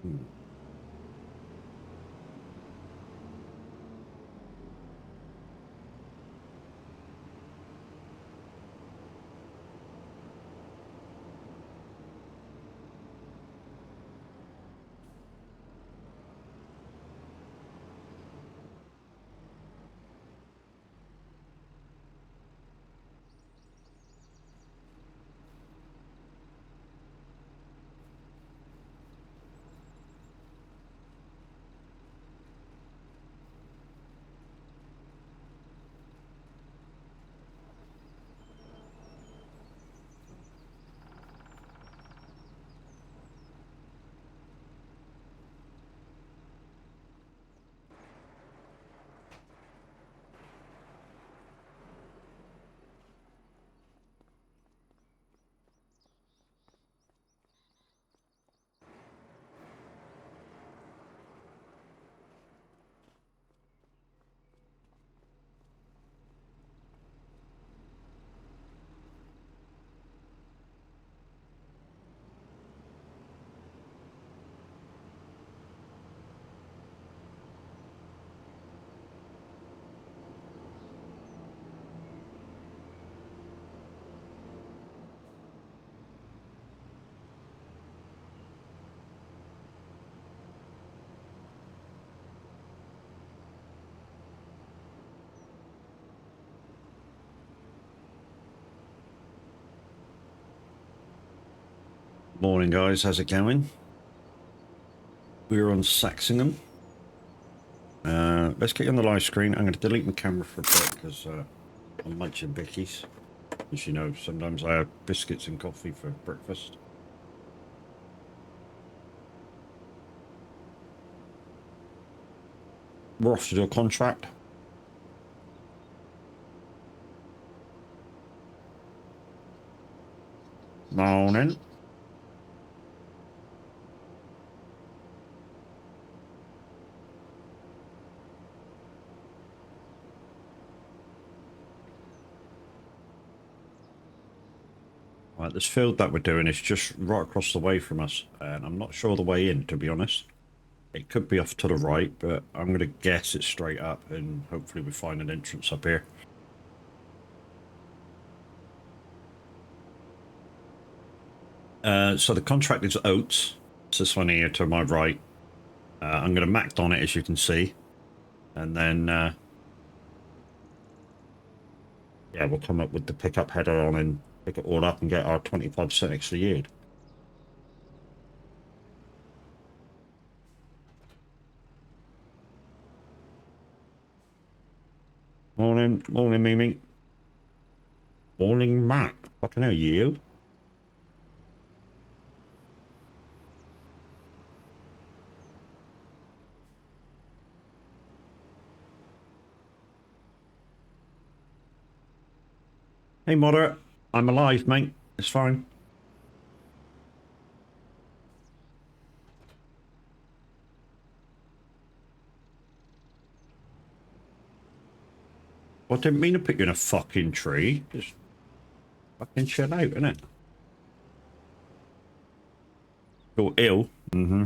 Hmm. Morning, guys. How's it going? We're on Saxingham. Let's get you on the live screen. I'm going to delete my camera for a bit because I'm munching bickies. As you know, sometimes I have biscuits and coffee for breakfast. We're off to do a contract. Morning. Right, this field that we're doing is just right across the way from us, and I'm not sure the way in, to be honest. It could be off to the right, but I'm going to guess it's straight up, and hopefully we find an entrance up here. So the contract is oats. It's this one here to my right. I'm going to mact on it, as you can see. And then, yeah, we'll come up with the pickup header on and pick it all up and get our 25% extra yield. Morning, morning, Mimi. Morning, Matt. Fucking hell, you. Hey, moderate. I'm alive, mate. It's fine. Well, I didn't mean to put you in a fucking tree. Just fucking chill out, innit? You're ill. Mm-hmm.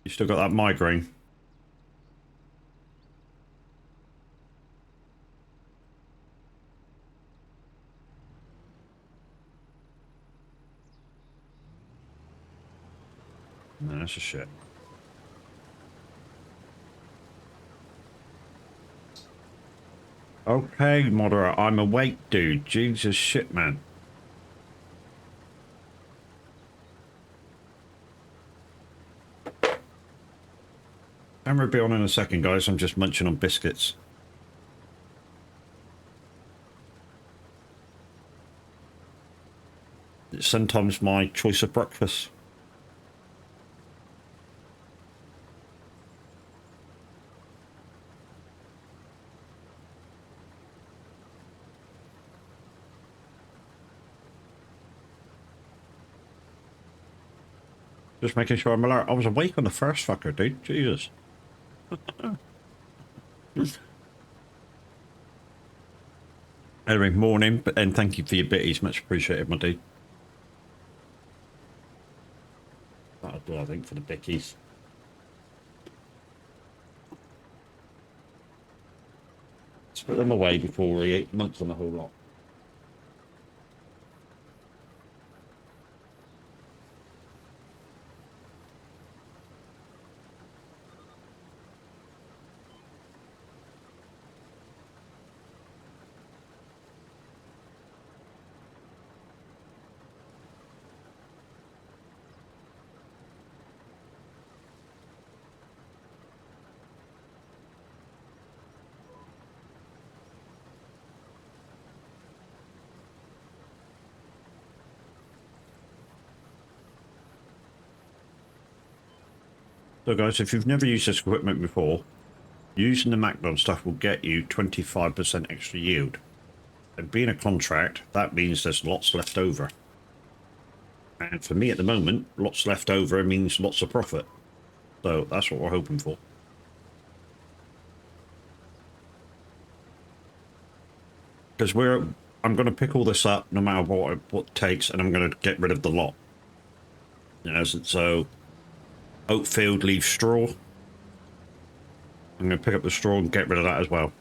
You still got that migraine. No, that's a shit. Okay, moderate. I'm awake, dude. Jesus shit, man. Camera will be on in a second, guys. I'm just munching on biscuits. It's sometimes my choice of breakfast. Just making sure I'm alert. I was awake on the first fucker, dude. Jesus. Anyway, morning, and thank you for your bitties. Much appreciated, my dude. That'll do, I think, for the dickies. Let's put them away before we 8 months on the whole lot. So guys, if you've never used this equipment before, using the MacDon stuff will get you 25% extra yield. And being a contract, that means there's lots left over. And for me at the moment, lots left over means lots of profit. So that's what we're hoping for. Because I'm going to pick all this up no matter what it takes, and I'm going to get rid of the lot. You know, so oat field leaves straw. I'm going to pick up the straw and get rid of that as well.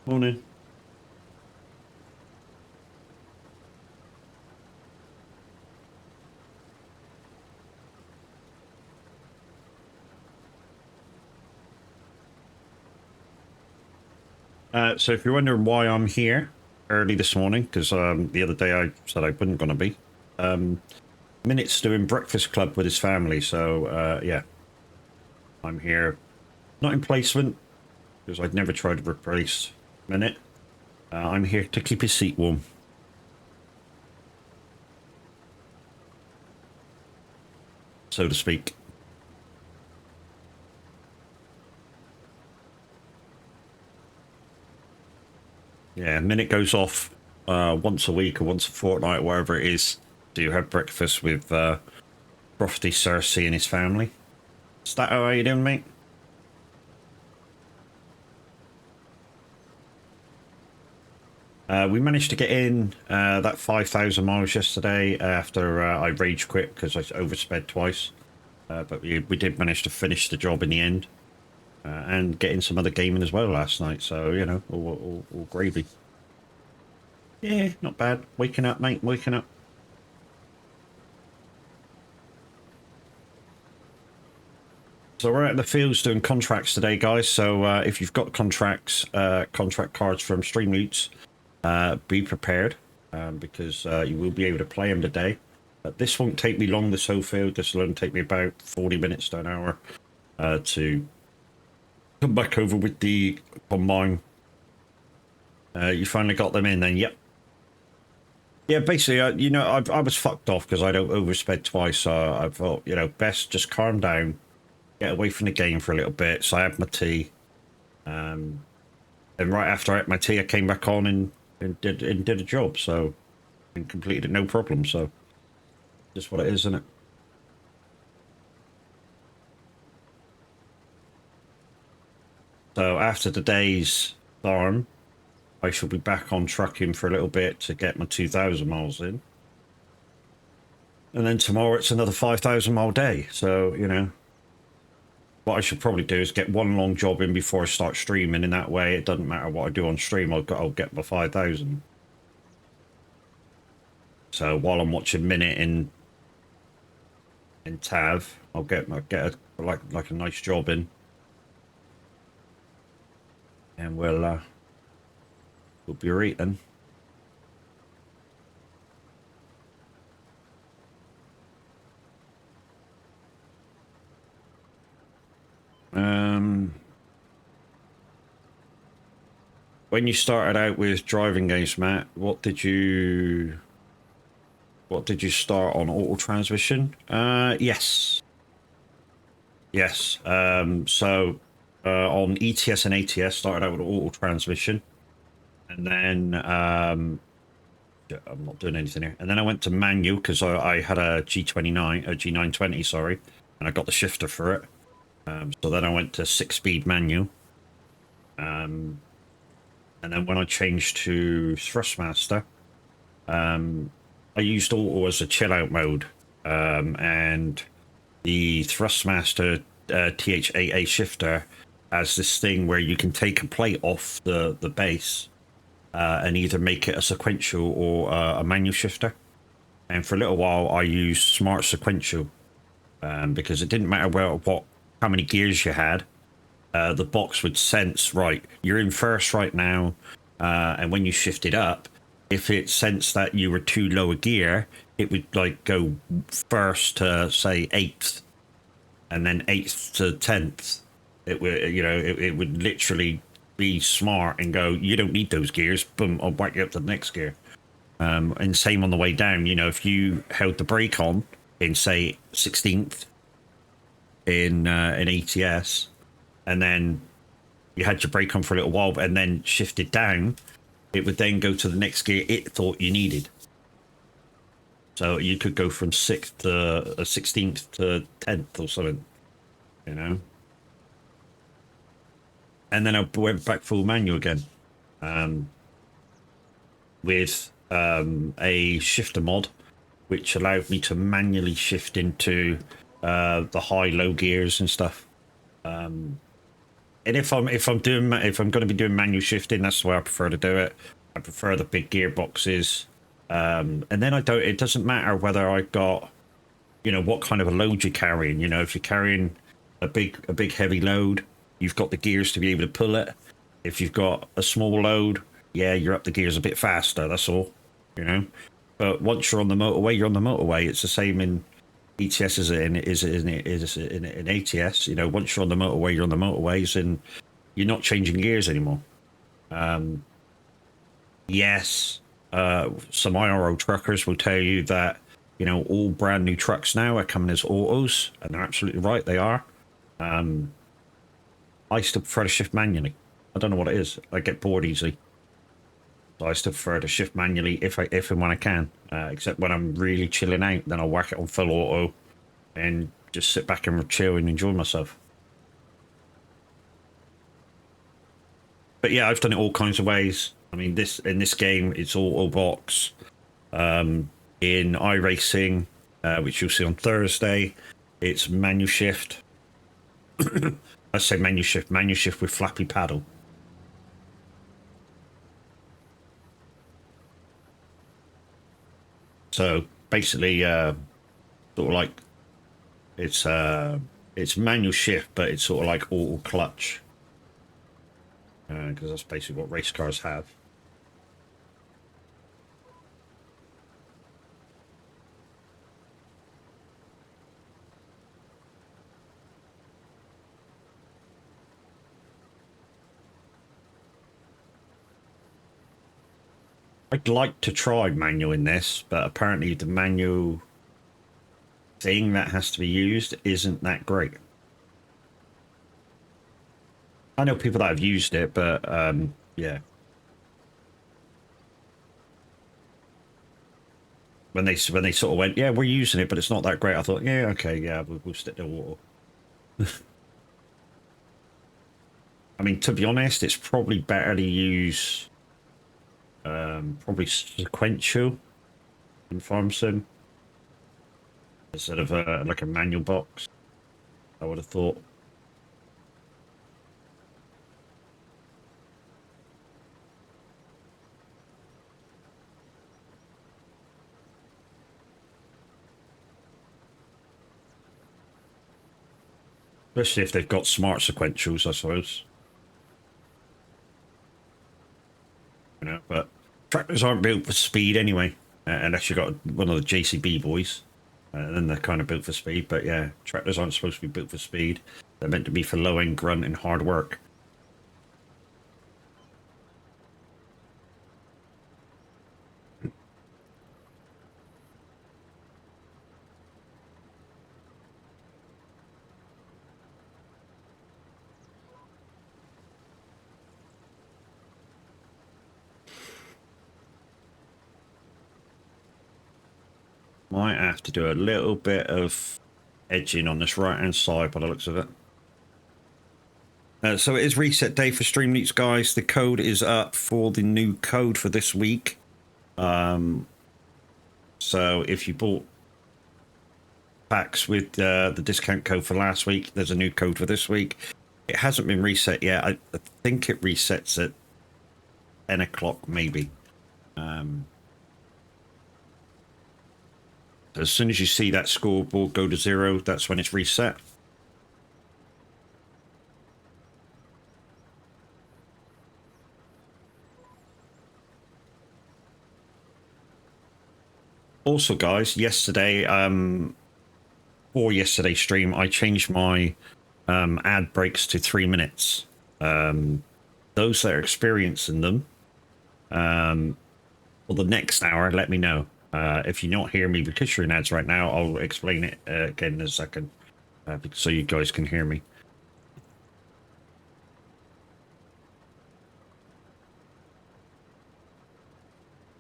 Morning. So if you're wondering why I'm here early this morning, because the other day I said I wasn't going to be, Minute's doing breakfast club with his family, so yeah, I'm here. Not in placement, because I'd never tried to replace Minute. I'm here to keep his seat warm. So to speak. Yeah, Minute goes off once a week or once a fortnight, wherever it is, to have breakfast with Crofty, Cersei and his family. Stato, how you doing, mate? We managed to get in that 5,000 miles yesterday after I rage quit because I oversped twice. But we did manage to finish the job in the end. And get in some other gaming as well last night. So, you know, all gravy. Yeah, not bad. Waking up, mate, waking up. So we're out in the fields doing contracts today, guys. So if you've got contracts, contract cards from Streamloots, be prepared because you will be able to play them today. This won't take me long, this whole field. This will only take me about 40 minutes to an hour to come back over with the combine. You finally got them in then, yep. Yeah, basically, you know, I was fucked off because I'd oversped twice. So I thought, you know, best just calm down, get away from the game for a little bit. So I had my tea. And right after I had my tea, I came back on and did a job. So and completed it no problem. So just what it is, isn't it? So after today's farm, I shall be back on trucking for a little bit to get my 2,000 miles in. And then tomorrow it's another 5,000 mile day. So, you know, what I should probably do is get one long job in before I start streaming. In that way, it doesn't matter what I do on stream, I'll get my 5,000. So while I'm watching Minute in Tav, I'll get like a nice job in. And we'll be right then. When you started out with driving games, Matt, what did you start on? Auto transmission? Yes. Yes. So on ETS and ATS, started out with auto transmission, and then I'm not doing anything here. And then I went to manual because I had a G29, a G920, sorry, and I got the shifter for it. So then I went to 6-speed manual. And then when I changed to Thrustmaster, I used auto as a chill out mode, and the Thrustmaster TH8A shifter has this thing where you can take a plate off the base and either make it a sequential or a manual shifter. And for a little while, I used smart sequential because it didn't matter how many gears you had. The box would sense, right, you're in first right now, and when you shifted up, if it sensed that you were too low a gear, it would like go first to say 8th, and then 8th to 10th. It would, it would literally be smart and go, you don't need those gears. Boom, I'll whack you up to the next gear. And same on the way down. If you held the brake on in say 16th in ATS, and then you had your brake on for a little while, and then shifted down, it would then go to the next gear it thought you needed. So you could go from 6th to 16th to 10th or something, And then I went back full manual again, with a shifter mod, which allowed me to manually shift into the high-low gears and stuff. And if I'm going to be doing manual shifting, that's the way I prefer to do it. I prefer the big gearboxes, and then it doesn't matter whether I got, what kind of a load you're carrying. If you're carrying a big heavy load, you've got the gears to be able to pull it. If you've got a small load, yeah, you're up the gears a bit faster. That's all, But once you're on the motorway, you're on the motorway. It's the same in ETS as in ATS. Once you're on the motorway, you're on the motorways, and you're not changing gears anymore. Yes, some IRO truckers will tell you that all brand new trucks now are coming as autos, and they're absolutely right. They are. I still prefer to shift manually. I don't know what it is. I get bored easily. So I still prefer to shift manually if and when I can. Except when I'm really chilling out, then I'll whack it on full auto and just sit back and chill and enjoy myself. But yeah, I've done it all kinds of ways. I mean, in this game, it's auto box. In iRacing, which you'll see on Thursday, it's manual shift. I say manual shift with flappy paddle. So basically, sort of like it's manual shift, but it's sort of like auto clutch, because that's basically what race cars have. I'd like to try manual in this, but apparently the manual thing that has to be used isn't that great. I know people that have used it, but yeah. When they sort of went, yeah, we're using it, but it's not that great. I thought, yeah, okay, yeah, we'll stick to water. I mean, to be honest, it's probably better to use probably sequential in Farm Sim instead of like a manual box. I would have thought. Especially if they've got smart sequentials, I suppose. But tractors aren't built for speed anyway, unless you've got one of the JCB boys. Then they're kind of built for speed. But yeah, tractors aren't supposed to be built for speed. They're meant to be for low-end grunt and hard work. Might have to do a little bit of edging on this right-hand side by the looks of it. So it is reset day for Stream Leaks, guys. The code is up for the new code for this week. So if you bought packs with the discount code for last week, there's a new code for this week. It hasn't been reset yet. I think it resets at 10 o'clock, maybe. As soon as you see that scoreboard go to 0, that's when it's reset. Also, guys, yesterday, for yesterday's stream, I changed my ad breaks to 3 minutes. Those that are experiencing them, for the next hour, let me know. If you're not hearing me because you're in ads right now, I'll explain it again in a second, so you guys can hear me.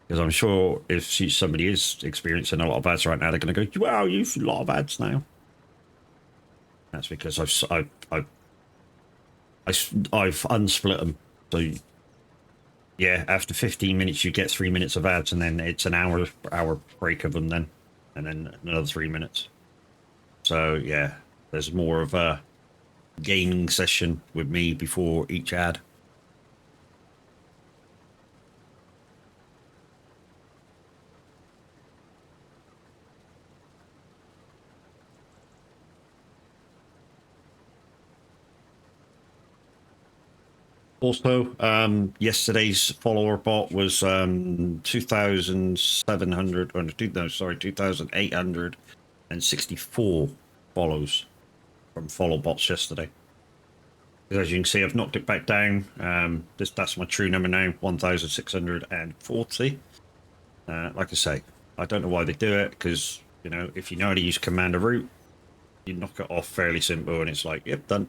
Because I'm sure if somebody is experiencing a lot of ads right now, they're going to go, "Wow, you've a lot of ads now." That's because I've unsplit them. So yeah, after 15 minutes, you get 3 minutes of ads, and then it's an hour break of them then, and then another 3 minutes. So yeah, there's more of a gaming session with me before each ad. Also, yesterday's follower bot was 2,700, or no, sorry, 2,864 follows from follow bots yesterday. As you can see, I've knocked it back down. That's my true number now, 1,640. Like I say, I don't know why they do it, because, you know, if you know how to use command root, you knock it off fairly simple, and it's like, yep, done.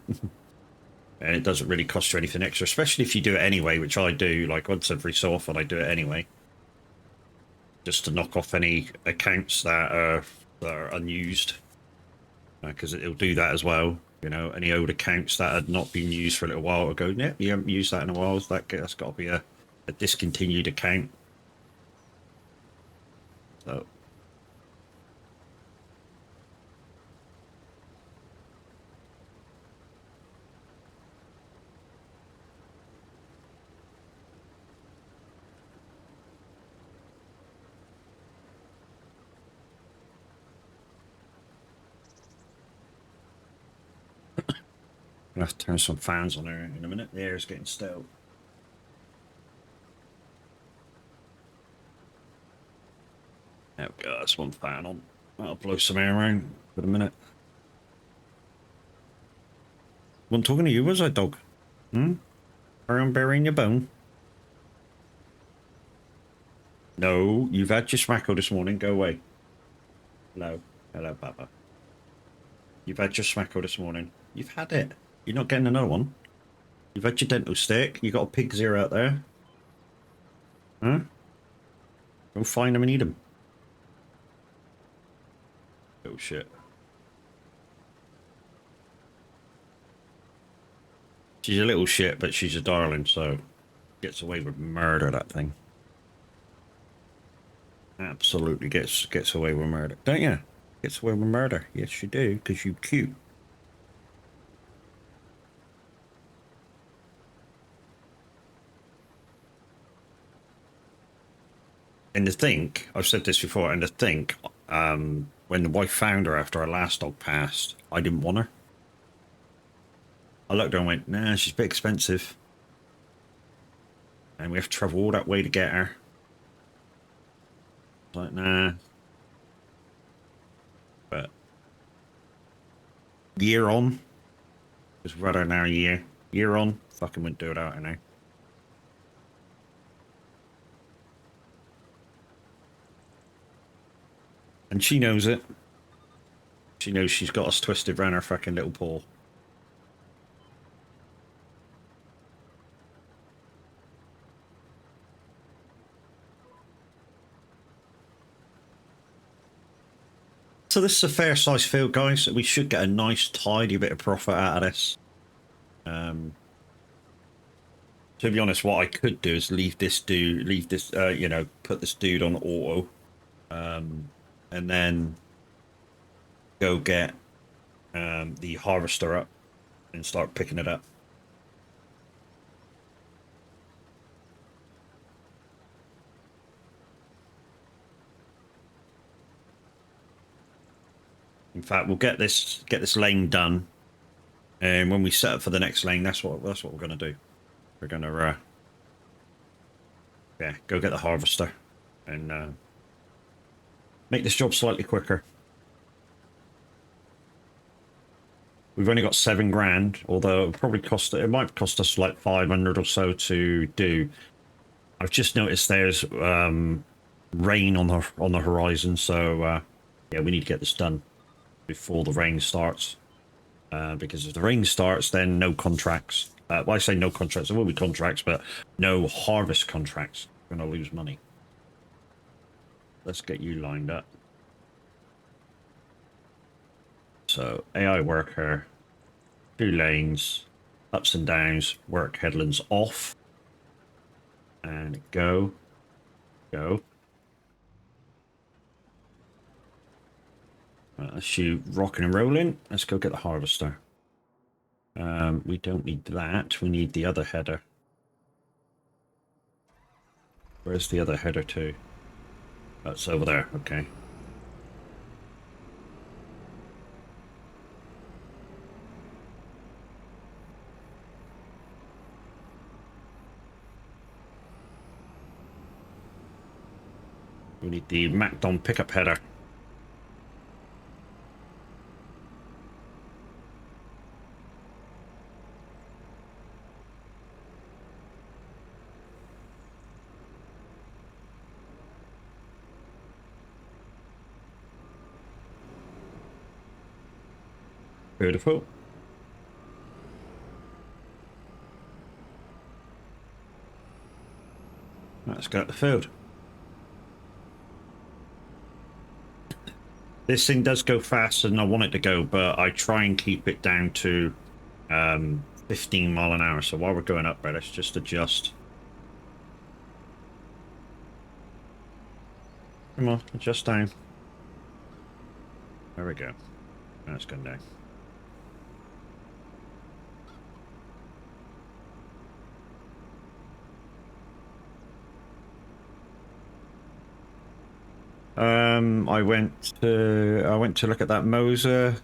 And it doesn't really cost you anything extra, especially if you do it anyway, which I do, like once every so often I do it anyway. Just to knock off any accounts that are unused. Because it'll do that as well. You know, any old accounts that had not been used for a little while, it'll go, yeah, you haven't used that in a while, that's got to be a discontinued account. So... I'm gonna have to turn some fans on there in a minute. The air's getting stale. There we go, that's one fan on. That'll blow some air around for a minute. Wasn't talking to you, was I, dog? I'm burying your bone. No, you've had your smacko this morning. Go away. Hello. Hello, Papa. You've had your smacko this morning. You've had it. You're not getting another one. You've had your dental stick. You got a pig's ear out there. Huh? Go find them and eat them. Oh, shit. She's a little shit, but she's a darling, so gets away with murder, that thing. Absolutely gets away with murder. Don't you? Gets away with murder. Yes, you do, because you cute. And to think, I've said this before, and to think, when the wife found her after our last dog passed, I didn't want her. I looked at her and went, nah, she's a bit expensive. And we have to travel all that way to get her. I was like, nah. But year on, just we've had her now a year. Year on, fucking wouldn't do it without her now. And she knows it. She knows she's got us twisted around her fucking little paw. So this is a fair size field, guys. We should get a nice tidy bit of profit out of this. To be honest, what I could do is leave this dude, you know, put this dude on auto. and then go get the harvester up and start picking it up. In fact, we'll get this lane done, and when we set up for the next lane, that's what we're gonna do. We're gonna yeah, go get the harvester and make this job slightly quicker. We've only got 7 grand, although it might cost us like 500 or so to do. I've just noticed there's rain on the horizon, so yeah, we need to get this done before the rain starts. Because if the rain starts, then no contracts. Well, I say no contracts. There will be contracts, but no harvest contracts. We're going to lose money. Let's get you lined up. So, AI worker, 2 lanes, ups and downs, work headlands off. And go. Go. Right, let's shoot rocking and rolling. Let's go get the harvester. We don't need that. We need the other header. Where's the other header to? That's over there. Okay. We need the MacDon pickup header. Beautiful. Let's go out the field. This thing does go faster than I want it to go, but I try and keep it down to 15 mile an hour. So while we're going up there, let's just adjust. Come on, adjust down. There we go. That's gone down. I went to look at that Moser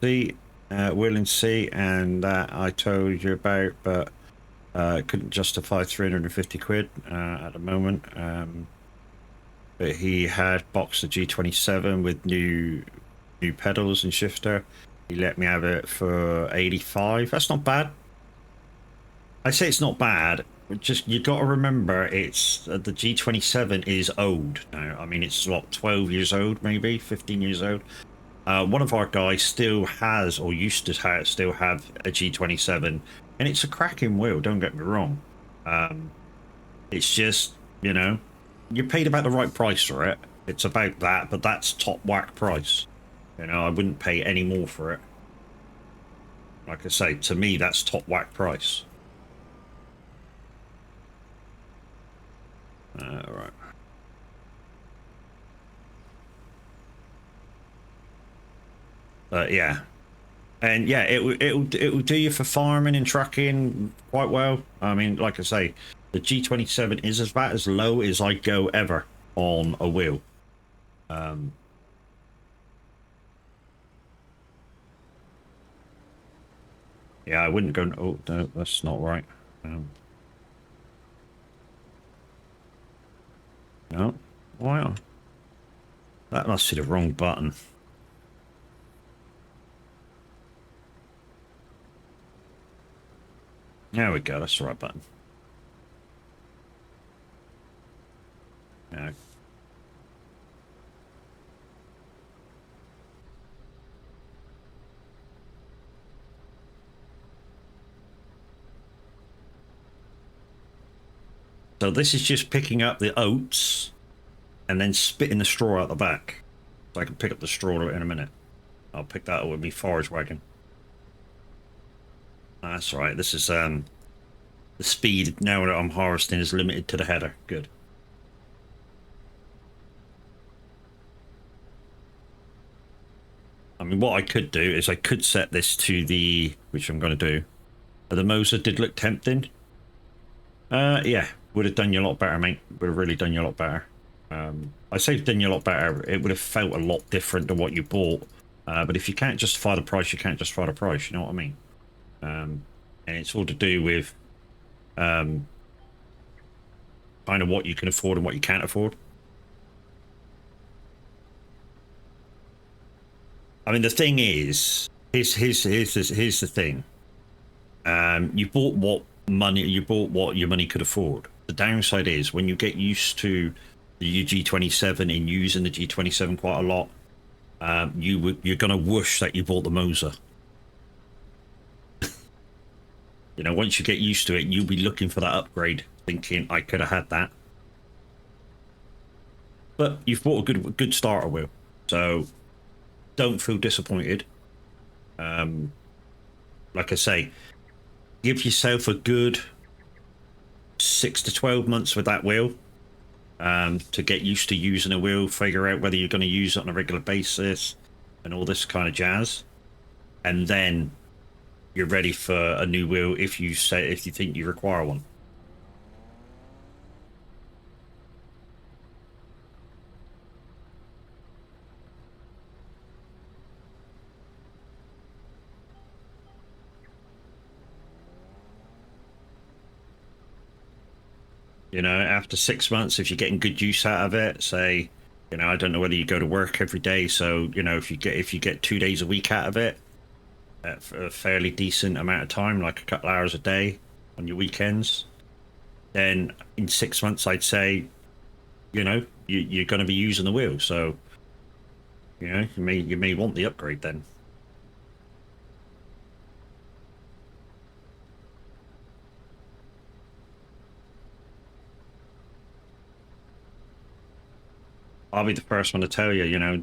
seat, Whirling seat, and that I told you about, but couldn't justify 350 quid at the moment. But he had boxed the G27 with new pedals and shifter. He let me have it for 85. That's not bad. I say it's not bad. Just you got to remember, it's the G27 is old now. I mean, it's what, 12 years old, maybe 15 years old. One of our guys still has, or used to still have a G27, and it's a cracking wheel. Don't get me wrong. It's just, you know, you paid about the right price for it. It's about that, but that's top whack price. You know, I wouldn't pay any more for it. Like I say, to me, that's top whack price. Right. Yeah, and yeah, it'll do you for farming and trucking quite well. I mean, like I say, the G27 is about as low as I go ever on a wheel. Yeah, I wouldn't go. Oh, no, that's not right. No, wow, that must be the wrong button. There we go. That's the right button. Yeah. So this is just picking up the oats and then spitting the straw out the back. So I can pick up the straw in a minute. I'll pick that up with my forage wagon. That's right. This is the speed now that I'm harvesting is limited to the header. Good. I mean, what I could do is I could set this to the, which I'm going to do. The Moser did look tempting. Yeah, would have done you a lot better, mate. Would have really done you a lot better. I say done you a lot better. It would have felt a lot different to what you bought. But if you can't justify the price, you can't justify the price. You know what I mean? And it's all to do with kind of what you can afford and what you can't afford. I mean, the thing is, here's the thing. You bought what your money could afford. The downside is when you get used to the G27 and using the G27 quite a lot, you're gonna wish that you bought the Moser. You know, once you get used to it, you'll be looking for that upgrade, thinking I could have had that. But you've bought a good starter wheel, so don't feel disappointed. Like I say, give yourself a good 6 to 12 months with that wheel to get used to using a wheel, figure out whether you're going to use it on a regular basis and all this kind of jazz. And then you're ready for a new wheel if you think you require one. You know, after 6 months, if you're getting good use out of it, say, you know, I don't know whether you go to work every day, so you know, if you get 2 days a week out of it, at a fairly decent amount of time, like a couple hours a day on your weekends, then in 6 months, I'd say, you know, you're going to be using the wheel, so you know, you may want the upgrade then. I'll be the first one to tell you, you know,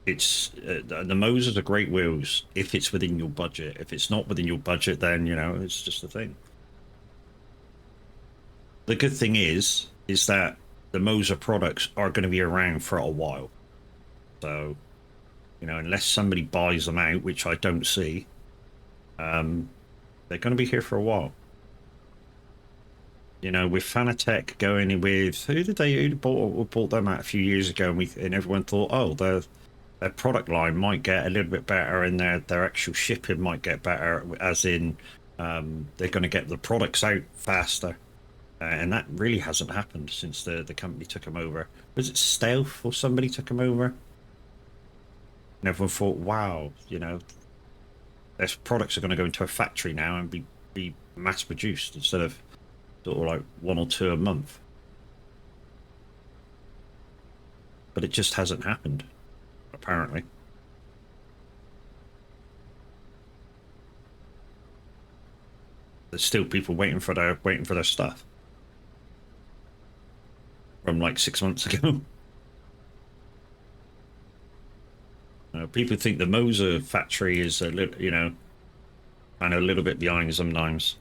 it's the Mosers are great wheels if it's within your budget. If it's not within your budget, then you know it's just a thing. The good thing is that the Moser products are going to be around for a while. So, you know, unless somebody buys them out, which I don't see, they're going to be here for a while. You know, with Fanatec going with who bought them out a few years ago, and everyone thought, oh, their product line might get a little bit better, and their actual shipping might get better, as in they're going to get the products out faster, and that really hasn't happened since the company took them over. Was it Stealth or somebody took them over? And everyone thought, wow, you know, their products are going to go into a factory now and be mass produced instead of sort of like 1 or 2 a month. But it just hasn't happened, apparently. There's still people waiting for their stuff from like 6 months ago. People think the Moser factory is a little, you know, kind of a little bit behind sometimes,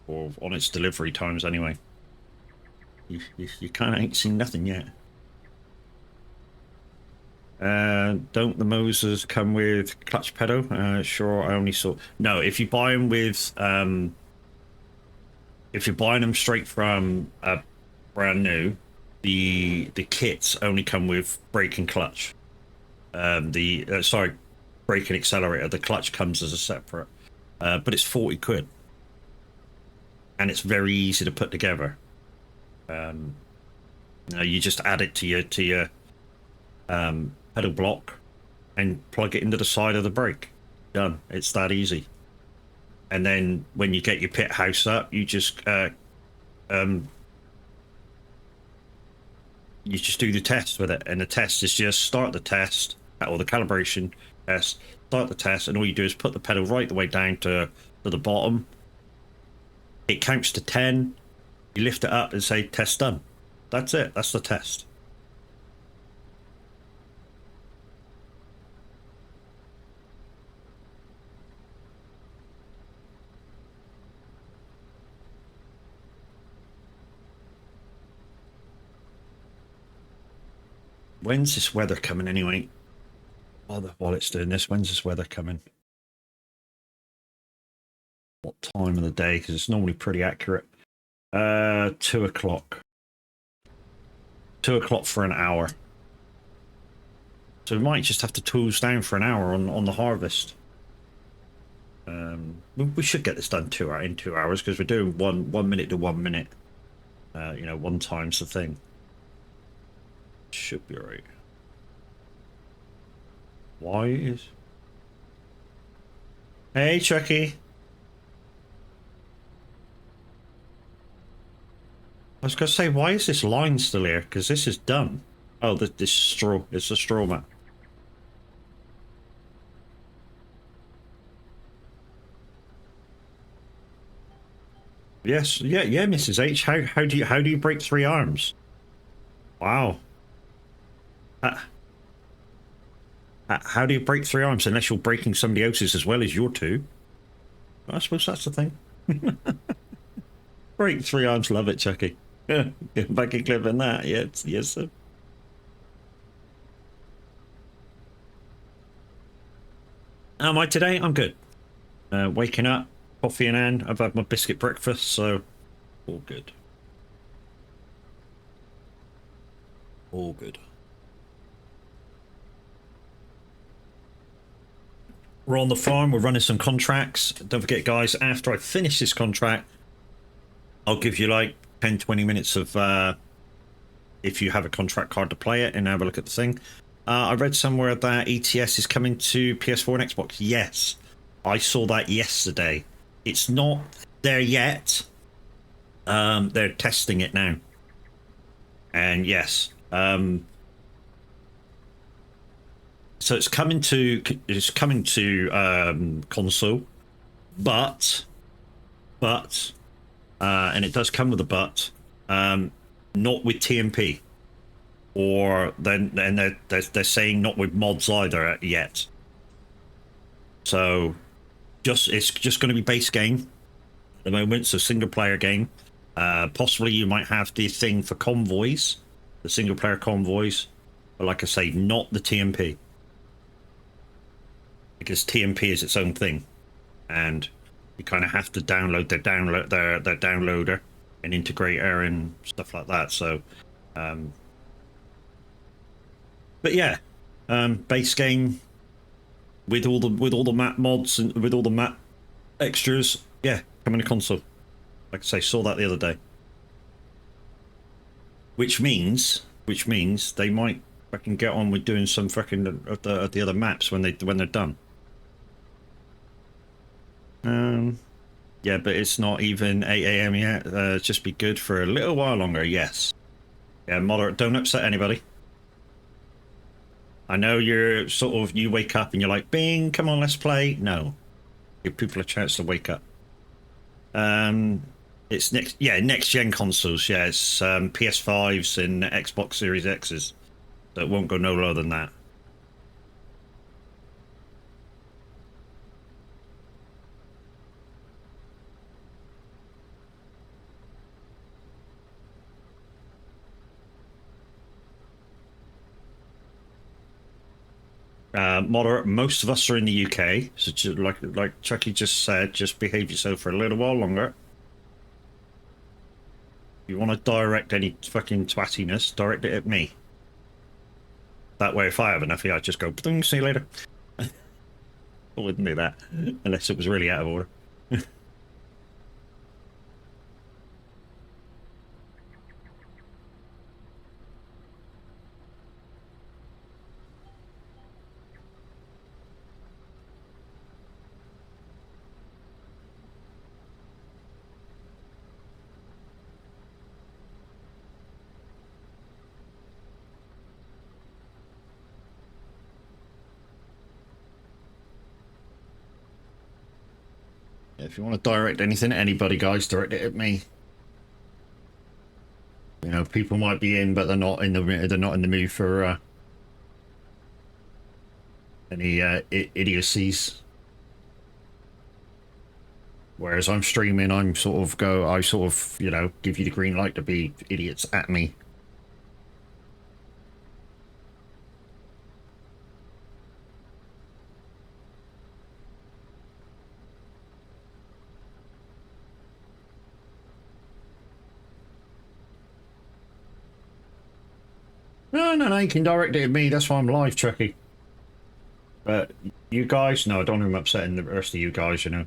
or on its delivery times anyway. You kind of ain't seen nothing yet. Don't the Mosers come with clutch pedal? Sure, I only saw. No, if you buy them with, if you're buying them straight from brand new, the kits only come with brake and clutch. Sorry, brake and accelerator. The clutch comes as a separate, but it's 40 quid, and it's very easy to put together. You know, you just add it to your pedal block and plug it into the side of the brake. Done. It's that easy. And then when you get your pit house up, you just do the test with it, and the test is just start the test or the calibration test, start the test, and all you do is put the pedal right the way down to the bottom. It counts to 10. You lift it up and say test done. That's it. That's the test. When's this weather coming anyway? while it's doing this, when's this weather coming? What time of the day? Because it's normally pretty accurate. 2 o'clock. 2 o'clock for an hour. So we might just have to tools down for an hour on the harvest. We should get this done in 2 hours because we're doing 1 minute to 1 minute. You know, 1 time's the thing. Should be right. Why is... Hey, Chucky. I was going to say, why is this line still here? Because this is done. Oh, this straw. It's a straw mat. Yes, yeah, Mrs. H. How do you break 3 arms? Wow. How do you break 3 arms unless you're breaking somebody else's as well as your 2? I suppose that's the thing. Break 3 arms, love it, Chucky. Get back a clip in that. Yes, yes, sir. How am I today? I'm good. Waking up, coffee in hand. I've had my biscuit breakfast, so all good. All good. We're on the farm. We're running some contracts. Don't forget, guys, after I finish this contract, I'll give you like 10-20 minutes of if you have a contract card to play it and have a look at the thing. I read somewhere that ETS is coming to PS4 and Xbox. Yes, I saw that yesterday. It's not there yet. They're testing it now. And yes, so it's coming to console, but and it does come with a but, not with TMP, or then they're saying not with mods either yet. So it's just going to be base game at the moment, so single player game. Possibly you might have the thing for convoys, the single player convoys, but like I say, not the TMP, because TMP is its own thing, and you kind of have to download their downloader and integrator and stuff like that. So but yeah, base game with all the map mods and with all the map extras, yeah, coming to console. Like I say, saw that the other day, which means they might fucking get on with doing some fucking of the other maps when they're done. Yeah, but it's not even 8 AM yet. Just be good for a little while longer. Yes. Yeah, moderate. Don't upset anybody. I know you're sort of, you wake up and you're like, bing, come on, let's play. No, give people a chance to wake up. It's next gen consoles. Yeah, it's PS5s and Xbox Series X's. So it won't go no lower than that. Moderate. Most of us are in the UK, so just, like Chucky just said, just behave yourself for a little while longer. If you want to direct any fucking twattiness, direct it at me. That way, if I have enough, I just go, see you later. I wouldn't do that unless it was really out of order. If you want to direct anything at anybody, guys, direct it at me. You know, people might be in, but they're not in the mood for any idiocies. Whereas I'm streaming, I sort of, you know, give you the green light to be idiots at me. No, no, no, you can direct it at me. That's why I'm live, Chucky. But you guys, no, I don't want him upsetting the rest of you guys, you know.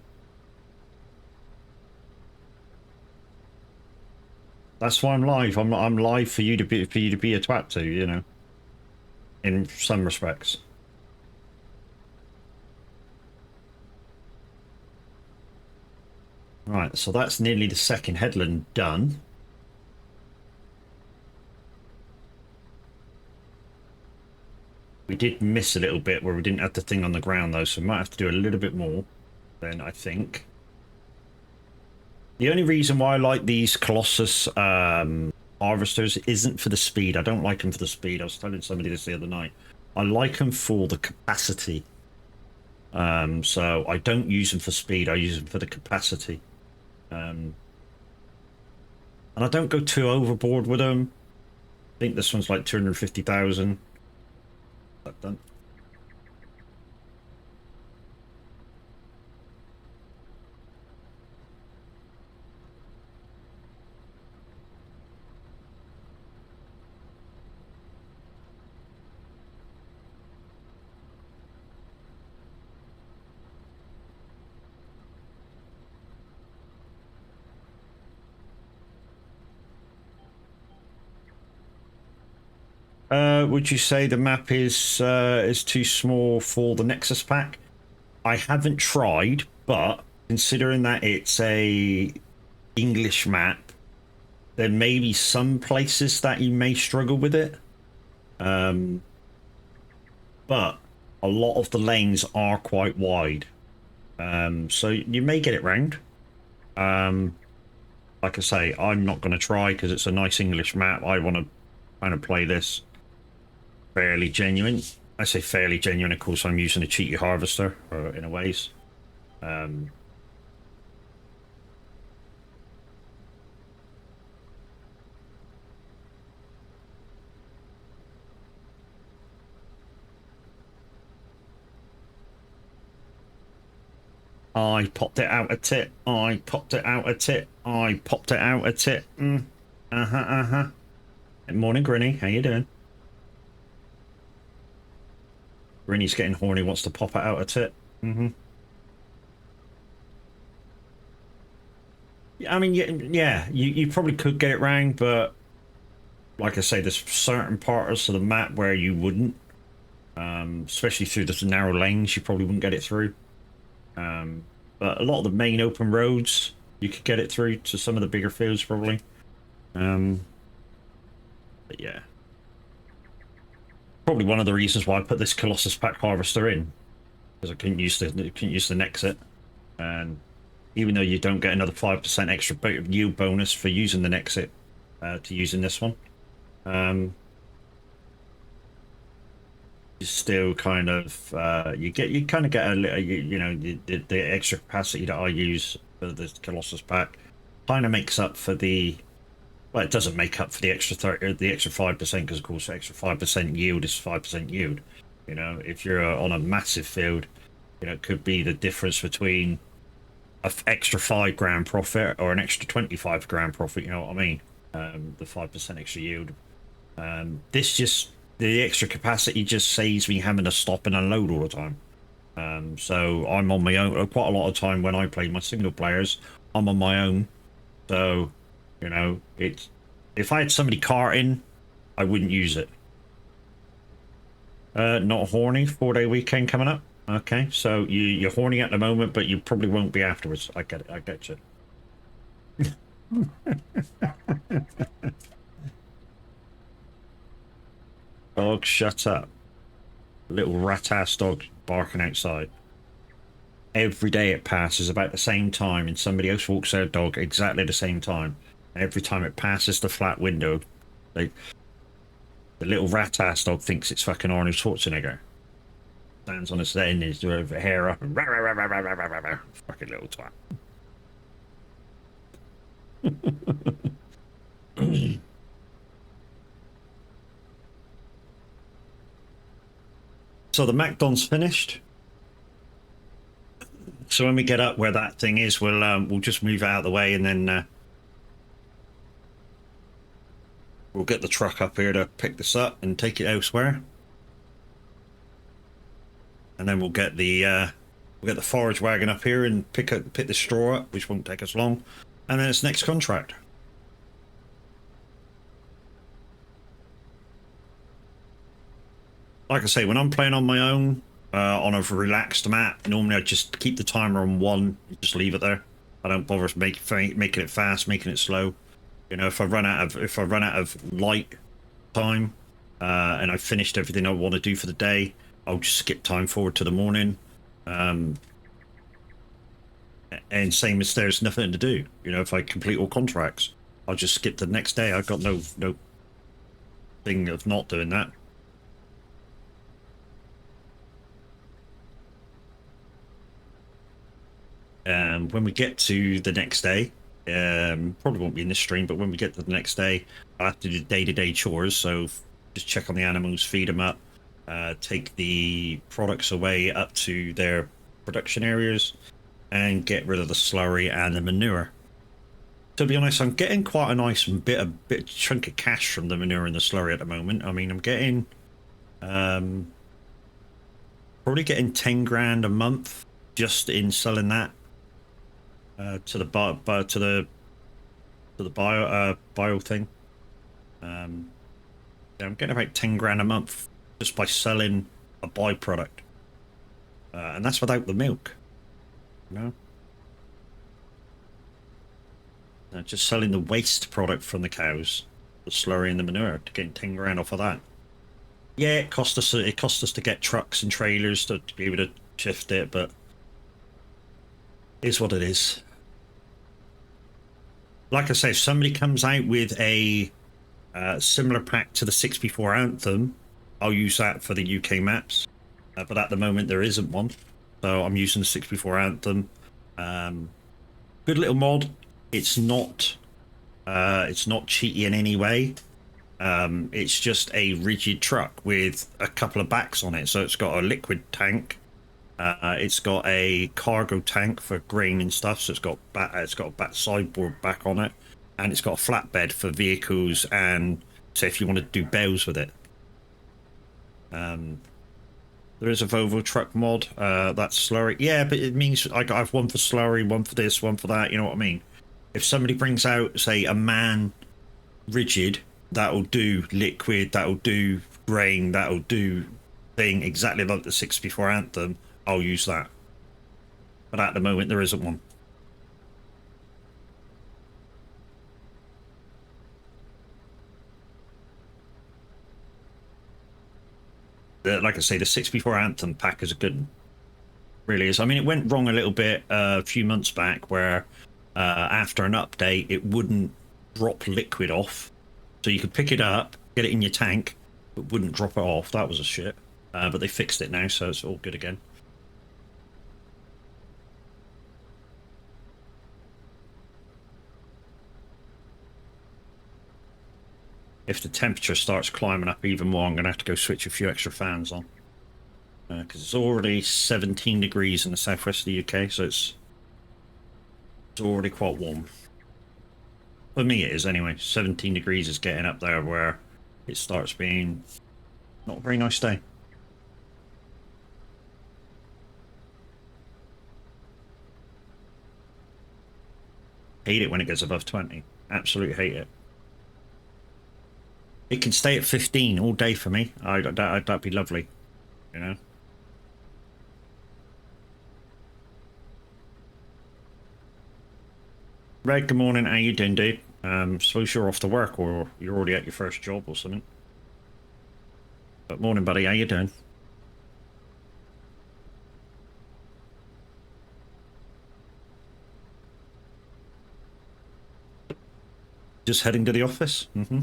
That's why I'm live. I'm live for you to be a twat to, you know. In some respects. Right, so that's nearly the second headland done. We did miss a little bit where we didn't have the thing on the ground though, so we might have to do a little bit more then, I think. The only reason why I like these Colossus harvesters isn't for the speed. I don't like them for the speed. I was telling somebody this the other night. I like them for the capacity. So I don't use them for speed. I use them for the capacity. And I don't go too overboard with them. I think this one's like 250,000. That done. Would you say the map is too small for the Nexus pack? I haven't tried, but considering that it's a English map, there may be some places that you may struggle with it. But a lot of the lanes are quite wide. So you may get it round. Like I say, I'm not going to try because it's a nice English map. I want to kind of play this fairly genuine. I say fairly genuine, of course I'm using a cheaty harvester in a ways. I popped it out a tit. I popped it out a tit. I popped it out a tit. Uh-huh. Morning, Grinny. How you doing? Grinny's getting horny, wants to pop it out a tit. I mean, yeah, you probably could get it round, but like I say, there's certain parts of the map where you wouldn't. Especially through the narrow lanes, you probably wouldn't get it through. But a lot of the main open roads, you could get it through to some of the bigger fields, probably. But yeah. Probably one of the reasons why I put this Colossus Pack Harvester in. Because I couldn't use the Nexit. And even though you don't get another 5% extra yield bonus for using the Nexit to using this one. You still kind of you kind of get a little, you know, the extra capacity that I use for the Colossus pack kind of makes up for the, well, it doesn't make up for the extra 30, the extra 5%, because of course extra 5% yield is 5% yield. You know, if you're on a massive field, you know, it could be the difference between an extra 5 grand profit or an extra 25 grand profit. You know what I mean? The 5% extra yield. This just, the extra capacity just saves me having to stop and unload all the time. So I'm on my own quite a lot of time when I play my single players. I'm on my own, so you know, it's, if I had somebody carting, I wouldn't use it. Not horny. 4-day weekend coming up. Okay, so you're horny at the moment, but you probably won't be afterwards. I get it. I get you. Dog, shut up. Little rat-ass dog barking outside. Every day it passes about the same time, and somebody else walks their dog exactly the same time. Every time it passes the flat window, the little rat-ass dog thinks it's fucking Arnold Schwarzenegger. Stands on his head and his hair up and fucking little twat. So the MacDon's finished. So when we get up where that thing is, we'll just move out of the way, and then We'll get the truck up here to pick this up and take it elsewhere. And then we'll get the forage wagon up here and pick the straw up, which won't take us long. And then it's next contract. Like I say, when I'm playing on my own, on a relaxed map, normally I just keep the timer on 1, just leave it there. I don't bother making it fast, making it slow. You know, if I run out of light time, and I've finished everything I want to do for the day, I'll just skip time forward to the morning. And same as there's nothing to do. You know, if I complete all contracts, I'll just skip the next day. I've got no thing of not doing that. When we get to the next day, probably won't be in this stream, but when we get to the next day, I have to do day-to-day chores. So just check on the animals, feed them up, take the products away up to their production areas, and get rid of the slurry and the manure. To be honest, I'm getting quite a nice bit chunk of cash from the manure and the slurry at the moment. I mean, I'm getting probably getting 10 grand a month just in selling that to the bio thing. I'm getting about 10 grand a month just by selling a byproduct, and that's without the milk. You know, just selling the waste product from the cows, the slurry and the manure, to get 10 grand off of that. Yeah, it cost us to get trucks and trailers to be able to shift it, but is what it is. Like I say, if somebody comes out with a similar pack to the 64 Anthem, I'll use that for the UK maps. But at the moment there isn't one, so I'm using the 64 Anthem. Good little mod. It's not cheaty in any way. It's just a rigid truck with a couple of backs on it. So it's got a liquid tank. It's got a cargo tank for grain and stuff, so it's got a sideboard back on it, and it's got a flatbed for vehicles, and so if you want to do bales with it. There is a Volvo truck mod, that's slurry. Yeah, but it means I have one for slurry, one for this, one for that, you know what I mean? If somebody brings out, say, a man rigid, that'll do liquid, that'll do grain, that'll do thing exactly like the 64 Anthem, I'll use that. But at the moment there isn't one. Like I say, the 64 Anthem pack is a good one. Really is. I mean, it went wrong a little bit a few months back where after an update it wouldn't drop liquid off. So you could pick it up, get it in your tank, but wouldn't drop it off. That was a shit. But they fixed it now, so it's all good again. If the temperature starts climbing up even more, I'm going to have to go switch a few extra fans on. Because it's already 17 degrees in the southwest of the UK, so it's already quite warm. For me it is anyway. 17 degrees is getting up there where it starts being not a very nice day. Hate it when it gets above 20. Absolutely hate it. It can stay at 15 all day for me. That'd be lovely, you know. Red, good morning. How you doing, dude? Suppose you're off to work or you're already at your first job or something. But morning, buddy. How you doing? Just heading to the office? Mm-hmm.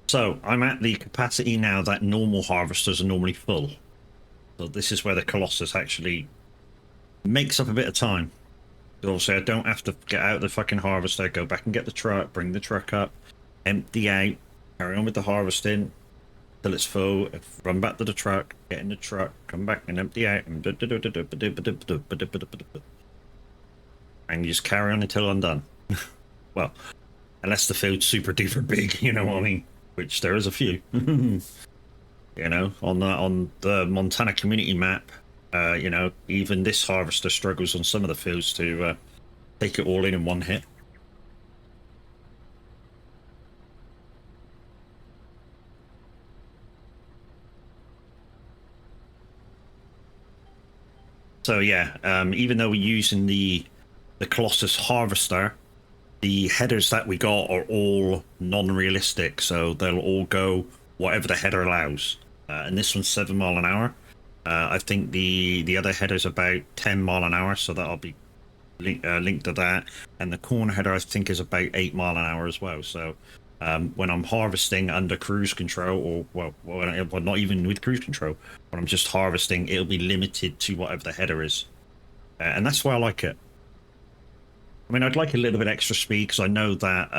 So I'm at the capacity now that normal harvesters are normally full. So this is where the Colossus actually makes up a bit of time. So obviously I don't have to get out of the fucking harvester, go back and get the truck, bring the truck up, empty out, carry on with the harvesting till it's full, run back to the truck, get in the truck, come back and empty out. And and you just carry on until I'm done. Well, unless the field's super duper big, you know what I mean? Which there is a few. You know, on the Montana community map, you know, even this harvester struggles on some of the fields to take it all in one hit. So yeah, even though we're using the Colossus harvester, the headers that we got are all non-realistic, so they'll all go whatever the header allows. And this one's 7 mile an hour. I think the other header's about 10 mile an hour, so that'll be linked to that. And the corn header I think is about 8 mile an hour as well. So when I'm harvesting under cruise control, or well, not even with cruise control, when I'm just harvesting, it'll be limited to whatever the header is, and that's why I like it. I mean, I'd like a little bit extra speed because I know that,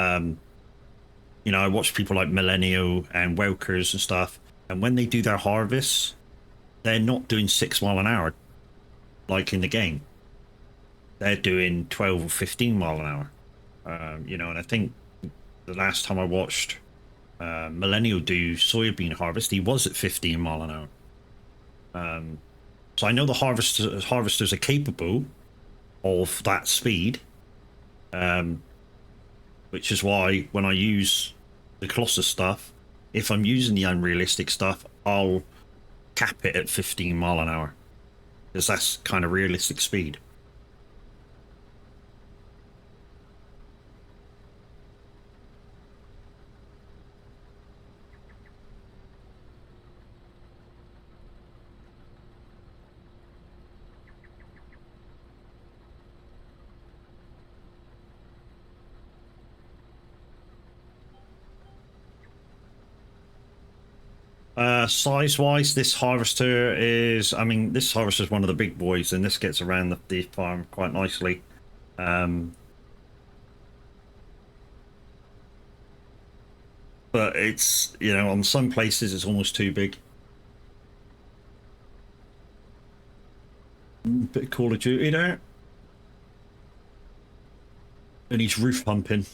you know, I watch people like Millennial and Welkers and stuff, and when they do their harvests, they're not doing 6 mile an hour like in the game. They're doing 12 or 15 mile an hour. You know, and I think the last time I watched Millennial do soybean harvest, he was at 15 mile an hour. So I know the harvesters are capable of that speed. Which is why when I use the Colossus stuff, if I'm using the unrealistic stuff, I'll cap it at 15 mile an hour, because that's kind of realistic speed. Size-wise, this harvester is, I mean, this harvester is one of the big boys, and this gets around the farm quite nicely. But it's, you know, on some places it's almost too big. Bit of Call of Duty there. And he's roof pumping.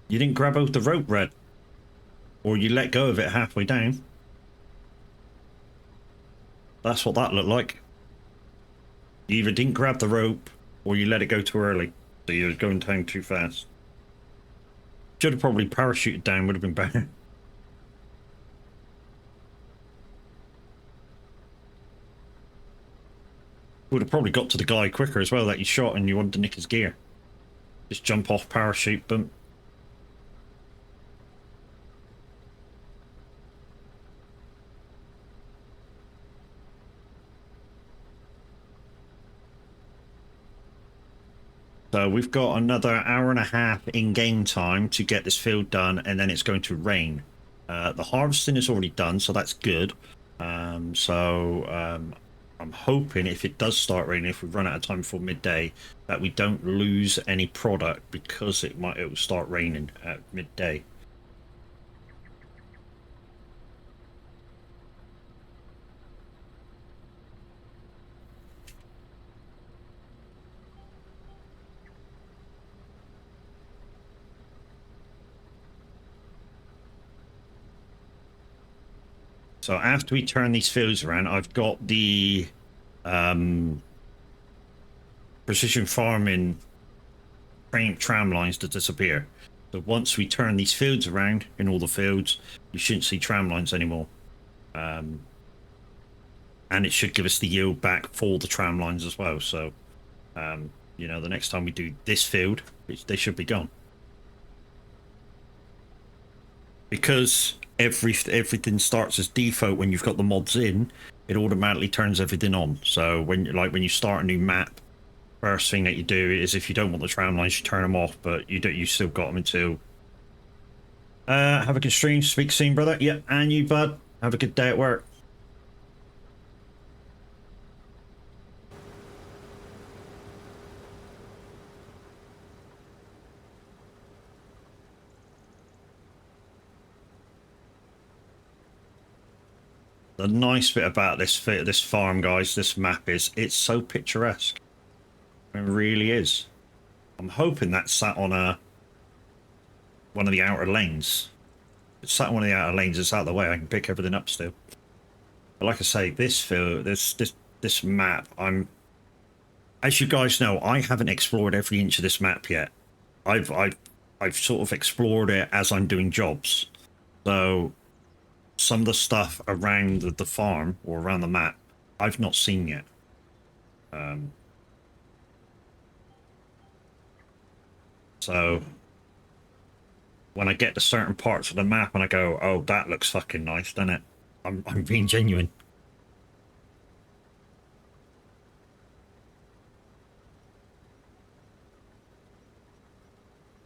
You didn't grab out the rope, Red. Or you let go of it halfway down. That's what that looked like. You either didn't grab the rope, or you let it go too early. So you're going down too fast. Should have probably parachuted down, would have been better. Would have probably got to the guy quicker as well that you shot and you wanted to nick his gear. Just jump off, parachute, boom. So we've got another hour and a half in game time to get this field done, and then it's going to rain. The harvesting is already done, so that's good. I'm hoping if it does start raining, if we run out of time before midday, that we don't lose any product because it will start raining at midday. So after we turn these fields around, I've got the precision farming tram lines to disappear. So once we turn these fields around in all the fields, you shouldn't see tram lines anymore. And it should give us the yield back for the tram lines as well. So, you know, the next time we do this field, they should be gone. Because everything starts as default when you've got the mods in, it automatically turns everything on. So when you start a new map, first thing that you do is, if you don't want the tram lines, you turn them off, but you still got them until have a good stream. Speak soon, brother. Yeah, and you, bud. Have a good day at work. The nice bit about this farm, guys, this map is it's so picturesque. It really is. I'm hoping that's sat on one of the outer lanes. It's sat on one of the outer lanes. It's out of the way. I can pick everything up still. But like I say, this map, as you guys know, I haven't explored every inch of this map yet. I've sort of explored it as I'm doing jobs. So some of the stuff around the farm or around the map, I've not seen yet. So when I get to certain parts of the map and I go, oh, that looks fucking nice, doesn't it? I'm being genuine.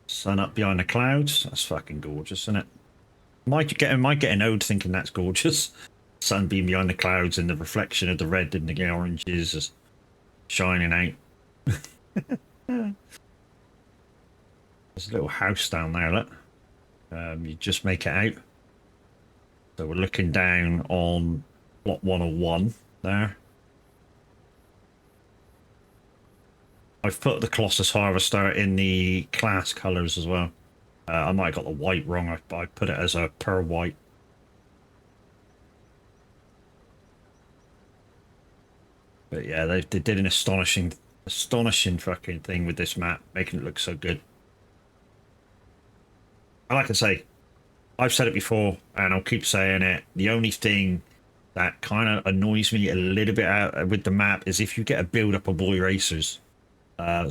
Sun up behind the clouds. That's fucking gorgeous, isn't it? Might get an ode thinking that's gorgeous. Sun being behind the clouds and the reflection of the red and the oranges is shining out. There's a little house down there, look. You just make it out. So we're looking down on plot 101 there. I've put the Colossus Harvester in the class colours as well. I might have got the white wrong. I put it as a pearl white. But yeah, they did an astonishing fucking thing with this map, making it look so good. And like I say, I've said it before, and I'll keep saying it. The only thing that kind of annoys me a little bit out with the map is if you get a build up of boy racers.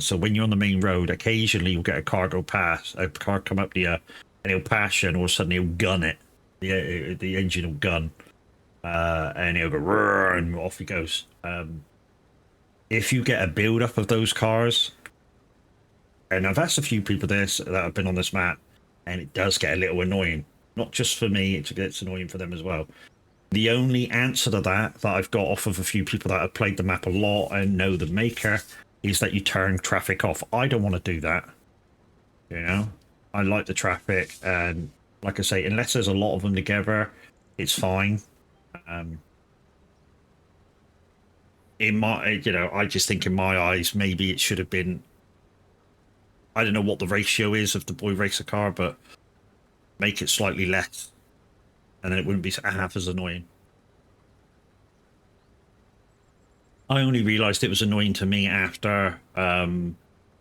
So when you're on the main road, occasionally you'll get a car come up to you, and he'll pass you, and all of a sudden he'll gun it. The engine will gun, and he'll go roar, and off he goes. If you get a build up of those cars, and I've asked a few people this that have been on this map, and it does get a little annoying. Not just for me, it gets annoying for them as well. The only answer to that I've got off of a few people that have played the map a lot and know the maker is that you turn traffic off. I don't want to do that. You know, I like the traffic, and like I say, unless there's a lot of them together, it's fine. I just think in my eyes, maybe it should have been. I don't know what the ratio is of the boy racer car, but make it slightly less, and then it wouldn't be half as annoying. I only realised it was annoying to me after, I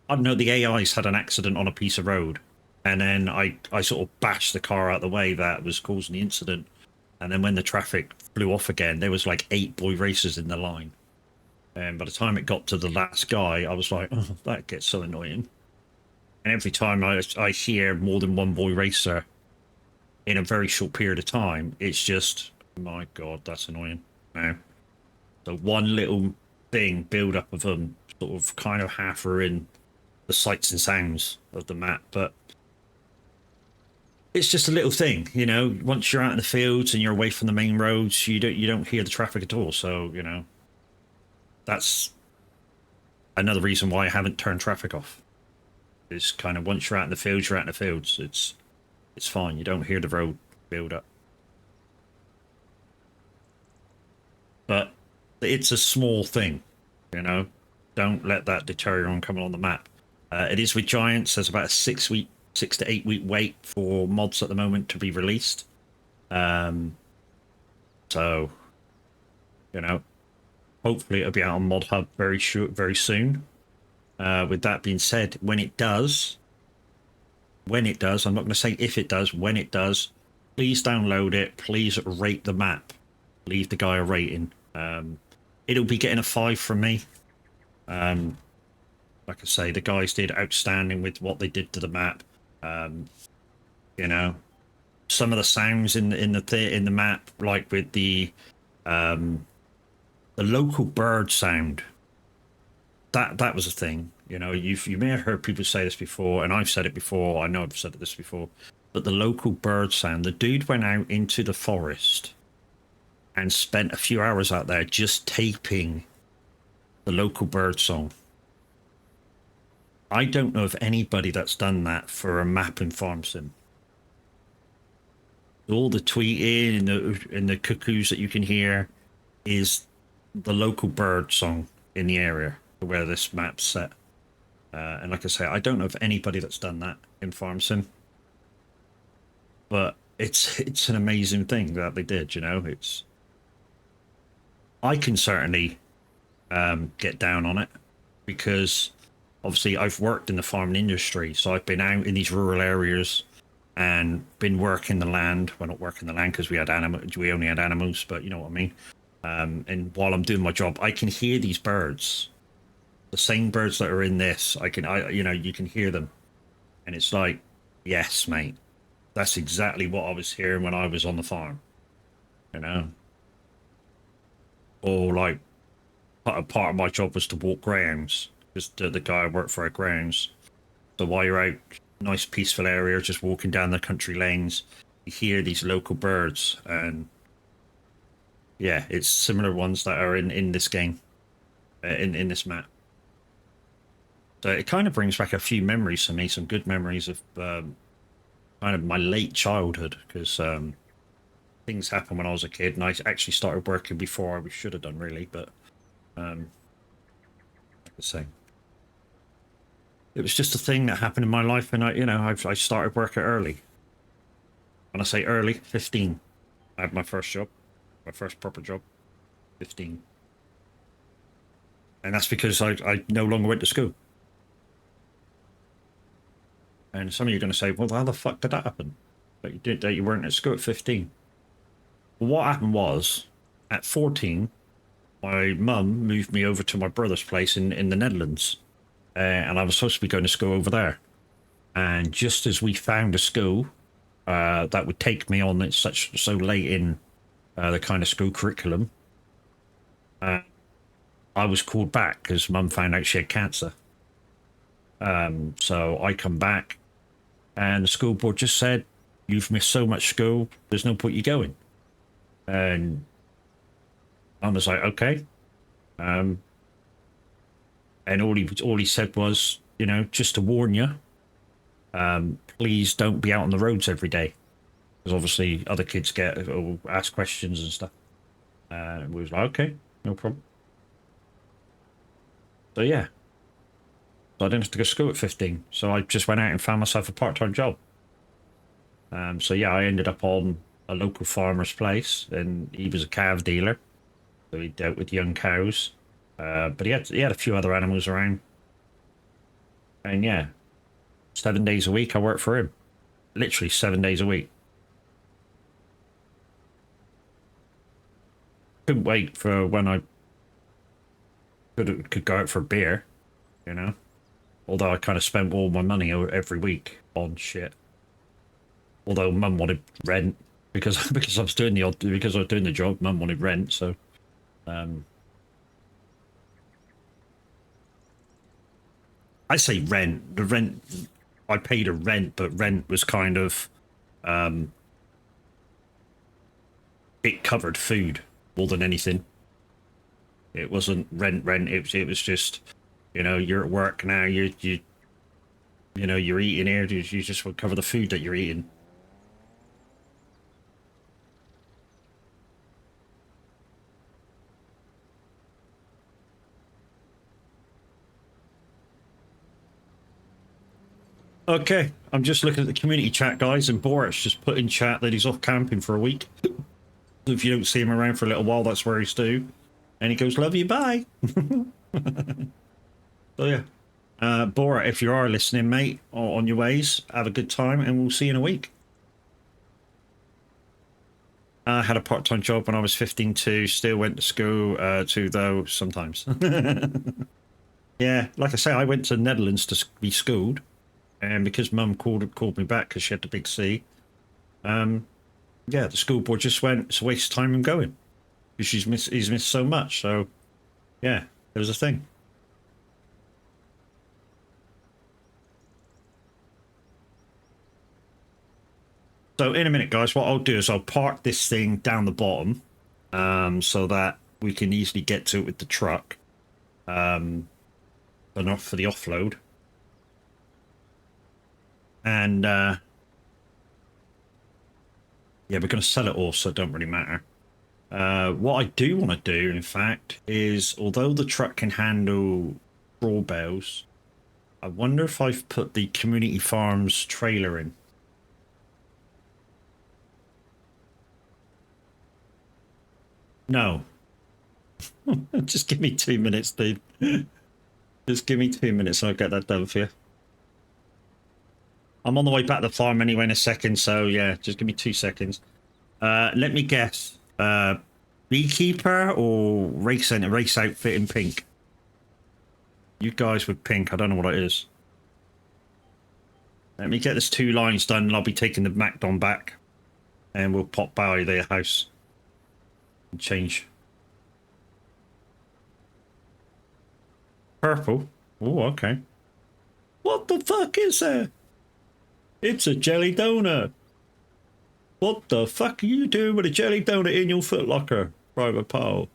don't know, the AIs had an accident on a piece of road, and then I sort of bashed the car out of the way that was causing the incident, and then when the traffic flew off again, there was like 8 boy racers in the line, and by the time it got to the last guy, I was like, oh, that gets so annoying. And every time I hear more than one boy racer in a very short period of time, it's just, my God, that's annoying. Now, so one little thing, build up of them, sort of kind of half ruin the sights and sounds of the map, but it's just a little thing, you know. Once you're out in the fields and you're away from the main roads, you don't hear the traffic at all. So, you know, that's another reason why I haven't turned traffic off. Is kind of once you're out in the fields, you're out in the fields. It's fine. You don't hear the road build up. But it's a small thing, you know. Don't let that deter you on coming on the map. It is with Giants. There's about a 6 to 8 week wait for mods at the moment to be released. So, you know, hopefully it'll be out on Mod Hub very soon. With that being said, when it does, I'm not going to say if it does, when it does, please download it. Please rate the map. Leave the guy a rating. It'll be getting a 5 from me. Like I say, the guys did outstanding with what they did to the map. You know, some of the sounds in the map, like with the local bird sound. That was a thing, you know. You may have heard people say this before, and I've said it before. I know I've said this before, but the local bird sound. The dude went out into the forest and spent a few hours out there just taping the local bird song. I don't know of anybody that's done that for a map in Farm Sim. All the tweeting and the cuckoos that you can hear is the local bird song in the area where this map's set. And like I say, I don't know of anybody that's done that in Farm Sim, but it's an amazing thing that they did. You know, it's I can certainly get down on it because obviously I've worked in the farming industry, so I've been out in these rural areas and been working the land. Well, not working the land because we only had animals, but you know what I mean. And while I'm doing my job, I can hear these birds, the same birds that are in this. You can hear them, and it's like, yes, mate, that's exactly what I was hearing when I was on the farm. You know, or like part of my job was to walk grounds because the guy I worked for at grounds. So while you're out, nice peaceful area, just walking down the country lanes, you hear these local birds, and yeah, it's similar ones that are in this game, in this map. So it kind of brings back a few memories for me, some good memories of kind of my late childhood, because things happened when I was a kid, and I actually started working before I should have done, really. But like I say, it was just a thing that happened in my life, and I started working early. When I say early, 15. I had my first job, my first proper job, 15. And that's because I no longer went to school. And some of you are going to say, well, how the fuck did that happen? That you weren't at school at 15. Well, what happened was, at 14, my mum moved me over to my brother's place in the Netherlands. And I was supposed to be going to school over there. And just as we found a school that would take me on, it's so late in the kind of school curriculum, I was called back because mum found out she had cancer. So I come back, and the school board just said, "You've missed so much school. There's no point you going." And I was like, "Okay." And all he said was, just to warn you, please don't be out on the roads every day, because obviously other kids get or ask questions and stuff. We was like, "Okay, no problem." So yeah, so I didn't have to go to school at 15. So I just went out and found myself a part-time job. So yeah, I ended up on a local farmer's place, and he was a calf dealer, so he dealt with young cows. But he had a few other animals around, and yeah, 7 days a week I worked for him, literally 7 days a week. Couldn't wait for when I could go out for a beer, you know. Although I kind of spent all my money every week on shit. Although mum wanted rent because because I was doing the job, mum wanted rent, so I say rent. The rent I paid a rent, but rent was kind of it covered food more than anything. It wasn't rent. It was just, you're at work now. You're eating here. You just will cover the food that you're eating. Okay, I'm just looking at the community chat, guys, and Boris just put in chat that he's off camping for a week. If you don't see him around for a little while, that's where he's due. And he goes, "Love you, bye." So yeah, Bora, if you are listening, mate, or on your ways, have a good time, and we'll see you in a week. I had a part-time job when I was 15 too. Still went to school too, though sometimes. Yeah, like I say, I went to the Netherlands to be schooled, and because Mum called me back because she had the big C. Yeah, the school board just went, "It's a waste of time in going because he's missed so much." So yeah, it was a thing. So in a minute, guys, what I'll do is I'll park this thing down the bottom, so that we can easily get to it with the truck, but not for the offload. And Yeah, we're going to sell it all, so it don't really matter. What I do want to do, in fact, is although the truck can handle straw bales, I wonder if I've put the community farms trailer in. No. Just give me 2 minutes, dude. Just give me 2 minutes and I'll get that done for you. I'm on the way back to the farm anyway in a second, so yeah, just give me 2 seconds. Let me guess. Beekeeper or race outfit in pink? You guys with pink, I don't know what it is. Let me get this 2 lines done and I'll be taking the MacDon back. And we'll pop by their house. And change. Purple? Oh, okay. What the fuck is that? It's a jelly donut. What the fuck are you doing with a jelly donut in your footlocker, Private Paul?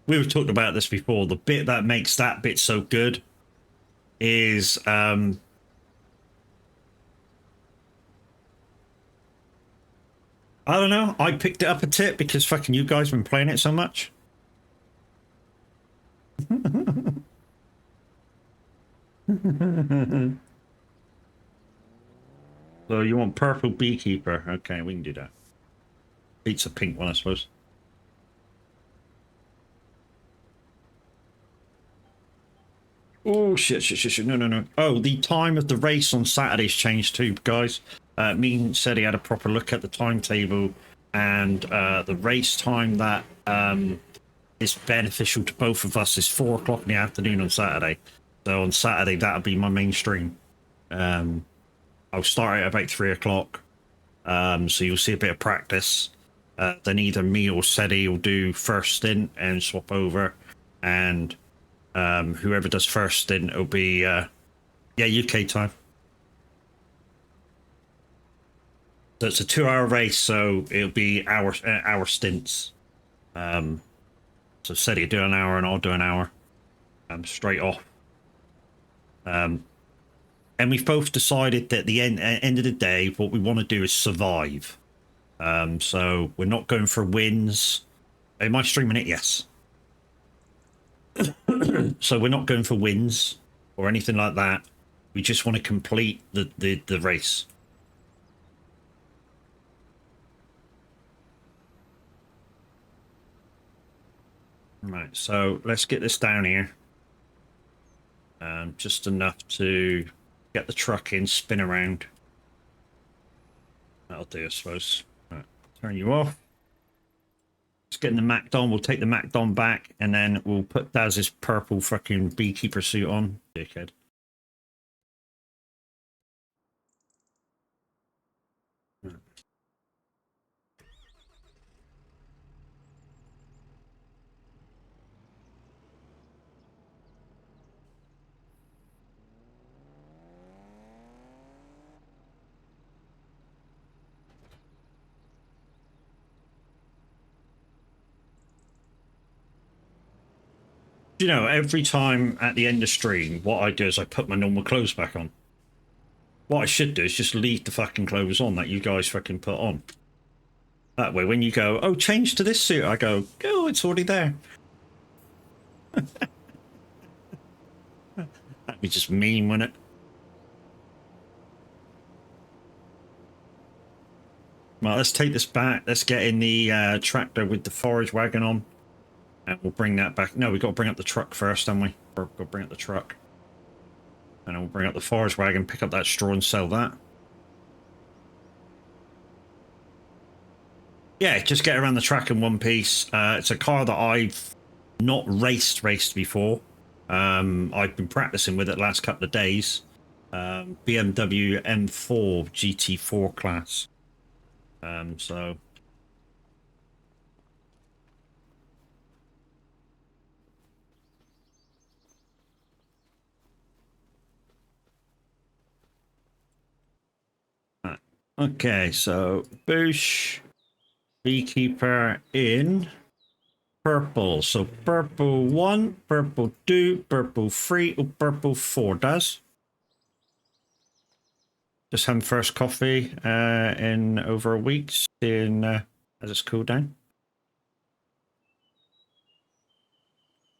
We've talked about this before. The bit that makes that bit so good is I don't know. I picked it up a tip because fucking you guys have been playing it so much. So you want purple beekeeper? Okay, we can do that. Beats a pink one, I suppose. Oh shit! No. Oh, the time of the race on Saturday's changed too, guys. Me said he had a proper look at the timetable, and the race time that is beneficial to both of us is 4 o'clock in the afternoon on Saturday. So on Saturday that'll be my main stream. I'll start at about 3 o'clock. So you'll see a bit of practice. Then either me or Seti will do first stint and swap over, and whoever does first stint will be yeah, UK time. So it's a 2-hour race, so it'll be hour stints. So Seti do an hour and I'll do an hour. Straight off. And we've both decided that at the end of the day, what we want to do is survive. So we're not going for wins. Am I streaming it? Yes. So we're not going for wins or anything like that. We just want to complete the race. Right, so let's get this down here. Just enough to get the truck in, spin around. That'll do, I suppose. Right, turn you off. Let's get in the MacDon. We'll take the MacDon back, and then we'll put Daz's purple fucking beekeeper suit on. Dickhead. Right. You know, every time at the end of stream, what I do is I put my normal clothes back on. What I should do is just leave the fucking clothes on that you guys fucking put on. That way, when you go, oh, change to this suit, I go, oh, it's already there. That'd be just mean, wouldn't it? Well, let's take this back. Let's get in the tractor with the forage wagon on. And we'll bring that back. No, we've got to bring up the truck first, haven't we? We've got to bring up the truck. And then we'll bring up the forage wagon, pick up that straw and sell that. Yeah, just get around the track in one piece. It's a car that I've not raced before. I've been practicing with it the last couple of days. BMW M4 GT4 class. So... Okay, so Boosh, Beekeeper in purple. So purple 1, purple 2, purple 3, or purple 4 does. Just having first coffee in over a week, seeing as it's cooled down.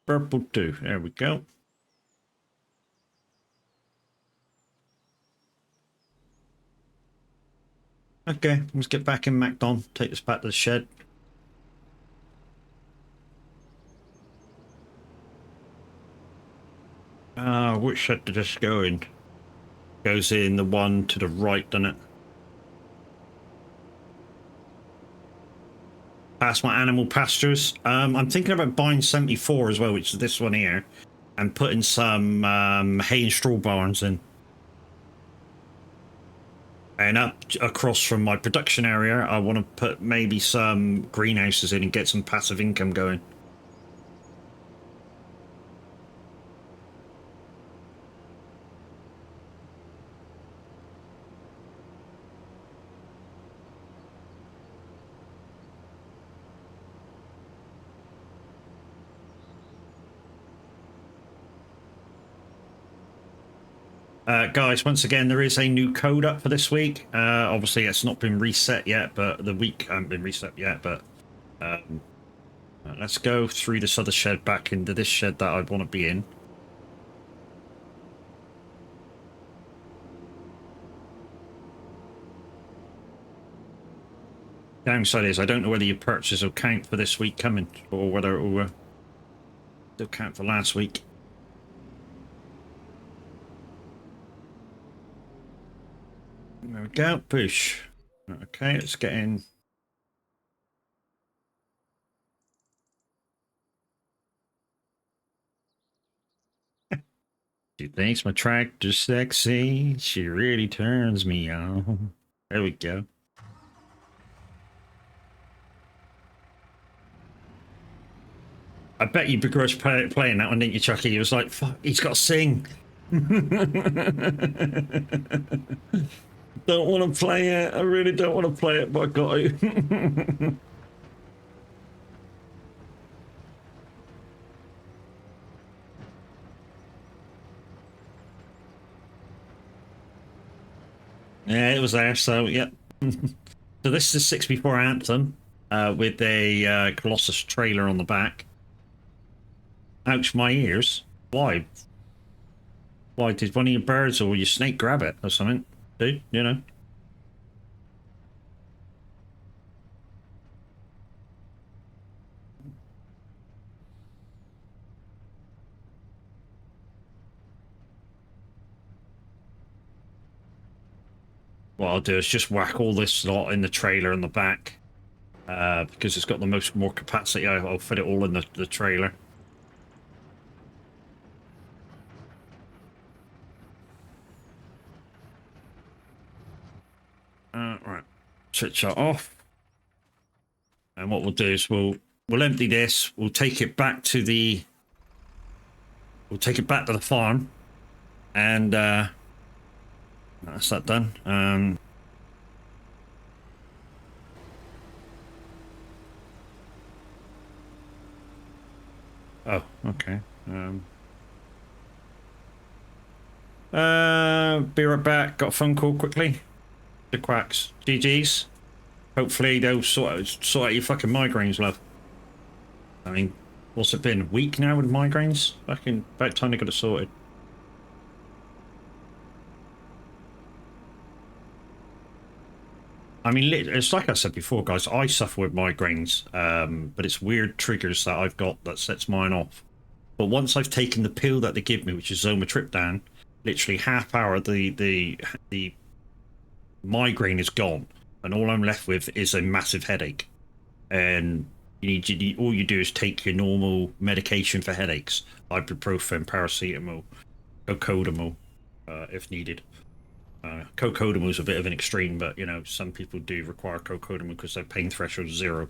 Purple 2, there we go. Okay, let's get back in MacDon, take this back to the shed. Which shed did this go in? Goes in the one to the right, doesn't it? Past my animal pastures. I'm thinking about buying 74 as well, which is this one here, and putting some hay and straw barns in. And up across from my production area, I want to put maybe some greenhouses in and get some passive income going. Guys, once again, there is a new code up for this week. Obviously, it's not been reset yet, but the week hasn't been reset yet. But let's go through this other shed back into this shed that I want to be in. Downside is I don't know whether your purchases will count for this week coming, or whether it will still count for last week. There we go, push. Okay, let's get in. She thinks my tractor's sexy. She really turns me on. There we go. I bet you begrudged playing that one, didn't you, Chucky? He was like, fuck, he's got to sing. Don't want to play it. I really don't want to play it, but I got to. Yeah, it was there, so yeah. So this is 64 Anthem with a Colossus trailer on the back. Ouch, my ears. Why? Why did one of your birds or your snake grab it or something? Dude, you know. What I'll do is just whack all this lot in the trailer in the back. Because it's got the more capacity, I'll fit it all in the trailer. Right, switch that off. And what we'll do is we'll empty this. We'll take it back to the farm, and that's that done. Oh, okay. Be right back. Got a phone call quickly. The quacks. GG's. Hopefully they'll sort out your fucking migraines, love. I mean, what's it been? A week now with migraines? About time they got it sorted. I mean, it's like I said before, guys, I suffer with migraines, but it's weird triggers that I've got that sets mine off. But once I've taken the pill that they give me, which is zomatriptan, literally half hour, the migraine is gone, and all I'm left with is a massive headache. And all you do is take your normal medication for headaches: ibuprofen, paracetamol, cocodamol, if needed. Cocodamol is a bit of an extreme, but you know, some people do require cocodamol because their pain threshold is 0.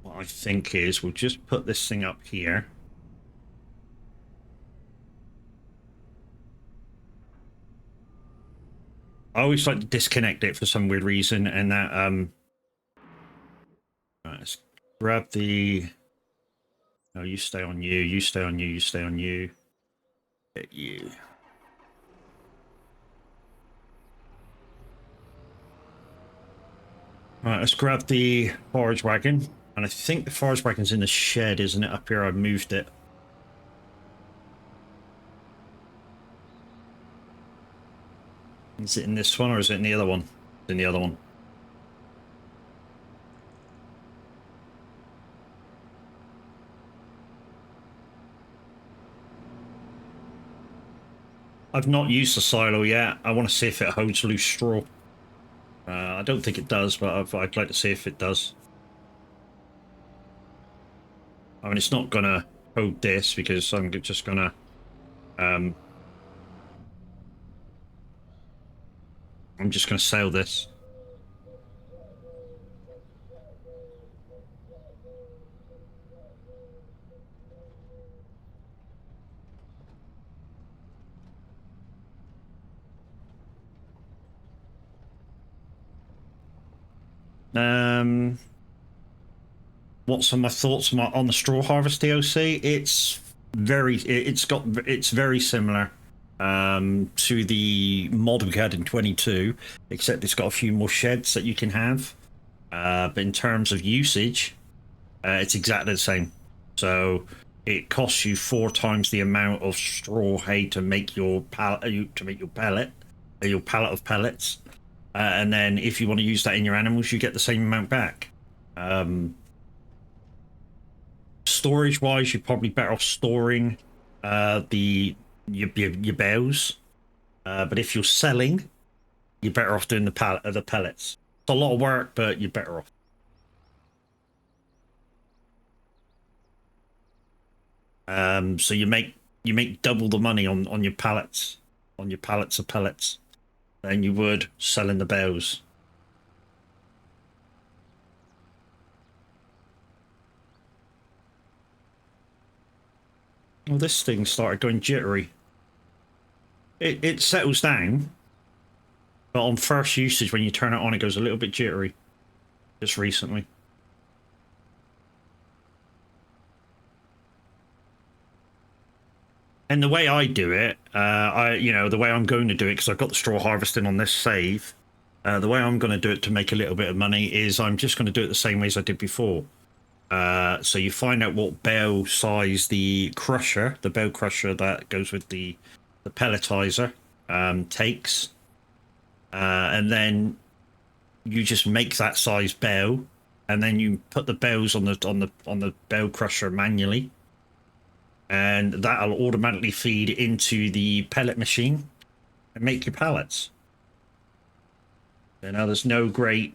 What I think is we'll just put this thing up here. I always like to disconnect it for some weird reason, and that right, let's grab the... No, you stay on you, you stay on you, you stay on you. Get you. Right, let's grab the forage wagon. And I think the forage wagon's in the shed, isn't it? Up here, I moved it. Is it in this one or is it in the other one? It's in the other one. I've not used the silo yet. I want to see if it holds loose straw. I don't think it does, but I'd like to see if it does. I mean, it's not going to hold this because I'm just going to... I'm just going to sail this. What's some of my thoughts on the straw harvest DOC? It's very similar to the mod we had in 22, except it's got a few more sheds that you can have. But in terms of usage, it's exactly the same. So it costs you 4 times the amount of straw hay to make your pallet of pellets. And then if you want to use that in your animals, you get the same amount back. Storage wise, you're probably better off storing your bales. But if you're selling, you're better off doing the pellets. It's a lot of work, but you're better off. So you make double the money on your pallets, on your pallets of pellets, than you would selling the bales. Well, this thing started going jittery. It settles down, but on first usage, when you turn it on, it goes a little bit jittery. Just recently. And the way I do it, the way I'm going to do it, because I've got the straw harvesting on this save, the way I'm going to do it to make a little bit of money is I'm just going to do it the same way as I did before. So you find out what bale size the bale crusher that goes with the pelletizer takes, and then you just make that size bale, and then you put the bales on the bale crusher manually, and that'll automatically feed into the pellet machine and make your pallets. So now there's no great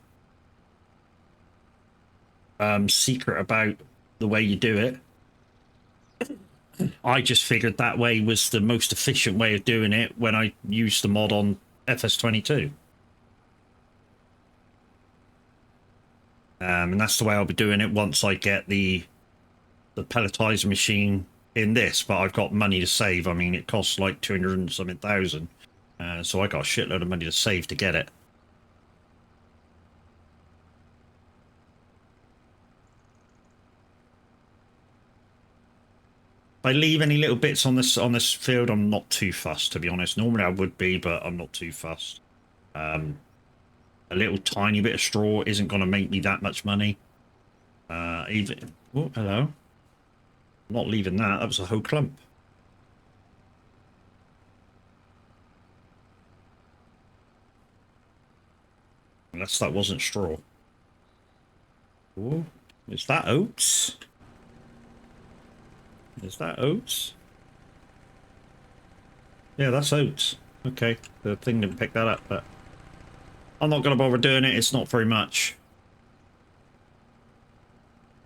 secret about the way you do it. I just figured that way was the most efficient way of doing it when I used the mod on FS22. And that's the way I'll be doing it once I get the pelletizer machine in this, but I've got money to save. I mean, it costs like 200 and something thousand, so I got a shitload of money to save to get it. If I leave any little bits on this field, I'm not too fussed, to be honest. Normally I would be, but I'm not too fussed. A little tiny bit of straw isn't going to make me that much money. Even... Oh, hello. I'm not leaving that. That was a whole clump. Unless that wasn't straw. Oh, is that oats? Is that oats? Yeah, that's oats. Okay, the thing didn't pick that up, but I'm not going to bother doing it. It's not very much.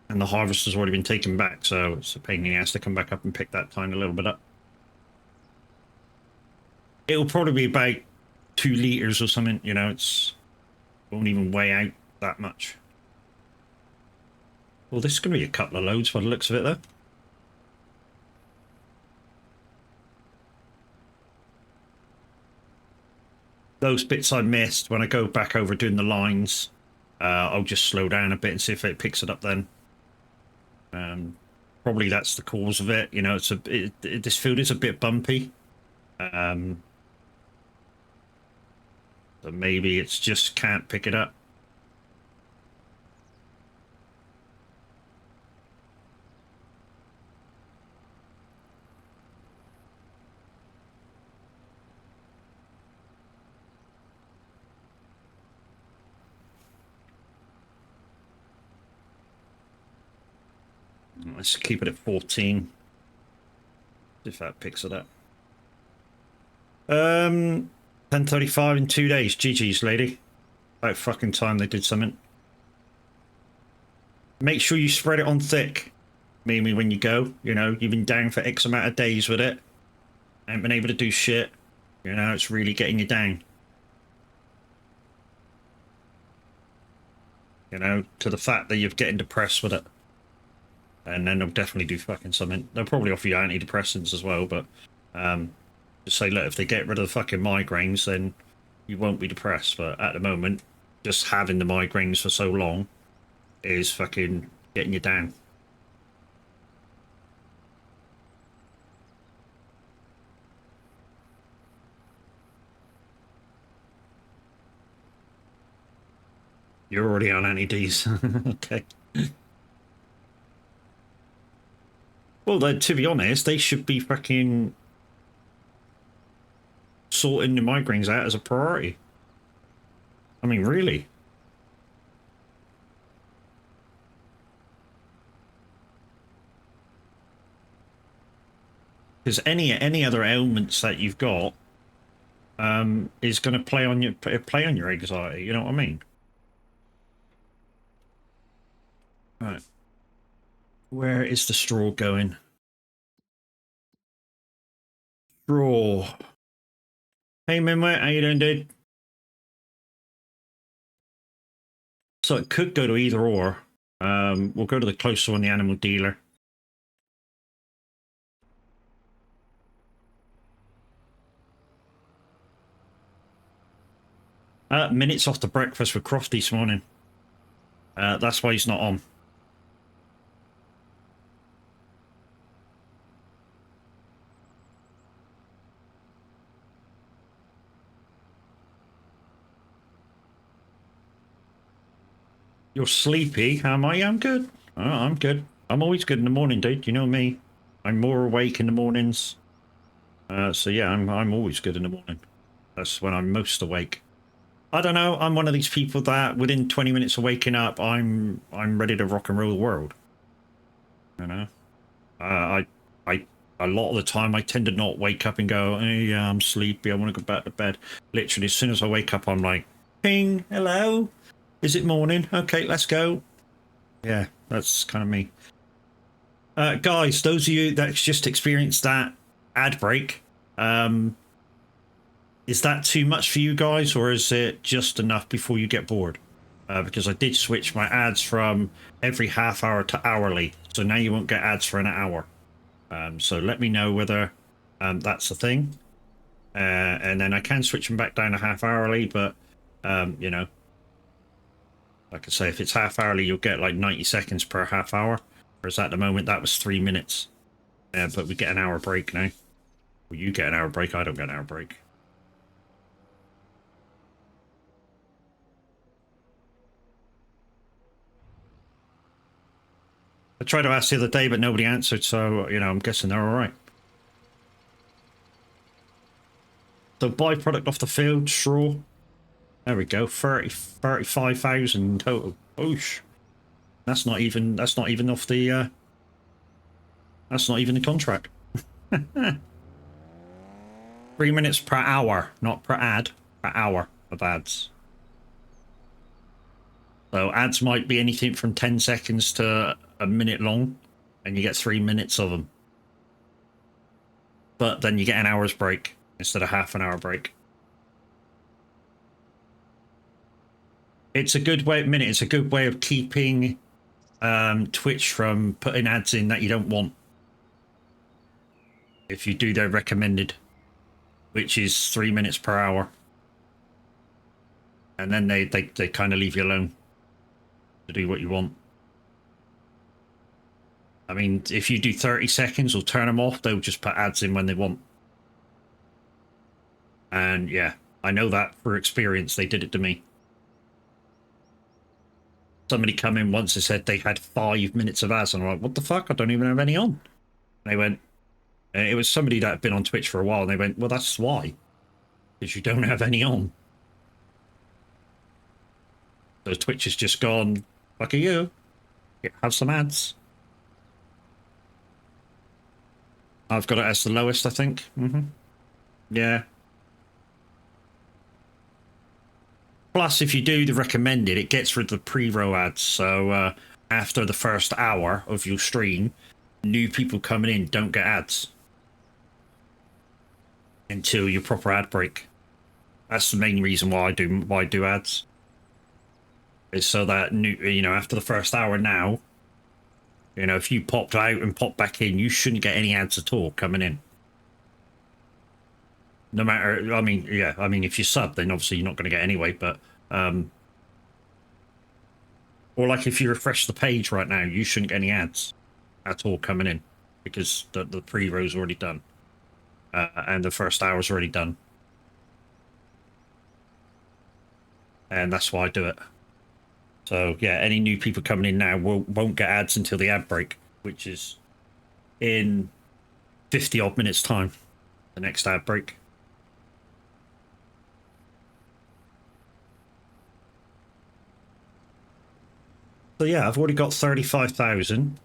And the harvest has already been taken back, so it's a pain in the ass to come back up and pick that tiny little bit up. It'll probably be about 2 liters or something, you know, it won't even weigh out that much. Well, this is going to be a couple of loads by the looks of it, though. Those bits I missed, when I go back over doing the lines, I'll just slow down a bit and see if it picks it up then. Probably that's the cause of it. You know, this field is a bit bumpy. So maybe it's just can't pick it up. Let's keep it at 14. If that picks it up. 10:35 in 2 days. GG's, lady. About fucking time they did something. Make sure you spread it on thick. Maybe when you go, you know, you've been down for X amount of days with it. Ain't been able to do shit. You know, it's really getting you down. You know, to the fact that you're getting depressed with it. And then they'll definitely do fucking something. They'll probably offer you antidepressants as well, but just say, look, if they get rid of the fucking migraines, then you won't be depressed. But at the moment, just having the migraines for so long is fucking getting you down. You're already on anti-Ds. Okay. Well, then, to be honest, they should be fucking sorting the migraines out as a priority. I mean, really. Because any other ailments that you've got is going to play on your anxiety. You know what I mean? Right. Where is the straw going? Straw. Hey, Minway, how you doing, dude? So it could go to either or. We'll go to the closer one, the animal dealer. Minutes off the breakfast with Crofty this morning. That's why he's not on. You're sleepy? How am I? I'm good. Oh, I'm good. I'm always good in the morning, dude. You know me. I'm more awake in the mornings. So yeah, I'm always good in the morning. That's when I'm most awake. I don't know. I'm one of these people that within 20 minutes of waking up, I'm ready to rock and roll the world. You know, I a lot of the time I tend to not wake up and go, hey, yeah, I'm sleepy. I want to go back to bed. Literally, as soon as I wake up, I'm like, ping, hello. Is it morning? Okay, let's go. Yeah, that's kind of me. Guys, those of you that's just experienced that ad break, is that too much for you guys, or is it just enough before you get bored? Because I did switch my ads from every half hour to hourly, so now you won't get ads for an hour. So let me know whether that's the thing. And then I can switch them back down to half hourly, but you know, like I say, if it's half hourly, you'll get like 90 seconds per half hour. Whereas at the moment, that was 3 minutes. But we get an hour break now. Well, you get an hour break, I don't get an hour break. I tried to ask the other day, but nobody answered, so, you know, I'm guessing they're all right. So byproduct off the field, straw. There we go, 35,000 total. Oosh. That's not even off the, that's not even the contract. 3 minutes per hour, not per ad, per hour of ads. So ads might be anything from 10 seconds to a minute long, and you get 3 minutes of them. But then you get an hour's break instead of half an hour break. It's a good way, it's a good way of keeping Twitch from putting ads in that you don't want. If you do their recommended, which is 3 minutes per hour. And then they kind of leave you alone to do what you want. I mean, if you do 30 seconds or turn them off, they'll just put ads in when they want. And yeah, I know that for experience. They did it to me. Somebody come in once and said they had 5 minutes of ads, and I'm like, what the fuck? I don't even have any on. And they went, and it was somebody that had been on Twitch for a while, and they went, well, that's why. Because you don't have any on. So Twitch has just gone, fuck you. Have some ads. I've got it as the lowest, I think. Yeah. Plus, if you do the recommended, it gets rid of the pre-roll ads. So after the first hour of your stream, new people coming in don't get ads until your proper ad break. That's the main reason why I do ads. Is so that after the first hour now, if you popped out and popped back in, you shouldn't get any ads at all coming in. No matter, I mean, if you sub, then obviously you're not going to get anyway, but, or like if you refresh the page right now, you shouldn't get any ads at all coming in because the pre-row's already done, and the first hour's already done. And that's why I do it. So yeah, any new people coming in now won't get ads until the ad break, which is in 50 odd minutes time, the next ad break. So yeah, I've already got 35,000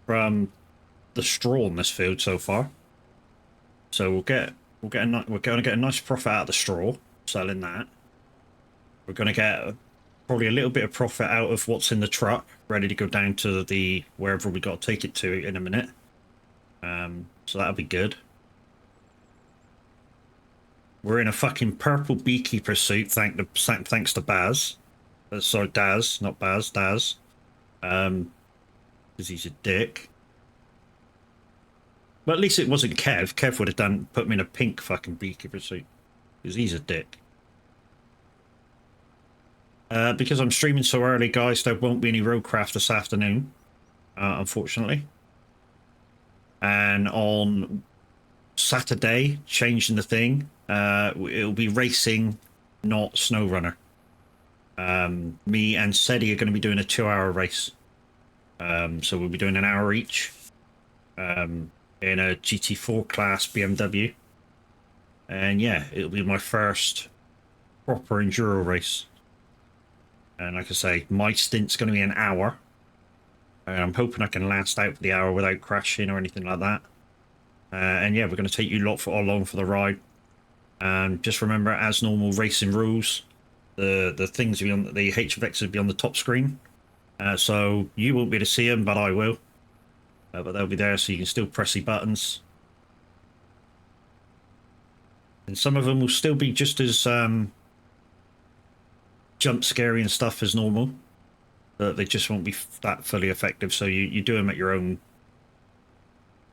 from the straw in this field so far. So we're going to get a nice profit out of the straw selling that. We're going to get probably a little bit of profit out of what's in the truck, ready to go down to the wherever we got to take it to in a minute. So that'll be good. We're in a fucking purple beekeeper suit, thanks to Baz. Sorry, Daz, not Baz, Daz. Because he's a dick. But at least it wasn't Kev. Kev would have put me in a pink fucking beekeeper suit. Because he's a dick. Because I'm streaming so early, guys, there won't be any roadcraft this afternoon, unfortunately. And on Saturday, changing the thing, it'll be racing, not SnowRunner. Me and Sedi are going to be doing a 2-hour race. So we'll be doing an hour each in a GT4 class BMW. And yeah, it'll be my first proper enduro race. And like I say, my stint's going to be an hour. And I'm hoping I can last out for the hour without crashing or anything like that. And yeah, we're going to take you lot along for the ride. And just remember, as normal racing rules, the things will be on the HFX will be on the top screen. So you won't be able to see them, but I will. But they'll be there, so you can still press the buttons. And some of them will still be just as jump scary and stuff as normal, but they just won't be that fully effective. So you do them at your own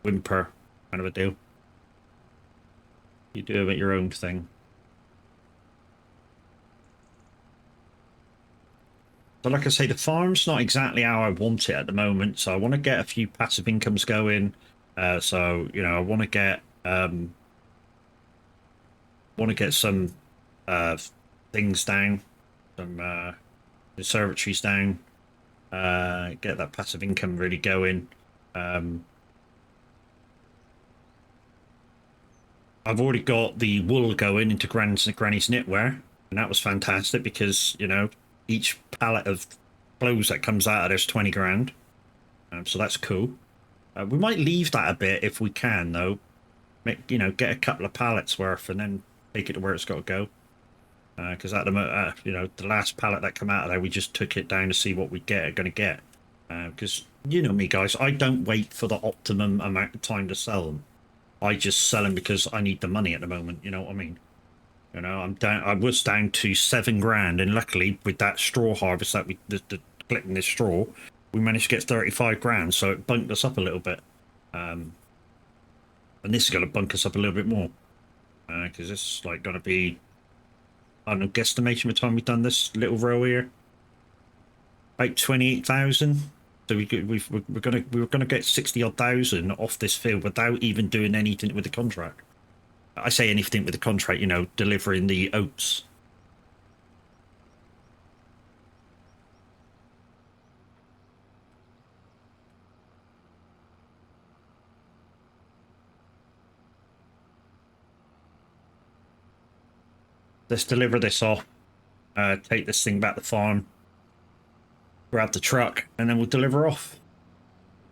whimper, kind of a deal. You do them at your own thing. So like I say, the farm's not exactly how I want it at the moment. So I want to get a few passive incomes going. So I want to get some things down, some conservatories down, get that passive income really going. I've already got the wool going into Granny's knitwear, and that was fantastic because each pallet of clothes that comes out of there's 20 grand, so that's cool. We might leave that a bit if we can, though. Get a couple of pallets worth and then take it to where it's got to go. Because at the the last pallet that came out of there, we just took it down to see what we are going to get. Because you know me, guys, I don't wait for the optimum amount of time to sell them. I just sell them because I need the money at the moment. You know what I mean? I was down to 7 grand, and luckily with that straw harvest that the collecting this straw, we managed to get 35 grand. So it bunked us up a little bit. And this is going to bunk us up a little bit more. Because this is like going to be, I don't know, guesstimation by the time we've done this little row here, about 28,000 So we were gonna get 60 odd thousand off this field without even doing anything with the contract. I say anything with the contract, you know, delivering the oats. Let's deliver this off. Take this thing back to the farm. Grab the truck, and then we'll deliver off.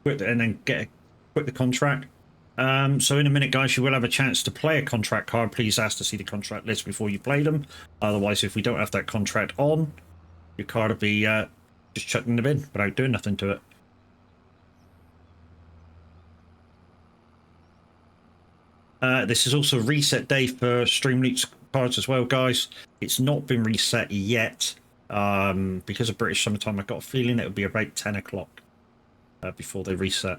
And then quit the contract. So in a minute, guys, you will have a chance to play a contract card. Please ask to see the contract list before you play them. Otherwise, if we don't have that contract on, your card will be just chucked in the bin without doing nothing to it. This is also reset day for Streamloots cards as well, guys. It's not been reset yet. Because of British summertime, I've got a feeling it will be about 10 o'clock before they reset.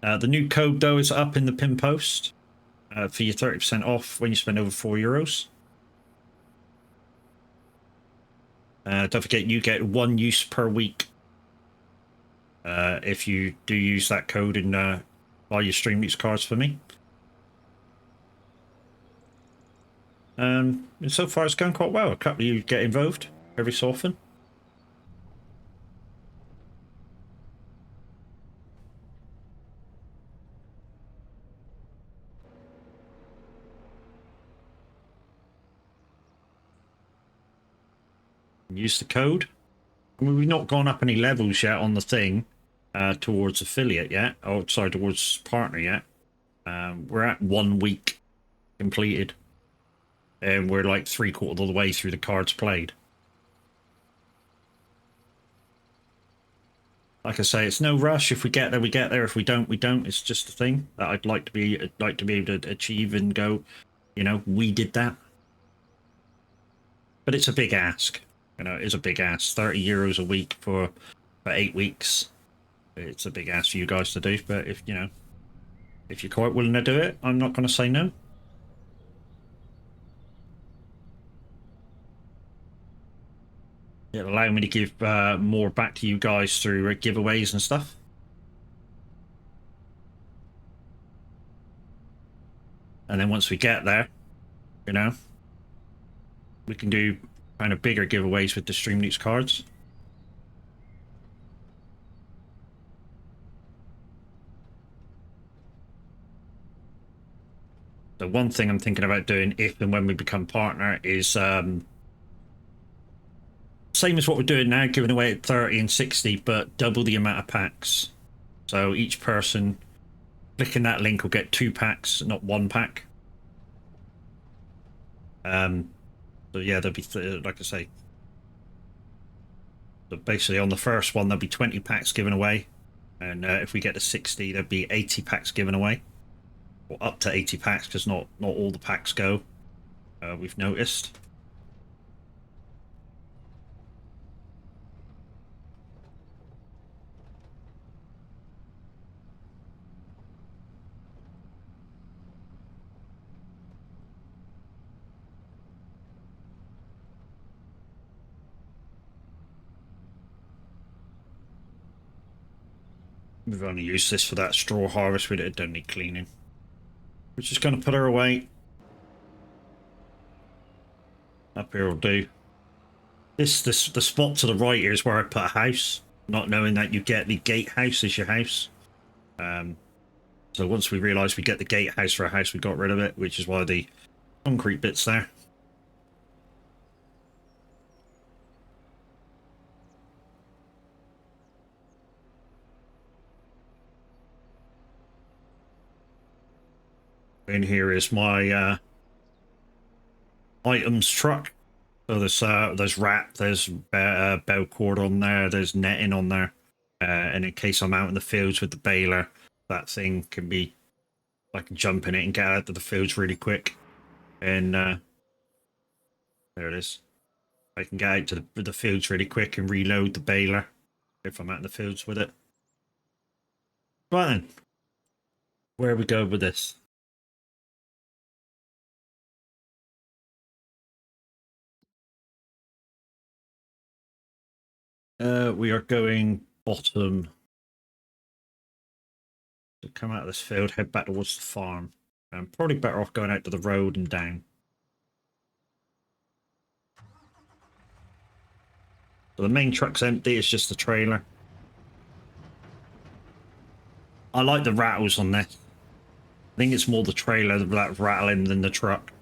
The new code, though, is up in the pin post for your 30% off when you spend over €4. Don't forget, you get 1 use per week if you do use that code and buy your Streamloots cards for me. And so far, it's going quite well. A couple of you get involved every so often. Use the code. I mean, we've not gone up any levels yet on the thing towards affiliate yet. Oh, sorry, towards partner yet. We're at 1 week completed. And we're like 3/4 of the way through the cards played. Like I say, it's no rush. If we get there, we get there. If we don't, we don't. It's just a thing that I'd like to be able to achieve and go, you know, we did that. But it's a big ask. You know, it is a big ask. €30 a week for 8 weeks. It's a big ask for you guys to do. But if you know, if you're quite willing to do it, I'm not going to say no. It'll allow me to give more back to you guys through giveaways and stuff. And then once we get there, you know, we can do kind of bigger giveaways with the Streamloots cards. The one thing I'm thinking about doing if and when we become partner is same as what we're doing now, giving away at 30 and 60, but double the amount of packs. So each person clicking that link will get 2 packs, not 1 pack. So yeah, there'll be, like I say, so basically on the first one, there'll be 20 packs given away. And if we get to 60, there'll be 80 packs given away. Or up to 80 packs, because not all the packs go, we've noticed. We've only used this for that straw harvest. We don't need cleaning. We're just going to put her away. Up here will do. The spot to the right here is where I put a house, not knowing that you get the gatehouse as your house. So once we realised we get the gatehouse for a house, we got rid of it, which is why the concrete bit's there. In here is my items truck. So there's wrap, there's bell cord on there, there's netting on there, and in case I'm out in the fields with the baler, that thing can be, I can jump in it and get out of the fields really quick. And there it is. I can get out to the fields really quick and reload the baler if I'm out in the fields with it. Right then, where we go with this? We are going bottom. So come out of this field, head back towards the farm. I'm probably better off going out to the road and down. So the main truck's empty, it's just the trailer. I like the rattles on this. I think it's more the trailer that's rattling than the truck.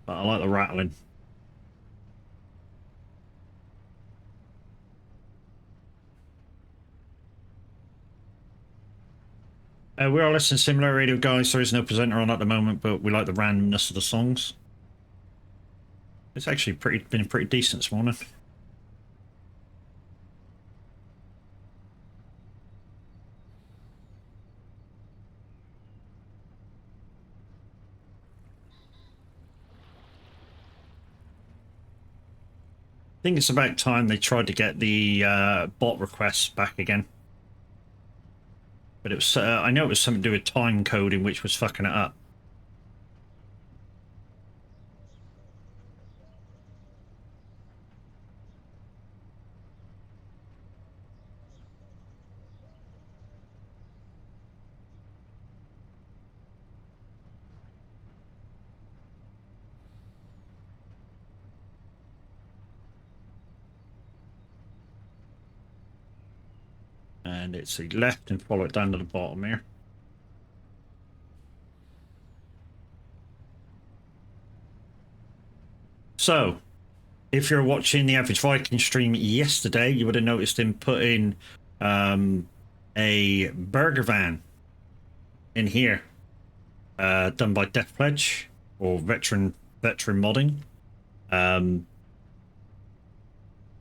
But I like the rattling. We are listening to similar radio guys. There is no presenter on at the moment, but we like the randomness of the songs. It's actually been pretty decent this morning. I think it's about time they tried to get the bot requests back again. But it was I know it was something to do with time coding, which was fucking it up. And it's a left and follow it down to the bottom here. So, if you're watching the Average Viking stream yesterday, you would have noticed him putting a burger van in here, done by Death Pledge or veteran modding.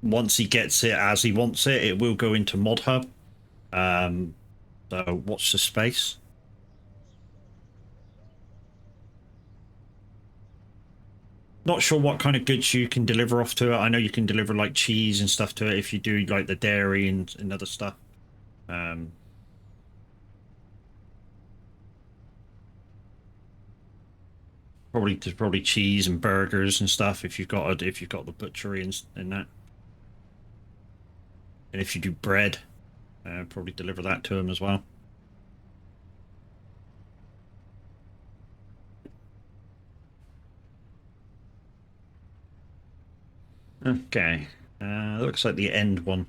Once he gets it as he wants it, it will go into Mod Hub. So watch the space. Not sure what kind of goods you can deliver off to it. I know you can deliver like cheese and stuff to it if you do like the dairy and other stuff. Probably cheese and burgers and stuff if you've got the butchery and that. And if you do bread, probably deliver that to him as well. Okay, looks like the end one.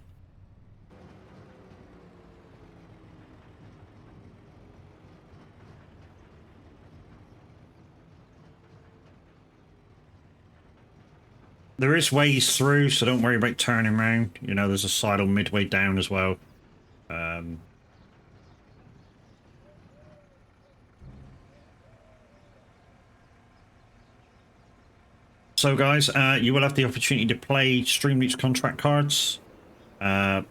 There is ways through, so don't worry about turning around. You know, there's a sidle midway down as well. So guys, you will have the opportunity to play Stream Reach contract cards.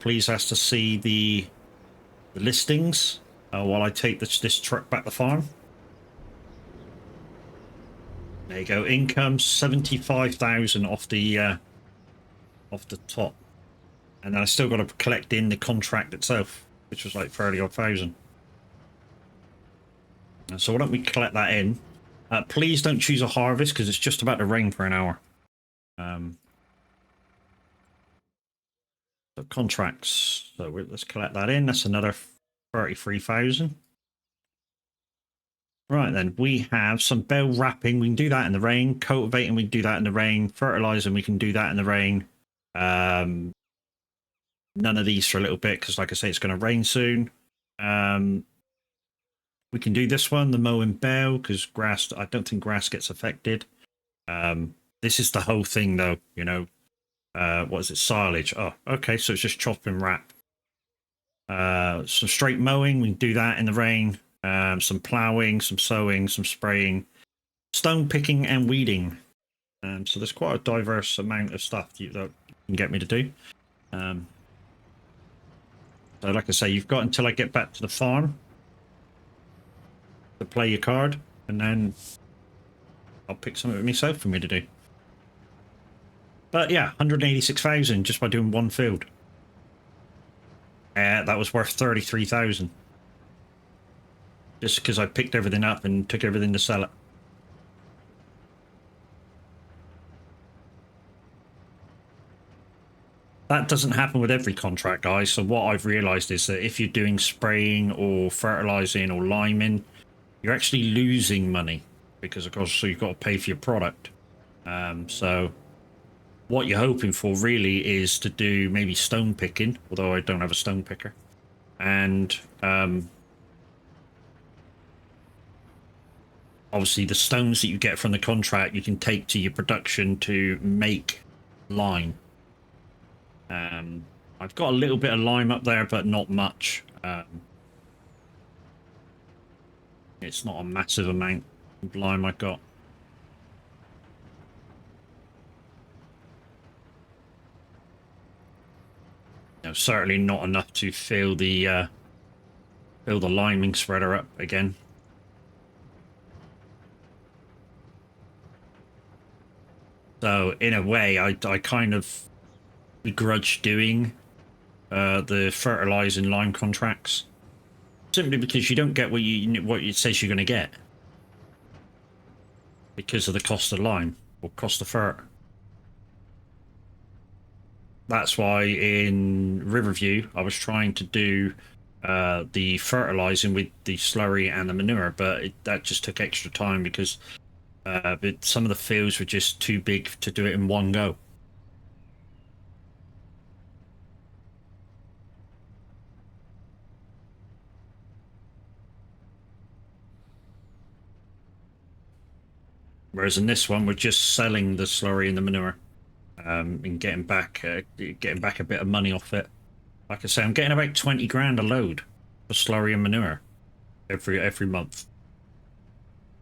Please ask to see the listings while I take this truck back to the farm. There you go. Income 75,000 off the top, and then I still got to collect in the contract itself, which was like 30-odd thousand. So why don't we collect that in? Please don't choose a harvest because it's just about to rain for an hour. So contracts. So let's collect that in. That's another 33,000. Right then, we have some bale wrapping. We can do that in the rain. Cultivating, we can do that in the rain. Fertilizing, we can do that in the rain. None of these for a little bit because, like I say, it's going to rain soon. We can do this one, the mowing bale, because grass. I don't think grass gets affected. This is the whole thing, though. You know, what is it? Silage. Oh, okay. So it's just chop and wrap. Some straight mowing. We can do that in the rain. Some ploughing, some sowing, some spraying, stone picking, and weeding. So there's quite a diverse amount of stuff that you can get me to do. So like I say, you've got until I get back to the farm to play your card, and then I'll pick something with myself for me to do. But yeah, 186,000 just by doing one field. That was worth 33,000. Just because I picked everything up and took everything to sell it. that doesn't happen with every contract, guys. So what I've realized is that if you're doing spraying or fertilizing or liming, you're actually losing money because, of course, so you've got to pay for your product. So what you're hoping for really is to do maybe stone picking, although I don't have a stone picker, and obviously the stones that you get from the contract you can take to your production to make lime. I've got a little bit of lime up there, but not much. It's not a massive amount of lime I've got. No, certainly not enough to fill the liming spreader up again. So in a way, I kind of begrudge doing the fertilizing lime contracts, simply because you don't get what it says you're going to get because of the cost of lime or cost of fert. That's why in Riverview I was trying to do the fertilizing with the slurry and the manure, but that just took extra time because some of the fields were just too big to do it in one go. Whereas in this one, we're just selling the slurry and the manure, and getting back a bit of money off it. Like I say, I'm getting about 20 grand a load for slurry and manure every month.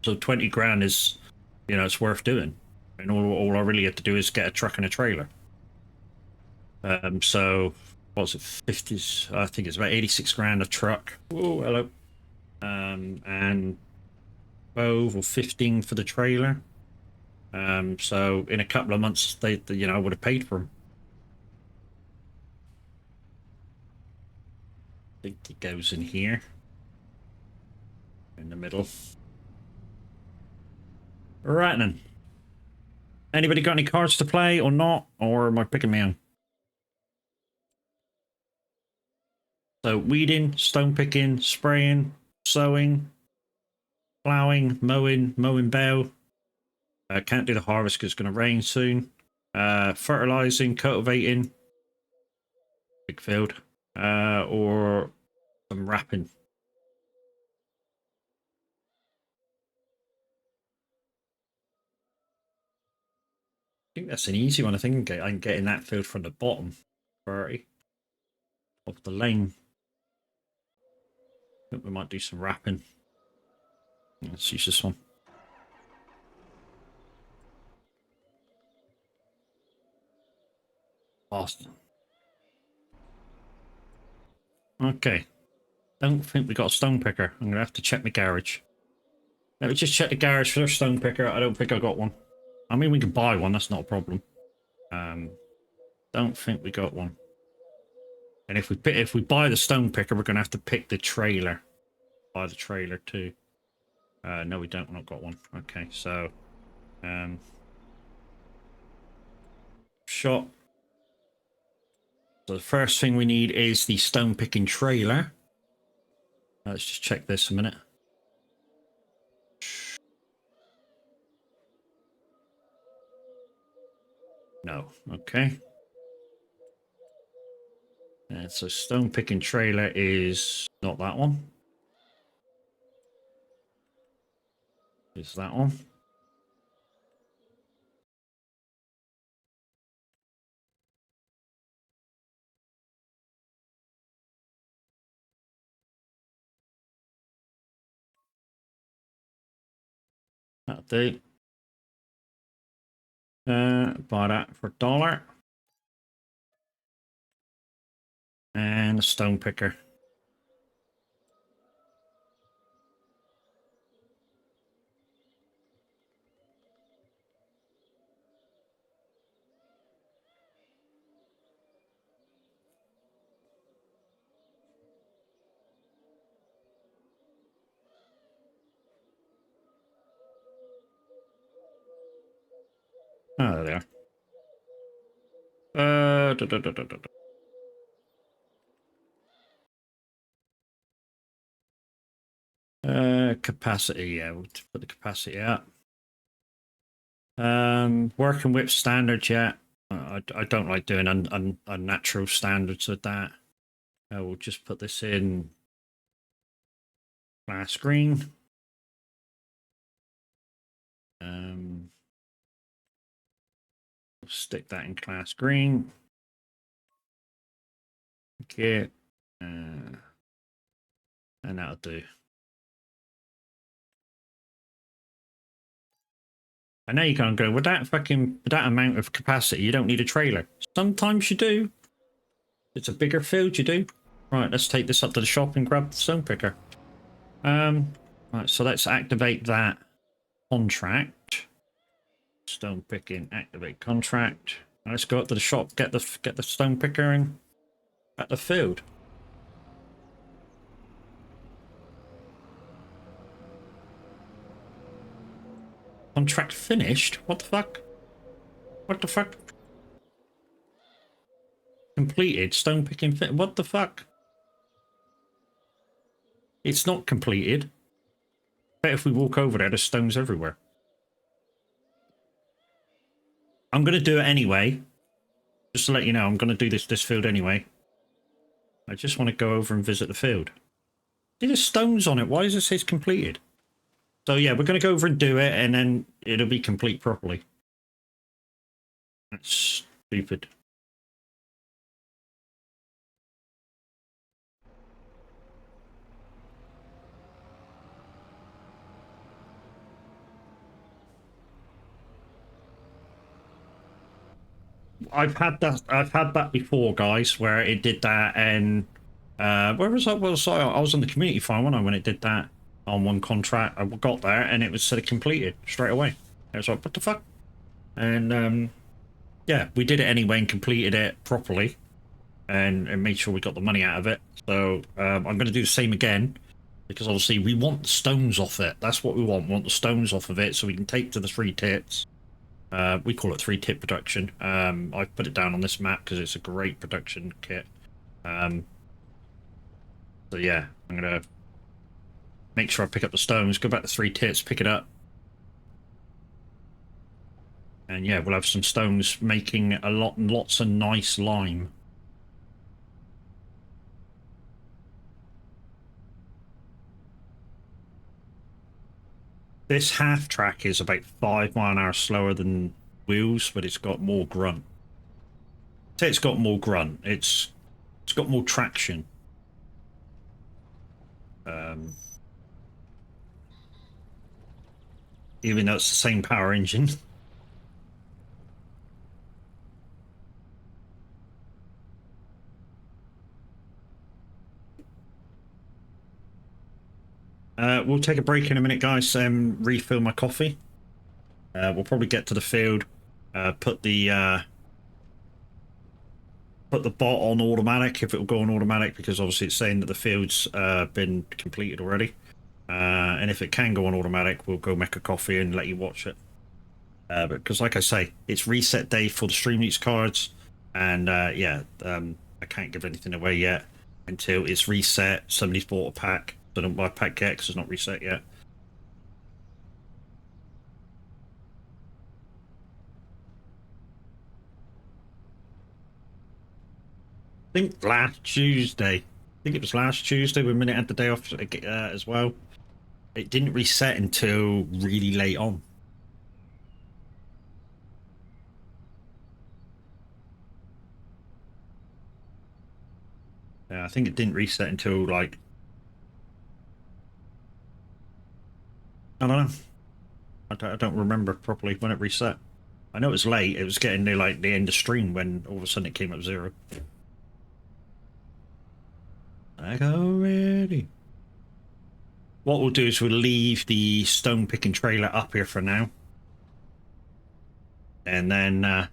So 20 grand is, it's worth doing. And all I really had to do is get a truck and a trailer. So what was it, 50s? I think it's about 86 grand a truck. Oh, hello. And 12 or 15 for the trailer. So in a couple of months, I would have paid for them. I think it goes in here, in the middle. Right then. Anybody got any cards to play or not? Or am I picking my own? So weeding, stone picking, spraying, sowing, ploughing, mowing bow. Can't do the harvest because it's going to rain soon. Fertilizing, cultivating, big field, or some wrapping. I think that's an easy one. I think I'm getting that field from the bottom 30 of the lane. I think we might do some wrapping. Let's use this one. Awesome. Okay. Don't think we got a stone picker. I'm gonna have to check my garage. Let me just check the garage for a stone picker. I don't think I got one. I mean, we can buy one. That's not a problem. Don't think we got one. And if we buy the stone picker, we're gonna have to pick the trailer. Buy the trailer too. No, we don't. We've not got one. Okay, so shop. So the first thing we need is the stone picking trailer. Let's just check this a minute. No. Okay. And so stone picking trailer is not that one. It's that one. That'll do. Buy that for $1. And a stone picker. Oh, there they are. Capacity, yeah, we'll put the capacity up. Working with standards, yeah. I don't like doing unnatural standards with that. We'll just put this in glass green. We'll stick that in class green. Okay. And that'll do. I know you can't go with that amount of capacity. You don't need a trailer. Sometimes you do. It's a bigger field, you do. Right, let's take this up to the shop and grab the stone picker. Right, so let's activate that contract. Stone picking, activate contract. Let's go up to the shop, get the stone picker and at the field. Contract finished? What the fuck? What the fuck? Completed. Stone picking fit. What the fuck? It's not completed. Bet if we walk over there, there's stones everywhere. I'm going to do it anyway. Just to let you know, I'm going to do this field anyway. I just want to go over and visit the field. There's stones on it. Why does it say it's completed? So yeah, we're going to go over and do it, and then it'll be complete properly. That's stupid. I've had that before, guys, where it did that, and where was I? I was on the community farm when it did that on one contract. I got there and it was sort of completed straight away. I was like, what the fuck? And yeah, we did it anyway and completed it properly, and made sure we got the money out of it. So I'm going to do the same again, because obviously we want the stones off it. That's what we want. We want the stones off of it so we can take to the 3 tits. We call it 3 tit production. I've put it down on this map because it's a great production kit. So yeah, I'm gonna make sure I pick up the stones, go back to 3 tits, pick it up, and yeah, we'll have some stones making lots of nice lime. This half track is about 5 mile an hour slower than wheels, but it's got more grunt. Say it's got more grunt. It's got more traction. Even though it's the same power engine. We'll take a break in a minute, guys, and refill my coffee. We'll probably get to the field, put the bot on automatic if it will go on automatic, because obviously it's saying that the field's been completed already. And if it can go on automatic, we'll go make a coffee and let you watch it. Because like I say, it's reset day for the Stream Leaks cards, and yeah, I can't give anything away yet until it's reset. Somebody's bought a pack, so don't buy pack yet because it's not reset yet. I think last Tuesday. I think it was last Tuesday when Minute had the day off as well. It didn't reset until really late on. Yeah, I think it didn't reset until like, I don't know. I don't remember properly when it reset. I know it was late. It was getting near like the end of stream when all of a sudden it came up 0. Like already. What we'll do is we'll leave the stone picking trailer up here for now. And then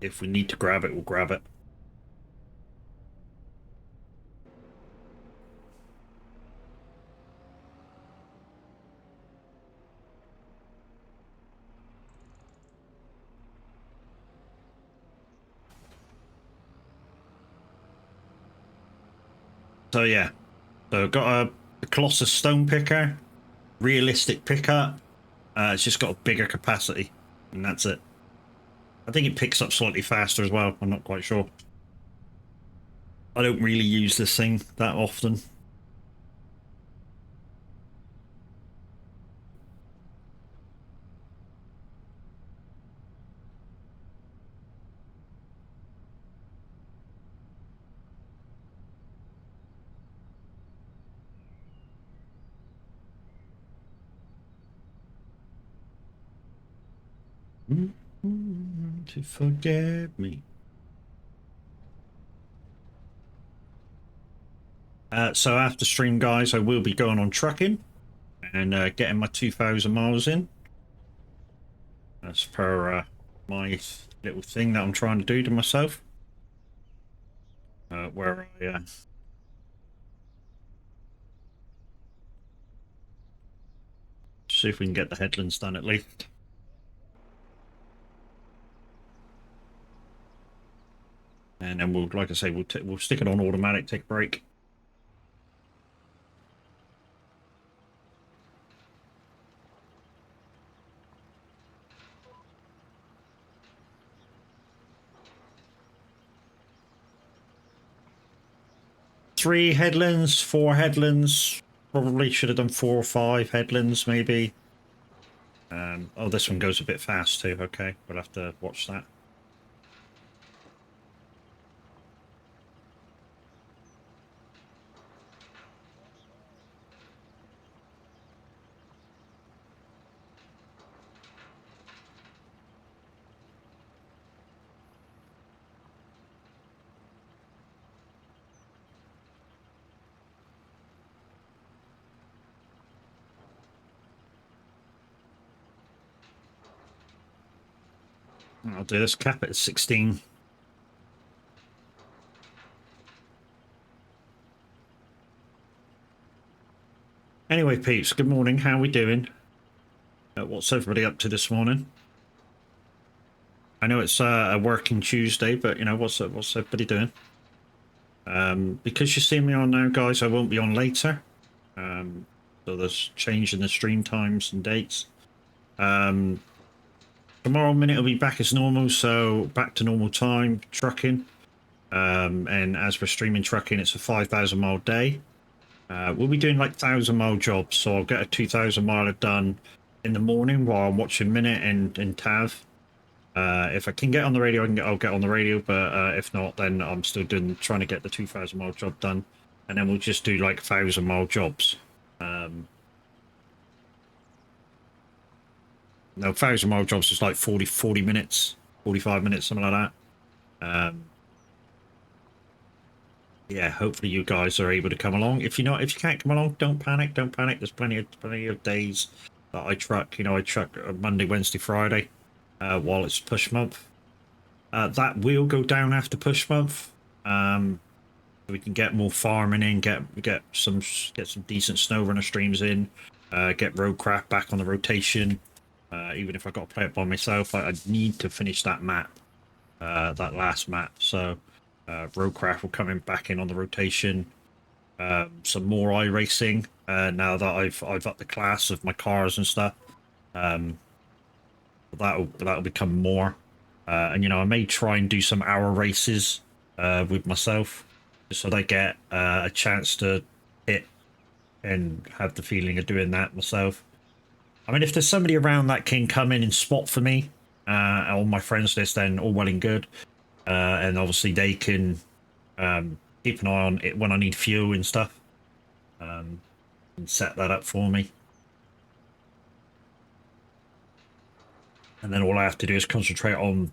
if we need to grab it, we'll grab it. So yeah, so I've got a Colossus stone picker, realistic pickup. It's just got a bigger capacity, and that's it. I think it picks up slightly faster as well. I'm not quite sure. I don't really use this thing that often. To forget me. So after stream, guys, I will be going on trucking and getting my 2,000 miles in. As per my little thing that I'm trying to do to myself. Where I see if we can get the headlands done at least. And then we'll, like I say, we'll stick it on automatic, take a break. Three headlands, four headlands. Probably should have done 4 or 5 headlands, maybe. Oh, this one goes a bit fast too. Okay, we'll have to watch that. I'll do this, cap it at 16. Anyway, peeps, good morning. How are we doing? What's everybody up to this morning? I know it's a working Tuesday, but you know, what's everybody doing? Because you see me on now, guys, I won't be on later. So there's change in the stream times and dates. Tomorrow minute will be back as normal, so back to normal time, trucking. And as for streaming trucking, it's a 5,000 mile day. We'll be doing like 1,000 mile jobs, so I'll get a 2,000 miler done in the morning while I'm watching Minute and Tav. If I can get on the radio, I'll get on the radio, but if not, then I'm still trying to get the 2,000 mile job done, and then we'll just do like 1,000 mile jobs. No, 1,000 mile jobs is like 40 minutes, 45 minutes, something like that. Yeah, hopefully you guys are able to come along. If you can't come along, don't panic. There's plenty of days that I truck. You know, I truck Monday, Wednesday, Friday, while it's push month. That will go down after push month. We can get more farming in, get some decent snow runner streams in, get roadcraft back on the rotation. Even if I got to play it by myself, I need to finish that map, that last map. So roadcraft will come in back in on the rotation. Some more iRacing now that I've upped the class of my cars and stuff. That'll become more. And you know, I may try and do some hour races with myself, just so they get a chance to hit and have the feeling of doing that myself. I mean, if there's somebody around that can come in and spot for me on my friends list, then all well and good. And obviously they can keep an eye on it when I need fuel and stuff, and set that up for me. And then all I have to do is concentrate on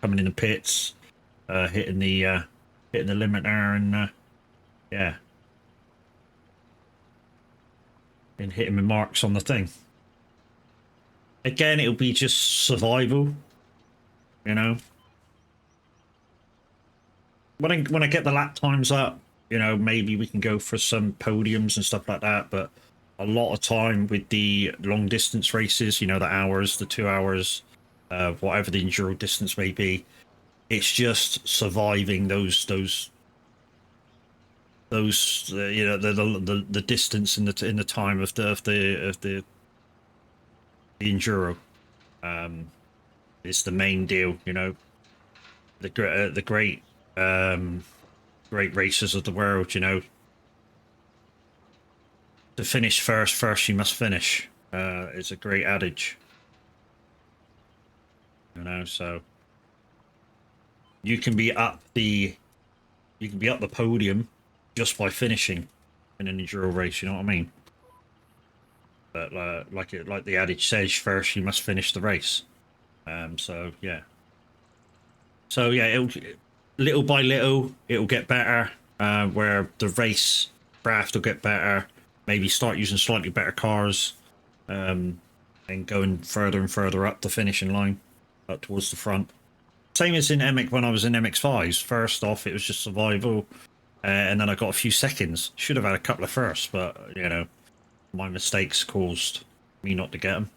coming in the pits, hitting the limit there, and yeah, and hitting my marks on the thing. Again, it'll be just survival, you know. When I get the lap times up, you know, maybe we can go for some podiums and stuff like that. But a lot of time with the long distance races, you know, the hours, the 2 hours, whatever the enduro distance may be, it's just surviving those those you know the distance and the time of the enduro is the main deal. You know, the great racers of the world. You know, to finish first you must finish. It's a great adage. You know, so you can be up the podium just by finishing in an enduro race. You know what I mean? But like the adage says, first you must finish the race. So yeah. So yeah, little by little it'll get better. Where the race craft will get better. Maybe start using slightly better cars, and going further and further up the finishing line, up towards the front. Same as in MX when I was in MX5s. First off, it was just survival, and then I got a few seconds. Should have had a couple of firsts, but you know, my mistakes caused me not to get them.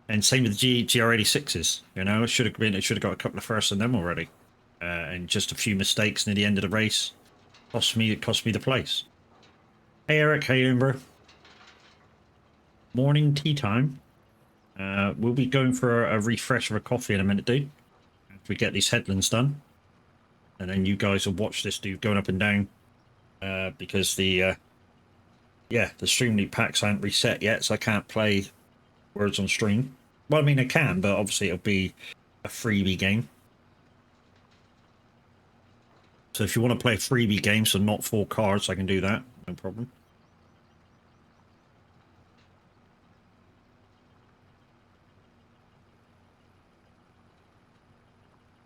And same with the GR86s. You know, it should have got a couple of firsts in them already, and just a few mistakes near the end of the race cost me the place. Hey Eric, how you doing, bro? Morning tea time. We'll be going for a refresh of a coffee in a minute, dude. If we get these headlands done, and then you guys will watch this dude going up and down, because the stream loop packs aren't reset yet, so I can't play words on stream. Well, I mean I can, but obviously it'll be a freebie game. So if you want to play a freebie game, so not 4 cards, I can do that, no problem.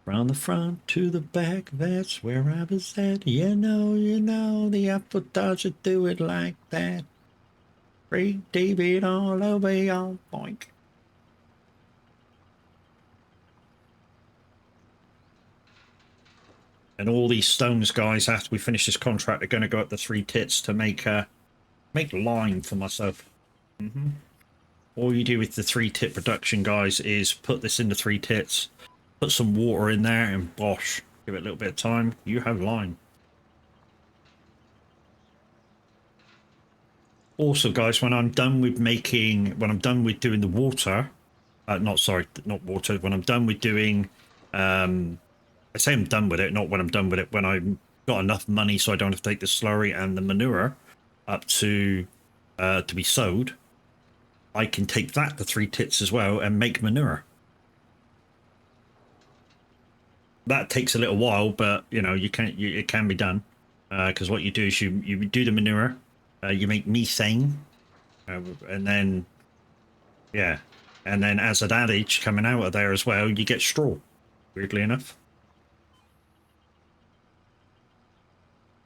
From the front to the back, that's where I was at. You know, the apple doesn't do it like that. Great David all over your boink. And all these stones guys, after we finish this contract, are going to go up the 3 tits to make lime for myself. All you do with the 3 tit production, guys, is put this in the 3 tits, put some water in there, and bosh, give it a little bit of time, you have lime. Also, guys, when I'm done with doing the water, not water, when I'm done with doing, I say I'm done with it, not when I'm done with it, when I've got enough money so I don't have to take the slurry and the manure up to be sowed, I can take that to 3 tits as well and make manure. That takes a little while, but you know, it can be done, because what you do is you do the manure, you make methane, and then as an adage coming out of there as well, you get straw, weirdly enough,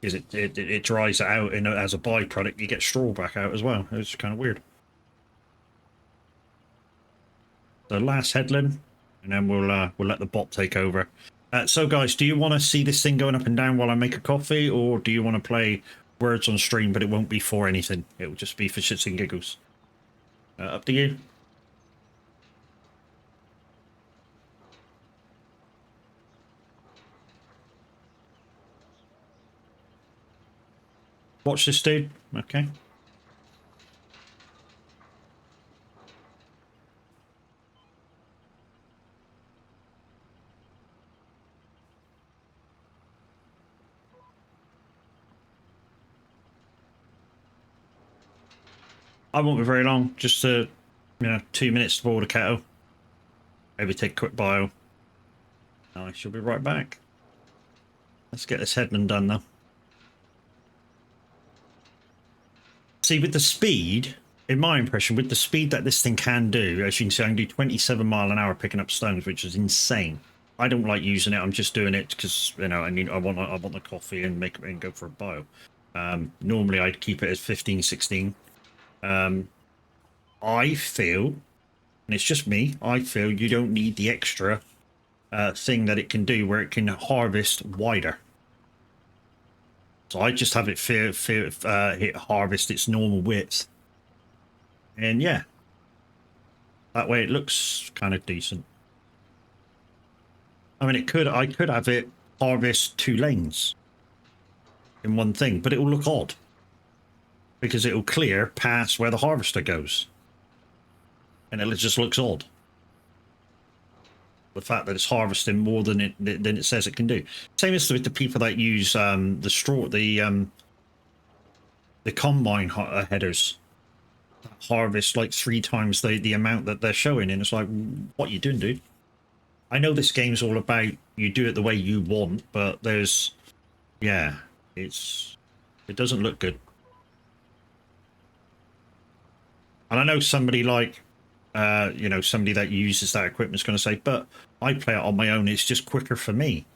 because it dries it out, and as a byproduct you get straw back out as well. It's kind of weird. The last headland, and then we'll let the bot take over. So guys, do you want to see this thing going up and down while I make a coffee, or do you want to play words on stream, but it won't be for anything? It will just be for shits and giggles. Up to you. Watch this dude. Okay. I won't be very long, just 2 minutes to boil the kettle. Maybe take a quick bio. I shall be right back. Let's get this headland done though. See, with the speed, in my impression, with the speed that this thing can do, as you can see, I can do 27 mile an hour picking up stones, which is insane. I don't like using it. I'm just doing it because, you know, I want the coffee and make it and go for a bio. Normally I'd keep it at 15, 16. I feel, and it's just me, I feel you don't need the extra thing that it can do where it can harvest wider. So I just have it hit harvest its normal width. And yeah, that way it looks kind of decent. I mean, I could have it harvest 2 lanes in one thing, but it will look odd because it will clear past where the harvester goes, and it just looks odd. The fact that it's harvesting more than it says it can do. Same as with the people that use the combine headers that harvest like 3 times the amount that they're showing, and it's like, what are you doing, dude? I know this game's all about you do it the way you want, but there's, yeah, it doesn't look good. And I know somebody like, you know, somebody that uses that equipment is going to say, but I play it on my own, it's just quicker for me.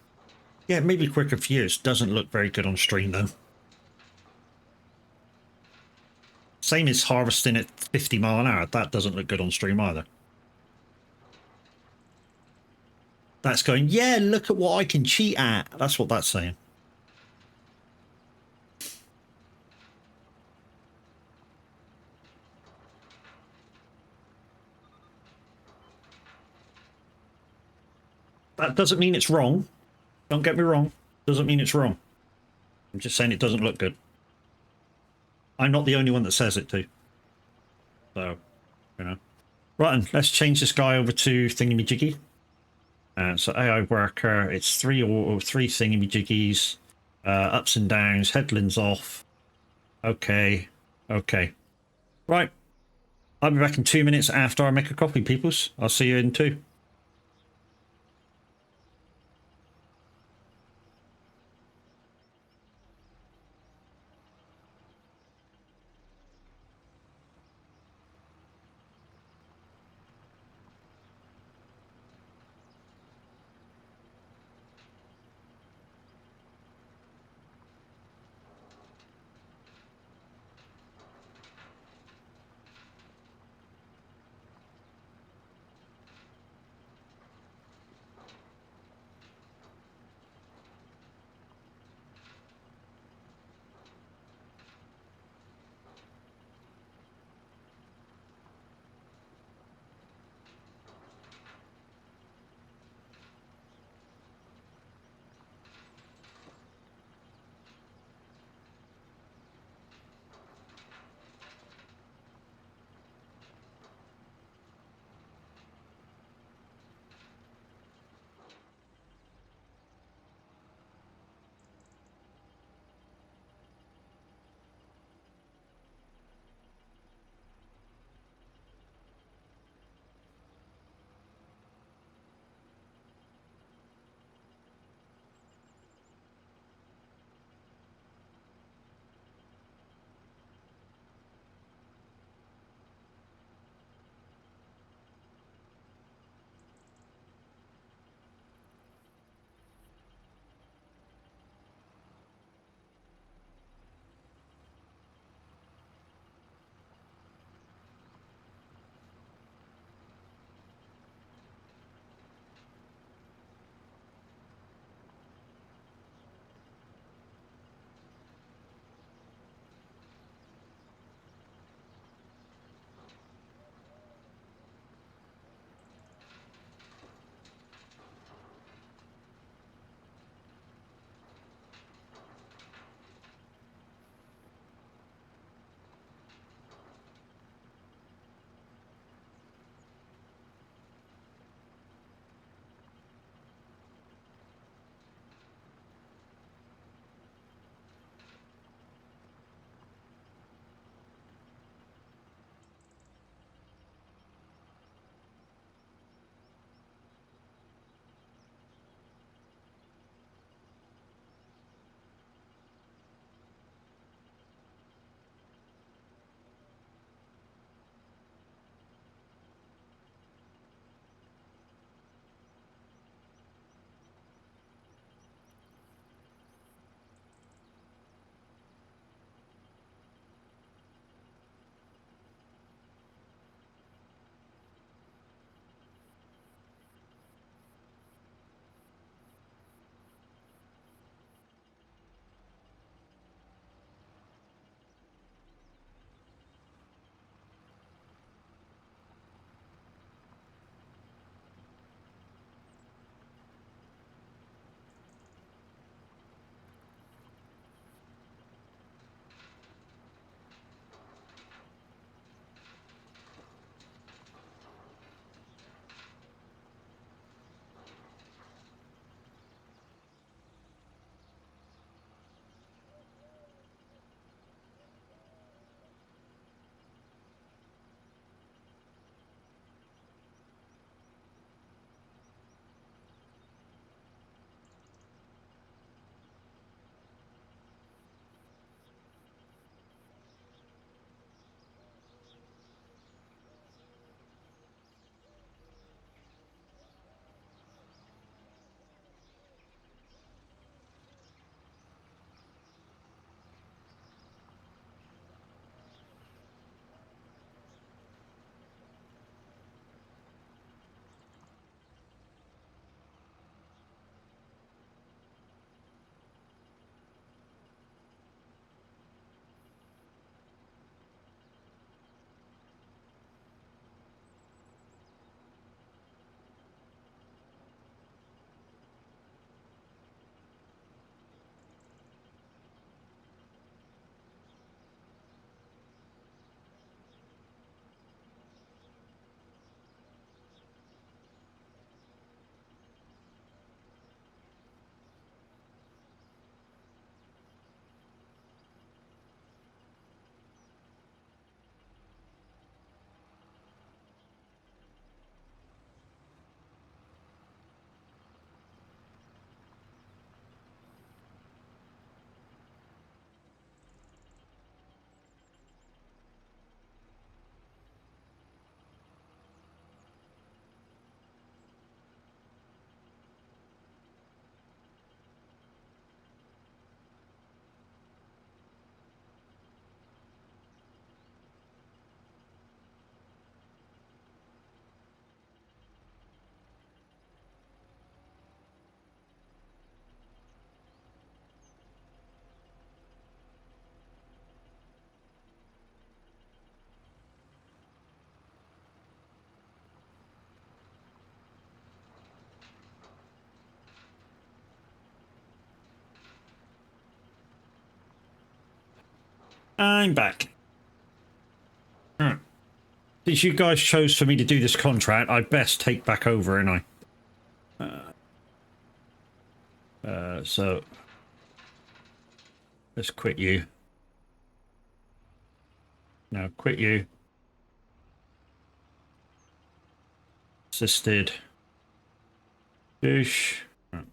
Yeah, maybe quicker for you. It doesn't look very good on stream, though. Same as harvesting at 50 mile an hour. That doesn't look good on stream either. That's going, yeah, look at what I can cheat at. That's what that's saying. That doesn't mean it's wrong. Don't get me wrong. Doesn't mean it's wrong. I'm just saying it doesn't look good. I'm not the only one that says it too. So, you know. Right, and let's change this guy over to thingamajiggy. So AI worker, it's 3 or 3 thingamajiggies, ups and downs, headlands off. Okay, okay. Right, I'll be back in 2 minutes after I make a coffee, peoples. I'll see you in 2. I'm back. Right. Since you guys chose for me to do this contract, I best take back over, ain't I? So let's quit you. No, quit you. Assisted. Douche. Right.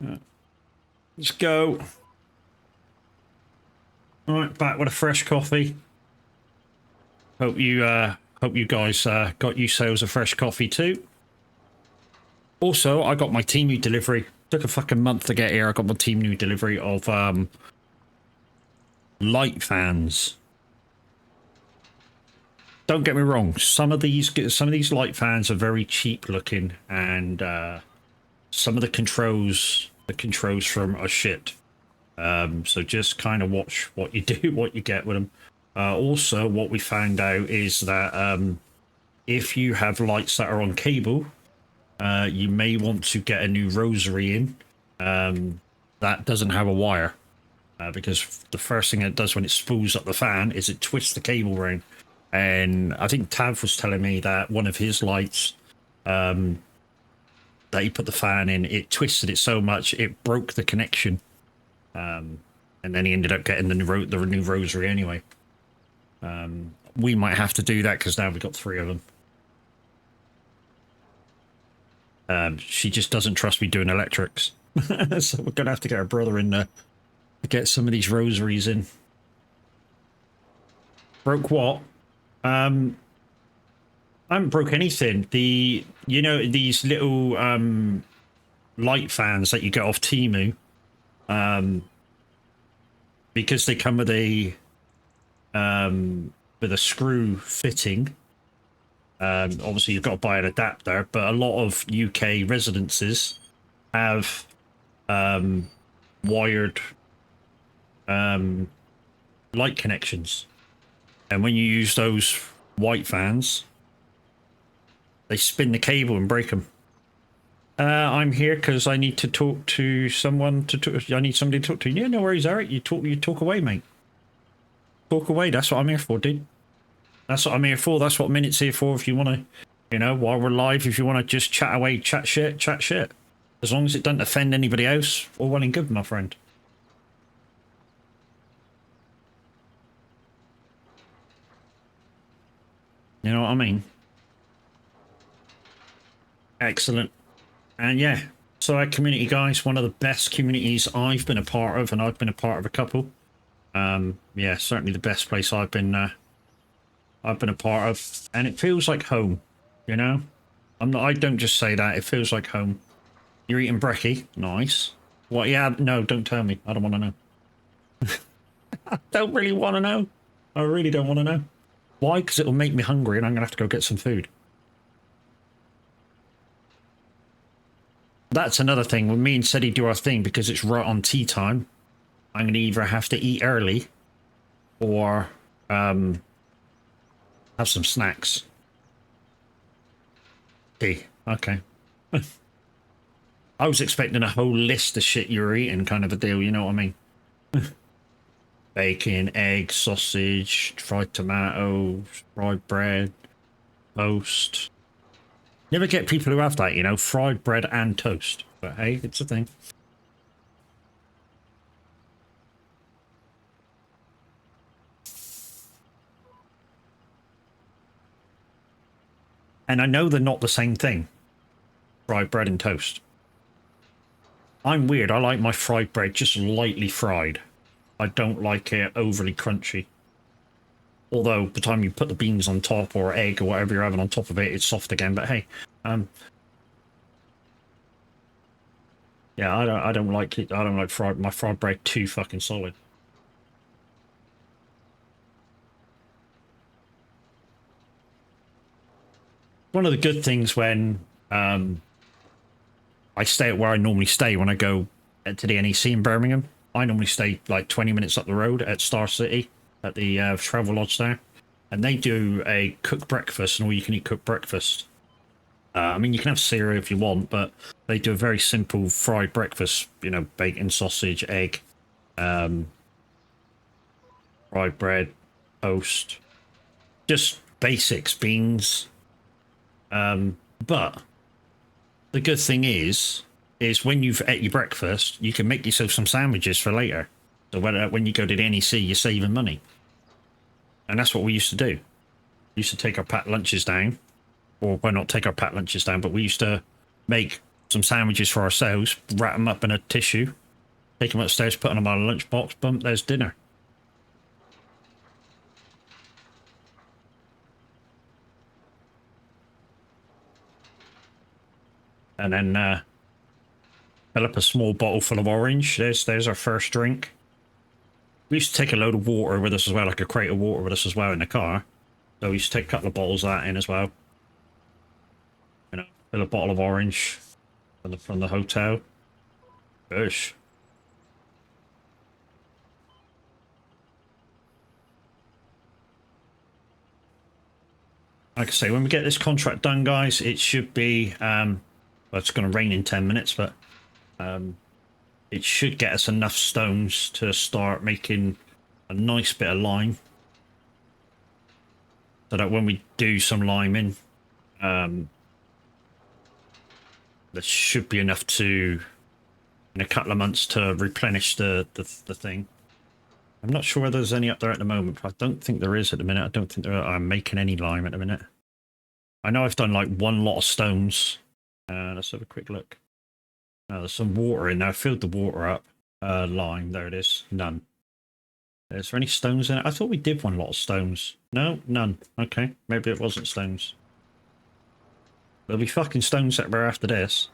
Right. Let's go. All right, back with a fresh coffee. Hope you guys got you sales of fresh coffee too. Also, I got my team new delivery. Took a fucking month to get here. I got my team new delivery of light fans. Don't get me wrong. Some of these light fans are very cheap looking, and some of the controls from are shit. So just kind of watch what you do, what you get with them. Also, what we found out is that if you have lights that are on cable, you may want to get a new rosary in that doesn't have a wire, because the first thing it does when it spools up the fan is it twists the cable around. And I think Tav was telling me that one of his lights that he put the fan in, it twisted it so much it broke the connection, and then he ended up getting the new rosary anyway. We might have to do that because now we've got 3 of them. She just doesn't trust me doing electrics. So we're gonna have to get her brother in there to get some of these rosaries in. Broke what? I haven't broke anything. These little light fans that you get off Temu, because they come with a screw fitting. Obviously you've got to buy an adapter, but a lot of UK residences have wired light connections, and when you use those white fans, they spin the cable and break them. I'm here because I need to talk to someone. I need somebody to talk to. Yeah, no worries, Eric. You talk away, mate. Talk away. That's what I'm here for, dude. That's what I'm here for. That's what Minute's here for. If you want to, while we're live, if you want to just chat away, chat shit. As long as it doesn't offend anybody else, all well and good, my friend. You know what I mean? Excellent. And yeah, so our community, guys, one of the best communities I've been a part of, and I've been a part of a couple. Yeah, certainly the best place I've been a part of, and it feels like home. I don't just say that, it feels like home. You're eating brekkie, nice. What? Yeah, no, don't tell me. I don't want to know. I don't really want to know. I really don't want to know. Why? Because it'll make me hungry and I'm gonna have to go get some food. That's another thing. When me and Seti do our thing, because it's right on tea time, I'm gonna either have to eat early or have some snacks. Tea. Okay. I was expecting a whole list of shit you were eating, kind of a deal, you know what I mean? Bacon, egg, sausage, fried tomato, fried bread, toast. Never get people who have that, fried bread and toast. But hey, it's a thing. And I know they're not the same thing. Fried bread and toast. I'm weird. I like my fried bread just lightly fried. I don't like it overly crunchy. Although, by the time you put the beans on top or egg or whatever you're having on top of it, it's soft again. But hey, yeah, I don't like it. I don't like my fried bread too fucking solid. One of the good things when I stay at where I normally stay when I go to the NEC in Birmingham, I normally stay like 20 minutes up the road at Star City at the Travel Lodge there, and they do a cooked breakfast, and all you can eat cooked breakfast. I mean, you can have cereal if you want, but they do a very simple fried breakfast. You know, bacon, sausage, egg, um, fried bread, toast, just basics, beans. But the good thing is when you've ate your breakfast, you can make yourself some sandwiches for later. So when you go to the NEC, you're saving money. And that's what we used to do. We used to take our packed lunches down, or well, not take our packed lunches down, but we used to make some sandwiches for ourselves, wrap them up in a tissue, take them upstairs, put them on our lunchbox, bump, there's dinner. And then fill up a small bottle full of orange. There's our first drink. We used to take a load of water with us as well, like a crate of water with us as well in the car. So we used to take a couple of bottles of that in as well. You know, fill a bottle of orange from the hotel. Gosh. Like I say, when we get this contract done, guys, it should be, well, it's going to rain in 10 minutes, but it should get us enough stones to start making a nice bit of lime. So that when we do some liming, there should be enough to, in a couple of months, to replenish the thing. I'm not sure whether there's any up there at the moment, but I don't think there is at the minute. I don't think I'm making any lime at the minute. I know I've done like one lot of stones. Let's have a quick look. There's some water in there. I filled the water up. Lime, there it is. None. Is there any stones in it? I thought we did one lot of stones. No, none. Okay, maybe it wasn't stones. There'll be fucking stones that we're after this.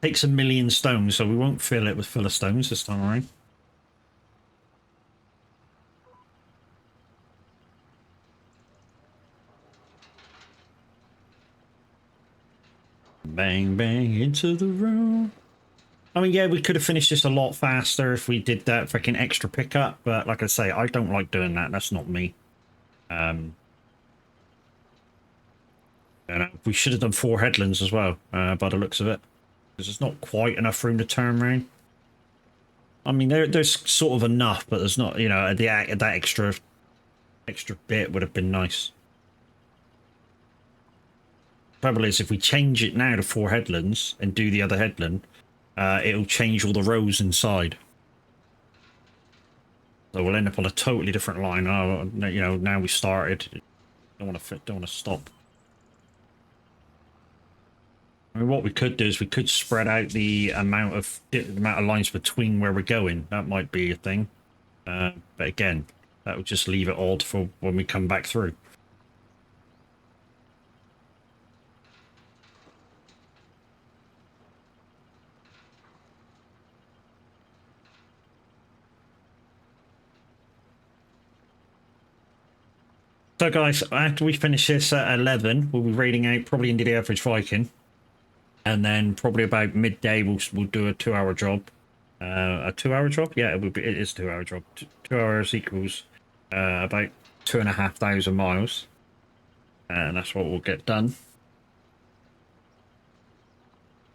Takes 1,000,000 stones, so we won't fill it with full of stones this time around. Bang, bang, into the room. I mean, yeah, we could have finished this a lot faster if we did that freaking extra pickup, but like I say, I don't like doing that. That's not me. We should have done 4 headlands as well, by the looks of it. Because there's not quite enough room to turn around. I mean, there's sort of enough, but there's not, you know, that extra bit would have been nice. Trouble is, if we change it now to 4 headlands and do the other headland, it'll change all the rows inside. So we'll end up on a totally different line. Oh, you know, now we started. Don't want to stop. I mean, what we could do is we could spread out the amount of lines between where we're going. That might be a thing. But again, that would just leave it odd for when we come back through. So guys, after we finish this at 11, we'll be raiding out probably into the average Viking. And then probably about midday, we'll do a 2-hour job. A 2-hour job? Yeah, it is a 2-hour job. 2 hours equals about 2,500 miles. And that's what we'll get done.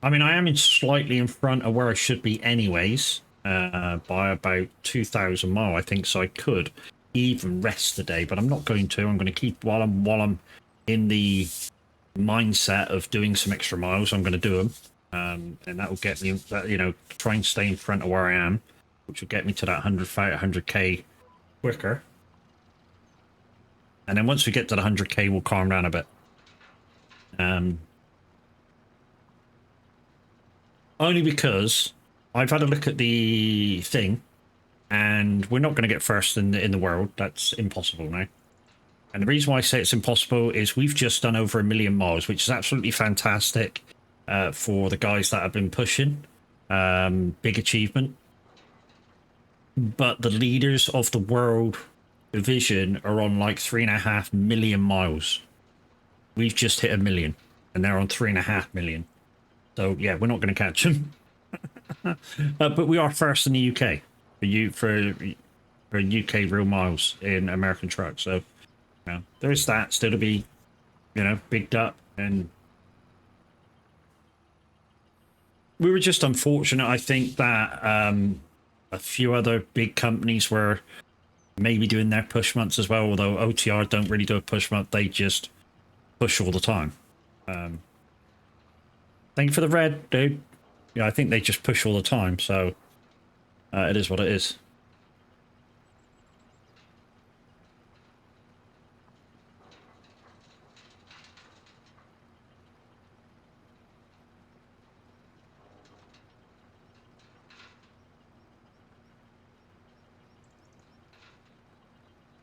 I mean, I am slightly in front of where I should be anyways. By about 2,000 miles, I think, so I could even rest today, but I'm not going to. I'm going to keep while I'm in the mindset of doing some extra miles. I'm going to do them, and that will get me, you know, try and stay in front of where I am, which will get me to that 100k quicker. And then once we get to the 100k, we'll calm down a bit. Only because I've had a look at the thing. And we're not going to get first in the world. That's impossible now. And the reason why I say it's impossible is we've just done over 1,000,000 miles, which is absolutely fantastic for the guys that have been pushing. Big achievement. But the leaders of the world division are on like 3.5 million miles. We've just hit 1,000,000, and they're on 3.5 million. So yeah, we're not going to catch them. But we are first in the UK. For UK real miles in American trucks, so you know, there's that still to be you know, bigged up, and we were just unfortunate. I think that a few other big companies were maybe doing their push months as well, although OTR don't really do a push month, they just push all the time. Thank you for the red, dude. Yeah, I think they just push all the time, so it is what it is.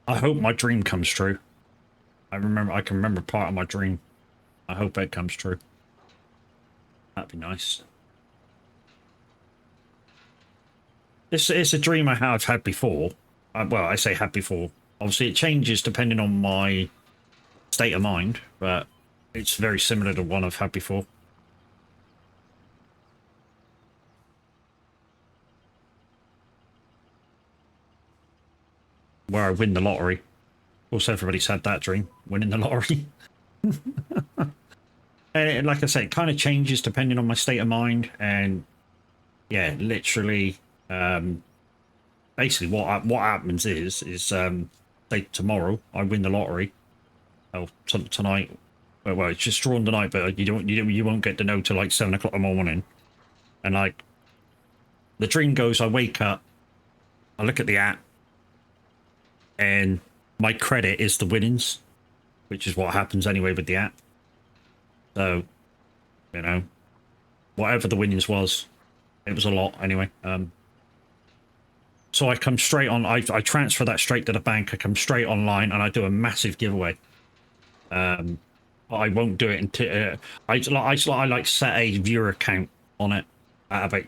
I hope my dream comes true. I can remember part of my dream. I hope it comes true. That'd be nice. It's a dream I've had before. Well, I say had before. Obviously, it changes depending on my state of mind, but it's very similar to one I've had before. Where I win the lottery. Of course, everybody's had that dream, winning the lottery. And like I say, it kind of changes depending on my state of mind. And yeah, literally, basically what happens is say tomorrow I win the lottery. Oh, tonight. Well, it's just drawn tonight, but you won't get to know till like 7 o'clock in the morning. And like, the dream goes, I wake up, I look at the app, and my credit is the winnings, which is what happens anyway with the app. So, you know, whatever the winnings was, it was a lot anyway. So I come straight on. I transfer that straight to the bank. I come straight online and I do a massive giveaway. But I won't do it until I like set a viewer count on it at about a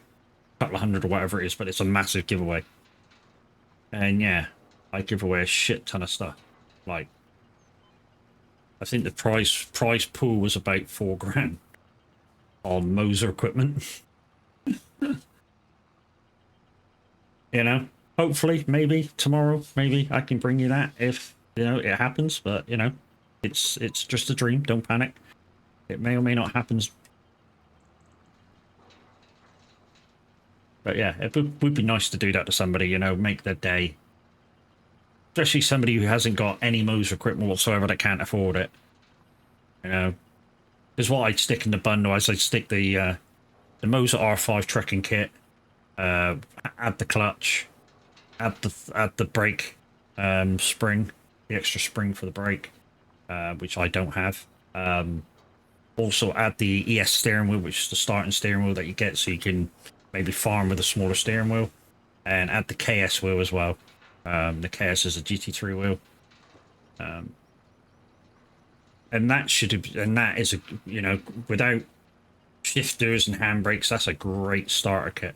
couple of hundred or whatever it is. But it's a massive giveaway. And yeah, I give away a shit ton of stuff. Like, I think the prize pool was about £4 on Moser equipment. You know, hopefully, maybe tomorrow, maybe I can bring you that if you know it happens. But you know, it's just a dream. Don't panic. It may or may not happen. But yeah, it would be nice to do that to somebody. You know, make their day. Especially somebody who hasn't got any Moser equipment whatsoever that can't afford it. You know, because what I'd stick in the bundle is I'd stick the Moser R5 trekking kit, add the clutch, add the brake spring, the extra spring for the brake, which I don't have. Also add the ES steering wheel, which is the starting steering wheel that you get, so you can maybe farm with a smaller steering wheel, and add the KS wheel as well. The KS is a GT3 wheel, and that is a, you know, without shifters and handbrakes, that's a great starter kit.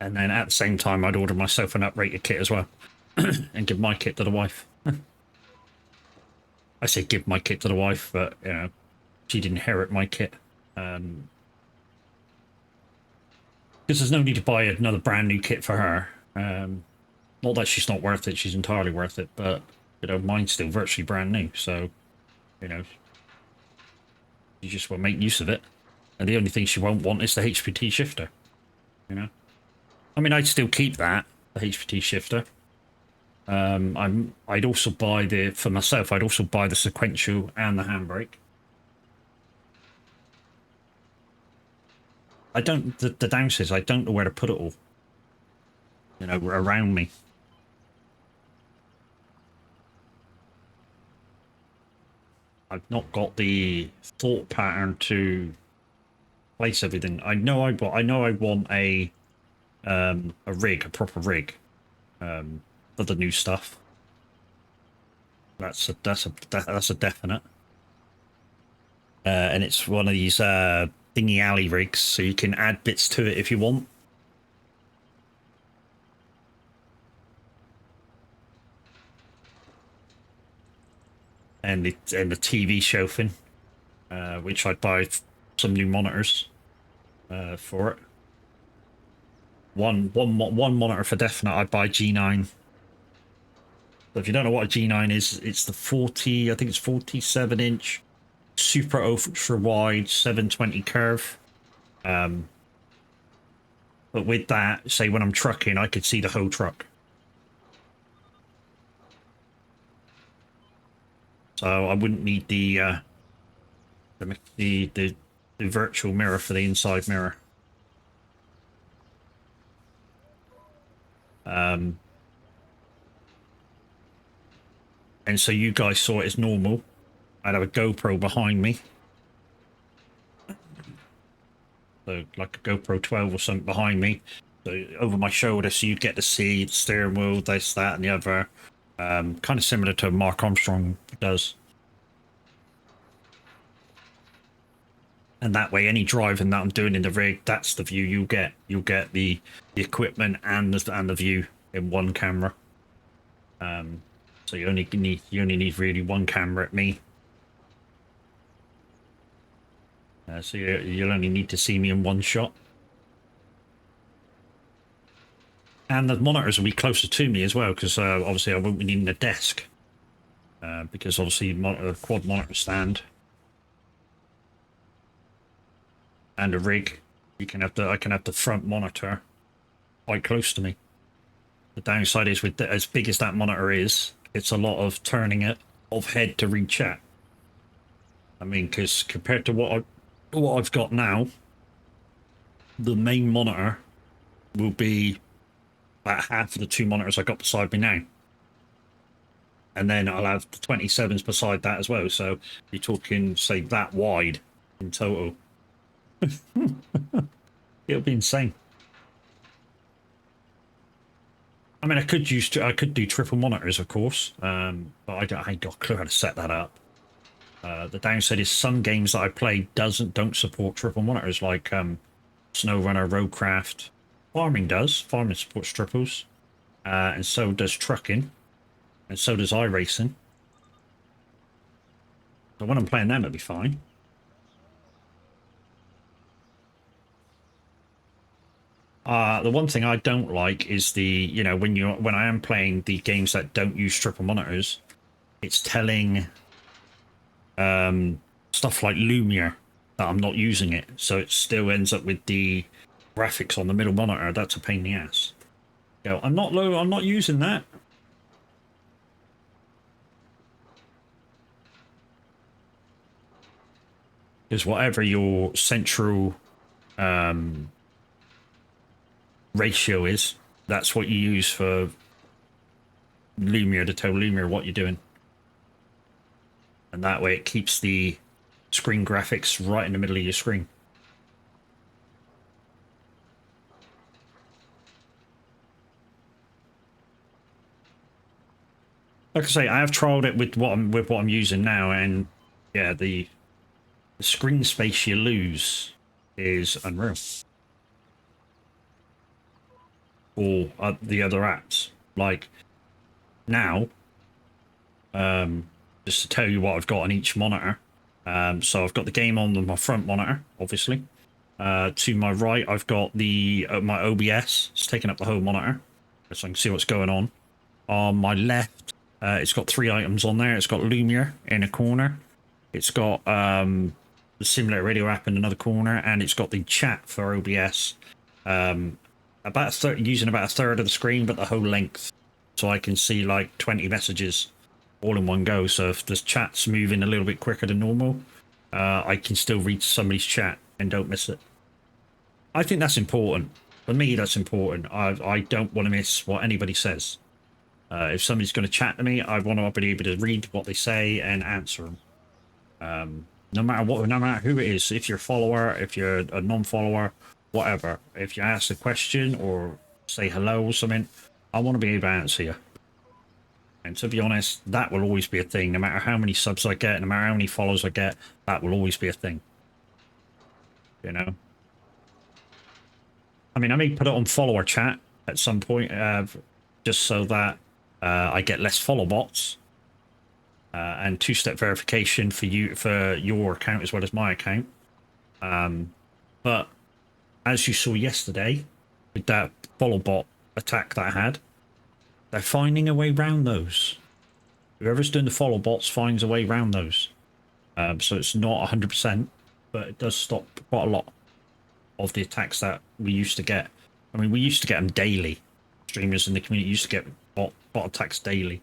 And then at the same time, I'd order myself an uprated kit as well, and give my kit to the wife. I say give my kit to the wife, but you know, she'd inherit my kit. Because there's no need to buy another brand new kit for her. Not that she's not worth it; she's entirely worth it. But you know, mine's still virtually brand new, so you know, you just will make use of it. And the only thing she won't want is the HPT shifter. You know, I mean, I'd still keep that, the HPT shifter. I'd also buy for myself, I'd also buy the sequential and the handbrake. The downside is I don't know where to put it all, you know, around me. I've not got the thought pattern to place everything. I know I want a rig, a proper rig, for the new stuff. That's a definite. And it's one of these thingy alley rigs, so you can add bits to it if you want. And the TV shelving, which I'd buy some new monitors. for it. One monitor for definite. I'd buy G9. So if you don't know what a G9 is, it's the 40. I think it's 47-inch, super ultra wide 720 curve. But with that, say when I'm trucking, I could see the whole truck. So I wouldn't need the virtual mirror for the inside mirror. And so you guys saw it as normal. I'd have a GoPro behind me. So like a GoPro 12 or something behind me. So over my shoulder, so you'd get to see the steering wheel, this, that, and the other. Kind of similar to Mark Armstrong does. And that way, any driving that I'm doing in the rig, that's the view you'll get. You'll get the equipment and the view in one camera. So you only need really one camera at me. So you'll only need to see me in one shot. And the monitors will be closer to me as well, because obviously I won't be needing a desk. Because obviously quad monitor stand and a rig, I can have the front monitor quite close to me. The downside is with as big as that monitor is, it's a lot of turning it of head to read chat. I mean, because compared to what I've got now, the main monitor will be about half of the two monitors I got beside me now. And then I'll have the 27s beside that as well. So you're talking, say, that wide in total. It'll be insane. I mean, I could do triple monitors, of course, but I ain't got a clue how to set that up. The downside is some games that I play don't support triple monitors, like SnowRunner, Roadcraft. Farming does. Farming supports triples, and so does trucking, and so does iRacing. But when I'm playing them, it'll be fine. The one thing I don't like is when I am playing the games that don't use triple monitors, it's telling stuff like Lumiere that I'm not using it, so it still ends up with the graphics on the middle monitor. That's a pain in the ass. I'm not using that. Because whatever your central ratio is, that's what you use for Lumiere to tell Lumiere what you're doing. And that way it keeps the screen graphics right in the middle of your screen. Like I say, I have trialed it with what I'm using now, and yeah, the screen space you lose is unreal. Or the other apps, like now, just to tell you what I've got on each monitor. So I've got the game on my front monitor, obviously. To my right, I've got my OBS. It's taking up the whole monitor, so I can see what's going on. On my left, it's got 3 items on there. It's got Lumiere in a corner. It's got the simulator radio app in another corner, and it's got the chat for OBS. Using about a third of the screen, but the whole length, so I can see like 20 messages all in one go. So if the chat's moving a little bit quicker than normal, I can still read somebody's chat and don't miss it. I think that's important. For me, that's important. I don't want to miss what anybody says. If somebody's going to chat to me, I want to be able to read what they say and answer them. No matter who it is, if you're a follower, if you're a non-follower, whatever. If you ask a question or say hello or something, I want to be able to answer you. And to be honest, that will always be a thing. No matter how many subs I get, no matter how many followers I get, that will always be a thing. You know? I mean, I may put it on follower chat at some point, just so that I get less follow bots. And 2-step verification for your account as well as my account. But as you saw yesterday, with that follow bot attack that I had, they're finding a way around those. Whoever's doing the follow bots finds a way around those. So it's not 100%, but it does stop quite a lot of the attacks that we used to get. I mean, we used to get them daily. Streamers in the community used to get bot attacks daily,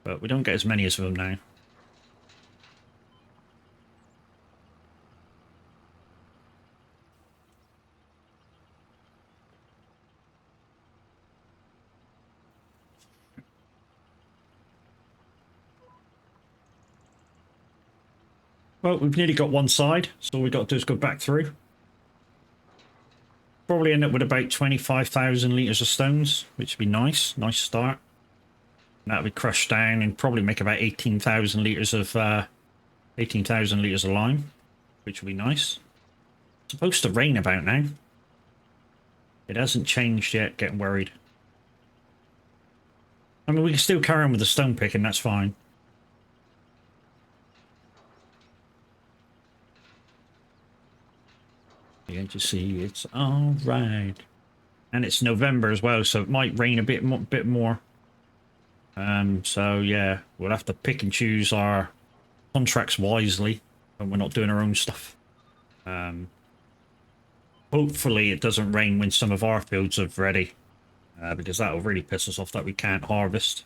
but we don't get as many as them now. Well, we've nearly got one side, so all we've got to do is go back through. Probably end up with about 25,000 litres of stones, which would be nice. Nice start. And that would crush down and probably make about 18,000 litres of 18,000 litres of lime, which would be nice. It's supposed to rain about now. It hasn't changed yet, getting worried. I mean, we can still carry on with the stone picking, that's fine. Yeah, you see, it's all right. And it's November as well, so it might rain a bit more. So yeah, we'll have to pick and choose our contracts wisely when we're not doing our own stuff. Hopefully it doesn't rain when some of our fields are ready, because that'll really piss us off that we can't harvest.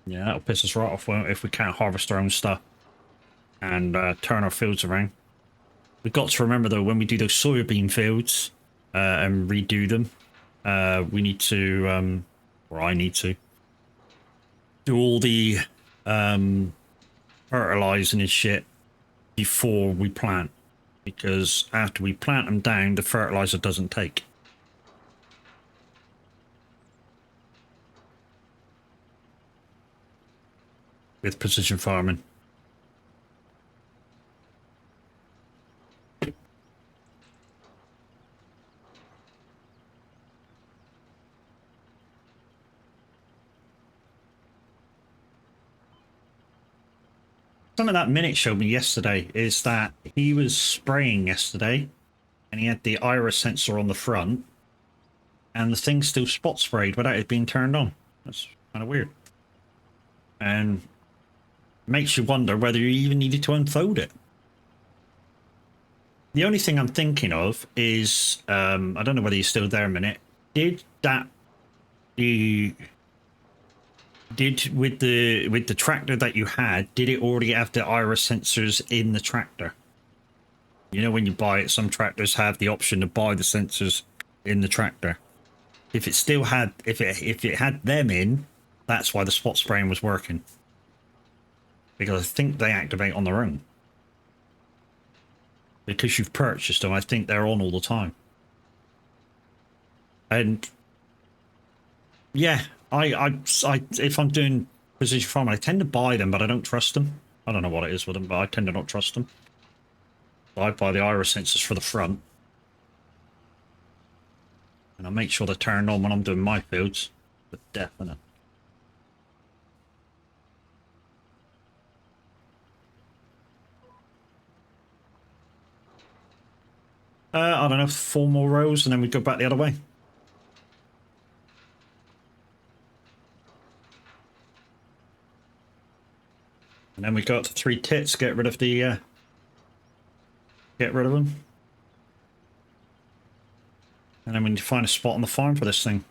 Yeah, that'll piss us right off if we can't harvest our own stuff and turn our fields around. We've got to remember though, when we do those soybean fields and redo them, we need to, or I need to, do all the fertilizing and shit before we plant, because after we plant them down, the fertilizer doesn't take. With precision farming. Something that Minute showed me yesterday is that he was spraying yesterday and he had the iris sensor on the front and the thing still spot sprayed without it being turned on. That's kind of weird. And makes you wonder whether you even needed to unfold it. The only thing I'm thinking of is, I don't know whether you're still there a minute. Did with the tractor that you had, did it already have the iris sensors in the tractor? You know, when you buy it, some tractors have the option to buy the sensors in the tractor. If it still had, if it had them in, that's why the spot spraying was working. Because I think they activate on their own. Because you've purchased them, I think they're on all the time. And yeah, I if I'm doing precision farming, I tend to buy them, but I don't trust them. I don't know what it is with them, but I tend to not trust them. So I buy the iris sensors for the front. And I make sure they're turned on when I'm doing my fields. For definite. I don't know, 4 more rows and then we go back the other way. And then we go up to 3 tits, get rid of the, get rid of them. And then we need to find a spot on the farm for this thing.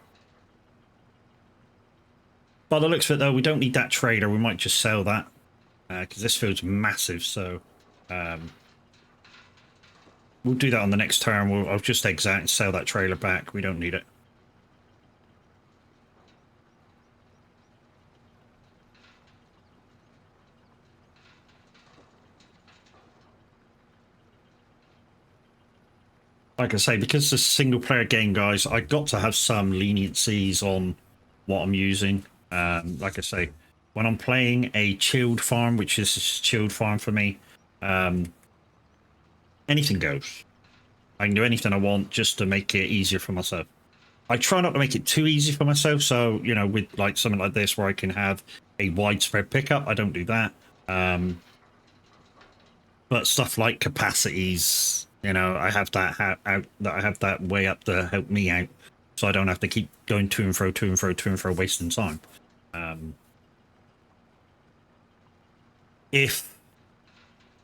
By the looks of it though, we don't need that trailer, we might just sell that. Because this field's massive, so... we'll do that on the next turn. I'll just exit and sell that trailer back. We don't need it. Like I say, because it's a single player game, guys, I got to have some leniencies on what I'm using. Like I say, when I'm playing a chilled farm, which is a chilled farm for me, anything goes. I can do anything I want just to make it easier for myself. I try not to make it too easy for myself. So, you know, with like something like this where I can have a widespread pickup, I don't do that. But stuff like capacities, you know, I have that out that I have that way up to help me out, so I don't have to keep going to and fro, to and fro, to and fro, wasting time. If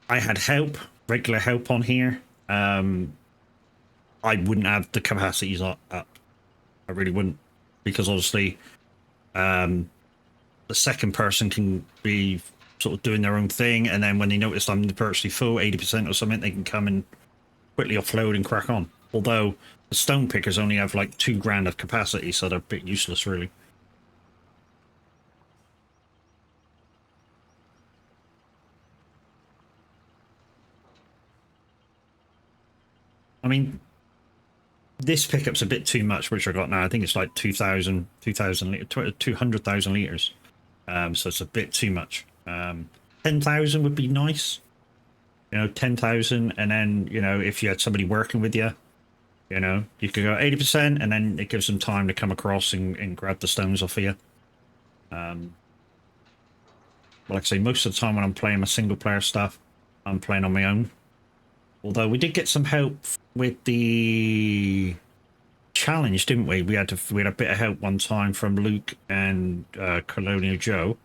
I had help, regular help on here, I wouldn't have the capacities up. I really wouldn't, because obviously, the second person can be sort of doing their own thing, and then when they notice I'm virtually full, 80% or something, they can come and quickly offload and crack on. Although the stone pickers only have like 2 grand of capacity, so they're a bit useless, really. I mean, this pickup's a bit too much, which I got now. I think it's like 2,000 200,000 liters. So it's a bit too much. 10,000 would be nice. You know, 10,000, and then, you know, if you had somebody working with you, you know, you could go 80%, and then it gives them time to come across and grab the stones off of you. Like I say, most of the time when I'm playing my single player stuff, I'm playing on my own. Although we did get some help with the challenge, didn't we? We had a bit of help one time from Luke and Colonial Joe,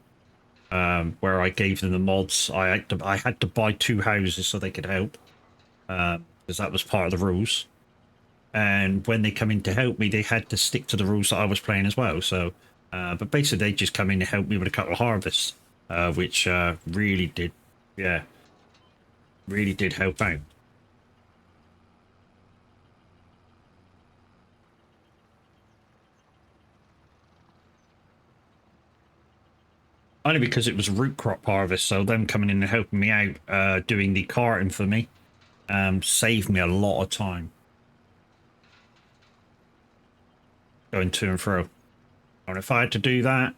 where I gave them the mods. I had to buy 2 houses so they could help, because that was part of the rules. And when they come in to help me, they had to stick to the rules that I was playing as well. So, but basically, they just come in to help me with a couple of harvests, which really did help out. Only because it was root crop harvest, so them coming in and helping me out, doing the carting for me, saved me a lot of time going to and fro. And if I had to do that,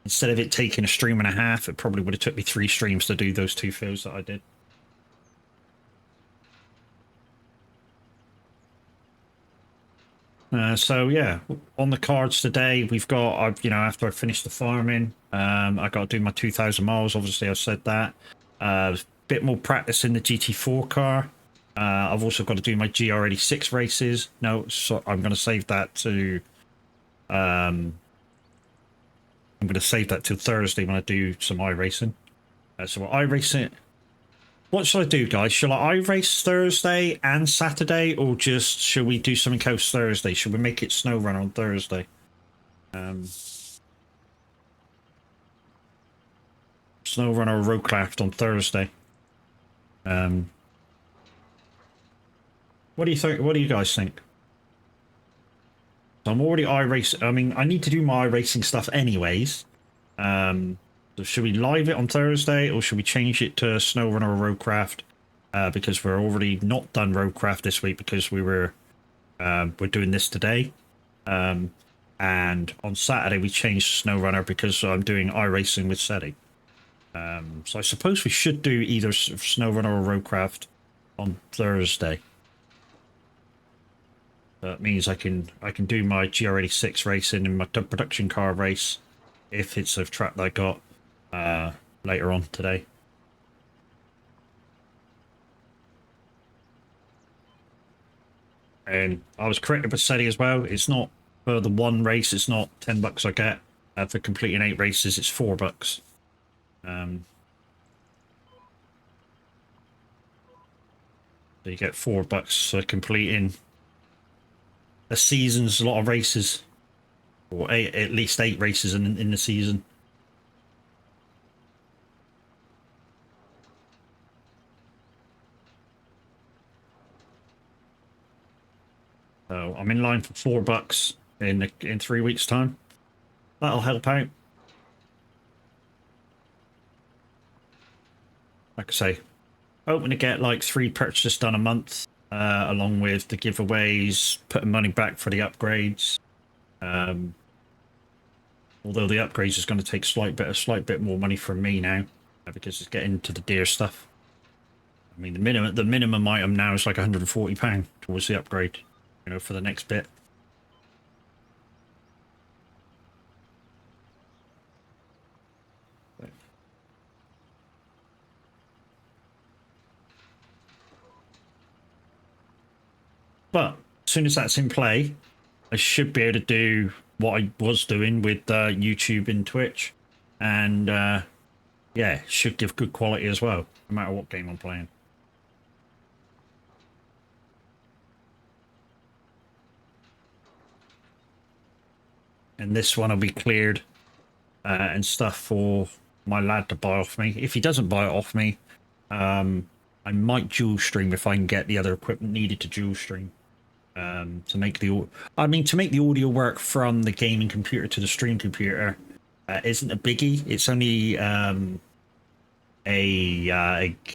instead of it taking a stream and a half, it probably would have took me 3 streams to do those 2 fields that I did. So yeah, on the cards today, we've got, you know, after I finish the farming, I got to do my 2,000 miles. Obviously, I've said that. A bit more practice in the GT4 car. I've also got to do my GR86 races. No, so I'm going to save that to. I'm going to save that till Thursday when I do some iRacing. So iRacing. What should I do, guys? Shall I race Thursday and Saturday, or just should we do something else Thursday? Should we make it snow run on Thursday? Snow run or roadcraft on Thursday. What do you think? What do you guys think? So I'm already iRacing. I mean, I need to do my iRacing stuff anyways. So should we live it on Thursday, or should we change it to snow run or roadcraft? Because we're already not done roadcraft this week because we're doing this today. And on Saturday we changed to snow runner because I'm doing iRacing with Seti. So I suppose we should do either snow runner or roadcraft on Thursday. That means I can do my GR86 racing and my production car race if it's a track that I got later on today. And I was corrected with Seti as well. It's not for the one race. It's not $10 I get. For completing 8 races, it's $4. So you get $4 for completing a season's lot of races, or at least 8 races in the season. So I'm in line for $4 in 3 weeks' time. That'll help out. Like I say, hoping to get like 3 purchases done a month, along with the giveaways, putting money back for the upgrades. Although the upgrades is going to take a slight bit more money from me now, because it's getting to the deer stuff. I mean, the minimum item now is like £140 towards the upgrade, you know, for the next bit. But as soon as that's in play, I should be able to do what I was doing with YouTube and Twitch, and yeah, should give good quality as well, no matter what game I'm playing. And this one will be cleared and stuff for my lad to buy off me. If he doesn't buy it off me, I might dual stream if I can get the other equipment needed to dual stream. To make the audio work from the gaming computer to the stream computer isn't a biggie. It's only a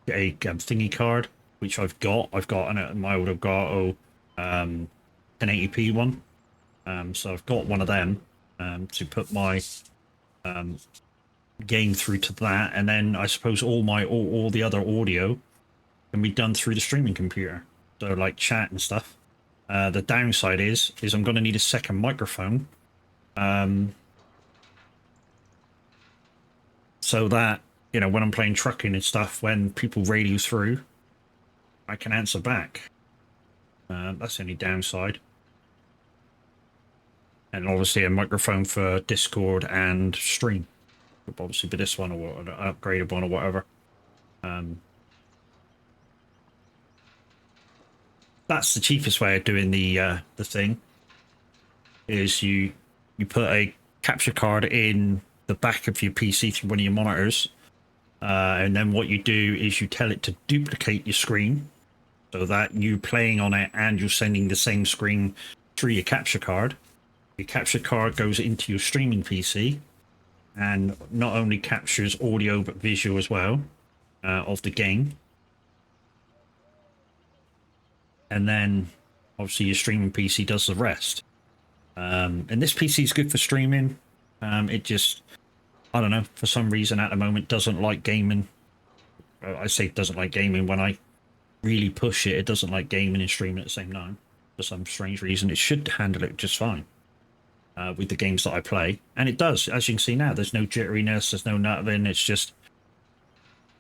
thingy card, which I've got on my old Elgato 1080p one. So I've got one of them to put my game through to that, and then I suppose all the other audio can be done through the streaming computer. So like chat and stuff. The downside is I'm going to need a second microphone, so that, you know, when I'm playing trucking and stuff, when people radio through, I can answer back. That's the only downside. And obviously a microphone for Discord and stream. Would obviously be this one or an upgraded one or whatever. That's the cheapest way of doing the thing. Is you put a capture card in the back of your PC through one of your monitors, and then what you do is you tell it to duplicate your screen, so that you're playing on it and you're sending the same screen through your capture card. Your capture card goes into your streaming PC, and not only captures audio but visual as well of the game. And then obviously your streaming PC does the rest. And this PC is good for streaming. It just, I don't know, for some reason at the moment doesn't like gaming. I say it doesn't like gaming when I really push it. It doesn't like gaming and streaming at the same time. For some strange reason, it should handle it just fine with the games that I play. And it does, as you can see now. There's no jitteriness, there's no nothing. It's just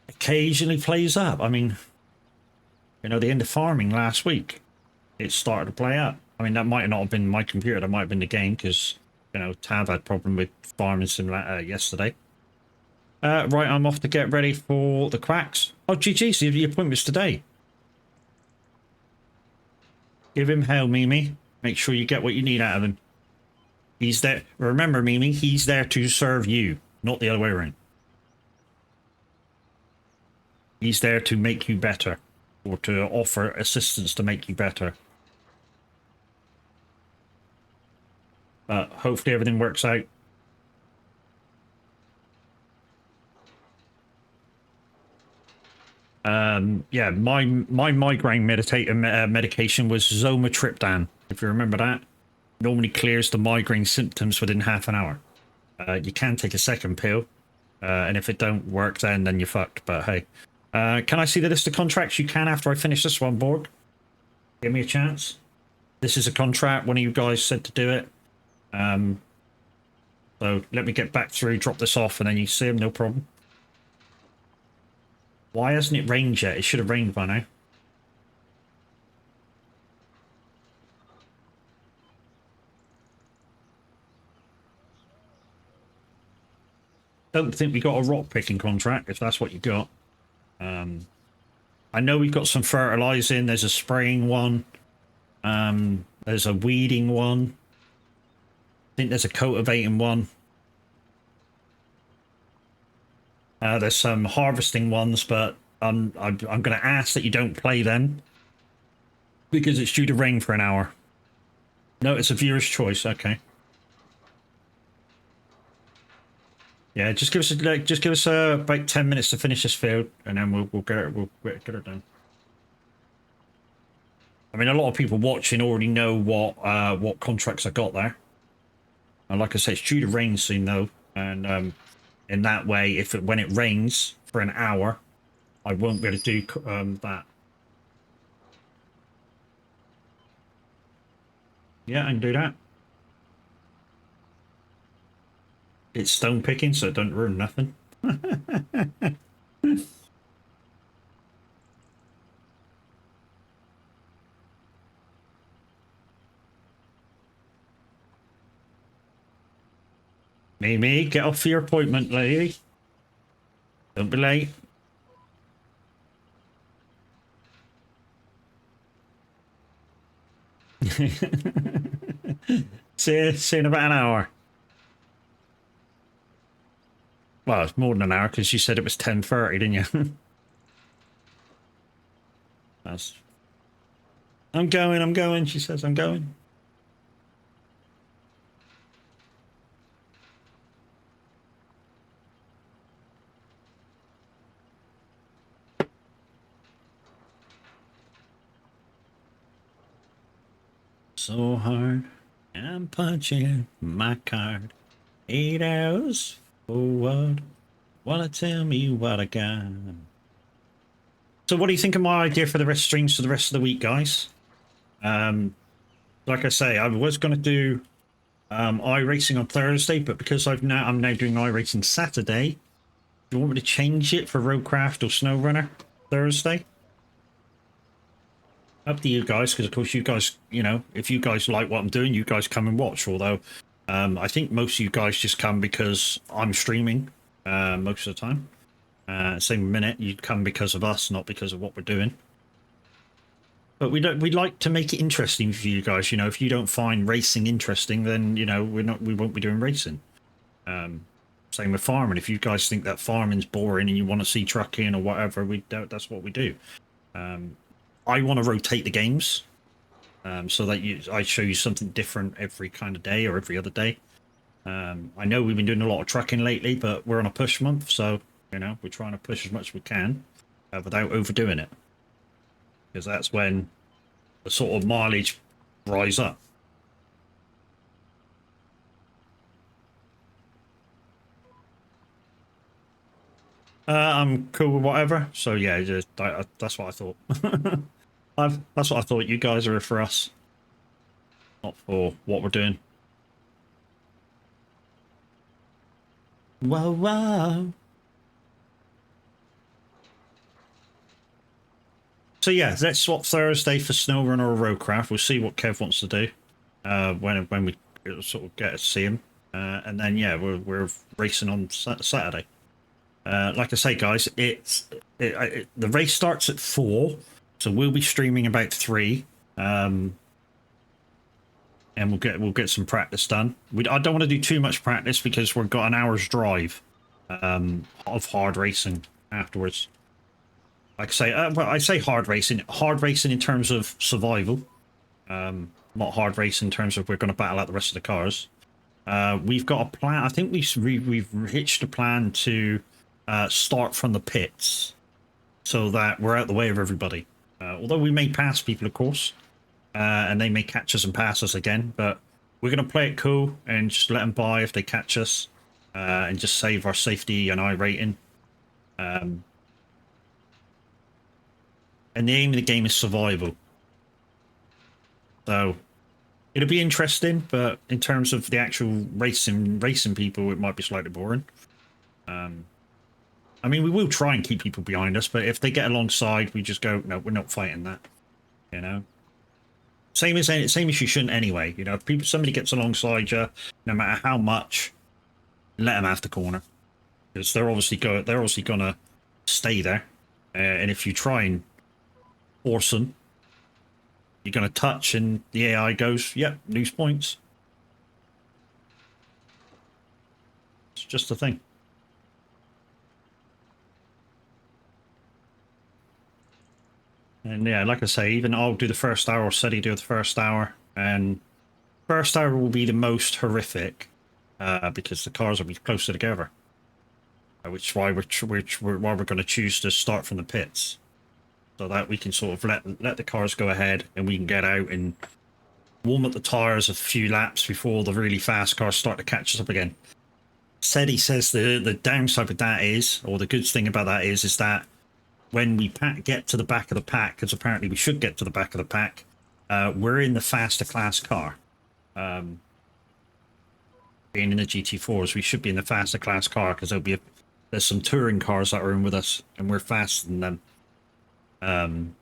occasionally plays up. I mean, you know, the end of farming last week, it started to play up. I mean, that might not have been my computer, that might have been the game, because, you know, Tav had a problem with farming simulator yesterday. Right, I'm off to get ready for the quacks. Oh, GG, so the appointment's today. Give him hell, Mimi. Make sure you get what you need out of him. He's there. Remember, Mimi, he's there to serve you, not the other way around. He's there to make you better, or to offer assistance to make you better. Hopefully everything works out. Yeah, my migraine medication was Zomatriptan, if you remember that. Normally clears the migraine symptoms within half an hour. You can take a second pill, and if it don't work, then you're fucked. But hey, can I see the list of contracts? You can after I finish this one, Borg. Give me a chance. This is a contract. One of you guys said to do it. So let me get back through, drop this off, and then you see him. No problem. Why hasn't it rained yet? It should have rained by now. Don't think we got a rock picking contract, if that's what you got. I know we've got some fertilizing. There's a spraying one. There's a weeding one. I think there's a cultivating one. There's some harvesting ones, but I'm going to ask that you don't play them because it's due to rain for an hour. No, it's a viewer's choice. Okay. Yeah, just give us about 10 minutes to finish this field, and then we'll get it done. I mean, a lot of people watching already know what contracts I got there. And like I said, it's due to rain soon though, and in that way, when it rains for an hour, I won't be able to do that. Yeah, I can do that. It's stone picking, so it don't ruin nothing. Mimi, get off for your appointment, lady. Don't be late. See you in about an hour. Well, it's more than an hour because you said it was 10:30, didn't you? That's. I'm going, she says, I'm going. So hard, I'm punching my card. 8 hours for what? Wanna tell me what I got? So what do you think of my idea for the rest streams for the rest of the week, guys? Like I say, I was going to do iRacing on Thursday, but because I'm now doing iRacing Saturday, do you want me to change it for Roadcraft or SnowRunner Thursday? Up to you guys, because of course you guys, you know, if you guys like what I'm doing, you guys come and watch. Although I think most of you guys just come because I'm streaming most of the time. Same minute, you come because of us, not because of what we're doing. But we like to make it interesting for you guys. You know, if you don't find racing interesting, then you know we won't be doing racing. Same with farming. If you guys think that farming's boring and you want to see trucking or whatever, that's what we do. I want to rotate the games so that I show you something different every kind of day or every other day. I know we've been doing a lot of trucking lately, but we're on a push month, so you know we're trying to push as much as we can without overdoing it, because that's when the sort of mileage rise up. I'm cool with whatever. So yeah, that's what I thought. That's what I thought. You guys are for us, not for what we're doing. Whoa, whoa. So yeah, let's swap Thursday for SnowRunner or Roadcraft. We'll see what Kev wants to do when we sort of get to see him, and then yeah, we're racing on Saturday. Like I say, guys, the race starts at 4, so we'll be streaming about 3, and we'll get some practice done. I don't want to do too much practice because we've got an hour's drive of hard racing afterwards. Like I say, well, I say hard racing in terms of survival, not hard racing in terms of we're going to battle out the rest of the cars. We've got a plan. I think we've hitched a plan to start from the pits so that we're out the way of everybody. Although we may pass people, of course, and they may catch us and pass us again, but we're going to play it cool and just let them by if they catch us, and just save our safety and I rating. And the aim of the game is survival. So it'll be interesting, but in terms of the actual racing people, it might be slightly boring. I mean, we will try and keep people behind us, but if they get alongside, we just go, no, we're not fighting that. You know, same as you shouldn't anyway. You know, if somebody gets alongside you, no matter how much, let them have the corner, because they're obviously gonna stay there, and if you try and force them, you're gonna touch, and the AI goes, yep, lose points. It's just a thing. And yeah, like I say, even I'll do the first hour, or Seti do the first hour, and first hour will be the most horrific because the cars will be closer together, which is why we're going to choose to start from the pits, so that we can sort of let the cars go ahead and we can get out and warm up the tires a few laps before the really fast cars start to catch us up again. Seti says the downside of that is, or the good thing about that is that when we get to the back of the pack, because apparently we should get to the back of the pack, we're in the faster class car. Being in the GT4s, we should be in the faster class car, because there's some touring cars that are in with us, and we're faster than them.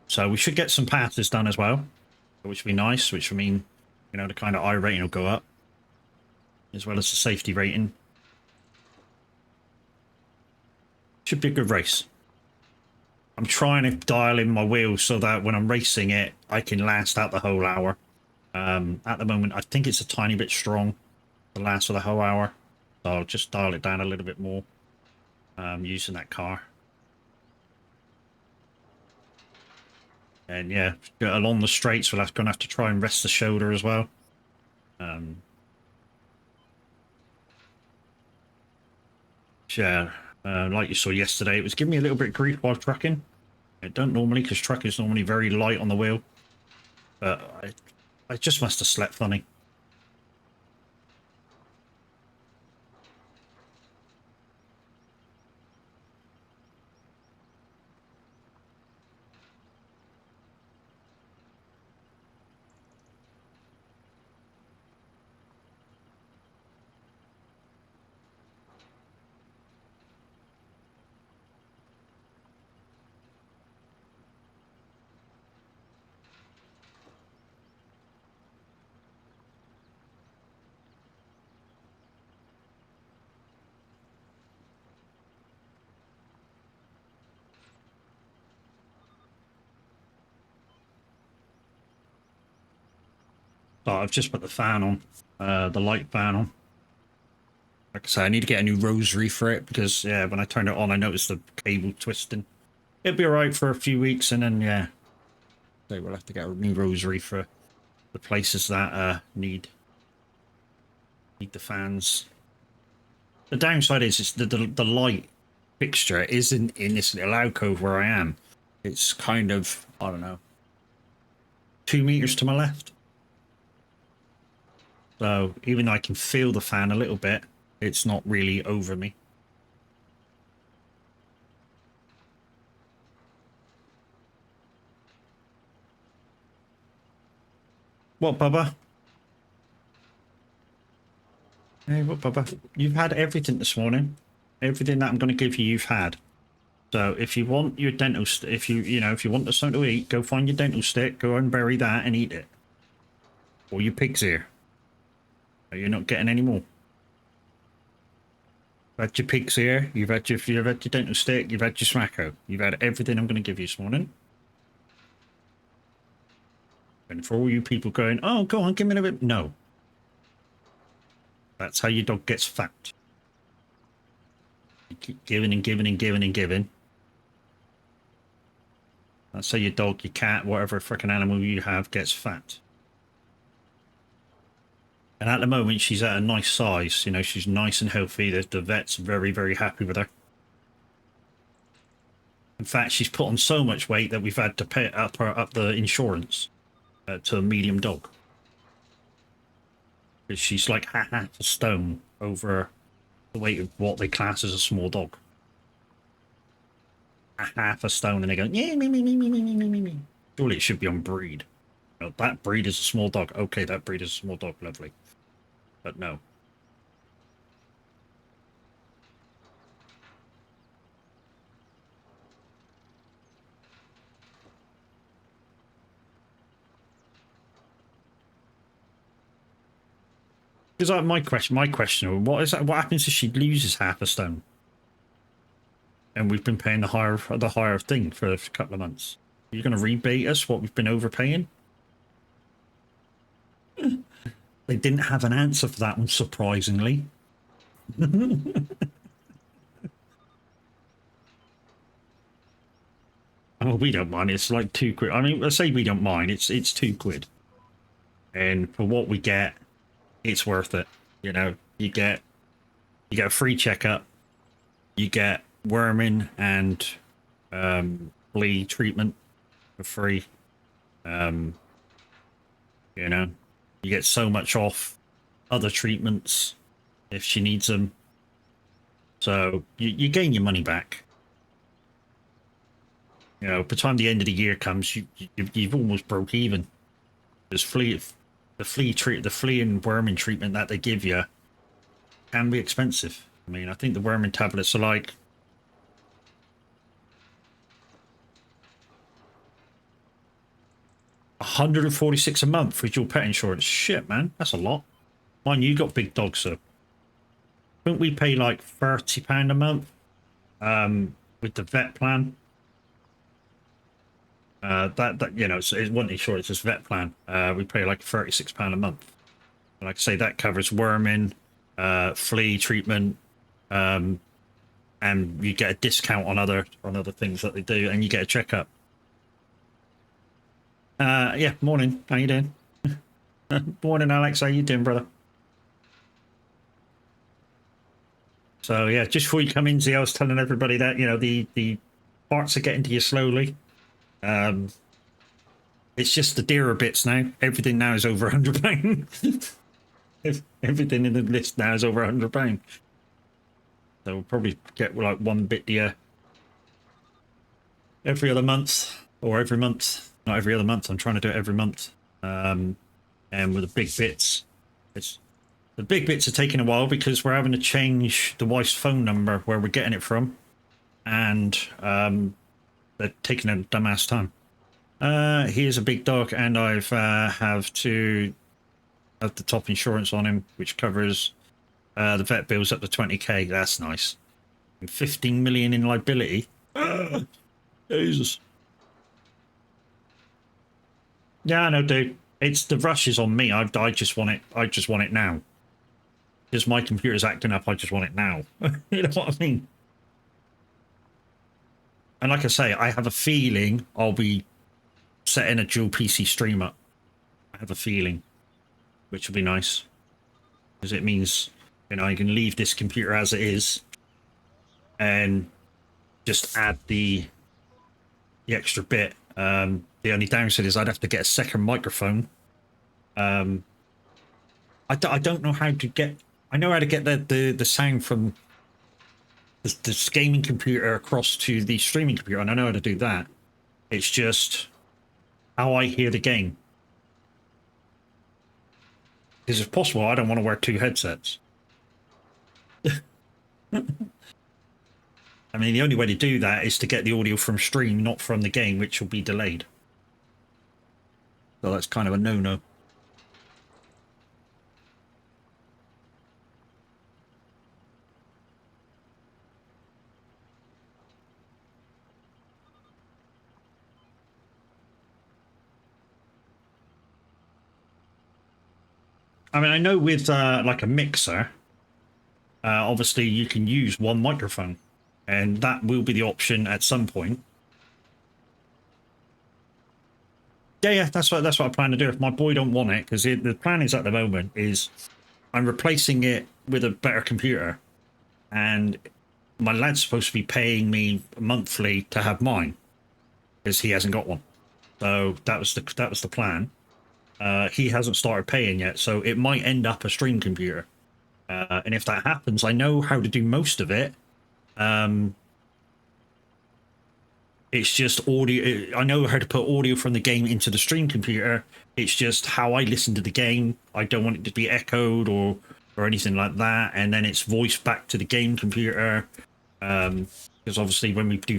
So we should get some passes done as well, which would be nice, which would mean, you know, the kind of I rating will go up. as well as the safety rating. Should be a good race. I'm trying to dial in my wheels so that when I'm racing it, I can last out the whole hour. At the moment, I think it's a tiny bit strong to last for the whole hour. So I'll just dial it down a little bit more using that car. And yeah, along the straights, we're going to have to try and rest the shoulder as well. Yeah, like you saw yesterday, it was giving me a little bit of grief while trucking. It don't normally, because trucking is normally very light on the wheel. But I just must have slept funny. So I've just put the fan on, the light fan on. Like I say, I need to get a new rosary for it because, yeah, when I turned it on, I noticed the cable twisting. It'll be alright for a few weeks, and then, yeah, so we'll have to get a new rosary for the places that need the fans. The downside is the light fixture isn't in this little alcove where I am. It's kind of, I don't know, 2 meters to my left. So even though I can feel the fan a little bit, it's not really over me. What, Bubba? Hey, what, Bubba? You've had everything this morning. Everything that I'm going to give you, you've had. So if you want your dental, if you want something to eat, go find your dental stick, go and bury that and eat it. Or your pig's ear. You're not getting any more. You've had your pig's ear, you've had your dental stick, you've had your smacko. You've had everything I'm going to give you this morning. And for all you people going, oh, go on, give me a bit. No. That's how your dog gets fat. You keep giving and giving and giving and giving. That's how your dog, your cat, whatever freaking animal you have gets fat. And at the moment, she's at a nice size. You know, she's nice and healthy. The vet's very, very happy with her. In fact, she's put on so much weight that we've had to pay up the insurance to a medium dog. Because she's like half a stone over the weight of what they class as a small dog. Half a stone, and they go, yeah, me. Surely it should be on breed. No, that breed is a small dog. Okay, that breed is a small dog. Lovely. But no. Because like my question, what is that? What happens if she loses half a stone? And we've been paying the higher thing for a couple of months. You're going to rebate us what we've been overpaying? They didn't have an answer for that one, surprisingly. Oh, we don't mind. It's like £2. I mean, let's say we don't mind. It's £2, and for what we get, it's worth it. You know, you get a free checkup, you get worming and flea treatment for free. You know, you get so much off other treatments if she needs them. So you gain your money back. You know, by the time the end of the year comes, you've almost broke even. There's the flea and worming treatment that they give you can be expensive. I mean, I think the worming tablets are like $146 a month for your pet insurance. Shit, man, that's a lot. Mine, you got big dogs, so don't we pay like £30 a month with the vet plan? That you know, so it wasn't insurance, it's vet plan. We pay like £36 a month. Like I say, that covers worming, flea treatment, and you get a discount on other things that they do, and you get a checkup. Yeah, morning. How you doing? Morning, Alex. How you doing, brother? So yeah, just before you come in, Z, I was telling everybody that, you know, the parts are getting to you slowly. It's just the dearer bits now. Everything now is over £100. Everything in the list now is over £100. So we'll probably get like one bit dear every other month, or every month. Not every other month. I'm trying to do it every month. And with the big bits, the big bits are taking a while because we're having to change the wife's phone number where we're getting it from, and they're taking a dumbass time. He is a big dog, and I've have to have the top insurance on him, which covers the vet bills up to 20k. That's nice. And 15 million in liability. Jesus. Yeah, no, dude. It's the rush is on me. I just want it. I just want it now. Because my computer's acting up. I just want it now. You know what I mean? And like I say, I have a feeling I'll be setting a dual PC stream up. I have a feeling, which will be nice, because it means, you know, I can leave this computer as it is and just add the extra bit. The only downside is I'd have to get a second microphone. I don't know how to get. I know how to get the sound from this gaming computer across to the streaming computer, and I know how to do that. It's just how I hear the game. Because if possible, I don't want to wear two headsets. I mean, the only way to do that is to get the audio from stream, not from the game, which will be delayed. So that's kind of a no-no. I mean, I know with like a mixer, obviously you can use one microphone, and that will be the option at some point. Yeah, that's what I plan to do. If my boy don't want it, because the plan is at the moment is I'm replacing it with a better computer, and my lad's supposed to be paying me monthly to have mine, because he hasn't got one. So that was the plan. He hasn't started paying yet, so it might end up a stream computer. And if that happens, I know how to do most of it. It's just audio. I know how to put audio from the game into the stream computer. It's just how I listen to the game. I don't want it to be echoed or anything like that. And then it's voiced back to the game computer. Because obviously when we do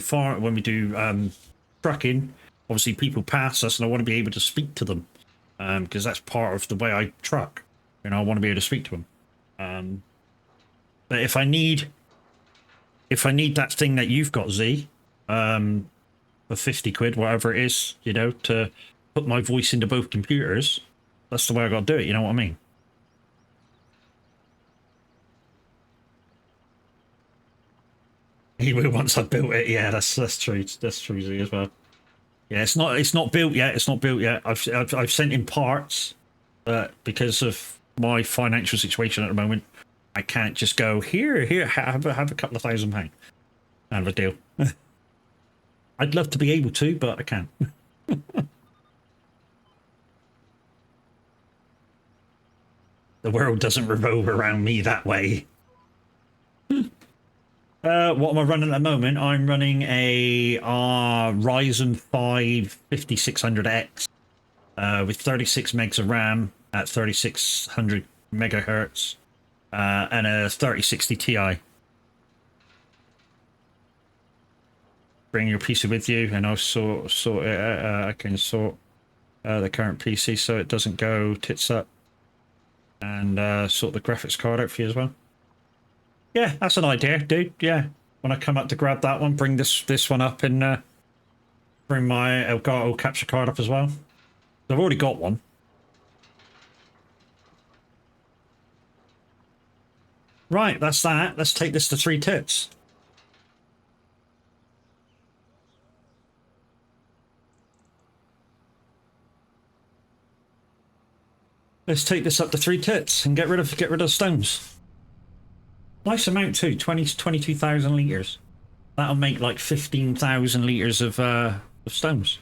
trucking, obviously people pass us, and I want to be able to speak to them. Because that's part of the way I truck. You know, I want to be able to speak to them. But if I need that thing that you've got, Z, for 50 quid, whatever it is, you know, to put my voice into both computers, that's the way I got to do it. You know what I mean? He will once I built it. Yeah, that's true. That's true, Z, as well. Yeah, it's not built yet. It's not built yet. I've sent in parts, but because of my financial situation at the moment, I can't just go here. Have a couple of £1,000. Kind of a deal. I'd love to be able to, but I can't. The world doesn't revolve around me that way. What am I running at the moment? I'm running a Ryzen 5 5600X with 36 megs of RAM at 3600 megahertz and a 3060 Ti. Bring your PC with you, and I'll sort it. I can sort the current PC so it doesn't go tits up. and sort the graphics card out for you as well. Yeah, that's an idea, dude. Yeah, when I come up to grab that one, bring this one up and bring my Elgato capture card up as well. I've already got one. Right, that's that. Let's take this to 3 tits. Let's take this up to 3 tits and get rid of stones. Nice amount too, 22,000 litres. That'll make like 15,000 litres of stones.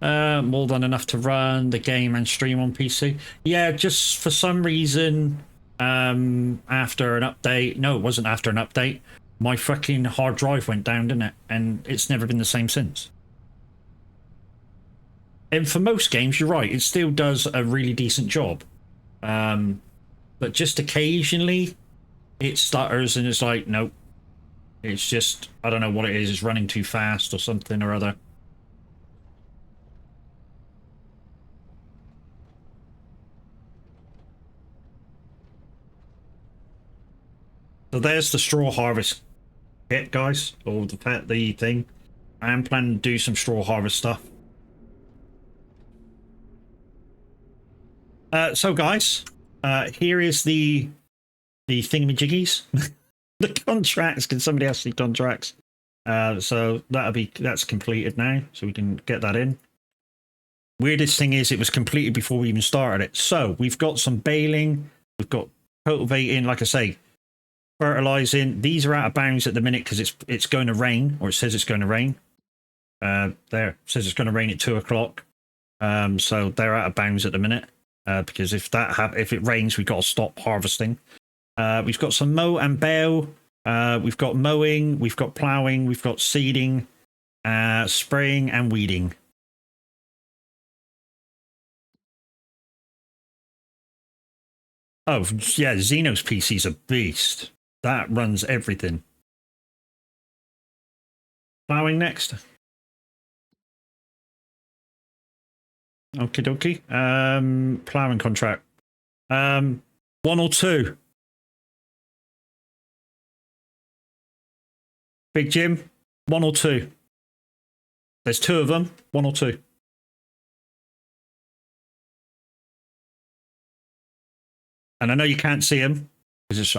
More than enough to run the game and stream on PC. Yeah, just for some reason, after an update, no, it wasn't after an update, my fucking hard drive went down, didn't it? And it's never been the same since. And for most games, you're right, it still does a really decent job. But just occasionally, it stutters and it's like, nope. It's just, I don't know what it is, it's running too fast or something or other. So there's the straw harvest kit, guys, or the thing. I am planning to do some straw harvest stuff. So guys, here is the thingamajiggies. The contracts. Can somebody else see contracts? So that's completed now, so we can get that in. Weirdest thing is it was completed before we even started it. So we've got some baling, we've got cultivating, like I say, fertilizing. These are out of bounds at the minute because it's going to rain, or it says it's going to rain. There, it says it's going to rain at 2 o'clock. So they're out of bounds at the minute. Because if it rains, we've got to stop harvesting. We've got some mow and bale. We've got mowing, we've got ploughing, we've got seeding, spraying and weeding. Oh, yeah, Xeno's PC's a beast. That runs everything. Ploughing next. Okie dokie. Ploughing contract. 1 or 2. Big Jim, 1 or 2. There's 2 of them, 1 or 2. And I know you can't see them because this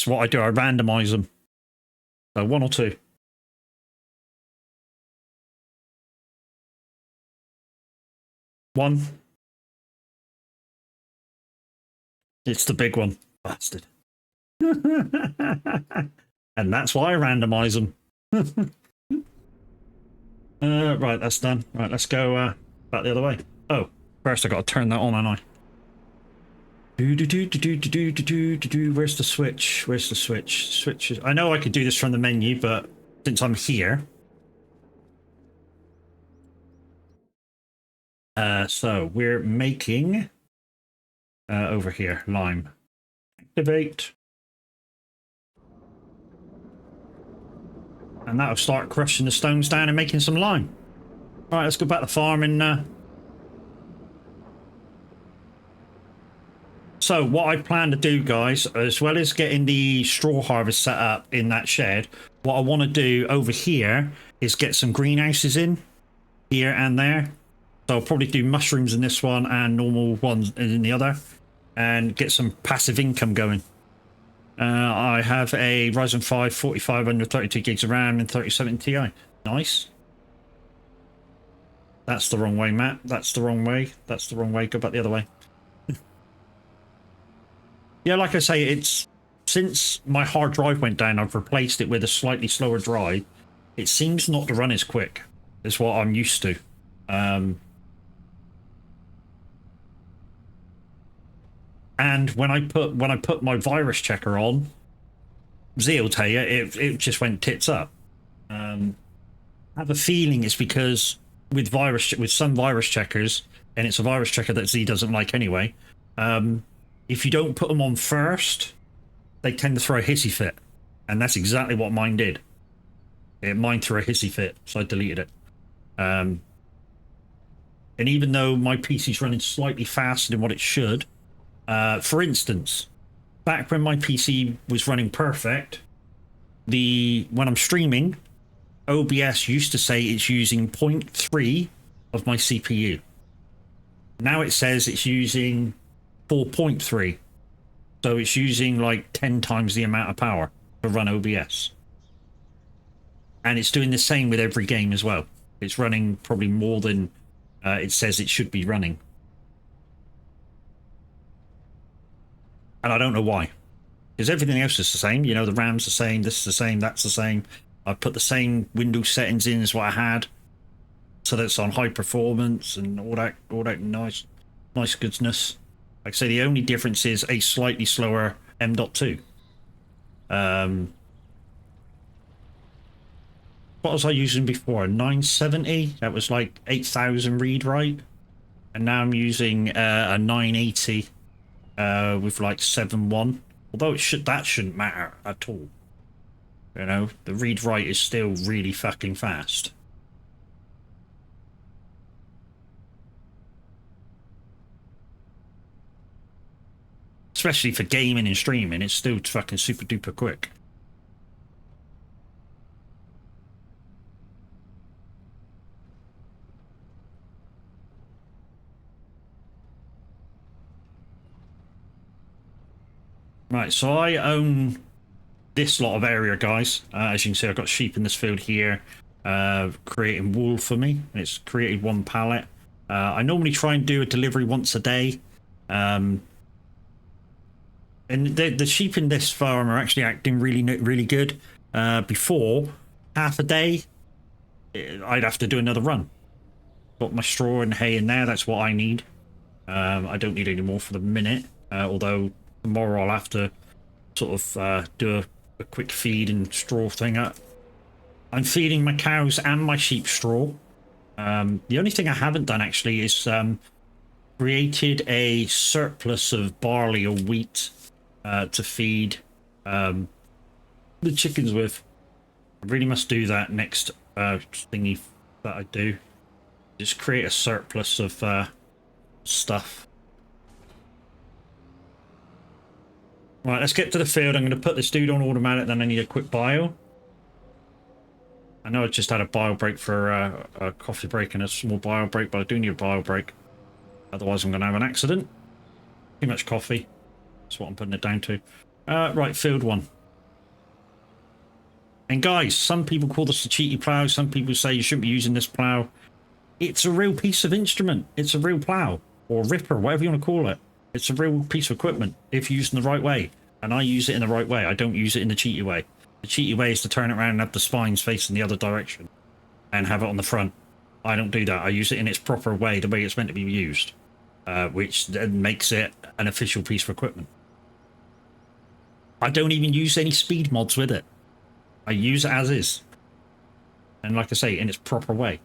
is what I do. I randomize them. So 1 or 2. One. It's the big one, bastard. And that's why I randomize them. Right, that's done. Right, let's go back the other way. Oh, first I got to turn that on, haven't I? Where's the switch? Where's the switch? Switches. I know I could do this from the menu, but since I'm here, so we're making over here lime. Activate. And that'll start crushing the stones down and making some lime. Right, let's go back to the farm and... So, what I plan to do, guys, as well as getting the straw harvest set up in that shed, what I want to do over here is get some greenhouses in, here and there. So I'll probably do mushrooms in this one and normal ones in the other, and get some passive income going. I have a Ryzen 5 4500, 32 gigs of RAM and 3070 Ti. Nice. That's the wrong way, Matt. That's the wrong way. That's the wrong way. Go back the other way. Yeah, like I say, it's since my hard drive went down, I've replaced it with a slightly slower drive. It seems not to run as quick as what I'm used to. And when I put my virus checker on, Z will tell you it just went tits up. I have a feeling it's because with some virus checkers, and it's a virus checker that Z doesn't like anyway. If you don't put them on first, they tend to throw a hissy fit, and that's exactly what mine did. Mine threw a hissy fit, so I deleted it. And even though my PC's running slightly faster than what it should, For instance, back when my PC was running perfect, when I'm streaming, OBS used to say it's using 0.3 of my CPU. Now it says it's using 4.3. So it's using like 10 times the amount of power to run OBS. And it's doing the same with every game as well. It's running probably more than it says it should be running. And I don't know why. Because everything else is the same. You know, the RAM's the same, this is the same, that's the same. I've put the same Windows settings in as what I had. So that's on high performance and all that nice goodness. Like I say, the only difference is a slightly slower M.2. What was I using before? 970? That was like 8,000 read write. And now I'm using a 980 with like 7.1. Although that shouldn't matter at all. You know, the read write is still really fucking fast. Especially for gaming and streaming, it's still fucking super duper quick. Right, so I own this lot of area, guys. As you can see, I've got sheep in this field here, creating wool for me. It's created one pallet. I normally try and do a delivery once a day. And the sheep in this farm are actually acting really good. Before, half a day, I'd have to do another run. Got my straw and hay in there, that's what I need. I don't need any more for the minute, although tomorrow I'll have to sort of do a quick feed and straw thing up. I'm feeding my cows and my sheep straw. The only thing I haven't done actually is created a surplus of barley or wheat to feed the chickens with. I really must do that next thingy that I do. Just create a surplus of stuff. Right, let's get to the field. I'm going to put this dude on automatic, then I need a quick bio. I know I just had a bio break for a coffee break and a small bio break, but I do need a bio break. Otherwise I'm going to have an accident. Too much coffee. That's what I'm putting it down to. Right, field 1. And guys, some people call this a cheaty plough. Some people say you shouldn't be using this plough. It's a real piece of instrument. It's a real plough. Or ripper, whatever you want to call it. It's a real piece of equipment if used in the right way. And I use it in the right way. I don't use it in the cheaty way. The cheaty way is to turn it around and have the spines facing the other direction. And have it on the front. I don't do that. I use it in its proper way, the way it's meant to be used. Which then makes it an official piece of equipment. I don't even use any speed mods with it. I use it as is. And like I say, in its proper way.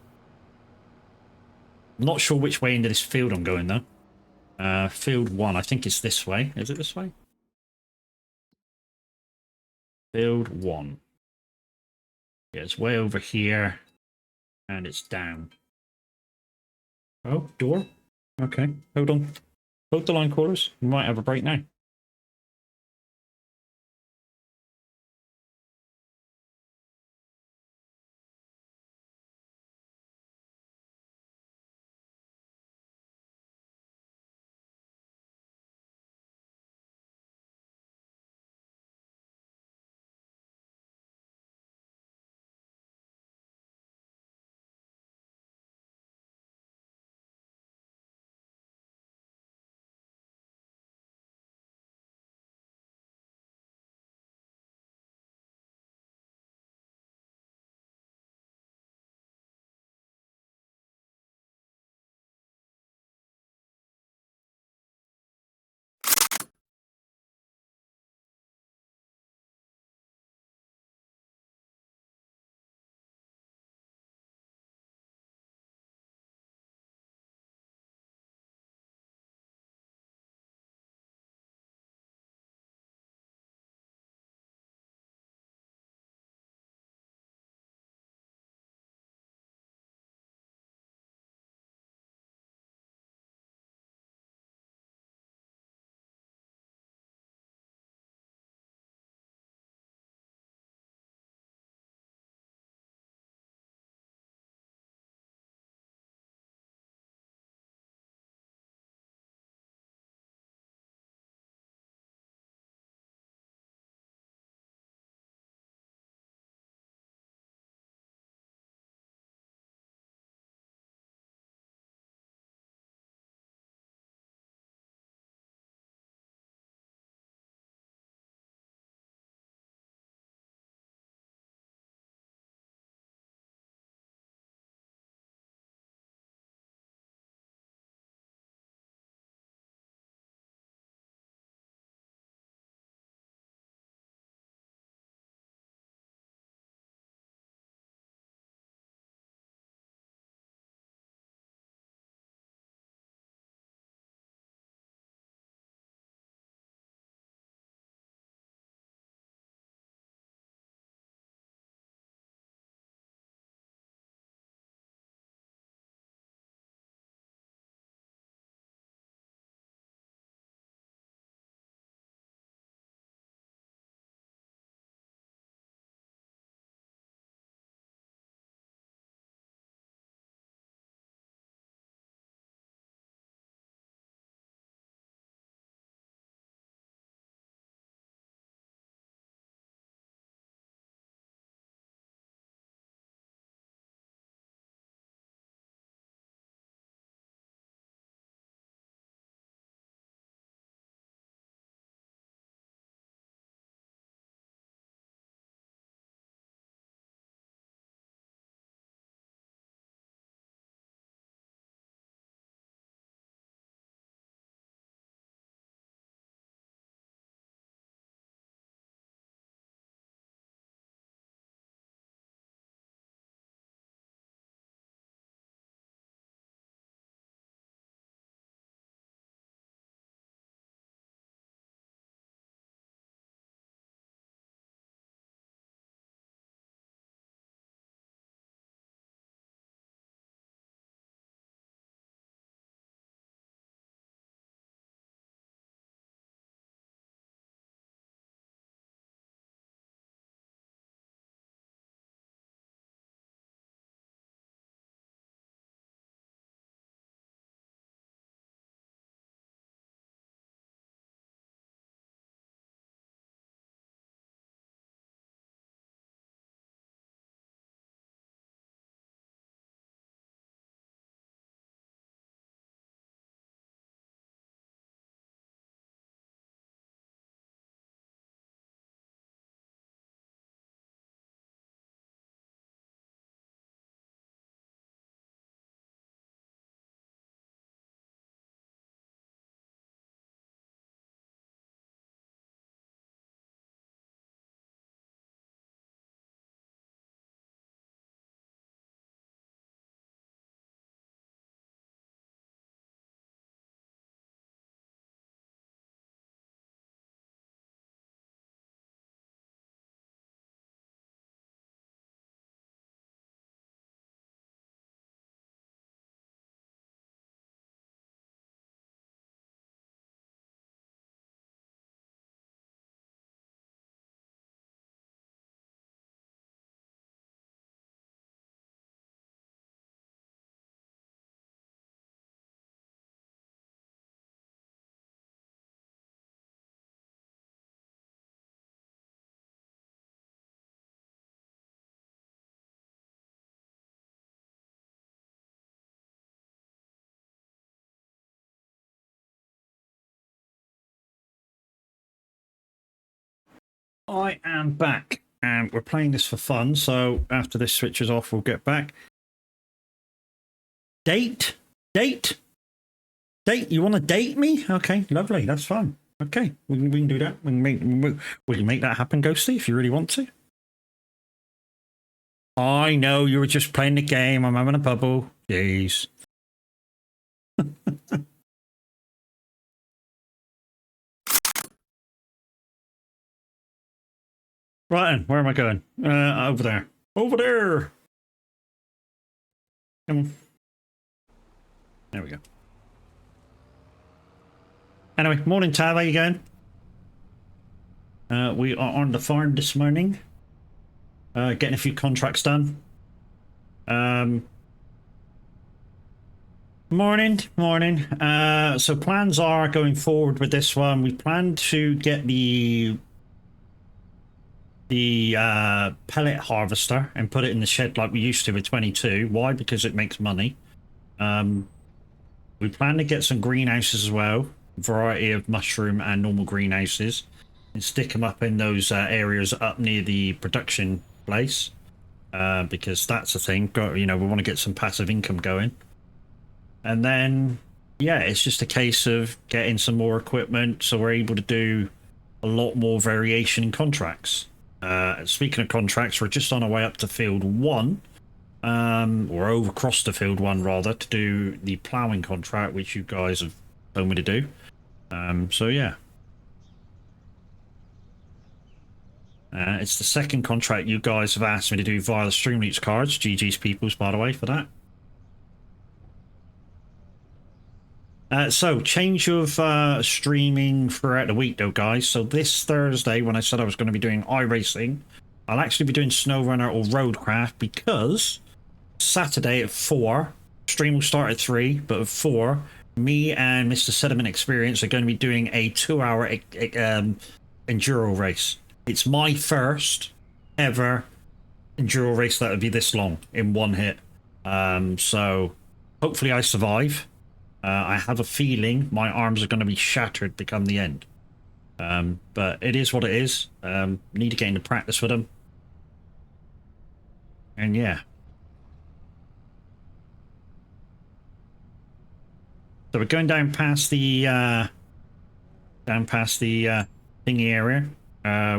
I'm not sure which way into this field I'm going though. Field 1, I think it's this way. Is it this way? Field 1. Yeah, it's way over here. And it's down. Oh, door? Okay, hold on. Hold the line, callers. We might have a break now. I am back, and we're playing this for fun. So after this switches off, we'll get back. Date. You want to date me? Okay, lovely. That's fine. Okay, we can do that. We can make that happen, Ghosty, if you really want to. I know you were just playing the game. I'm having a bubble. Jeez. Right then, where am I going? Over there. Over there! There we go. Anyway, morning, Tav. How you going? We are on the farm this morning. Getting a few contracts done. Morning. So plans are going forward with this one. We plan to get the pellet harvester and put it in the shed like we used to with 22. Why? Because it makes money. We plan to get some greenhouses as well, variety of mushroom and normal greenhouses, and stick them up in those areas up near the production place, because that's a thing. You know, we want to get some passive income going. And then, yeah, it's just a case of getting some more equipment so we're able to do a lot more variation in contracts. Speaking of contracts, we're just on our way up to field 1, or over across to field 1 rather, to do the ploughing contract, which you guys have told me to do. So yeah. It's the second contract you guys have asked me to do via the Streamleets cards. GG's peoples, by the way, for that. So, change of streaming throughout the week, though, guys. So this Thursday, when I said I was going to be doing iRacing, I'll actually be doing SnowRunner or Roadcraft, because Saturday at 4, stream will start at 3, but at 4, me and Mr. Sediment Experience are going to be doing a 2-hour enduro race. It's my first ever enduro race that would be this long in one hit. So hopefully I survive. I have a feeling my arms are going to be shattered to come the end. But it is what it is. Need to get into practice with them. And yeah. So we're going down past the thingy area,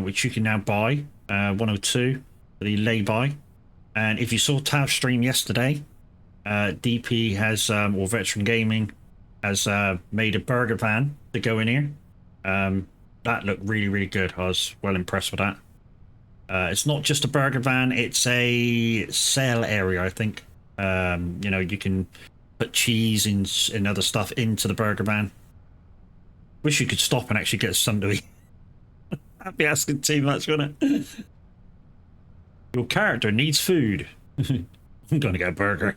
which you can now buy, 102 for the lay-by. And if you saw Tav stream yesterday, DP has, or Veteran Gaming, has made a burger van to go in here. That looked really good. I was well impressed with that. It's not just a burger van, it's a sale area, I think. You know, you can put cheese and other stuff into the burger van. Wish you could stop and actually get some to eat. I'd be asking too much, wouldn't it? Your character needs food. I'm gonna get a burger.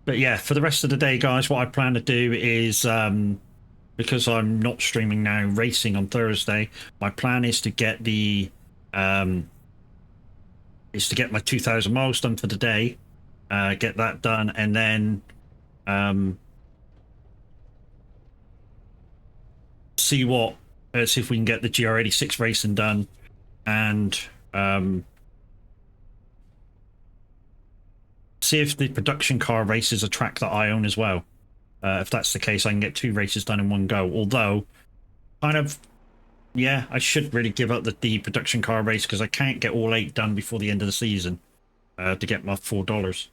But yeah, for the rest of the day, guys, what I plan to do is, because I'm not streaming now, racing on Thursday, my plan is to get the my 2,000 miles done for the day, get that done, and then see if we can get the GR86 racing done, and see if the production car race is a track that I own as well. If that's the case, I can get 2 races done in one go. Although, kind of, yeah, I should really give up the production car race, because I can't get all 8 done before the end of the season to get my $4.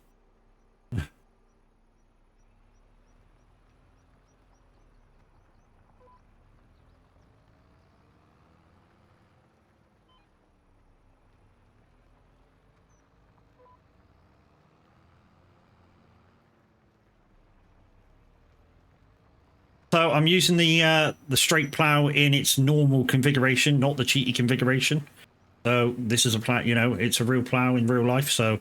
So I'm using the straight plow in its normal configuration, not the cheaty configuration. So this is a plow, you know, it's a real plow in real life. So,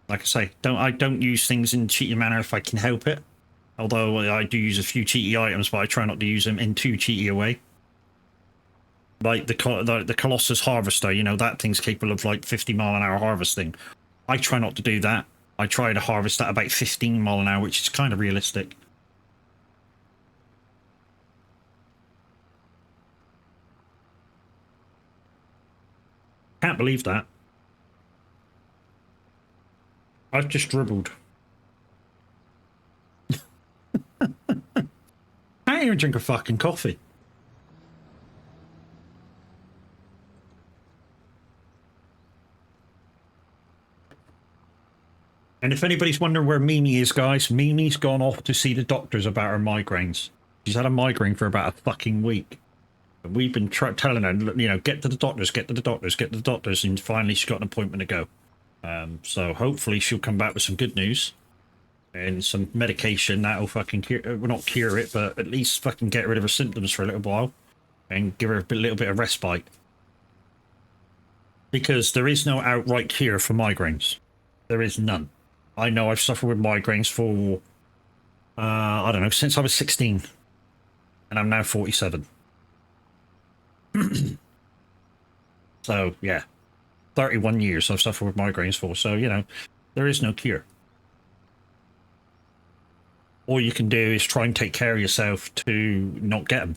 like I say, I don't use things in cheaty manner if I can help it. Although I do use a few cheaty items, but I try not to use them in too cheaty a way. Like the Colossus harvester, you know, that thing's capable of like 50-mile-an-hour harvesting. I try not to do that. I try to harvest at about 15 mile an hour, which is kind of realistic. Can't believe that. I've just dribbled. I can't even drink a fucking coffee. And if anybody's wondering where Mimi is, guys, Mimi's gone off to see the doctors about her migraines. She's had a migraine for about a fucking week. And we've been telling her, you know, get to the doctors, get to the doctors, get to the doctors, and finally she's got an appointment to go. So hopefully she'll come back with some good news and some medication that'll fucking cure, well, not cure it, but at least fucking get rid of her symptoms for a little while and give her a little bit of respite. Because there is no outright cure for migraines. There is none. I know I've suffered with migraines for, I don't know, since I was 16. And I'm now 47. So, yeah. 31 years I've suffered with migraines for. So, you know, there is no cure. All you can do is try and take care of yourself to not get them.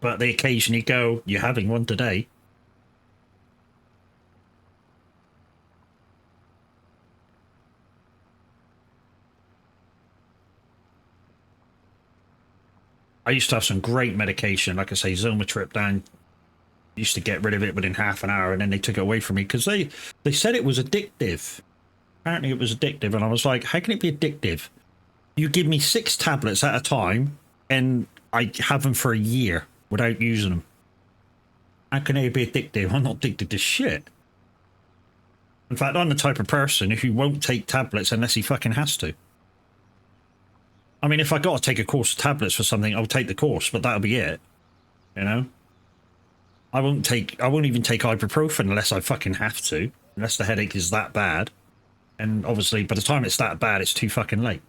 But they occasionally go, you're having one today. I used to have some great medication, like I say, Zomatriptan. Used to get rid of it within half an hour, and then they took it away from me because they said it was addictive. Apparently it was addictive, and I was like, how can it be addictive? You give me 6 tablets at a time, and I have them for a year without using them. How can they be addictive? I'm not addicted to shit. In fact, I'm the type of person who won't take tablets unless he fucking has to. I mean, if I got to take a course of tablets for something, I'll take the course, but that'll be it. You know? I won't even take ibuprofen unless I fucking have to, unless the headache is that bad. And obviously, by the time it's that bad, it's too fucking late.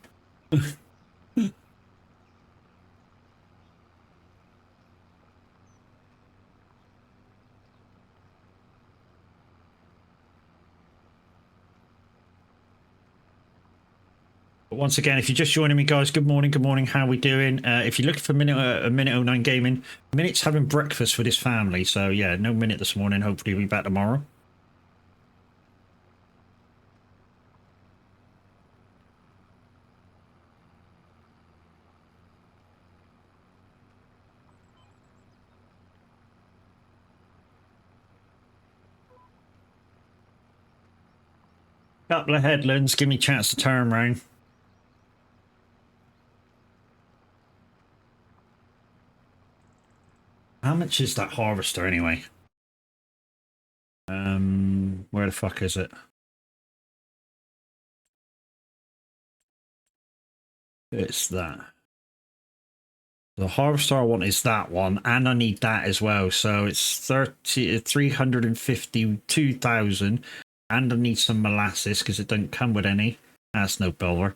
But once again, if you're just joining me, guys, good morning, how we doing? If you're looking for a minute 09 gaming, Minute's having breakfast with his family, so yeah, no Minute this morning. Hopefully we'll be back tomorrow. Couple of headlands, give me a chance to turn around. How much is that harvester anyway? Where the fuck is it? It's that. The harvester I want is that one, and I need that as well. So it's 352,000, and I need some molasses because it doesn't come with any. That's no bother.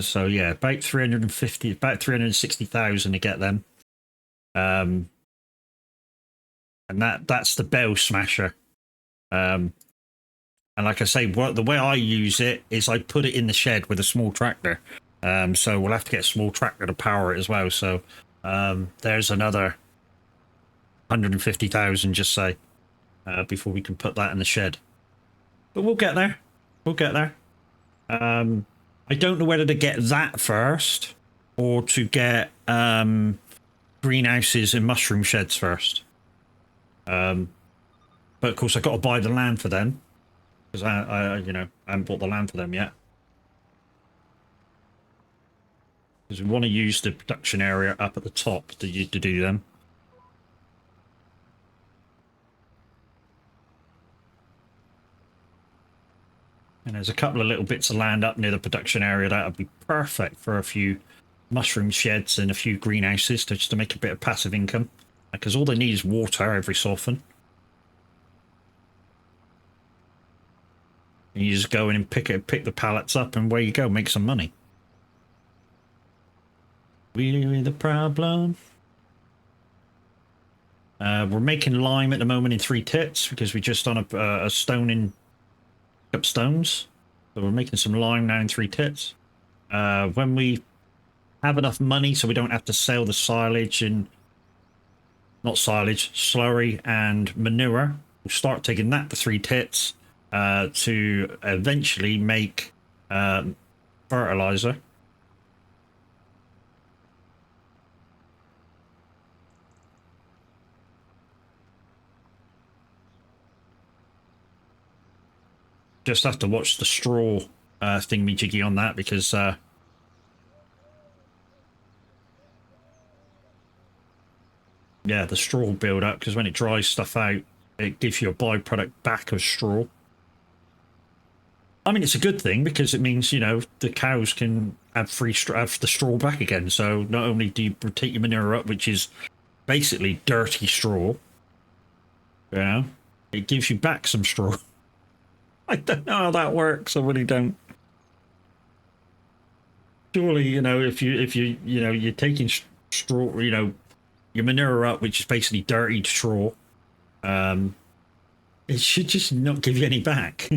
So yeah, about 360,000 to get them. And that's the bell smasher. And like I say, the way I use it is I put it in the shed with a small tractor. So we'll have to get a small tractor to power it as well. So there's another 150,000, just say, before we can put that in the shed. But we'll get there. We'll get there. I don't know whether to get that first or to get greenhouses and mushroom sheds first. But of course, I've got to buy the land for them because I haven't bought the land for them yet. Because we want to use the production area up at the top to do them. And there's a couple of little bits of land up near the production area that would be perfect for a few mushroom sheds and a few greenhouses just to make a bit of passive income. Because all they need is water every so often. And you just go in and pick the pallets up, and away you go, make some money. Really the problem. We're making lime at the moment in 3 tits because we're just on a stoning up stones. So we're making some lime now in 3 tits. When we have enough money so we don't have to sell the silage and... Not silage, slurry and manure. We'll start taking that to 3 tits to eventually make fertilizer. Just have to watch the straw thingy-jiggy on that because yeah, the straw will build up because when it dries stuff out, it gives you a byproduct back of straw. I mean, it's a good thing because it means, you know, the cows can have have the straw back again. So not only do you take your manure up, which is basically dirty straw, you know, it gives you back some straw. I don't know how that works. I really don't. Surely, you know, if you know, you're taking straw, you know, your manure up, which is basically dirty straw, it should just not give you any back.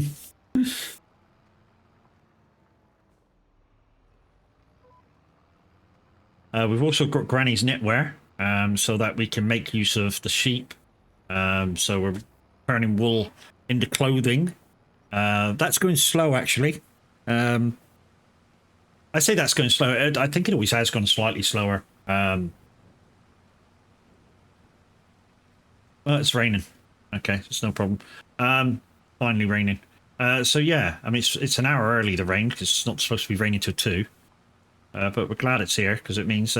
We've also got Granny's knitwear, so that we can make use of the sheep. So we're turning wool into clothing. That's going slow, actually. I say that's going slow. I think it always has gone slightly slower. Oh, it's raining. Okay, it's no problem. Finally raining. So yeah, I mean, it's an hour early, the rain, because it's not supposed to be raining till 2. But we're glad it's here, because it means,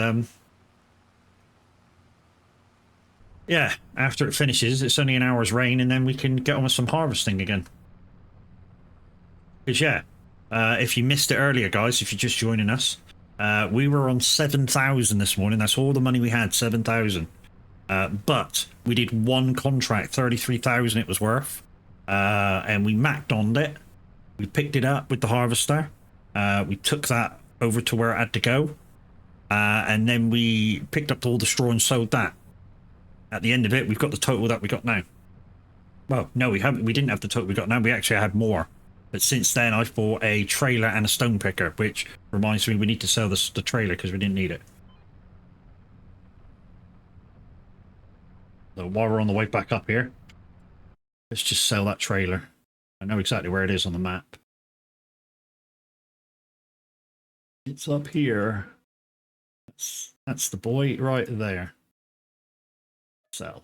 yeah, after it finishes, it's only an hour's rain, and then we can get on with some harvesting again. Because, yeah, if you missed it earlier, guys, if you're just joining us, we were on 7,000 this morning. That's all the money we had, 7,000. But we did one contract, 33,000 it was worth, and we macked on it. We picked it up with the harvester. We took that over to where it had to go, and then we picked up all the straw and sold that. At the end of it, we've got the total that we got now. Well, no, we haven't. We didn't have the total we got now. We actually had more. But since then, I've bought a trailer and a stone picker, which reminds me we need to sell the trailer because we didn't need it. So while we're on the way back up here, let's just sell that trailer. I know exactly where it is on the map. It's up here. That's the boy right there. Sell.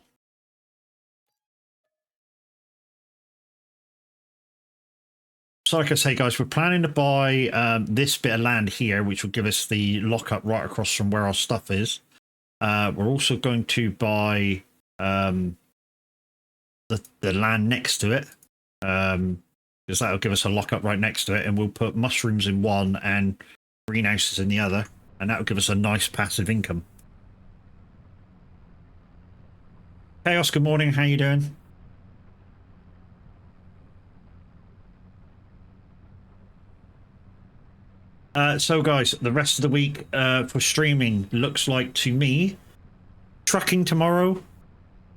So like I say, guys, we're planning to buy this bit of land here, which will give us the lockup right across from where our stuff is. We're also going to buy the land next to it, because that'll give us a lockup right next to it, and we'll put mushrooms in one and greenhouses in the other, and that'll give us a nice passive income. Chaos, good morning. How you doing? So guys, the rest of the week for streaming looks like to me trucking tomorrow,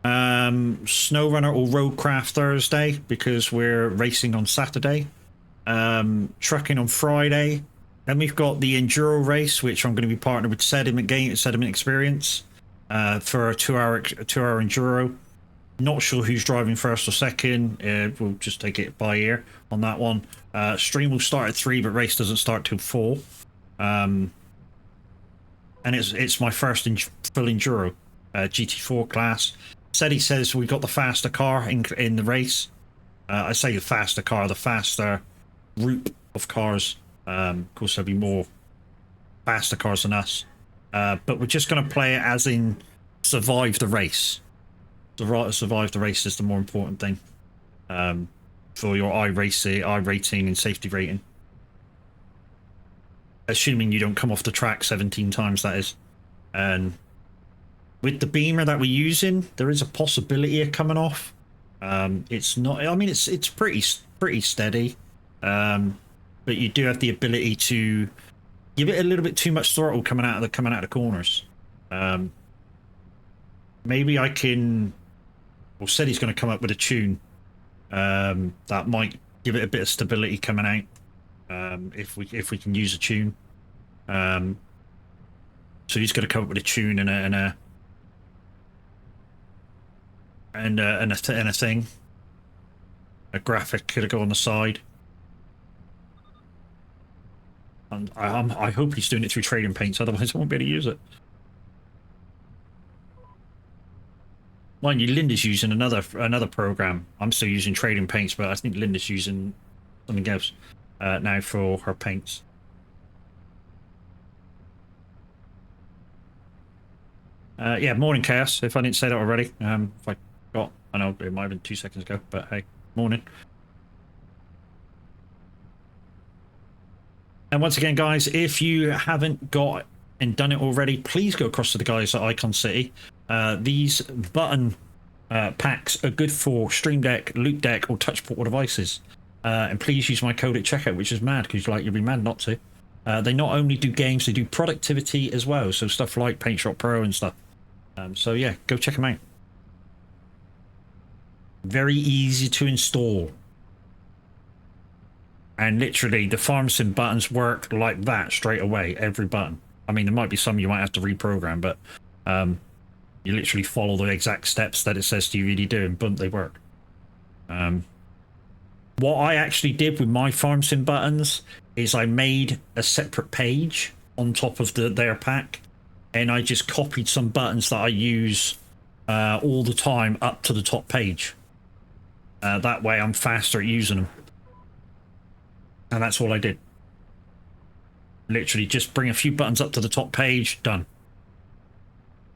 SnowRunner or Roadcraft Thursday because we're racing on Saturday, trucking on Friday. Then we've got the enduro race, which I'm going to be partnered with Sediment Experience for a 2-hour enduro. Not sure who's driving first or second. We'll just take it by ear on that one. Stream will start at 3, but race doesn't start till 4. And it's my first full enduro, GT4 class. He says we got the faster car in the race. I say the faster car, the faster group of cars. Of course, there'll be more faster cars than us. But we're just going to play it as in survive the race. Survive the race is the more important thing for your I rating and safety rating. Assuming you don't come off the track 17 times, that is. And with the beamer that we're using, there is a possibility of coming off. It's not. I mean, it's pretty steady, but you do have the ability to give it a little bit too much throttle coming out of the corners. Maybe I can. Well, said he's going to come up with a tune that might give it a bit of stability coming out. if we can use a tune. So he's got to come up with a tune and a thing. A graphic could go on the side. And I hope he's doing it through Trading Paints, otherwise I won't be able to use it. Mind you, Linda's using another program. I'm still using Trading Paints, but I think Linda's using something else now for her paints. Yeah, morning, Chaos. If I didn't say that already, if I got, I know it might have been 2 seconds ago, but hey, morning. And once again, guys, if you haven't got and done it already, please go across to the guys at Icon City. These button packs are good for Stream Deck, Loop Deck, or Touch Portable devices. And please use my code at checkout, which is mad, because you'll be mad not to. They not only do games, they do productivity as well, so stuff like PaintShop Pro and stuff. So yeah, go check them out. Very easy to install. And literally, the FarmSim buttons work like that straight away, every button. I mean, there might be some you might have to reprogram, but you literally follow the exact steps that it says to you really do, and boom, they work. What I actually did with my FarmSim buttons is I made a separate page on top of their pack, and I just copied some buttons that I use all the time up to the top page. That way I'm faster at using them. And that's all I did. Literally just bring a few buttons up to the top page, done.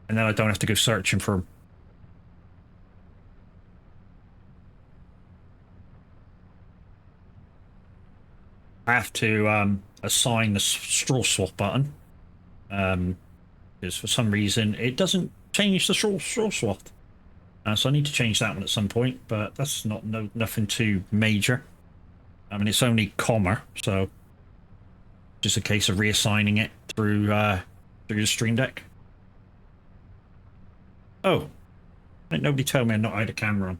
And then I don't have to go searching for them. I have to assign the straw swap button. Because for some reason it doesn't change the straw swap. So I need to change that one at some point, but that's nothing too major. I mean, it's only comma, so just a case of reassigning it through the Stream Deck. Oh, didn't nobody tell me I not had a camera on.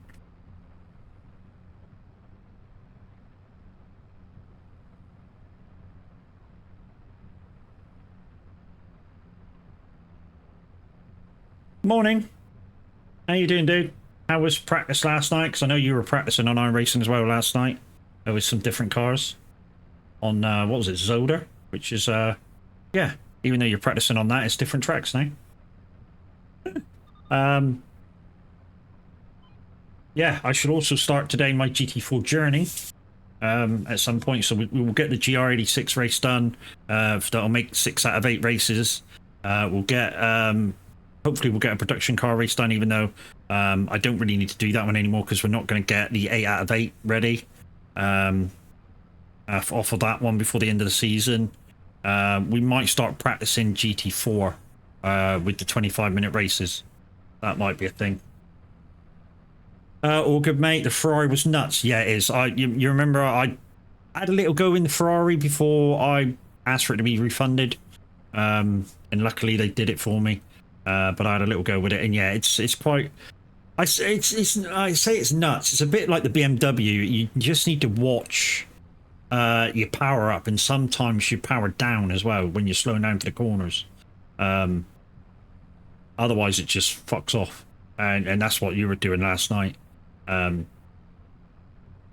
Morning. How you doing, dude? How was practice last night? Because I know you were practicing on iRacing as well last night. There was some different cars on, what was it, Zoda? Which is, yeah, even though you're practicing on that, it's different tracks now. Yeah, I should also start today my GT4 journey at some point, so we will get the GR86 race done. That'll make 6 out of 8 races. We'll get, hopefully we'll get a production car race done, even though I don't really need to do that one anymore because we're not going to get the 8 out of 8 ready. Off of that one before the end of the season. We might start practicing GT4 with the 25-minute races. That might be a thing. All good, mate. The Ferrari was nuts. Yeah, it is. You remember I had a little go in the Ferrari before I asked for it to be refunded, and luckily they did it for me. But I had a little go with it, and yeah, it's quite. I say it's nuts. It's a bit like the BMW. You just need to watch your power up, and sometimes you power down as well when you're slowing down for the corners. Otherwise, it just fucks off, and that's what you were doing last night. So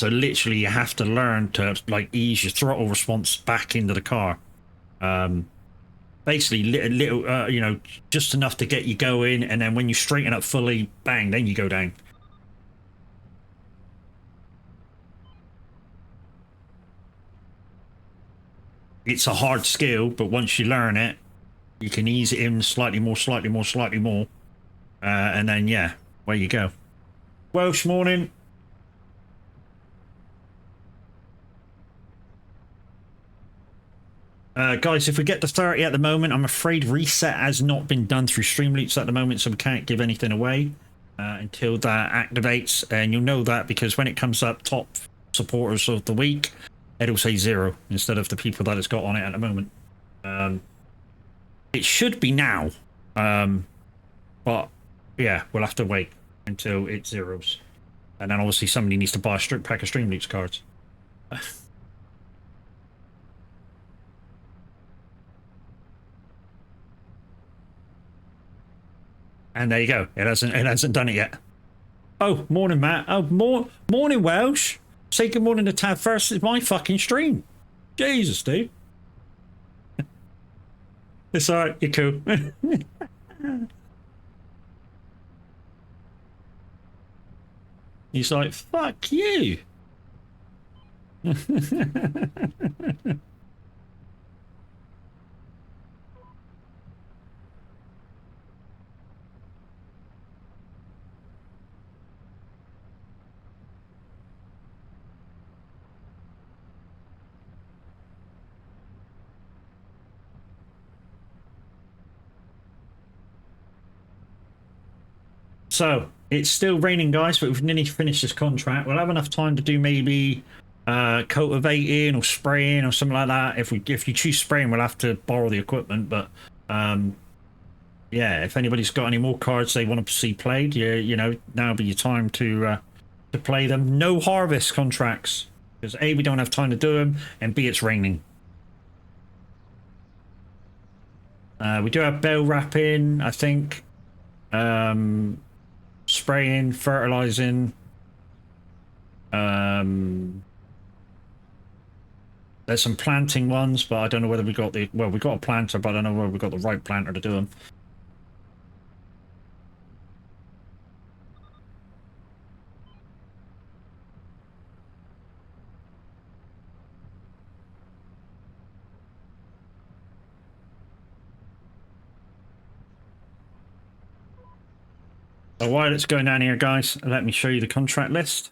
literally, you have to learn to like ease your throttle response back into the car. Basically, little, you know, just enough to get you going, and then when you straighten up fully, bang, then you go down. It's a hard skill, but once you learn it, you can ease it in slightly more, and then yeah, where you go. Welsh morning. Guys, if we get to 30 at the moment, I'm afraid reset has not been done through Streamloops at the moment, so we can't give anything away until that activates. And you'll know that because when it comes up top supporters of the week, it'll say 0 instead of the people that it's got on it at the moment. It should be now, but yeah, we'll have to wait until it zeros. And then obviously somebody needs to buy a pack of Streamloops cards. And there you go. It hasn't done it yet. Oh, morning, Matt. Oh, morning, Welsh. Say good morning to Tab first. It's my fucking stream. Jesus, dude. It's alright. You're cool. He's like, fuck you. So it's still raining, guys, but we've nearly finished this contract. We'll have enough time to do maybe cultivating or spraying or something like that. If you choose spraying, we'll have to borrow the equipment. But yeah, if anybody's got any more cards they want to see played, you know, now'll be your time to play them. No harvest contracts because A, we don't have time to do them, and B, it's raining. We do have bale wrapping, I think. Spraying, fertilizing. There's some planting ones, but I don't know whether we got we got a planter, but I don't know whether we got the right planter to do them. So while it's going down here, guys, let me show you the contract list.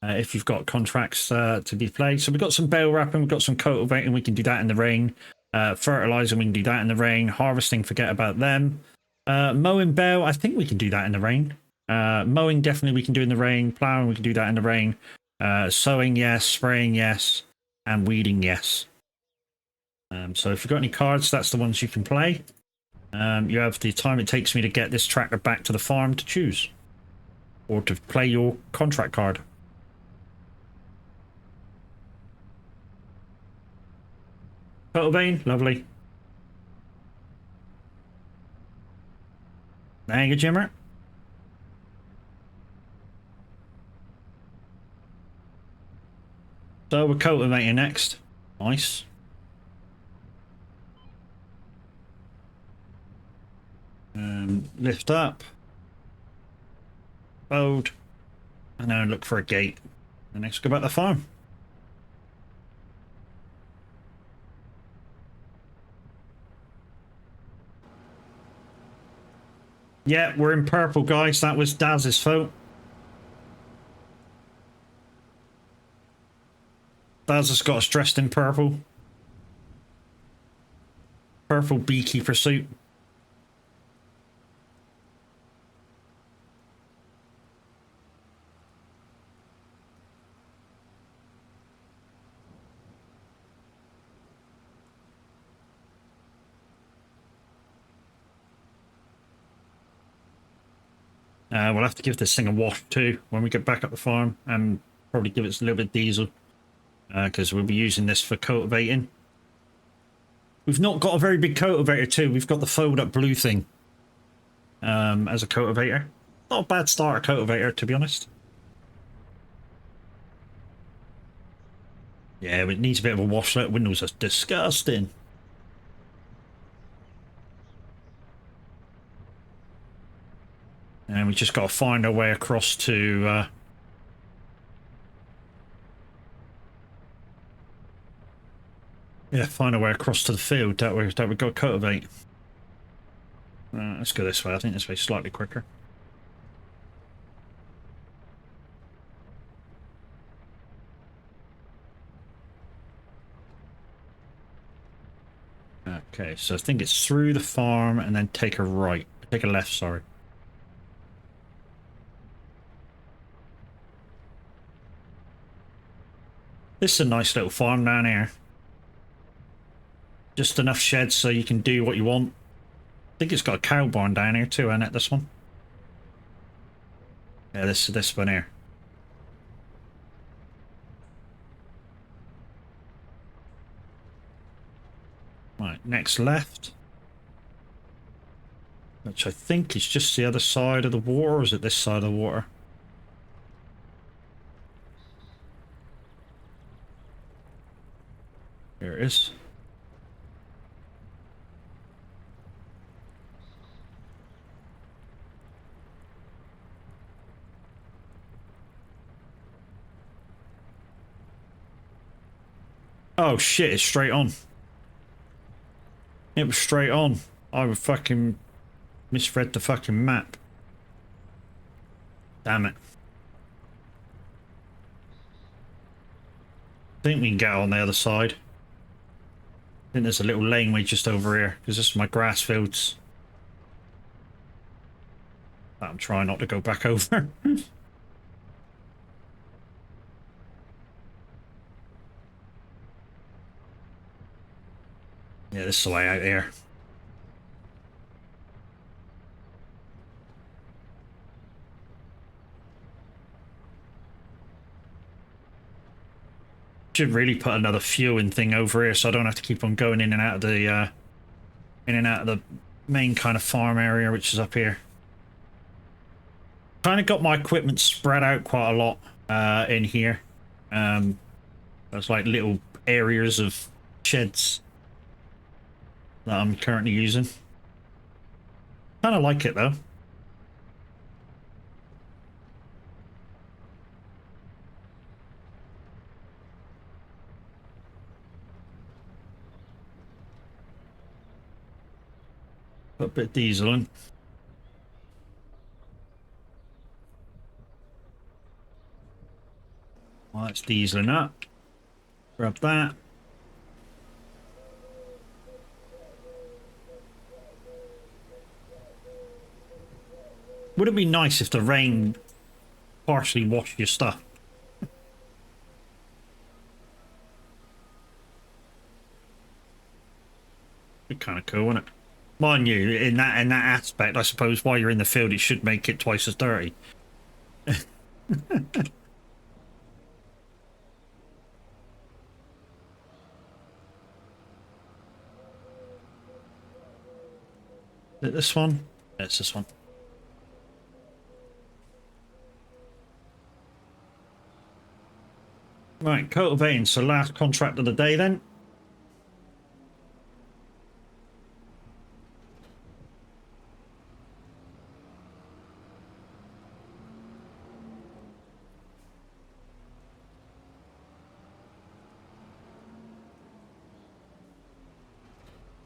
If you've got contracts to be played. So we've got some bale wrapping, we've got some cultivating, we can do that in the rain. Fertilizing, we can do that in the rain. Harvesting, forget about them. Mowing bale, I think we can do that in the rain. Mowing, definitely we can do in the rain. Plowing, we can do that in the rain. Sowing, yes. Spraying, yes. And weeding, yes. So if you've got any cards, that's the ones you can play. You have the time it takes me to get this tractor back to the farm to choose. Or to play your contract card. Cultivating, lovely. Thank you, Jimmer. So we're cultivating next. Nice. Lift up. Fold. And now look for a gate. And next go back to the farm. Yeah, we're in purple, guys. That was Daz's fault. Daz has got us dressed in purple. Purple beekeeper suit. We'll have to give this thing a wash too when we get back up the farm, and probably give it a little bit of diesel because we'll be using this for cultivating. We've not got a very big cultivator too. We've got the fold up blue thing as a cultivator. Not a bad starter cultivator, to be honest. Yeah, it needs a bit of a wash. That windows are disgusting. And we just got to find our way across to yeah, find our way across to the field that we've got to cultivate. Let's go this way. I think this way's slightly quicker. Okay, so I think it's through the farm and then take a right. Take a left, sorry. This is a nice little farm down here. Just enough sheds so you can do what you want. I think it's got a cow barn down here too, isn't it, this one? Yeah, this one here. Right, next left. which I think is just the other side of the water, or is it this side of the water? Here it is. Oh shit, it's straight on. It was straight on. I fucking misread the fucking map. Damn it. I think we can get on the other side. I think there's a little laneway just over here, because this is my grass fields. I'm trying not to go back over. Yeah, this is the way out here. Should really put another fueling thing over here so I don't have to keep on going in and out of the main kind of farm area, which is up here. Kind of got my equipment spread out quite a lot in here. There's like little areas of sheds that I'm currently using. Kind of like it though. Put a bit of diesel in. Well, that's dieseling up. Grab that. Would it be nice if the rain partially washed your stuff? Be kind of cool, wouldn't it? Mind you, in that aspect, I suppose while you're in the field, it should make it twice as dirty. Is it this one? Yeah, it's this one. Right, cultivating. So last contract of the day then.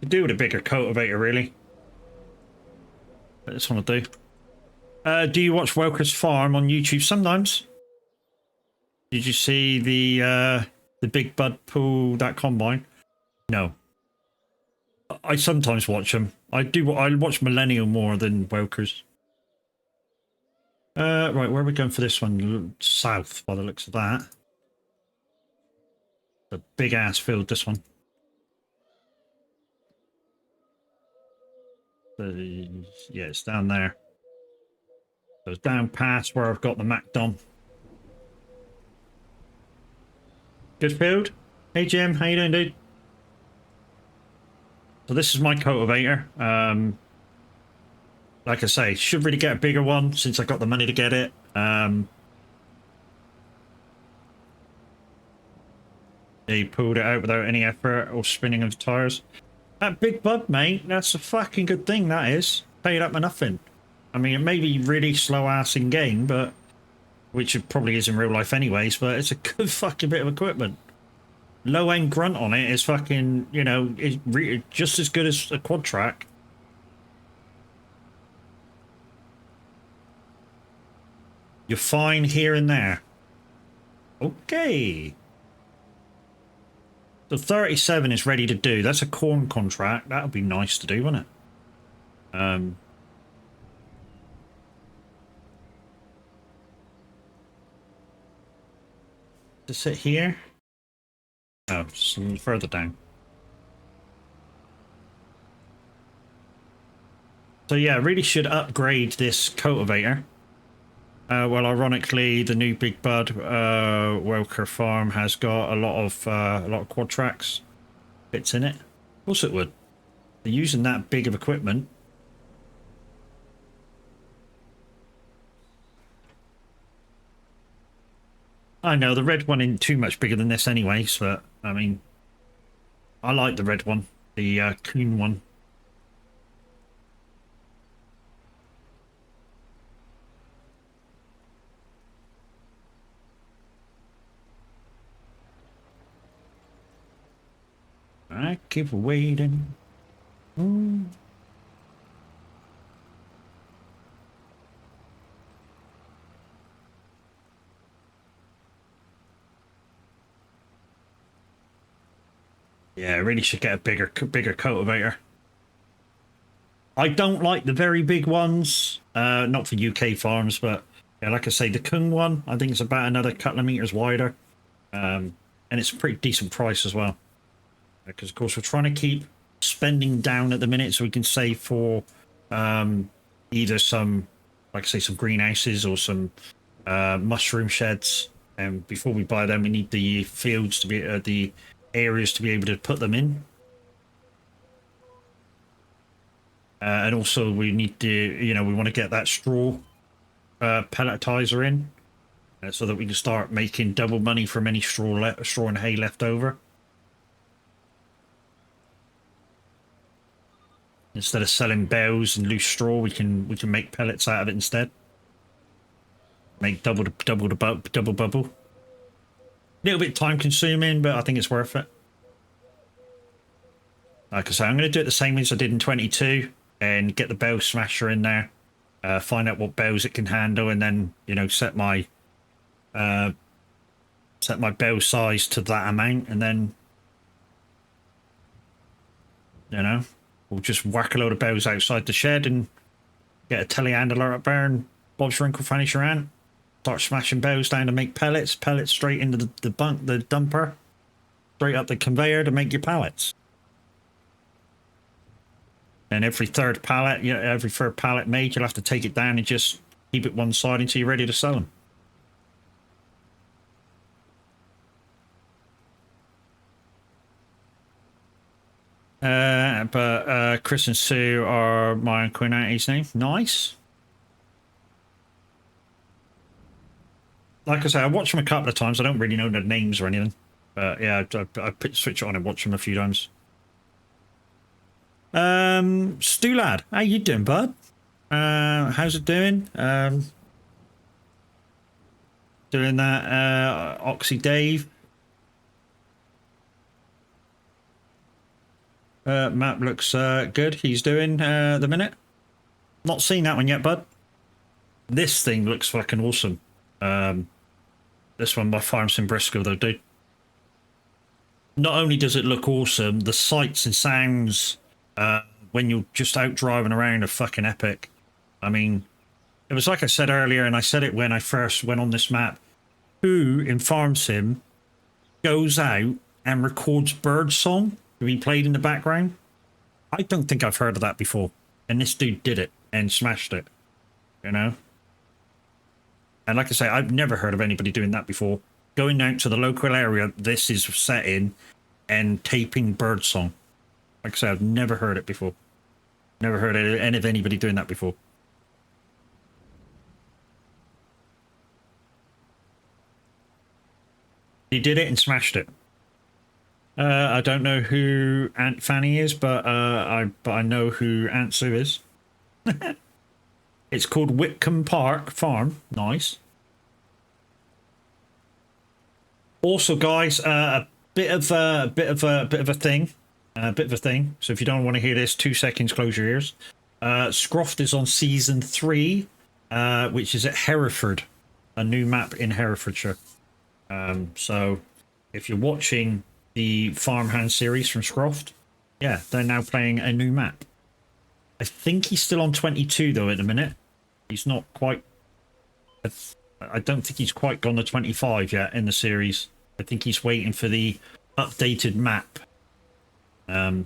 Could do with a bigger cultivator, really. But this one will do. Do you watch Welker's Farm on YouTube sometimes? Did you see the big bud pull that combine? No. I sometimes watch them. I watch Millennial more than Welker's. Right, where are we going for this one? South, by the looks of that. The big ass field, this one. Yeah, it's down there. So it's down past where I've got the MacDom. Good field. Hey Jim, how you doing, dude? So this is my cultivator. Like I say, should really get a bigger one since I got the money to get it. He pulled it out without any effort or spinning of tires. That big bud, mate, that's a fucking good thing, that is. Paid up for nothing. I mean, it may be really slow ass in game, but which it probably is in real life anyways, but it's a good fucking bit of equipment. Low end grunt on it is fucking, you know, just as good as a quad track. You're fine here and there. Okay. The 37 is ready to do. That's a corn contract. That would be nice to do, wouldn't it? To sit here? Oh, some further down. So yeah, really should upgrade this cultivator. Well, ironically, the new Big Bud Welker Farm has got a lot of quad tracks bits in it. Of course it would. They're using that big of equipment. I know the red one isn't too much bigger than this anyways, but I mean, I like the red one, the coon one. I keep waiting. Ooh. Yeah, I really should get a bigger cultivator. I don't like the very big ones, not for UK farms, but yeah, like I say, the Kung one, I think it's about another couple of meters wider, and it's a pretty decent price as well. Because of course we're trying to keep spending down at the minute, so we can save for either some, like I say, some greenhouses or some mushroom sheds. And before we buy them, we need the fields to be the areas to be able to put them in. And also we need to, you know, we want to get that straw pelletizer in, so that we can start making double money from any straw and hay left over. Instead of selling bales and loose straw, we can make pellets out of it instead. Make double bubble. A little bit time consuming, but I think it's worth it. Like I say, I'm going to do it the same as I did in 22 and get the bale smasher in there, find out what bales it can handle, and then, you know, set my bale size to that amount, and then, you know, we'll just whack a load of bales outside the shed and get a telehandler up there and Bob's your Uncle Fanny's your aunt. Start smashing bales down to make pellets straight into the dumper, straight up the conveyor to make your pallets. And every third pallet made, you'll have to take it down and just keep it one side until you're ready to sell them. But Chris and Sue are my Uncle and Auntie's name. Nice. Like I say, I watched them a couple of times. I don't really know their names or anything. But yeah, I switch it on and watch them a few times. Stu lad, how you doing, bud? How's it doing? Doing that, Oxy Dave. Map looks good. He's doing the minute. Not seen that one yet, bud. This thing looks fucking awesome. This one by Farms in Briscoe, though, dude. Not only does it look awesome, the sights and sounds when you're just out driving around are fucking epic. I mean, it was like I said earlier, and I said it when I first went on this map. Who in Farm Sim goes out and records bird song to be played in the background? I don't think I've heard of that before. And this dude did it and smashed it. You know? And like I say, I've never heard of anybody doing that before. Going out to the local area this is set in and taping bird song. Like I say, I've never heard it before. Never heard any of anybody doing that before. He did it and smashed it. I don't know who Aunt Fanny is, but I know who Aunt Sue is. It's called Whitcomb Park Farm. Nice. Also, guys, a bit of a thing. So if you don't want to hear this, 2 seconds, close your ears. Scroft is on season 3, which is at Hereford, a new map in Herefordshire. So if you're watching the Farmhand series from Scroft, yeah, they're now playing a new map. I think he's still on 22 though at the minute. He's not quite. I don't think he's quite gone to 25 yet in the series. I think he's waiting for the updated map. I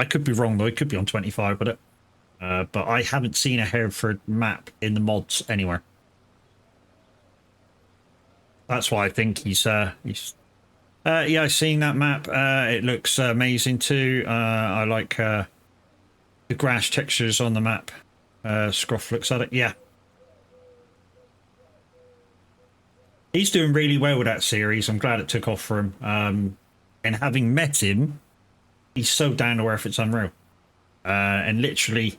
could be wrong though. It could be on 25 with it. But I haven't seen a Hereford map in the mods anywhere. That's why I think he's yeah, I've seen that map. It looks amazing too. I like the grass textures on the map. Scruff looks at it. Yeah. He's doing really well with that series. I'm glad it took off for him. And having met him, he's so down to earth, it's unreal. And literally,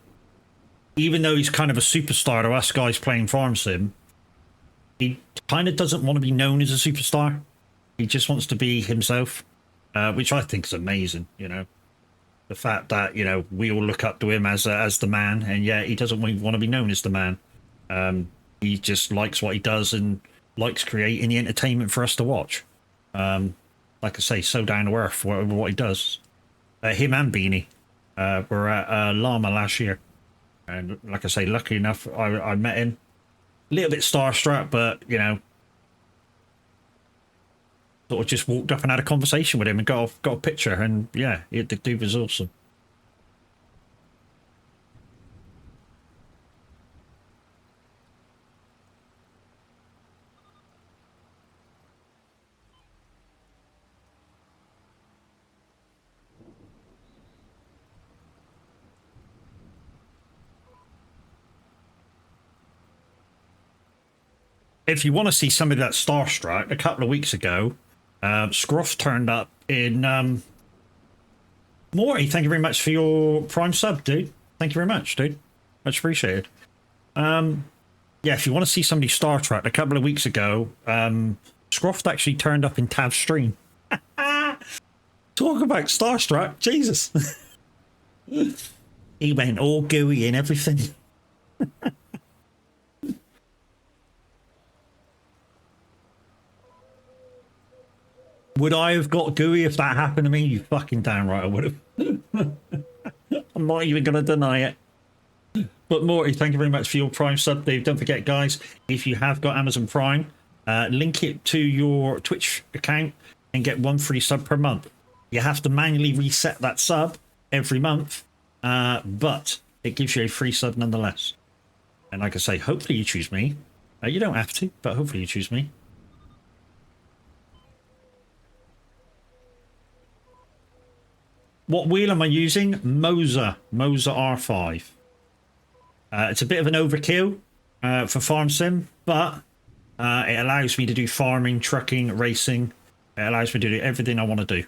even though he's kind of a superstar to us guys playing Farm Sim, he kind of doesn't want to be known as a superstar. He just wants to be himself, which I think is amazing. You know, the fact that we all look up to him as the man, and yeah, he doesn't want to be known as the man. He just likes what he does and likes creating the entertainment for us to watch. Like I say, so down to earth for what he does. Him and Beanie were at Llama last year, and like I say, lucky enough, I met him. A little bit starstruck, but sort of just walked up and had a conversation with him and got a picture, and yeah, the dude was awesome. If you want to see somebody that's starstruck, a couple of weeks ago, Scruff turned up in Morty. Thank you very much for your Prime sub, dude. Thank you very much, dude. Much appreciated. Yeah, if you want to see somebody Star Trek, a couple of weeks ago, Scruff actually turned up in Tav's stream. Talk about starstruck, Jesus. He went all gooey and everything. Would I have got gooey if that happened to me? You fucking damn right I would have. I'm not even going to deny it. But Morty, thank you very much for your Prime sub, Dave. Don't forget, guys, if you have got Amazon Prime, link it to your Twitch account and get 1 free sub per month. You have to manually reset that sub every month, but it gives you a free sub nonetheless. And like I say, hopefully you choose me. You don't have to, but hopefully you choose me. What wheel am I using? Moser R5. It's a bit of an overkill for Farm Sim, but it allows me to do farming, trucking, racing. It allows me to do everything I want to do.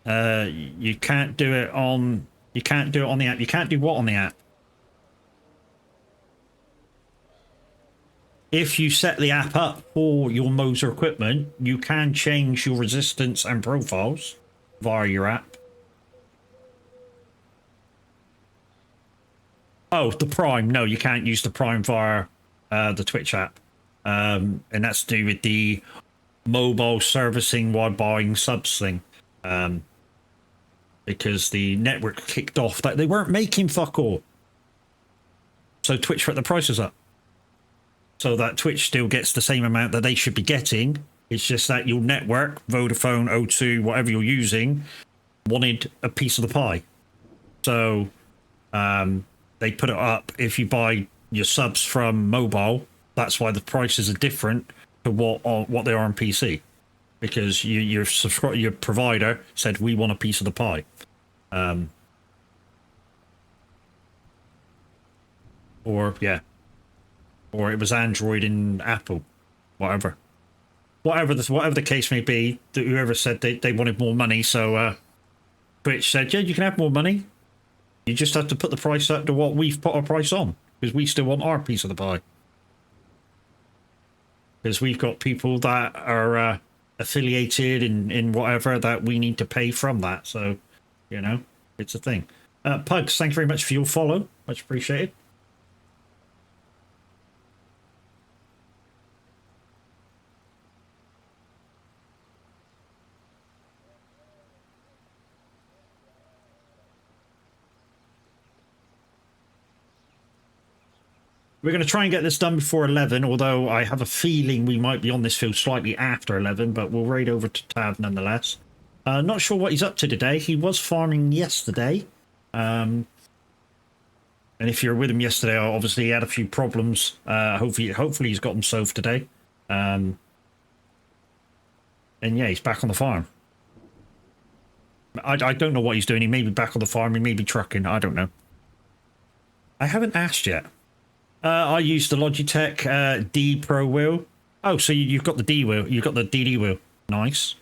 You can't do it on. You can't do it on the app. You can't do what on the app? If you set the app up for your Moser equipment, you can change your resistance and profiles via your app. Oh, the Prime. No, you can't use the Prime via the Twitch app. And that's to do with the mobile servicing while buying subs thing. Because the network kicked off that they weren't making fuck all. So Twitch put the prices up. So that Twitch still gets the same amount that they should be getting. It's just that your network, Vodafone, O2, whatever you're using, wanted a piece of the pie. So they put it up. If you buy your subs from mobile, that's why the prices are different to what they are on PC. Because your provider said, we want a piece of the pie. Or it was Android and Apple, whatever the case may be. Whoever said they wanted more money, so Twitch said, yeah, you can have more money. You just have to put the price up to what we've put our price on, because we still want our piece of the pie. Because we've got people that are affiliated in whatever that we need to pay from that. So, it's a thing. Pugs, thank you very much for your follow. Much appreciated. We're going to try and get this done before 11, although I have a feeling we might be on this field slightly after 11, but we'll raid over to Tav nonetheless. Not sure what he's up to today. He was farming yesterday. And if you're with him yesterday, obviously he had a few problems. Hopefully he's got them solved today. And yeah, he's back on the farm. I don't know what he's doing. He may be back on the farm. He may be trucking. I don't know. I haven't asked yet. I use the Logitech D Pro wheel. Oh, so you've got the D wheel. You've got the DD wheel. Nice.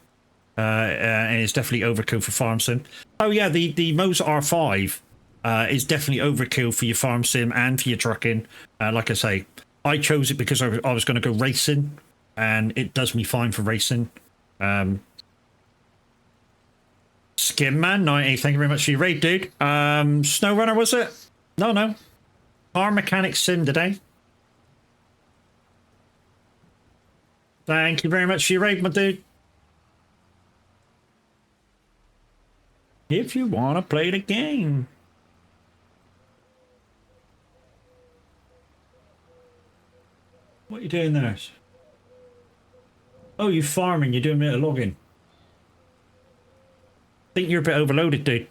And it's definitely overkill for farm sim. Oh yeah, the Moza R5 is definitely overkill for your farm sim and for your trucking. Like I say, I chose it because I was going to go racing, and it does me fine for racing. Skimman 90, thank you very much for your raid, dude. SnowRunner, was it? No. Car mechanic sim today. Thank you very much for your raid, my dude. If you want to play the game. What are you doing there? Oh, you're farming. You're doing a bit of logging. Think you're a bit overloaded, dude.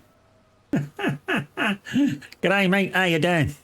G'day, mate. How you doing?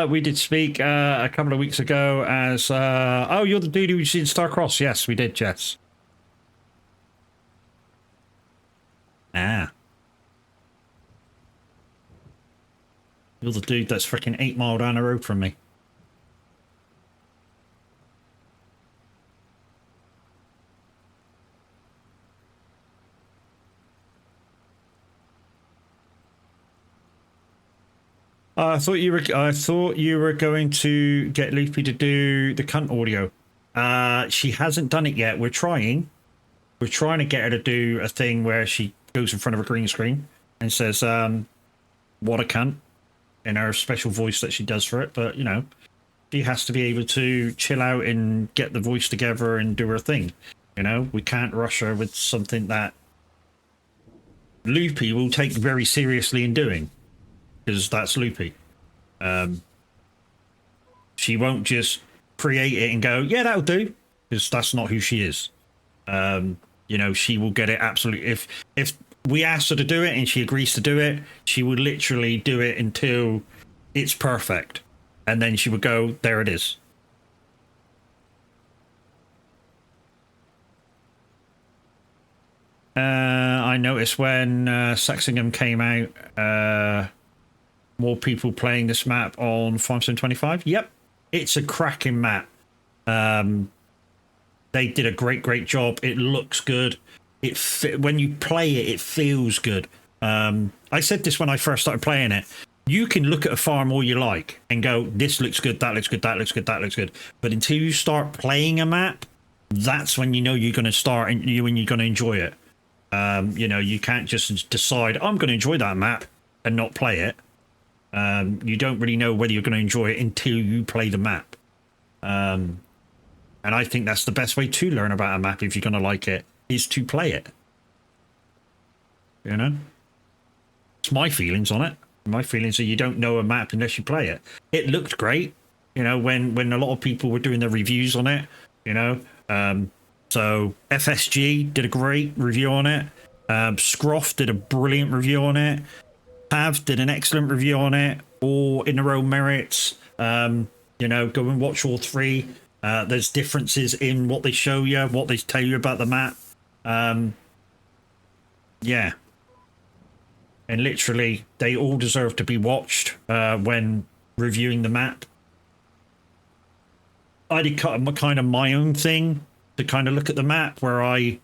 We did speak a couple of weeks ago as oh, you're the dude who's in Starcross. Yes, we did, Jess. Ah. You're the dude that's freaking 8 mile down the road from me. I thought you were going to get Loopy to do the cunt audio. She hasn't done it yet. We're trying to get her to do a thing where she goes in front of a green screen and says, what a cunt, in her special voice that she does for it. But, you know, she has to be able to chill out and get the voice together and do her thing. You know, we can't rush her with something that Loopy will take very seriously in doing, because that's Loopy. She won't just create it and go, yeah, that'll do, because that's not who she is. You know, she will get it absolutely. If we ask her to do it and she agrees to do it, she will literally do it until it's perfect, and then she would go, there it is. I noticed when Saxingham came out, more people playing this map on Farm Sim 25. Yep, it's a cracking map. They did a great job. It looks good. When you play it, it feels good. I said this when I first started playing it. You can look at a farm all you like and go, this looks good, that looks good, that looks good, that looks good. But until you start playing a map, that's when you know you're going to start and when you're going to enjoy it. You know, you can't just decide, I'm going to enjoy that map and not play it. You don't really know whether you're going to enjoy it until you play the map. And I think that's the best way to learn about a map, if you're going to like it, is to play it. You know? It's my feelings on it. My feelings are you don't know a map unless you play it. It looked great, you know, when a lot of people were doing their reviews on it, you know. So FSG did a great review on it. Scroff did a brilliant review on it. Pav did an excellent review on it. All in their own merits. You know, go and watch all three. There's differences in what they show you, what they tell you about the map. Yeah. And literally, they all deserve to be watched when reviewing the map. I did kind of my own thing to kind of look at the map, where I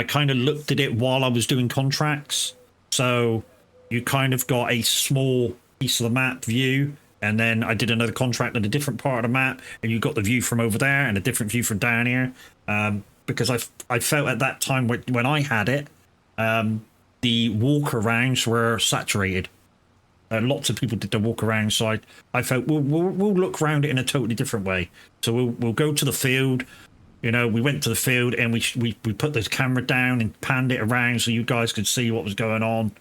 kind of looked at it while I was doing contracts. So you kind of got a small piece of the map view, and then I did another contract at a different part of the map, and you got the view from over there and a different view from down here. Because I felt at that time when I had it, the walk arounds were saturated. Lots of people did the walk around, so I felt we'll look around it in a totally different way. So we'll go to the field. You know, we went to the field and we put the camera down and panned it around so you guys could see what was going on.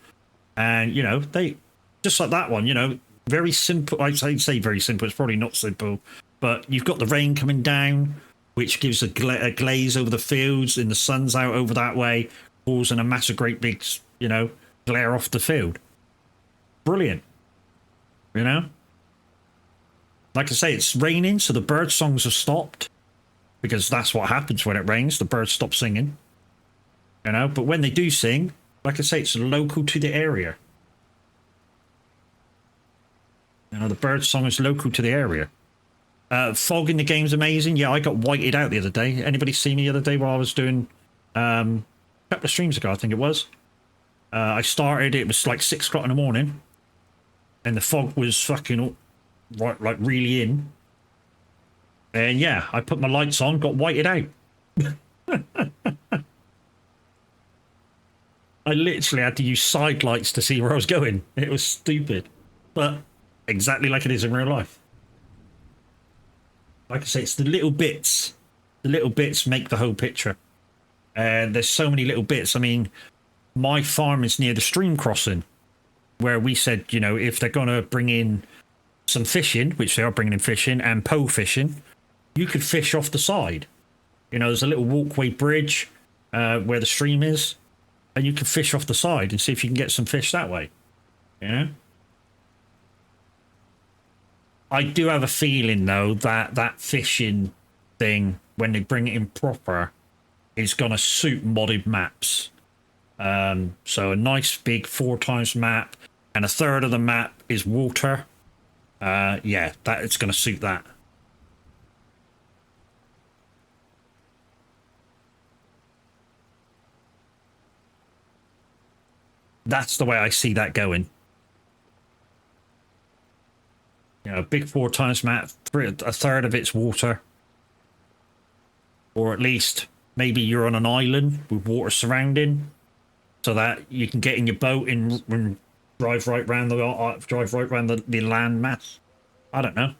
And you know, they just like that one. You know, very simple. I'd say very simple. It's probably not simple, but you've got the rain coming down. which gives a glaze over the fields, and the sun's out over that way, causing a massive, great big, you know, glare off the field. Brilliant. You know? Like I say, it's raining, so the bird songs have stopped, because that's what happens when it rains. The birds stop singing. You know? But when they do sing, like I say, it's local to the area. You know, the bird song is local to the area. Fog in the game's amazing. Yeah, I got whited out the other day. Anybody see me the other day while I was doing a couple of streams ago, I think it was. I started, it was like 6 o'clock in the morning, and the fog was fucking right, like really in. And yeah, I put my lights on, got whited out. I literally had to use side lights to see where I was going. It was stupid, but exactly like it is in real life. Like I say, it's the little bits. The little bits make the whole picture. And there's so many little bits. I mean, my farm is near the stream crossing, where we said, you know, if they're going to bring in some fishing, which they are bringing in fishing, and pole fishing, you could fish off the side. You know, there's a little walkway bridge where the stream is, and you can fish off the side and see if you can get some fish that way. You know? I do have a feeling, though, that that fishing thing, when they bring it in proper, is going to suit modded maps. So a nice big 4x map, and a third of the map is water. Yeah, that it's going to suit that. That's the way I see that going. You know, big 4x map, a third of it's water. Or at least maybe you're on an island with water surrounding, so that you can get in your boat and drive right around the land mass. I don't know.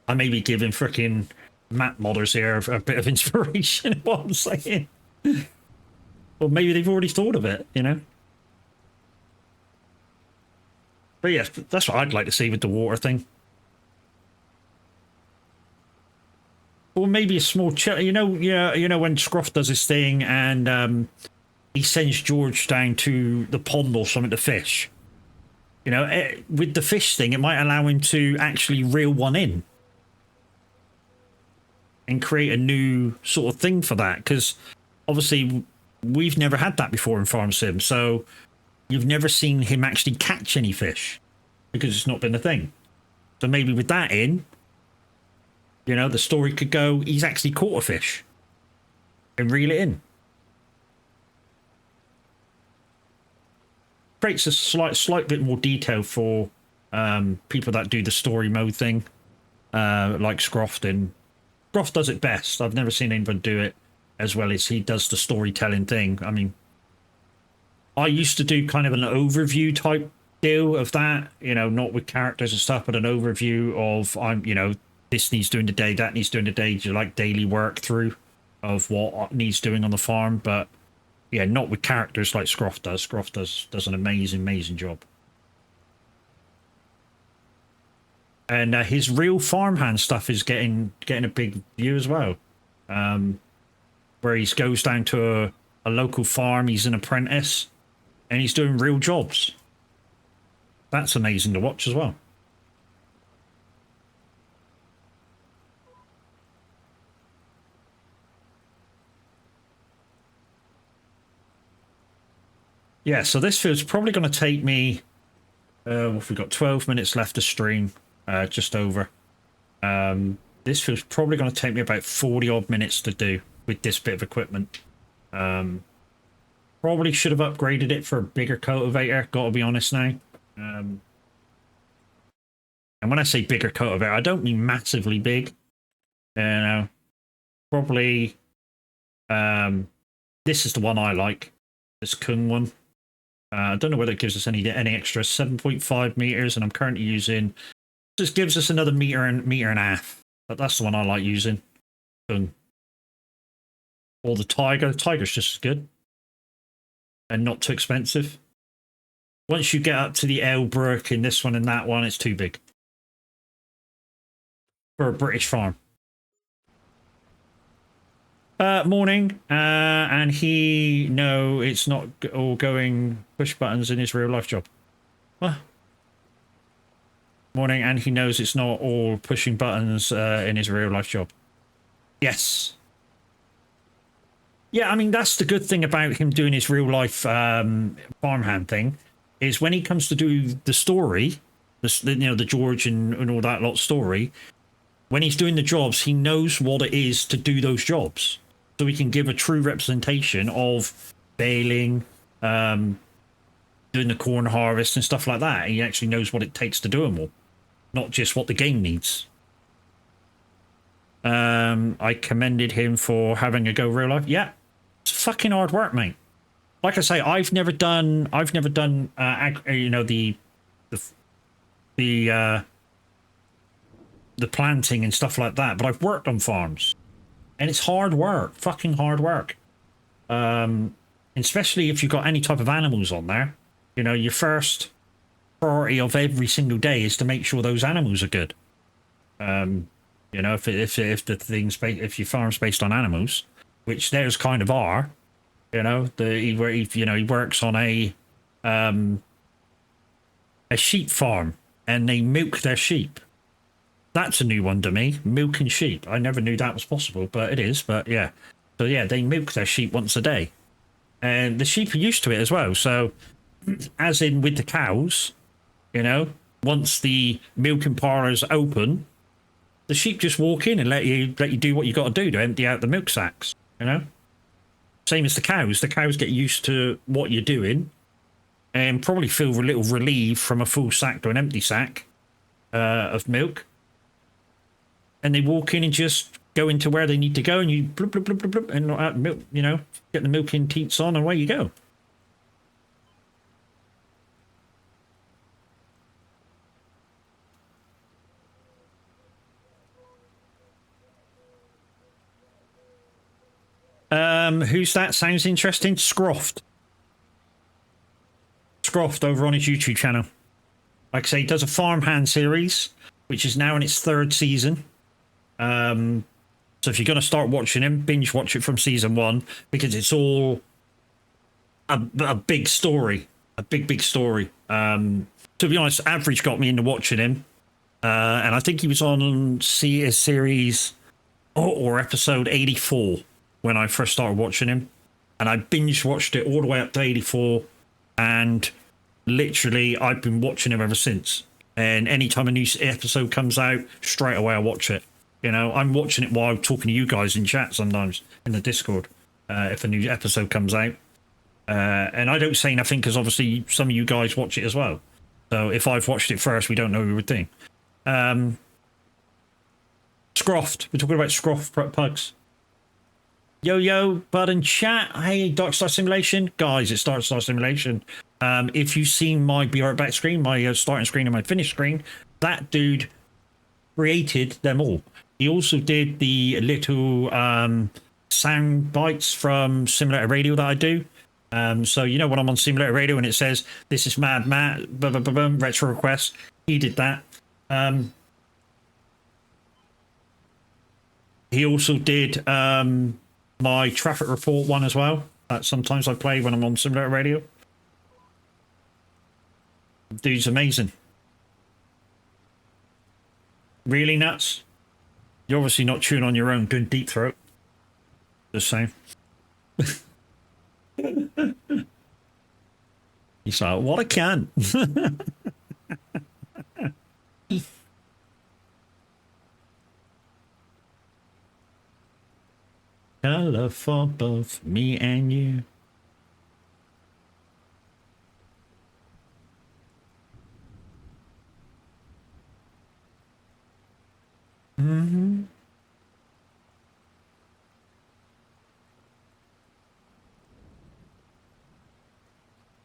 I may be giving frickin' map modders here a bit of inspiration in what I'm saying. Or maybe they've already thought of it, you know? But yeah, that's what I'd like to see with the water thing. Or maybe a small you know, you know when Scruff does his thing and he sends George down to the pond or something to fish. You know, with the fish thing, it might allow him to actually reel one in and create a new sort of thing for that, because obviously we've never had that before in Farm Sim, so you've never seen him actually catch any fish because it's not been a thing. So maybe with that in, you know, the story could go, he's actually caught a fish and reel it in. Creates a slight bit more detail for people that do the story mode thing, like Scroft. And Scroft does it best. I've never seen anyone do it as well as he does the storytelling thing. I mean, I used to do kind of an overview type deal of that, you know, not with characters and stuff, but an overview of, you know, this needs doing today, that needs doing today, like daily work through of what needs doing on the farm. But yeah, not with characters like Scroff does. Scroff does an amazing job. And his real farmhand stuff is getting a big view as well. Where he goes down to a local farm, he's an apprentice, and he's doing real jobs. That's amazing to watch as well. Yeah, so this field's probably going to take me, if we've got 12 minutes left to stream, just over. This field's probably going to take me about 40 odd minutes to do with this bit of equipment. Probably should have upgraded it for a bigger cultivator, gotta be honest now. And when I say bigger cultivator, I don't mean massively big. You know, probably, this is the one I like, this Kung one. I don't know whether it gives us any extra. 7.5 meters, and I'm currently using, just gives us another meter and a half. But that's the one I like using. Kung. Or the Tiger. The Tiger's just as good. And not too expensive. Once you get up to the Elbrook in this one and that one, it's too big. for a British farm. Morning, and it's not all going push buttons in his real life job. What? Morning, and he knows it's not all pushing buttons in his real life job. Yes. Yeah, I mean, that's the good thing about him doing his real life farmhand thing, is when he comes to do the story, the George and all that lot story, when he's doing the jobs, he knows what it is to do those jobs. So he can give a true representation of baling, doing the corn harvest and stuff like that. He actually knows what it takes to do them all, not just what the game needs. I commended him for having a go real life. Yeah, it's fucking hard work, mate. Like I say, I've never done the planting and stuff like that, but I've worked on farms, and it's hard work, fucking hard work. Especially if you've got any type of animals on there. You know, your first priority of every single day is to make sure those animals are good. You know, if your farm's based on animals, which theirs kind of are, you know, he works on a sheep farm, and they milk their sheep. That's a new one to me, milking sheep. I never knew that was possible, but it is. But yeah, so yeah, they milk their sheep once a day, and the sheep are used to it as well. So, as in with the cows, you know, once the milking parlour's open, the sheep just walk in and let you do what you got to do to empty out the milk sacks. You know, same as the cows. The cows get used to what you're doing, and probably feel a little relieved from a full sack to an empty sack of milk. And they walk in and just go into where they need to go, and you bloop, bloop, bloop, bloop, bloop, and out milk, you know, get the milking teats on, and away you go. Who's that? Sounds interesting. Scroft over on his YouTube channel. Like I say, he does a farmhand series, which is now in its 3rd season. So if you're going to start watching him, binge watch it from season 1, because it's all a big story, a big story. To be honest, Average got me into watching him, and I think he was on series or episode 84 when I first started watching him, and I binge watched it all the way up to 84, and literally I've been watching him ever since. And anytime a new episode comes out, straight away I watch it. You know, I'm watching it while I'm talking to you guys in chat sometimes in the Discord if a new episode comes out. And I don't say nothing because obviously some of you guys watch it as well. So if I've watched it first, we don't know who we're doing. Scroft. We're talking about Scroft pugs. Yo, bud and chat. Hey, Dark Star Simulation. Guys, it's Dark Star Simulation. If you've seen my Be Right Back screen, my starting screen and my finish screen, that dude created them all. He also did the little sound bites from Simulator Radio that I do. So, you know, when I'm on Simulator Radio and it says, "This is Mad Matt, retro request," he did that. He also did my traffic report one as well. That sometimes I play when I'm on Simulator Radio. Dude's amazing. Really nuts? You're obviously not chewing on your own, doing deep throat. Just saying. He's like, what a cunt. Color for both me and you. Mm-hmm.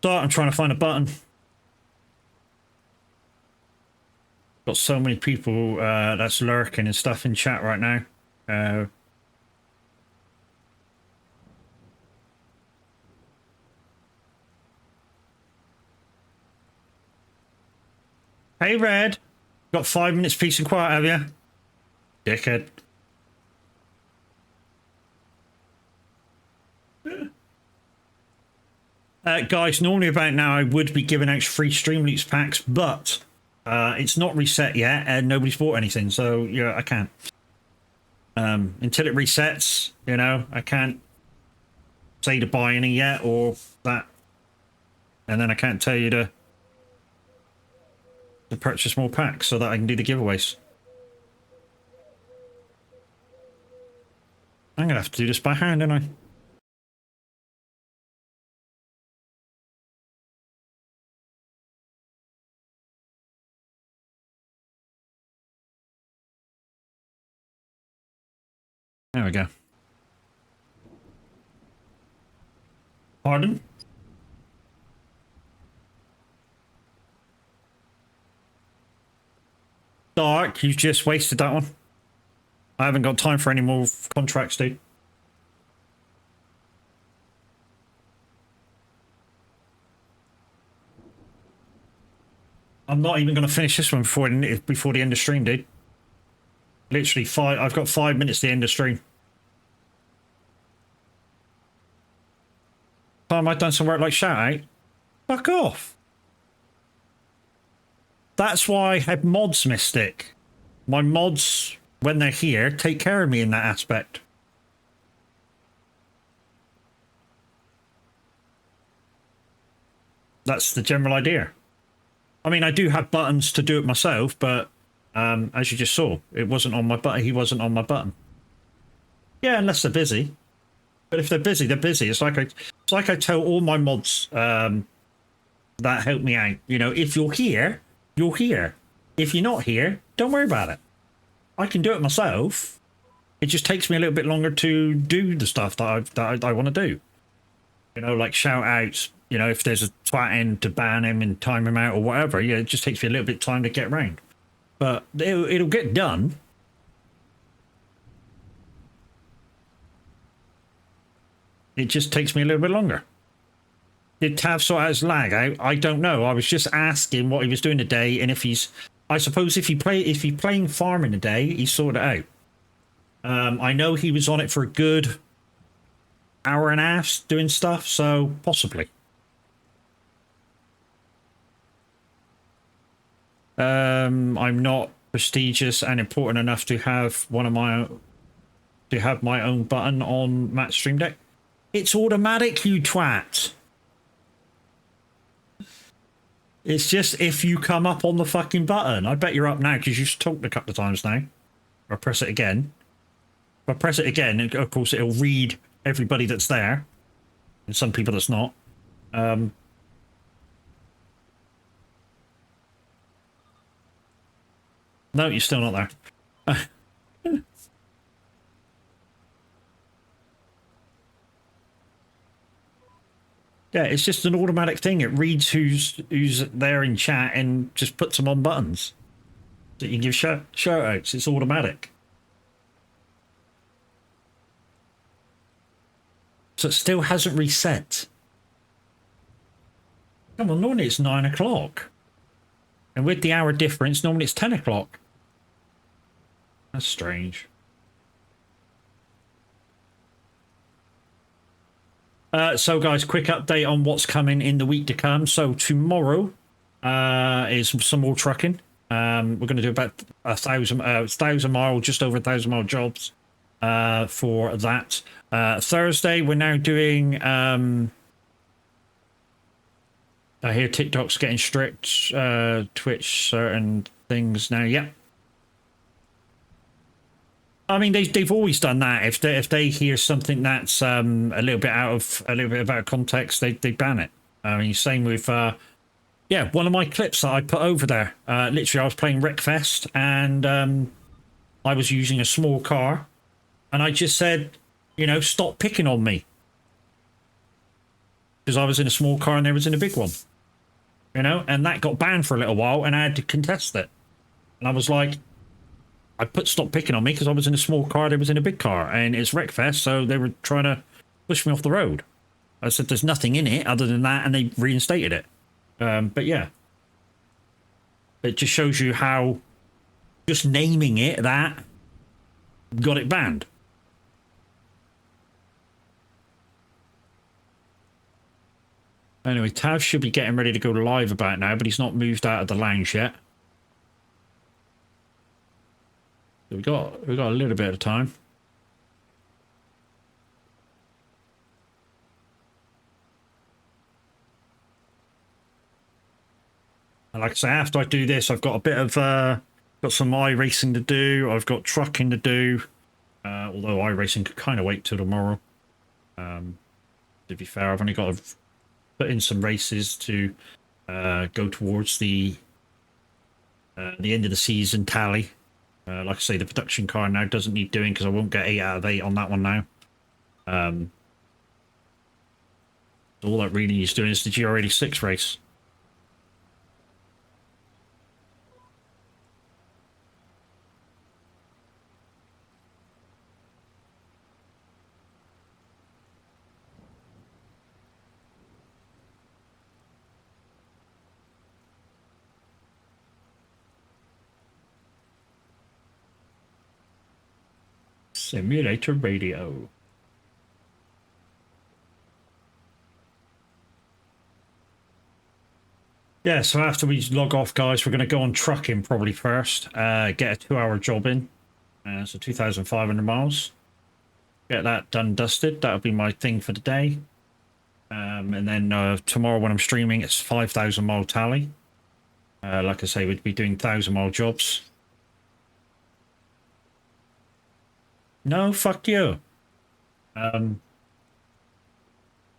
So I'm trying to find a button. Got so many people that's lurking and stuff in chat right now. Hey, Red. Got 5 minutes peace and quiet, have you? Dickhead. Guys, normally about now I would be giving out free Stream Loots packs, but it's not reset yet and nobody's bought anything, so yeah, I can't. Until it resets, you know, I can't say to buy any yet or that, and then I can't tell you to purchase more packs so that I can do the giveaways. I'm gonna have to do this by hand, aren't I? There we go. Pardon? Dark, you just wasted that one. I haven't got time for any more contracts, dude. I'm not even going to finish this one before the end of stream, dude. Literally I've got 5 minutes to the end of stream. Time I've done some work like shout out. Fuck off. That's why I had mods, Mystic. My mods, when they're here, take care of me in that aspect. That's the general idea. I mean, I do have buttons to do it myself, but as you just saw, it wasn't on my button. He wasn't on my button. Yeah, unless they're busy. But if they're busy, they're busy. It's like I tell all my mods that help me out. You know, if you're here, you're here. If you're not here, don't worry about it. I can do it myself. It just takes me a little bit longer to do the stuff that I want to do. You know, like shout outs. You know, if there's a twat in to ban him and time him out or whatever. Yeah, it just takes me a little bit of time to get around. But it'll get done. It just takes me a little bit longer. Did Tav sort out his lag out? I don't know. I was just asking what he was doing today, and if he's, I suppose if he's playing farming today, he sorted it out. I know he was on it for a good hour and a half doing stuff, so possibly. I'm not prestigious and important enough to have my own button on Matt's Stream Deck. It's automatic, you twat. It's just if you come up on the fucking button. I bet you're up now because you've talked a couple of times now. I'll press it again. If I press it again, of course it'll read everybody that's there. And some people that's not. No, you're still not there. Yeah, it's just an automatic thing. It reads who's there in chat and just puts them on buttons. So you can give shout outs. It's automatic. So it still hasn't reset. Come on, normally it's 9 o'clock. And with the hour difference, normally it's 10 o'clock. That's strange. So guys, quick update on what's coming in the week to come. So tomorrow is some more trucking. We're going to do about 1,000 mile, just over 1,000 mile jobs for that. Thursday, we're now doing. I hear TikTok's getting strict. Twitch certain things now. Yeah. I mean, they've always done that. If they hear something that's a little bit out of context, they ban it. I mean, same with yeah, one of my clips that I put over there. Literally, I was playing Wreckfest and I was using a small car, and I just said, you know, stop picking on me, because I was in a small car and they was in a big one, you know, and that got banned for a little while, and I had to contest it, and I was like. I put stop picking on me because I was in a small car, they was in a big car, and it's Wreckfest, so they were trying to push me off the road. I said there's nothing in it other than that, and they reinstated it. But yeah, it just shows you how just naming it that got it banned. Anyway, Tav should be getting ready to go live about now, but he's not moved out of the lounge yet. So we got a little bit of time. And like I say, after I do this, I've got a bit of got some iRacing to do. I've got trucking to do. Although iRacing could kind of wait till tomorrow. To be fair, I've only got to put in some races to go towards the end of the season tally. Like I say, the production car now doesn't need doing because I won't get 8 out of 8 on that one now. All that really needs doing is the GR86 race. Simulator radio. Yeah, so after we log off, guys, we're going to go on trucking probably first. Get a 2-hour job in. So 2,500 miles. Get that done, dusted. That'll be my thing for the day. And then tomorrow when I'm streaming, it's 5,000 mile tally. Like I say, we'd be doing 1,000-mile jobs. No, fuck you. And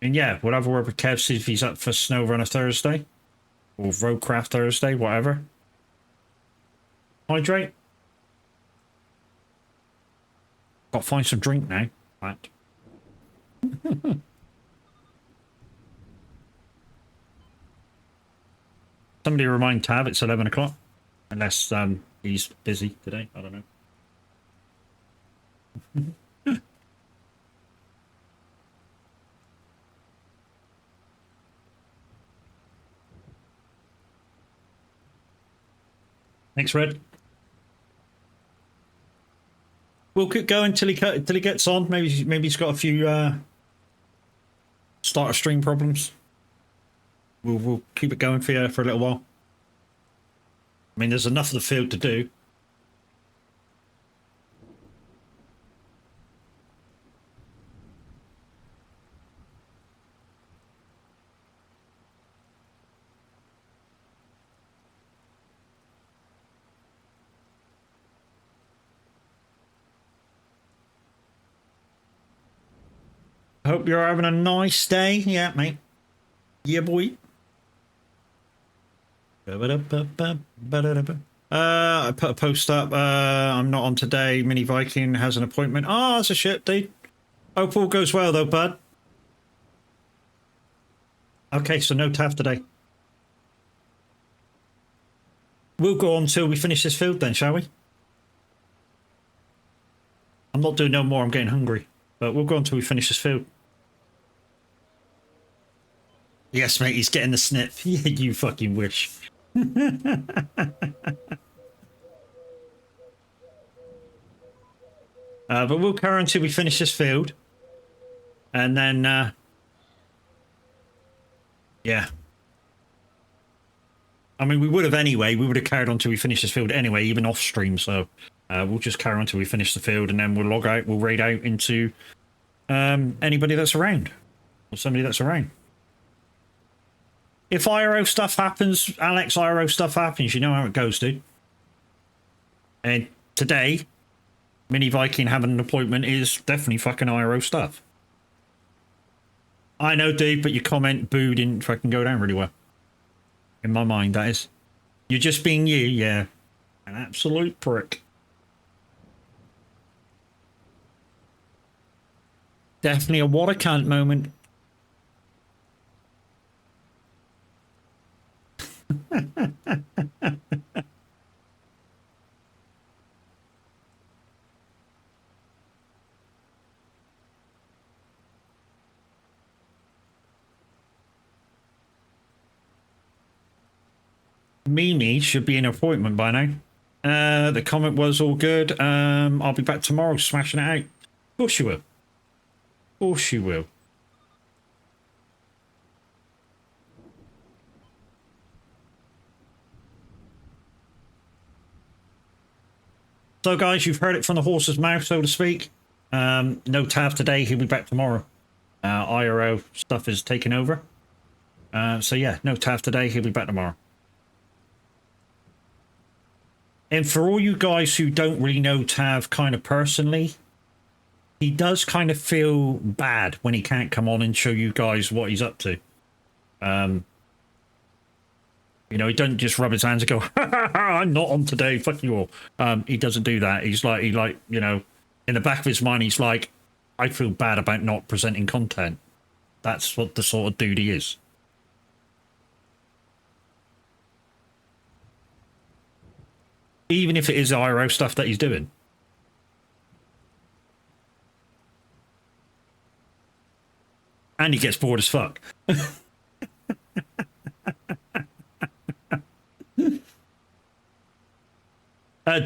yeah, we'll have a word with Kev, see if he's up for Snow Runner Thursday. Or Roadcraft Thursday, whatever. Hydrate. Got to find some drink now. Right. Somebody remind Tav it's 11 o'clock. Unless he's busy today. I don't know. Thanks, Red. We'll keep going till he gets on. Maybe he's got a few starter stream problems. We'll keep it going for you for a little while. I mean, there's enough of the field to do. Hope you're having a nice day. Yeah, mate. Yeah, boy. I put a post up. I'm not on today. Mini Viking has an appointment. Oh, that's a shit, dude. Hope all goes well, though, bud. Okay, so no TAF today. We'll go on till we finish this field then, shall we? I'm not doing no more. I'm getting hungry. But we'll go on till we finish this field. Yes, mate, he's getting the snip. Yeah, you fucking wish. But we'll carry on until we finish this field. And then, yeah. I mean, we would have anyway. We would have carried on until we finish this field anyway, even off stream. So we'll just carry on until we finish the field, and then we'll log out. We'll raid out into anybody that's around. Or somebody that's around. If IRO stuff happens, Alex, IRO stuff happens, you know how it goes, dude. And today, Mini Viking having an appointment is definitely fucking IRO stuff. I know, dude, but your comment boo didn't fucking go down really well. In my mind, that is. You're just being you, yeah. An absolute prick. Definitely a what a cunt moment. Mimi should be an appointment by now. The comment was all good. I'll be back tomorrow smashing it out. Of course you will. Of course you will. So, guys, you've heard it from the horse's mouth, so to speak. No Tav today. He'll be back tomorrow. IRO stuff is taking over. So, yeah, no Tav today. He'll be back tomorrow. And for all you guys who don't really know Tav kind of personally, he does kind of feel bad when he can't come on and show you guys what he's up to. You know, he doesn't just rub his hands and go, I'm not on today, fuck you all. He doesn't do that. He's like, you know, in the back of his mind, he's like, I feel bad about not presenting content. That's what the sort of dude he is. Even if it is IRO stuff that he's doing. And he gets bored as fuck.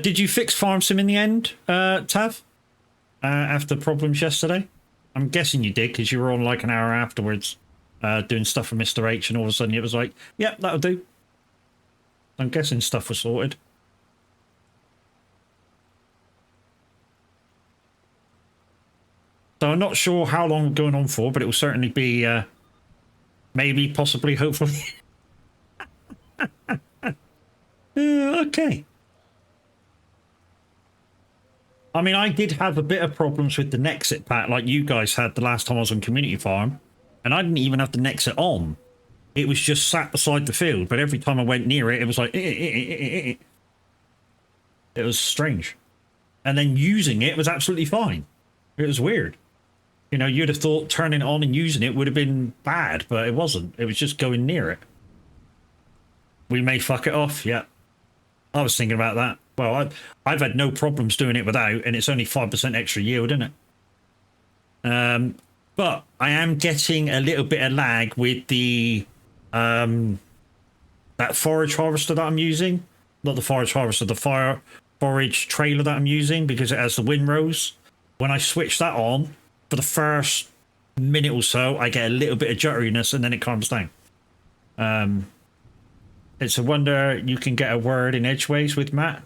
Did you fix Farm Sim in the end, Tav? After problems yesterday? I'm guessing you did, because you were on like an hour afterwards doing stuff for Mr. H, and all of a sudden it was like, yep, that'll do. I'm guessing stuff was sorted. So I'm not sure how long going on for, but it will certainly be maybe, possibly, hopefully. Okay. I mean, I did have a bit of problems with the Nexit pack like you guys had the last time I was on Community Farm. And I didn't even have the Nexit on. It was just sat beside the field. But every time I went near it, it was like... It was strange. And then using it was absolutely fine. It was weird. You know, you'd have thought turning it on and using it would have been bad. But it wasn't. It was just going near it. We may fuck it off, yeah. I was thinking about that. Well, I've had no problems doing it without, and it's only 5% extra yield, isn't it? But I am getting a little bit of lag with the that forage harvester that I'm using. Not the forage harvester, the forage trailer that I'm using, because it has the windrows. When I switch that on, for the first minute or so, I get a little bit of jutteriness, and then it calms down. It's a wonder you can get a word in edgeways with Matt.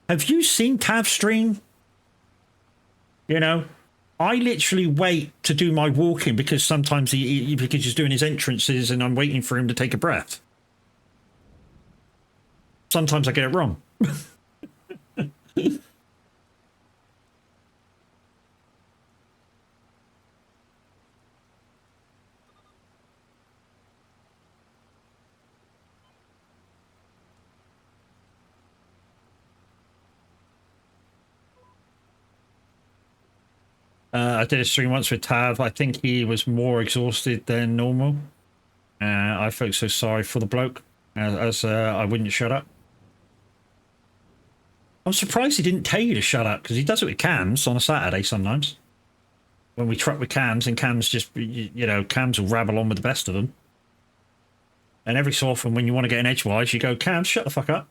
Have you seen Tav stream? You know, I literally wait to do my walking because sometimes because he's doing his entrances and I'm waiting for him to take a breath. Sometimes I get it wrong. I did a stream once with Tav. I think he was more exhausted than normal. I felt so sorry for the bloke, as I wouldn't shut up. I'm surprised he didn't tell you to shut up, because he does it with Cams on a Saturday sometimes. When we truck with Cams, and Cams just, you know, Cams will rabble on with the best of them. And every so often, when you want to get an edgewise, you go, Cams, shut the fuck up.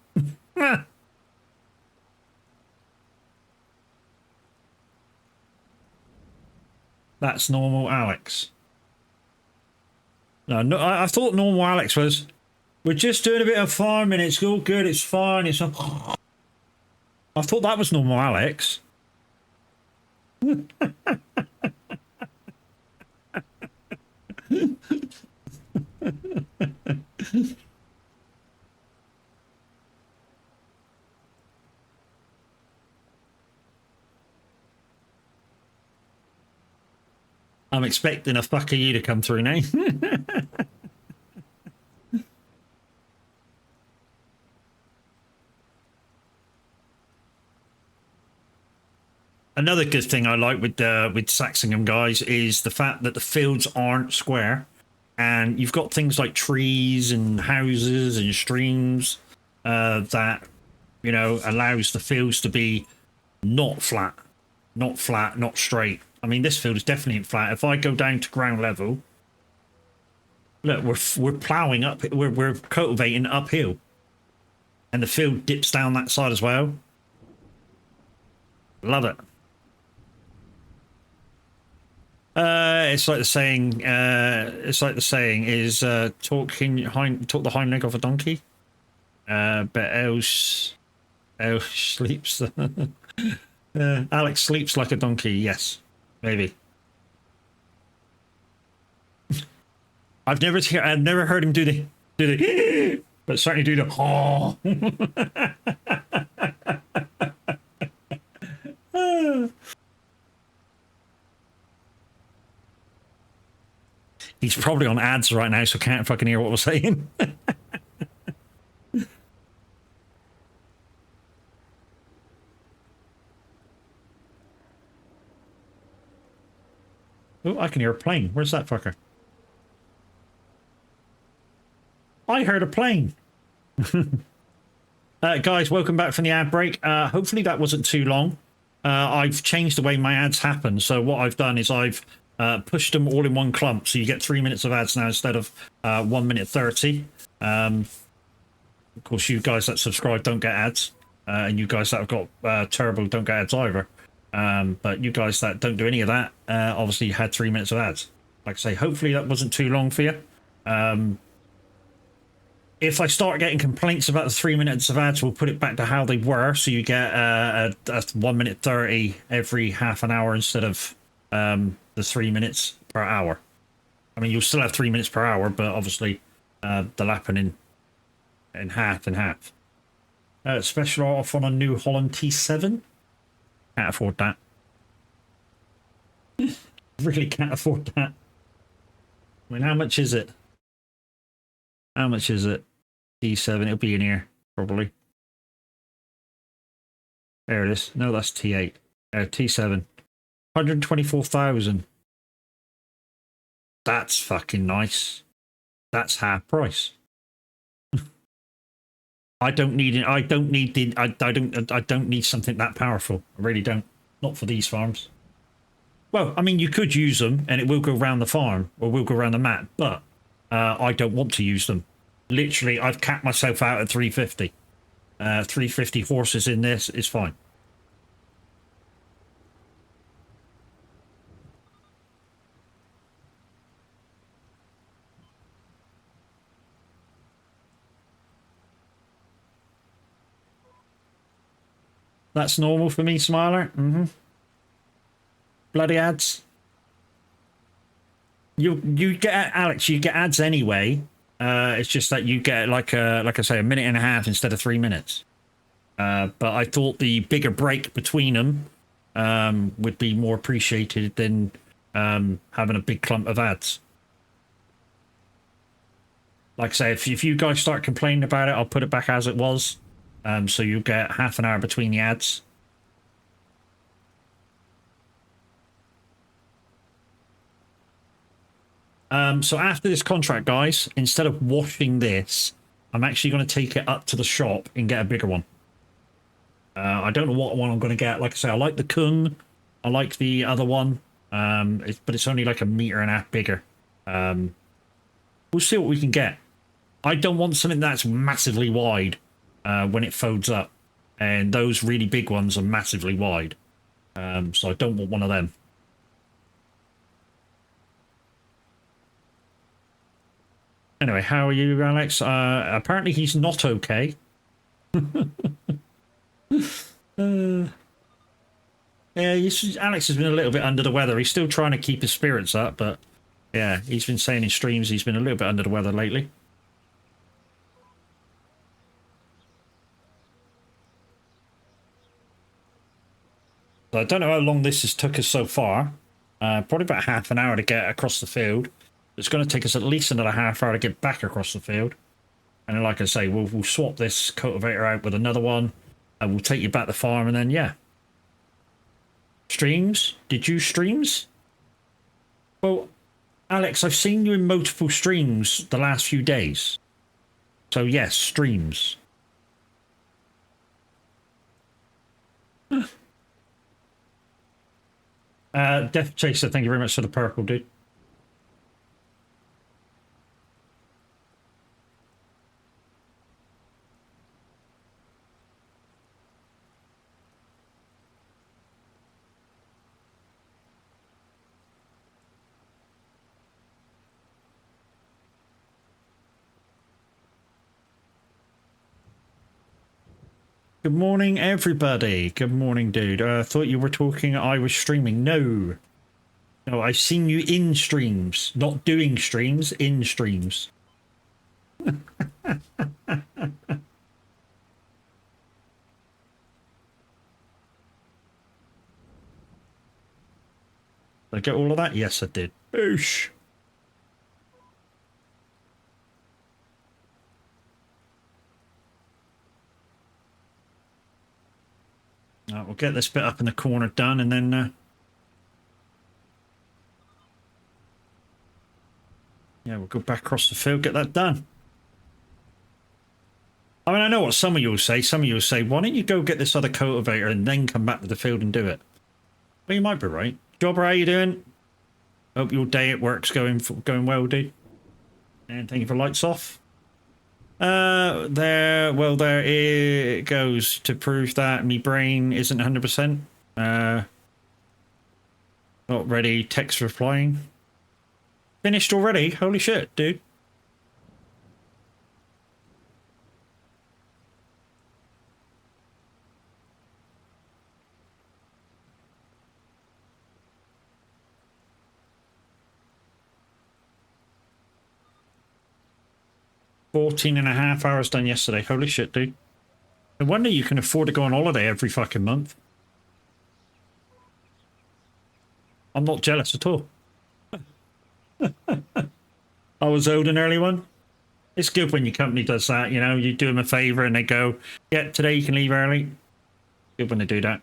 That's normal Alex. No, I thought normal Alex was, we're just doing a bit of farming, it's all good, it's fine, it's... I thought that was normal Alex. I'm expecting a fuck of you to come through now. Another good thing I like with Saxingham, guys, is the fact that the fields aren't square, and you've got things like trees and houses and streams that, you know, allows the fields to be not flat, not straight. I mean, this field is definitely flat. If I go down to ground level, look, we're ploughing up, we're cultivating uphill, and the field dips down that side as well. Love it. It's like the saying. It's like the saying is talk the hind leg of a donkey. But else sleeps. Alex sleeps like a donkey. Yes, maybe. I've never heard him do the but certainly do the oh. He's probably on ads right now, so can't fucking hear what we're saying. Oh, I can hear a plane. Where's that fucker? I heard a plane. Guys, welcome back from the ad break. Hopefully that wasn't too long. I've changed the way my ads happen. So what I've done is I've pushed them all in one clump. So you get 3 minutes of ads now instead of 1 minute 30. Of course, you guys that subscribe don't get ads. And you guys that have got Turbo don't get ads either. But you guys that don't do any of that, obviously had 3 minutes of ads. Like I say, hopefully that wasn't too long for you. If I start getting complaints about the 3 minutes of ads, we'll put it back to how they were. So you get a 1 minute 30 every half an hour instead of the 3 minutes per hour. I mean, you'll still have 3 minutes per hour, but obviously they'll happen in half and half. Special off on a New Holland T7. Can't afford that. Really can't afford that. I mean, how much is it? How much is it? T7, it'll be in here, probably. There it is. No, that's T8. T7. 124,000. That's fucking nice. That's half price. I don't need it. I don't need something that powerful. I really don't. Not for these farms. Well, I mean, you could use them and it will go around the farm or will go around the map, but I don't want to use them. Literally, I've capped myself out at 350. 350 horses in this is fine. That's normal for me, Smiler. Bloody ads. You get, Alex, you get ads anyway. It's just that you get like I say, 1.5 minutes instead of 3 minutes. But I thought the bigger break between them would be more appreciated than having a big clump of ads. Like I say, if you guys start complaining about it, I'll put it back as it was. So you get half an hour between the ads. So after this contract, guys, instead of washing this, I'm actually going to take it up to the shop and get a bigger one. I don't know what one I'm going to get. Like I say, I like the Kung. I like the other one. But it's only like 1.5 meters bigger. We'll see what we can get. I don't want something that's massively wide when it folds up. And those really big ones are massively wide. So I don't want one of them. Anyway, how are you, Alex? Apparently he's not okay. Yeah, Alex has been a little bit under the weather. He's still trying to keep his spirits up, but yeah, he's been saying in streams he's been a little bit under the weather lately. So I don't know how long this has took us so far. Probably about half an hour to get across the field. It's going to take us at least another half hour to get back across the field. And like I say, we'll swap this cultivator out with another one. And we'll take you back to the farm and then, yeah. Streams? Did you streams? Well, Alex, I've seen you in multiple streams the last few days. So yes, streams. Death Chaser, thank you very much for the purple, dude. Good morning, everybody. Good morning, dude. Thought you were talking. I was streaming. No, no. I've seen you in streams, not doing streams, in streams. Did I get all of that? Yes, I did. Boosh. We'll get this bit up in the corner done, and then yeah, we'll go back across the field, get that done. I mean, I know what some of you will say. Some of you will say, why don't you go get this other cultivator and then come back to the field and do it? Well, you might be right. Jobber, how you doing? Hope your day at work's going well, dude. And thank you for lights off. There it goes to prove that my brain isn't 100%. Not ready. Text replying. Finished already? Holy shit, dude. $14.5 done yesterday. Holy shit, dude. No wonder you can afford to go on holiday every fucking month. I'm not jealous at all. I was owed an early one. It's good when your company does that, you know, you do them a favor and they go, yeah, today you can leave early. Good when they do that.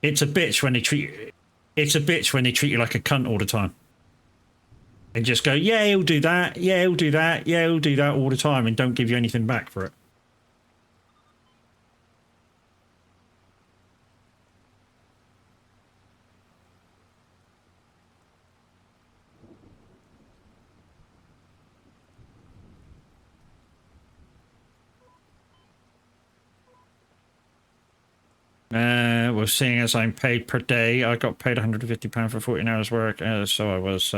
It's a bitch when they treat you like a cunt all the time. And just go, yeah, he'll do that, yeah, he'll do that, yeah, he'll do that all the time, and don't give you anything back for it. Well, seeing as I'm paid per day, I got paid £150 for 14 hours work, so I was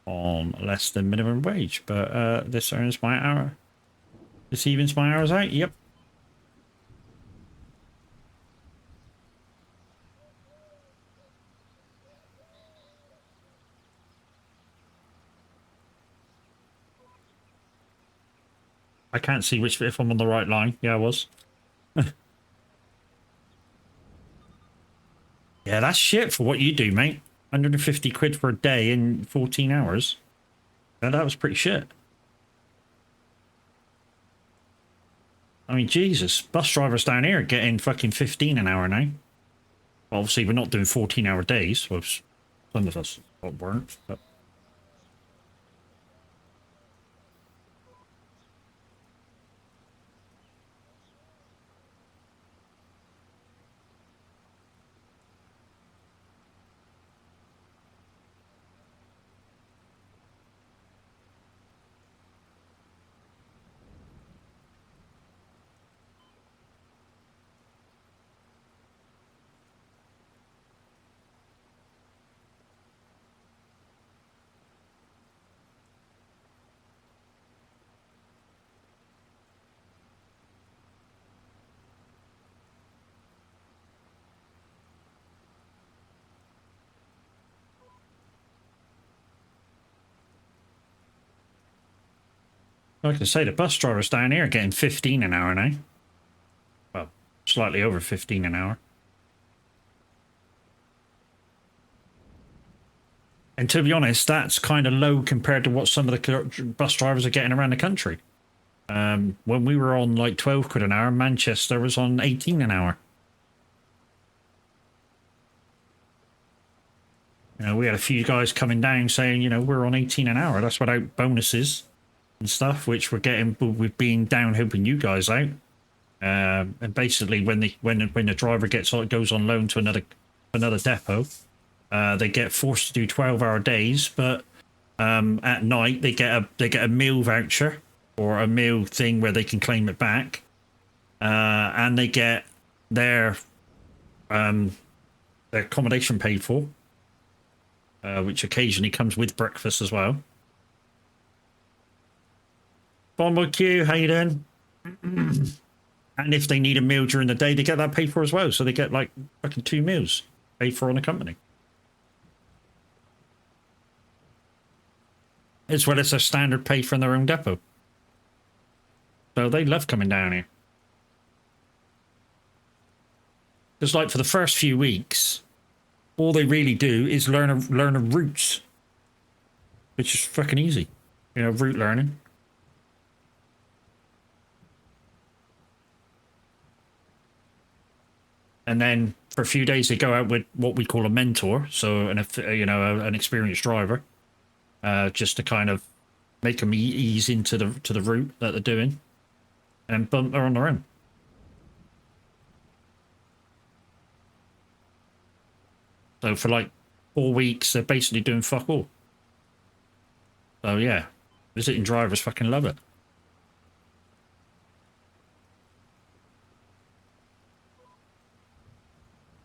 on less than minimum wage, but this earns my hour. This evens my hours out. Yep. I can't see which bit if I'm on the right line. Yeah, I was. Yeah, that's shit for what you do, mate. 150 quid for a day in 14 hours. Yeah, that was pretty shit. I mean, Jesus, bus drivers down here are getting fucking 15 an hour now. Well, obviously, we're not doing 14-hour days. Well, some of us weren't, but... Like I say, the bus drivers down here are getting 15 an hour now. Well, slightly over 15 an hour. And to be honest, that's kind of low compared to what some of the bus drivers are getting around the country. When we were on like 12 quid an hour, Manchester was on 18 an hour. You know, we had a few guys coming down saying, you know, we're on 18 an hour. That's without bonuses and stuff, which we're getting with being down helping you guys out. And basically, when the driver goes on loan to another depot, they get forced to do 12-hour days, but at night they get a meal voucher or a meal thing where they can claim it back, and they get their accommodation paid for, which occasionally comes with breakfast as well. Bombo Q, how you doing? And if they need a meal during the day, they get that paid for as well. So they get like fucking 2 meals paid for on the company, as well as their standard pay from their own depot. So they love coming down here. Because like for the first few weeks, all they really do is learn a routes, which is fucking easy. You know, route learning. And then for a few days, they go out with what we call a mentor, so an experienced driver, just to kind of make them ease into the route that they're doing, and boom, they're on their own. So for like 4 weeks, they're basically doing fuck all. So yeah, visiting drivers fucking love it.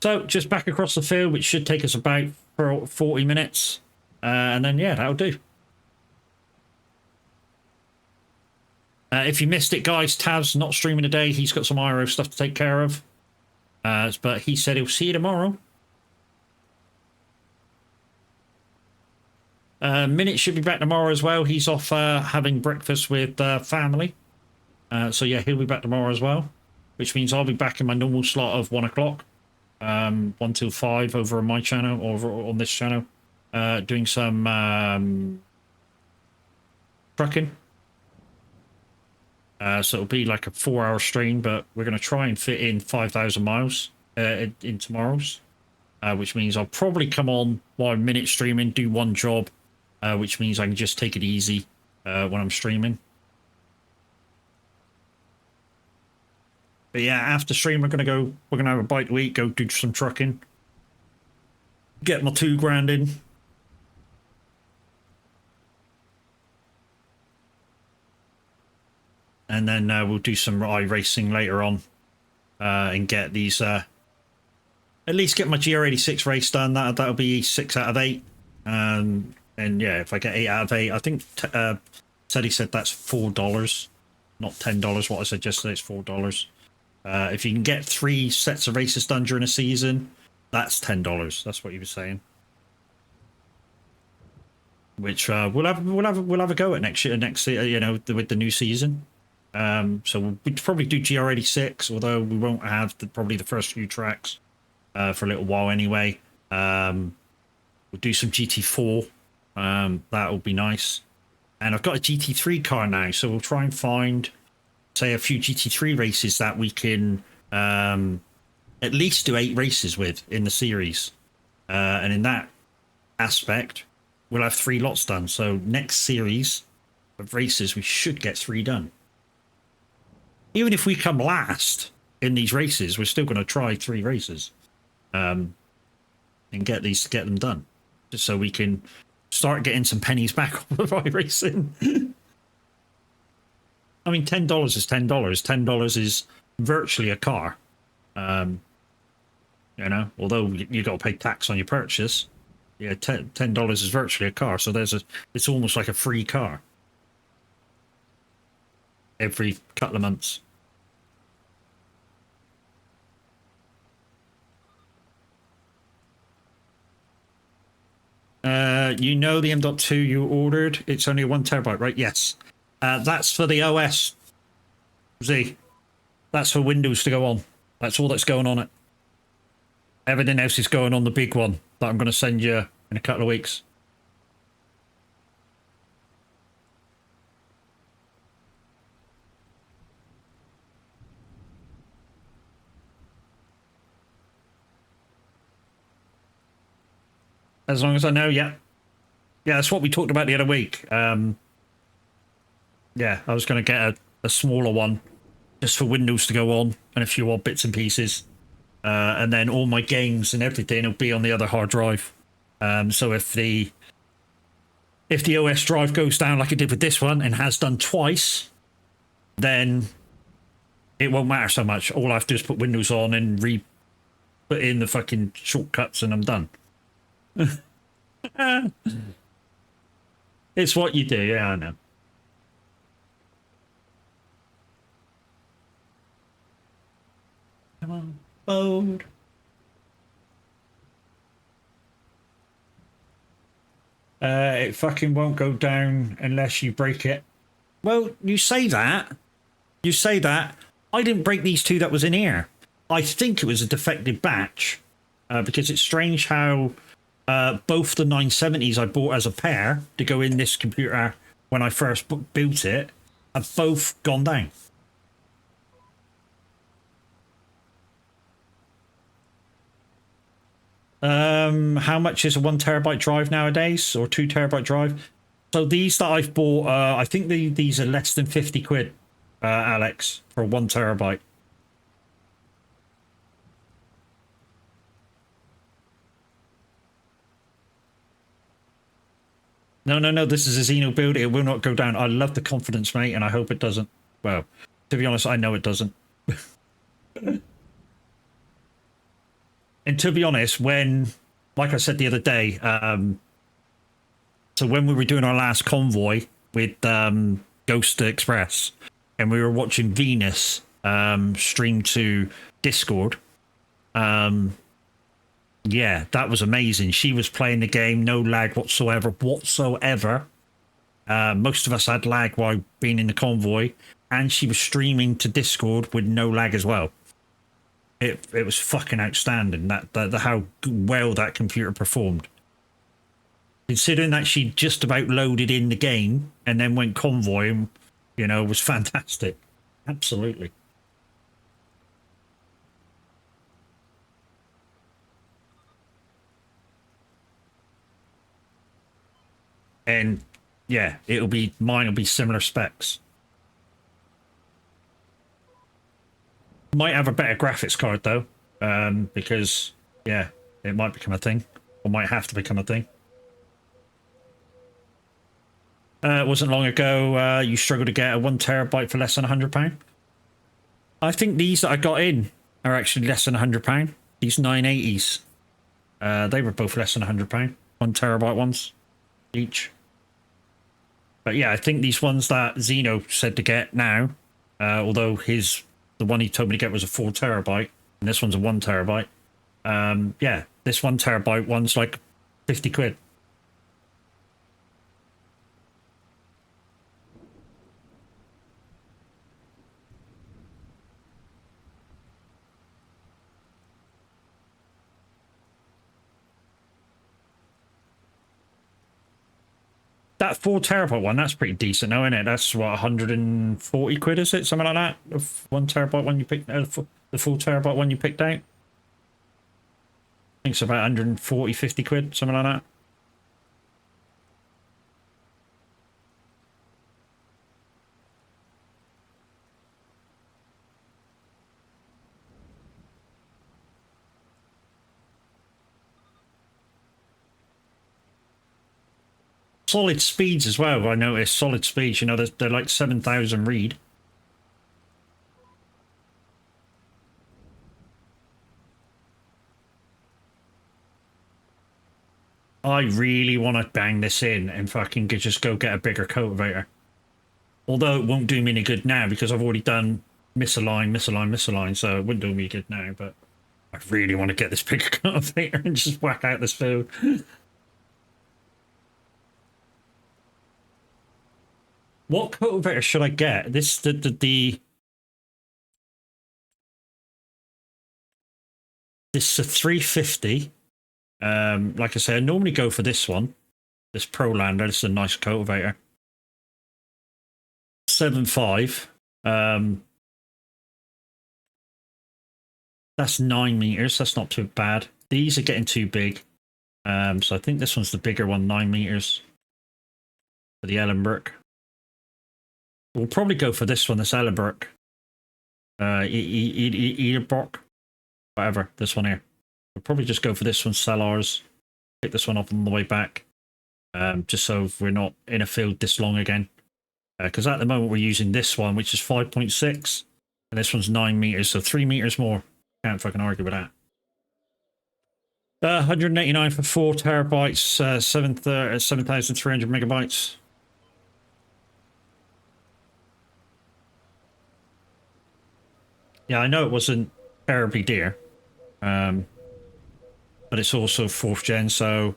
So just back across the field, which should take us about 40 minutes. And then, yeah, that'll do. If you missed it, guys, Tav's not streaming today. He's got some IRO stuff to take care of. But he said he'll see you tomorrow. Minute should be back tomorrow as well. He's off having breakfast with family. So, yeah, he'll be back tomorrow as well. Which means I'll be back in my normal slot of 1 o'clock. 1 till 5 over on my channel, or over on this channel, doing some trucking. So it'll be like a 4-hour stream, but we're going to try and fit in 5,000 miles in tomorrow's, which means I'll probably come on while I'm minute streaming, do one job, which means I can just take it easy when I'm streaming. But yeah, after stream, we're gonna have a bite to eat, go do some trucking, get my $2,000 in. And then we'll do some iRacing later on, and get these, at least get my GR86 race done. That'll be 6 out of 8. And yeah, if I get 8 out of 8, I think Teddy said that's $4, not $10. What I said yesterday is $4. If you can get 3 sets of races done during a season, that's $10. That's what he was saying. Which we'll have a go at next year, with the new season. So we'll probably do GR86, although we won't have probably the first few tracks for a little while anyway. We'll do some GT4. That'll be nice. And I've got a GT3 car now, so we'll try and find, say, a few GT3 races that we can at least do 8 races with in the series. And in that aspect, we'll have 3 lots done. So next series of races, we should get 3 done. Even if we come last in these races, we're still going to try 3 races, and get them done, just so we can start getting some pennies back off of iRacing. I mean, $10 is $10. $10 is virtually a car. Although you got to pay tax on your purchase. Yeah, $10 is virtually a car. So it's almost like a free car every couple of months. The M.2 you ordered, it's only a 1 terabyte, right? Yes. That's for the OS. Z. That's for Windows to go on. That's all that's going on it. Everything else is going on the big one that I'm going to send you in a couple of weeks. As long as I know, yeah. Yeah, that's what we talked about the other week. Yeah, I was going to get a smaller one just for Windows to go on and a few odd bits and pieces. And then all my games and everything will be on the other hard drive. So if the OS drive goes down like it did with this one and has done twice, then it won't matter so much. All I have to do is put Windows on and put in the fucking shortcuts and I'm done. It's what you do, yeah, I know. Bold. It fucking won't go down unless you break it. Well, you say that. You say that. I didn't break these two that was in here. I think it was a defective batch. Because it's strange how both the 970s I bought as a pair to go in this computer when I first built it have both gone down. How much is a 1 terabyte drive nowadays, or 2 terabyte drive? So these that I've bought, I think these are less than 50 quid, Alex, for a 1 terabyte. No, this is a Xeno build. It will not go down. I love the confidence, mate, and I hope it doesn't. Well, to be honest, I know it doesn't. And to be honest, when, like I said the other day, so when we were doing our last convoy with Ghost Express, and we were watching Venus stream to Discord, yeah, that was amazing. She was playing the game, no lag whatsoever. Most of us had lag while being in the convoy, and she was streaming to Discord with no lag as well. It was fucking outstanding, that how well that computer performed. Considering that she just about loaded in the game and then went convoy, and, you know, was fantastic. Absolutely. And yeah, mine will be similar specs. Might have a better graphics card though, because yeah, it might become a thing, or might have to become a thing. It wasn't long ago you struggled to get a 1 terabyte for less than £100. I think these that I got in are actually less than £100. These 980s, they were both less than £100, 1 terabyte ones each. But yeah, I think these ones that Xeno said to get now, although the one he told me to get was a 4 terabyte, and this one's a 1 terabyte. Yeah, this 1 terabyte one's like 50 quid. That 4 terabyte one, that's pretty decent now, isn't it? That's what, 140 quid, is it? Something like that? The 1 terabyte one you picked, the 4 terabyte one you picked out? I think it's about 140, 50 quid, something like that. Solid speeds as well, I noticed. Solid speeds, you know, they're like 7,000 read. I really want to bang this in and fucking just go get a bigger cultivator. Although it won't do me any good now because I've already done misalign, so it wouldn't do me good now, but I really want to get this bigger cultivator and just whack out this field. What cultivator should I get? This this is a 350. Like I say, I normally go for this one. This Prolander. This is a nice cultivator. 7.5. That's 9 meters. That's not too bad. These are getting too big. So I think this one's the bigger one, 9 meters. For the Ellenbrook. We'll probably go for this one, this Ellenbrook. Earbrook. Whatever, this one here. We'll probably just go for this one, sell ours. Pick this one up on the way back. Just so we're not in a field this long again. Because at the moment we're using this one, which is 5.6. And this one's 9 meters, so 3 meters more. Can't fucking argue with that. 189 for 4 terabytes, 7,300 megabytes. Yeah, I know it wasn't terribly dear. But it's also fourth gen, so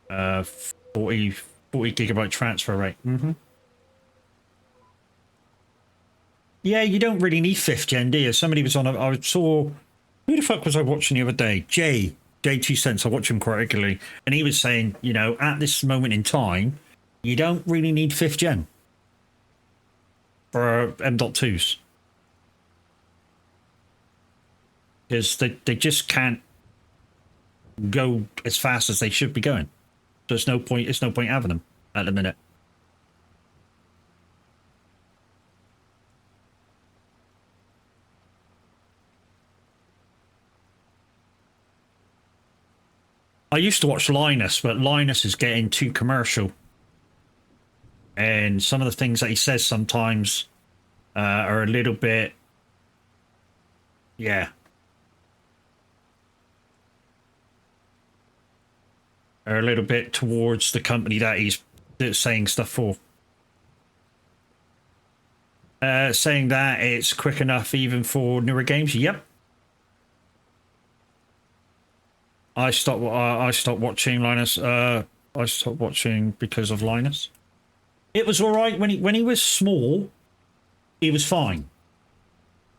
40 gigabyte transfer rate. Yeah, you don't really need fifth gen, do you? Somebody was on I saw, who the fuck was I watching the other day? J 2 Cents. I watch him quite regularly, and he was saying, you know, at this moment in time, you don't really need fifth gen for M.2s. Because they just can't go as fast as they should be going. So it's no point having them at the minute. I used to watch Linus, but Linus is getting too commercial. And some of the things that he says sometimes are a little bit, yeah. Are a little bit towards the company that he's saying stuff for. Saying that it's quick enough even for newer games. Yep. I stopped watching Linus. I stopped watching because of Linus. It was all right when he was small. He was fine.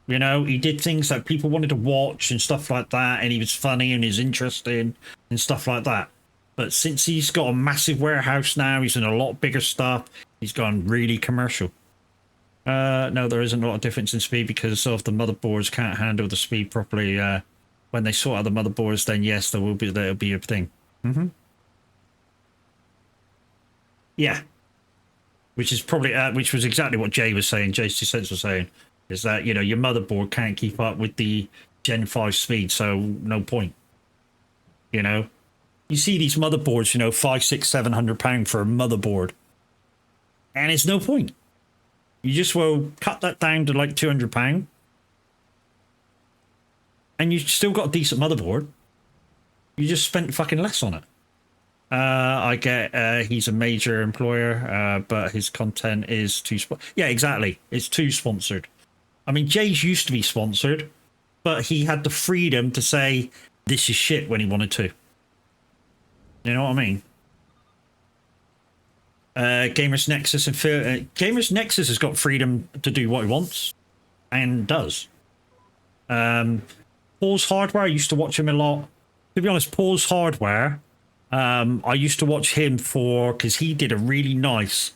You know, he did things that people wanted to watch and stuff like that, and he was funny and he's interesting and stuff like that. But since he's got a massive warehouse now, he's in a lot bigger stuff. He's gone really commercial. No, there isn't a lot of difference in speed because of the motherboards can't handle the speed properly. When they sort out the motherboards, then yes, there'll be a thing. Yeah, which is probably which was exactly what Jay was saying. Jay's 2 Cents was saying is that, you know, your motherboard can't keep up with the Gen 5 speed, so no point. You know, you see these motherboards, you know, £500, £600, £700 for a motherboard, and it's no point. You just will cut that down to like £200. And you've still got a decent motherboard. You just spent fucking less on it. I get he's a major employer, but his content is too... Yeah, exactly. It's too sponsored. I mean, Jay's used to be sponsored, but he had the freedom to say this is shit when he wanted to. You know what I mean? Gamers Nexus and Gamers Nexus has got freedom to do what he wants and does. Paul's Hardware, I used to watch him a lot. To be honest, Paul's Hardware, I used to watch him because he did a really nice,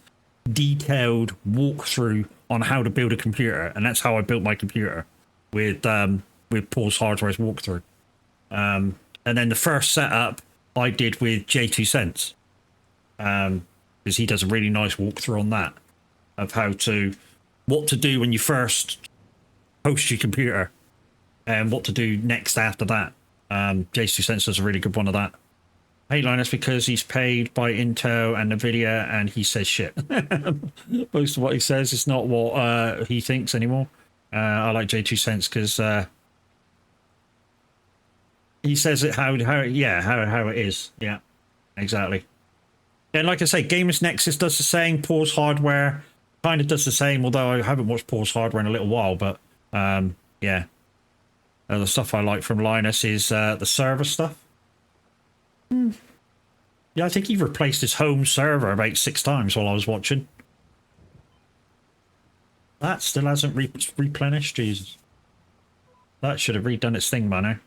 detailed walkthrough on how to build a computer, and that's how I built my computer with Paul's Hardware's walkthrough. And then the first setup I did with J 2 Cents, because he does a really nice walkthrough on that of what to do when you first host your computer. And what to do next after that. J 2 Cents does a really good one of that. I hate Linus because he's paid by Intel and Nvidia and he says shit. Most of what he says is not what he thinks anymore. I like J 2 Cents because he says it how it is. Yeah, exactly. And like I say, Gamers Nexus does the same. Paul's Hardware kind of does the same, although I haven't watched Paul's Hardware in a little while, but yeah. The stuff I like from Linus is the server stuff. Yeah, I think he replaced his home server about 6 times while I was watching. That still hasn't replenished, Jesus. That should have redone its thing by now.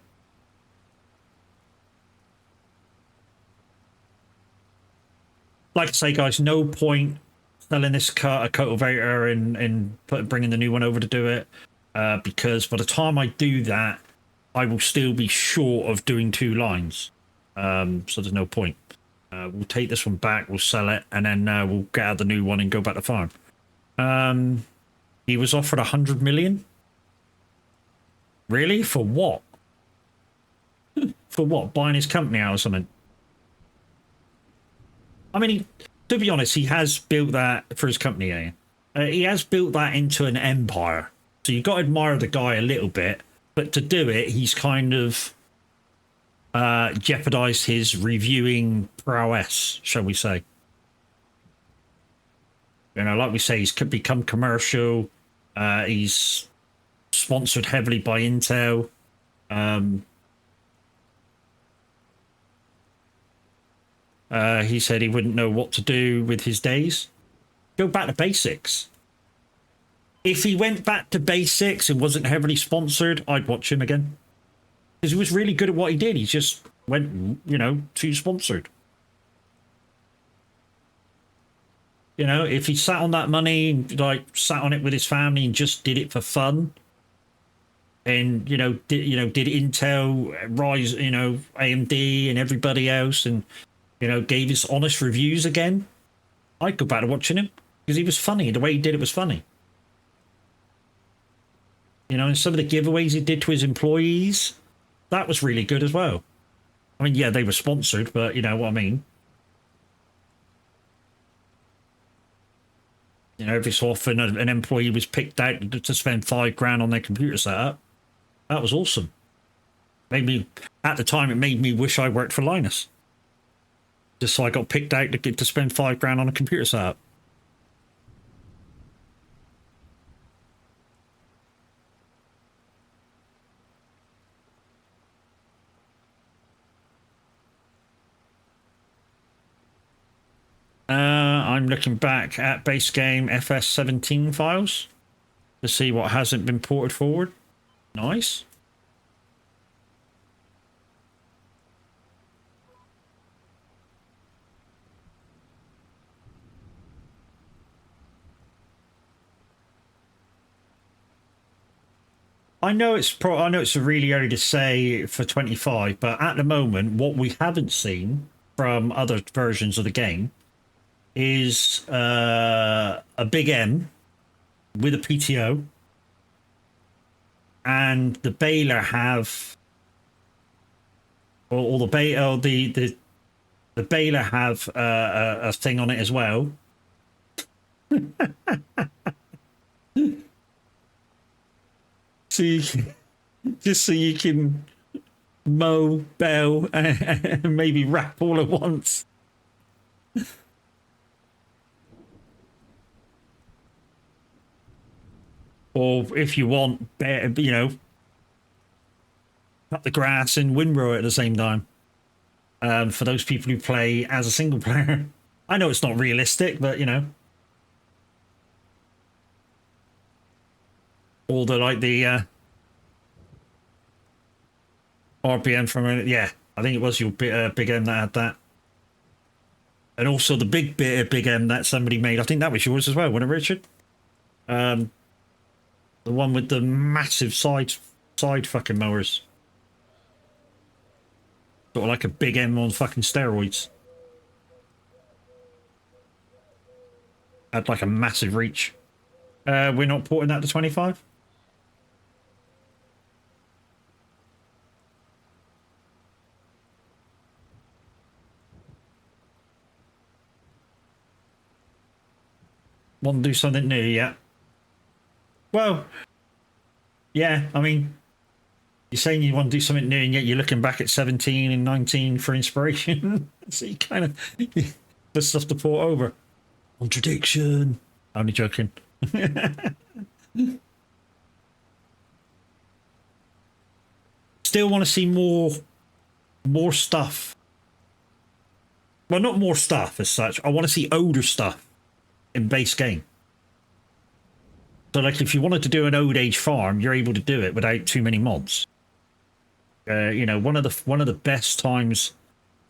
Like I say, guys, no point selling this a cultivator and bringing the new one over to do it. Because by the time I do that, I will still be short of doing 2 lines. So there's no point. We'll take this one back, we'll sell it, and then we'll get out the new one and go back to farm. He was offered 100 million? Really? For what? For what? Buying his company out or something? I mean, to be honest, he has built that for his company, eh? He has built that into an empire. So you've got to admire the guy a little bit, but to do it, he's kind of jeopardized his reviewing prowess, shall we say. You know, like we say, he's become commercial. He's sponsored heavily by Intel. He said he wouldn't know what to do with his days. Go back to basics. If he went back to basics and wasn't heavily sponsored, I'd watch him again. Because he was really good at what he did. He just went, you know, too sponsored. You know, if he sat on that money, like sat on it with his family and just did it for fun, and did Intel, Rise, AMD, and everybody else, and gave his honest reviews again, I'd go back to watching him because he was funny. The way he did it was funny. And some of the giveaways he did to his employees, that was really good as well. I mean, yeah, they were sponsored, but you know what I mean. Every so often an employee was picked out to spend $5,000 on their computer setup. That was awesome. At the time, it made me wish I worked for Linus. Just so I got picked out to spend $5,000 on a computer setup. I'm looking back at base game FS17 files to see what hasn't been ported forward. Nice. I know it's really early to say for 25, but at the moment, what we haven't seen from other versions of the game is a big M with a PTO, and the baler have, or the baler have a thing on it as well. Just so you can mow, bell, and maybe rap all at once. Or if you want, cut the grass and windrow at the same time. For those people who play as a single player. I know it's not realistic, but Or the RPM from it. Yeah, I think it was your Big M that had that. And also the Big M that somebody made. I think that was yours as well, wasn't it, Richard? The one with the massive side fucking mowers. Sort of like a Big M on fucking steroids. Had like a massive reach. We're not porting that to 25? Want to do something new, yeah. Well, yeah, I mean, you're saying you want to do something new, and yet you're looking back at 17 and 19 for inspiration. So you kind of there's stuff to port over. Contradiction. Only joking. Still want to see more stuff. Well, not more stuff as such. I want to see older stuff in base game. So, like, if you wanted to do an old age farm, you're able to do it without too many mods. One of the best times,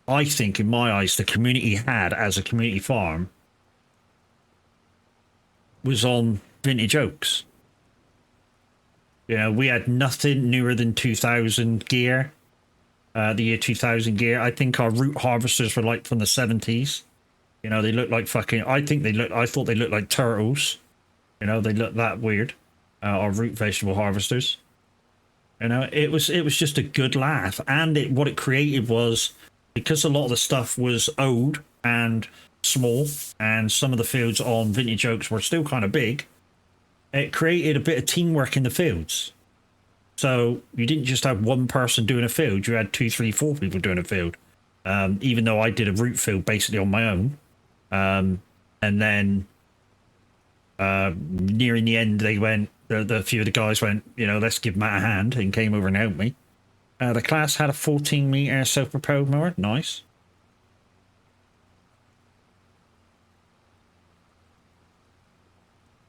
I think, in my eyes, the community had as a community farm was on Vintage Oaks. We had nothing newer than 2000 gear, the year 2000 gear. I think our root harvesters were like from the 70s. They look like fucking. I thought they looked like turtles. They look that weird. Our root vegetable harvesters. It was just a good laugh, and what it created was, because a lot of the stuff was old and small, and some of the fields on Vintage Oaks were still kind of big. It created a bit of teamwork in the fields. So you didn't just have one person doing a field; you had 2, 3, 4 people doing a field. Even though I did a root field basically on my own, and then. Nearing the end, they went. The few of the guys went. Let's give Matt a hand, and came over and helped me. The class had a 14-meter self-propelled mower. Nice.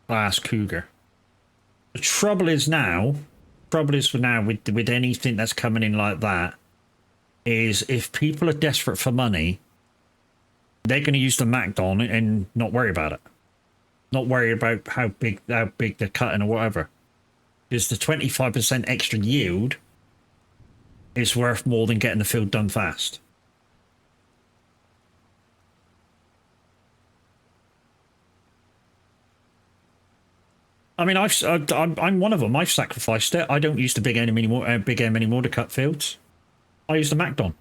class Cougar. The trouble is for now with anything that's coming in like that, is if people are desperate for money, they're going to use the MacDon and not worry about it. Not worry about how big they're cutting or whatever. Because the 25% extra yield is worth more than getting the field done fast. I mean, I'm one of them. I've sacrificed it. I don't use the big M anymore to cut fields. I use the MacDon.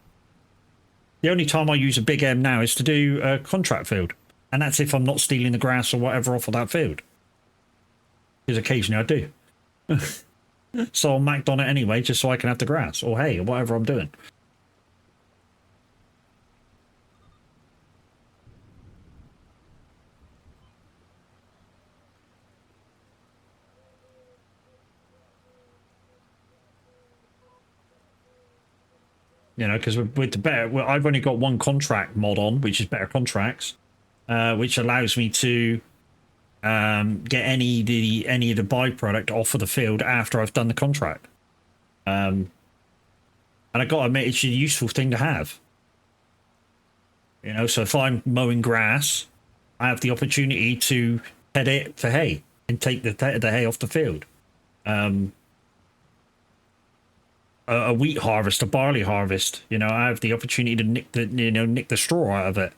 The only time I use a big M now is to do a contract field, and that's if I'm not stealing the grass or whatever off of that field. Because occasionally I do. So I'll MacDon it anyway, just so I can have the grass or hay or whatever I'm doing. You know, because with the better, well, I've only got one contract mod on, which is better contracts, which allows me to get any of the byproduct off of the field after I've done the contract. And I got to admit, it's a useful thing to have. You know, so if I'm mowing grass, I have the opportunity to head it for hay and take the hay off the field. A wheat harvest, a barley harvest, you know, I have the opportunity to nick the straw out of it.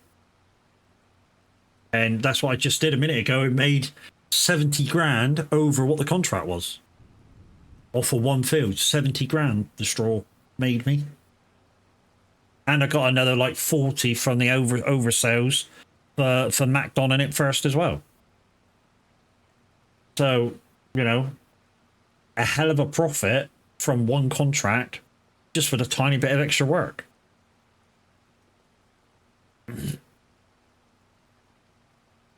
And that's what I just did a minute ago. It made 70 grand over what the contract was. Off for one field, 70 grand the straw made me. And I got another like 40 from the over sales for MacDon in it first as well. So, you know, a hell of a profit from one contract just for the tiny bit of extra work.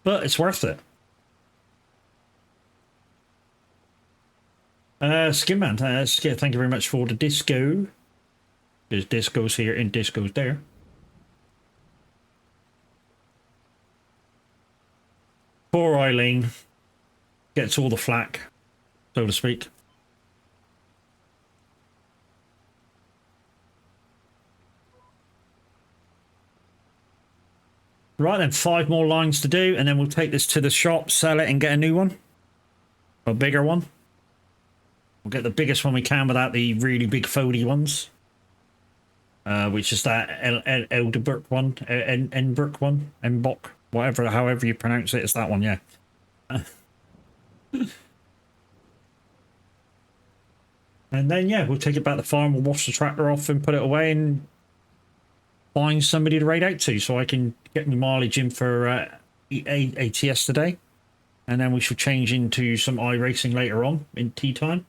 But it's worth it. Skimman, thank you very much for the disco. There's discos here and discos there. Poor Eileen gets all the flack, so to speak. Right then, 5 more lines to do, and then we'll take this to the shop, sell it, and get a new one. A bigger one. We'll get the biggest one we can without the really big foldy ones. Which is that Elderbrook one, Enbrook one, Enbok, whatever, however you pronounce it, it's that one, yeah. And then, yeah, we'll take it back to the farm, we'll wash the tractor off and put it away and find somebody to raid out to so I can get my mileage in for ATS today. And then we shall change into some iRacing later on in tea time.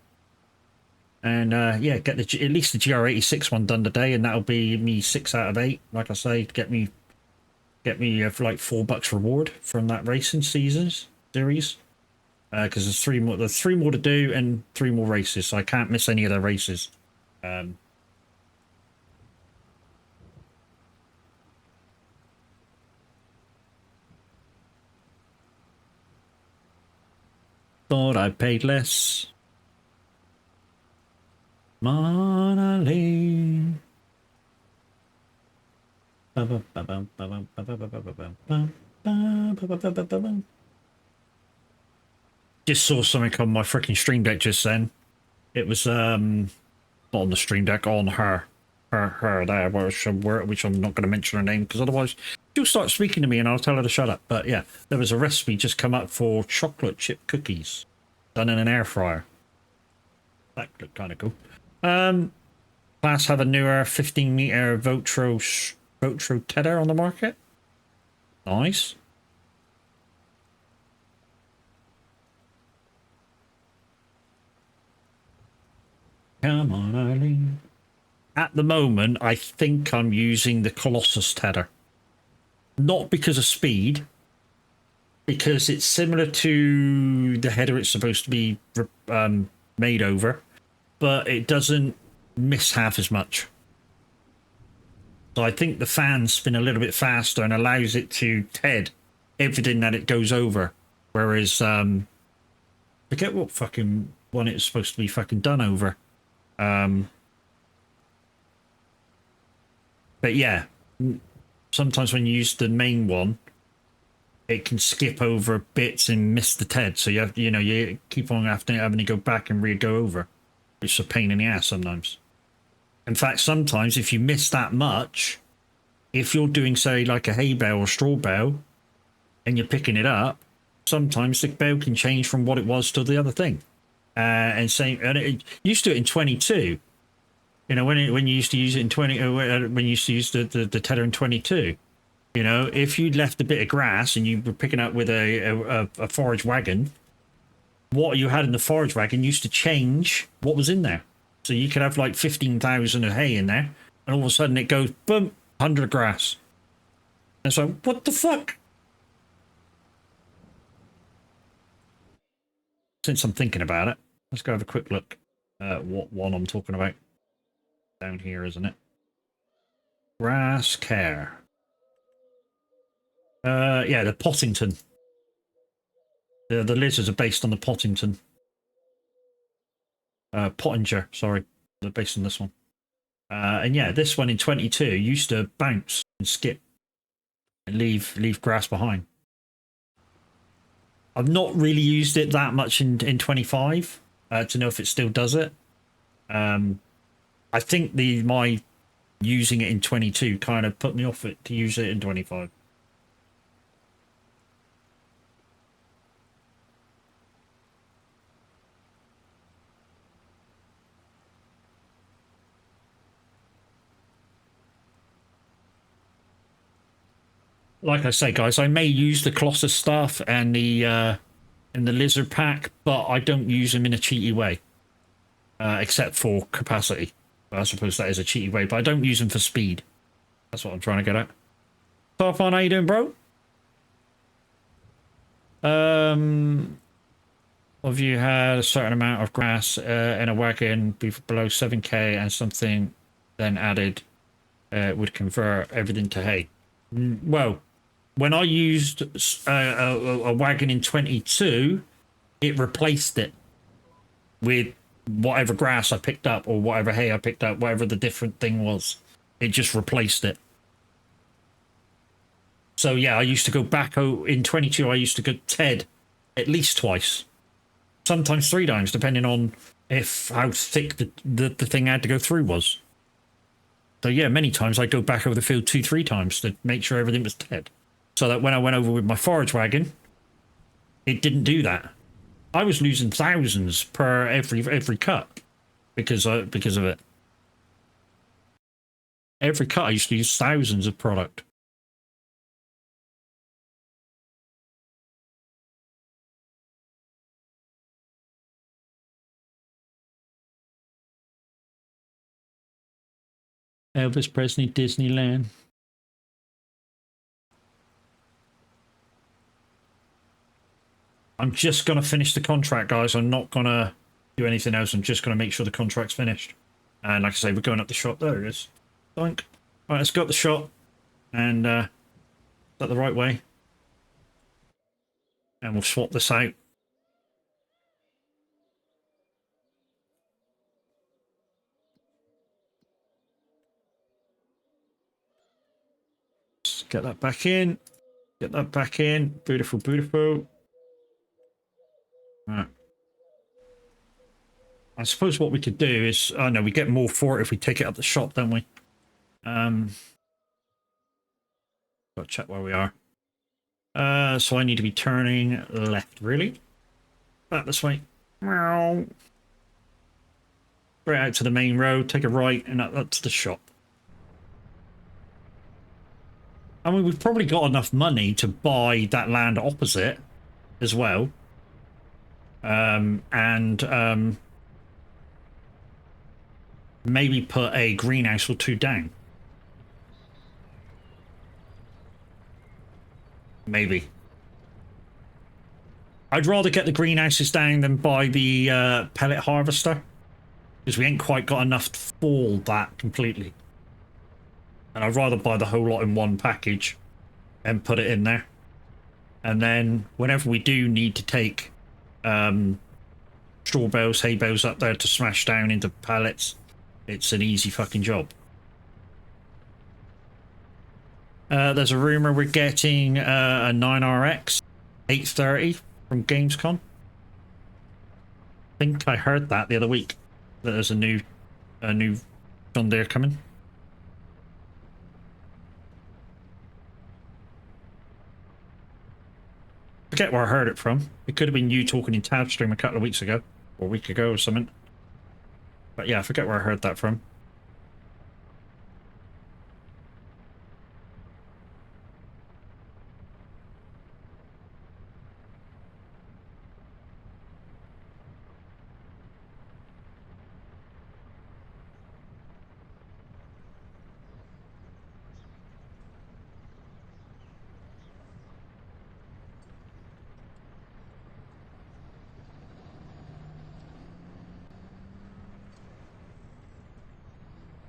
And yeah, get at least the GR86 one done today, and that'll be me 6 out of 8. Like I say, get me for like $4 reward from that racing series. Because there's 3 more. There's 3 more to do and 3 more races, so I can't miss any of the races. Thought I paid less. Monolith. Just saw something on my freaking stream deck just then. It was not on the stream deck, on her there, which I'm not going to mention her name because otherwise she'll start speaking to me and I'll tell her to shut up. But yeah, there was a recipe just come up for chocolate chip cookies done in an air fryer. That looked kind of cool. Class have a newer 15-meter Votro Tedder on the market. Nice. Come on, Eileen. At the moment, I think I'm using the Colossus Tedder. Not because of speed, because it's similar to the header it's supposed to be made over, but it doesn't miss half as much. So I think the fans spin a little bit faster and allows it to TED everything that it goes over. Whereas forget what fucking one it was supposed to be fucking done over. But yeah, sometimes when you use the main one, it can skip over bits and miss the TED. So you have, you keep on having to go back and re-go over. It's a pain in the ass sometimes. In fact, sometimes if you miss that much, if you're doing, say, like a hay bale or straw bale, and you're picking it up, sometimes the bale can change from what it was to the other thing. And it used to do it in 22. When you used to use it in 20, when you used to use the tether in 22. If you'd left a bit of grass and you were picking up with a forage wagon, what you had in the forage wagon used to change what was in there. So you could have like 15,000 of hay in there, and all of a sudden it goes, boom, 100 of grass. And so, what the fuck? Since I'm thinking about it, let's go have a quick look at what one I'm talking about. Down here, isn't it? Grass care. Yeah, the Pottington. The lizards are based on the Pottington. Pottinger, sorry. They're based on this one. And yeah, this one in 22 used to bounce and skip and leave grass behind. I've not really used it that much in 25 to know if it still does it. I think my using it in 22 kind of put me off it to use it in 25. Like I say, guys, I may use the Colossus stuff and the lizard pack, but I don't use them in a cheaty way, except for capacity. I suppose that is a cheaty way, but I don't use them for speed. That's what I'm trying to get at. Starfon, how you doing, bro? Have you had a certain amount of grass in a wagon below 7k and something then added would convert everything to hay? Well, when I used a wagon in 22, it replaced it with whatever grass I picked up or whatever hay I picked up, whatever the different thing was. It just replaced it. So yeah, I used to go back in 22. I used to go TED at least twice, sometimes 3 times, depending on how thick the thing I had to go through was. So yeah, many times I'd go back over the field 2-3 times to make sure everything was TED. So that when I went over with my forage wagon, it didn't do that. I was losing thousands per every cut because of it. Every cut I used to use thousands of product. Elvis Presley, Disneyland. I'm just going to finish the contract, guys. I'm not going to do anything else. I'm just going to make sure the contract's finished. And like I say, we're going up the shot. There it is. Doink. All right, let's go up the shot. And is that the right way? And we'll swap this out. Let's get that back in. Get that back in. Beautiful, beautiful. Right. I suppose what we could do is, oh no, we get more for it if we take it up the shop, don't we? Gotta check where we are. So I need to be turning left, really? Back this way. Meow. Straight out to the main road, take a right, and up to the shop. I mean, we've probably got enough money to buy that land opposite as well. Maybe put a greenhouse or 2 down. Maybe. I'd rather get the greenhouses down than buy the pellet harvester, because we ain't quite got enough to fall that completely. And I'd rather buy the whole lot in one package and put it in there. And then whenever we do need to take straw bales, hay bales up there to smash down into pallets. It's an easy fucking job. There's a rumor we're getting a 9RX 830 from Gamescom. I think I heard that the other week, that there's a new John Deere coming. Forget where I heard it from. It could have been you talking in tab stream a couple of weeks ago, or a week ago or something. But yeah, I forget where I heard that from.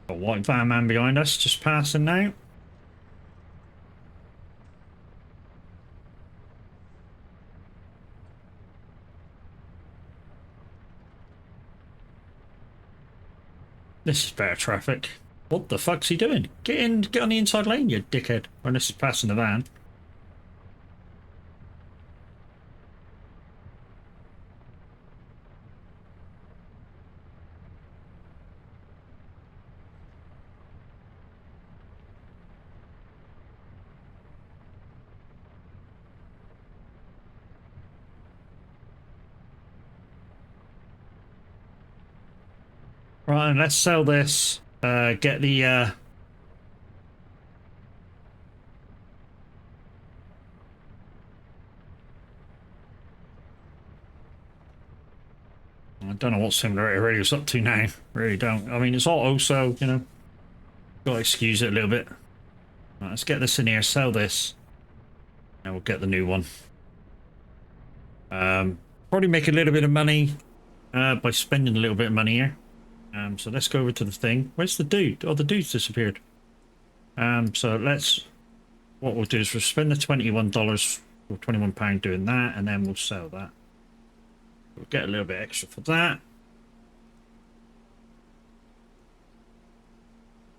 A white van man behind us, just passing now. This is better traffic. What the fuck's he doing? Get in, get on the inside lane, you dickhead. When this is passing the van. Right, and let's sell this. Get the I don't know what simulator radio's up to now. Really don't. I mean, it's auto, so you know, gotta excuse it a little bit. Right, let's get this in here, sell this, and we'll get the new one. Probably make a little bit of money by spending a little bit of money here. So let's go over to the thing. Where's the dude? Oh, the dude's disappeared. So what we'll do is we'll spend the $21 or £21 doing that, and then we'll sell that. We'll get a little bit extra for that.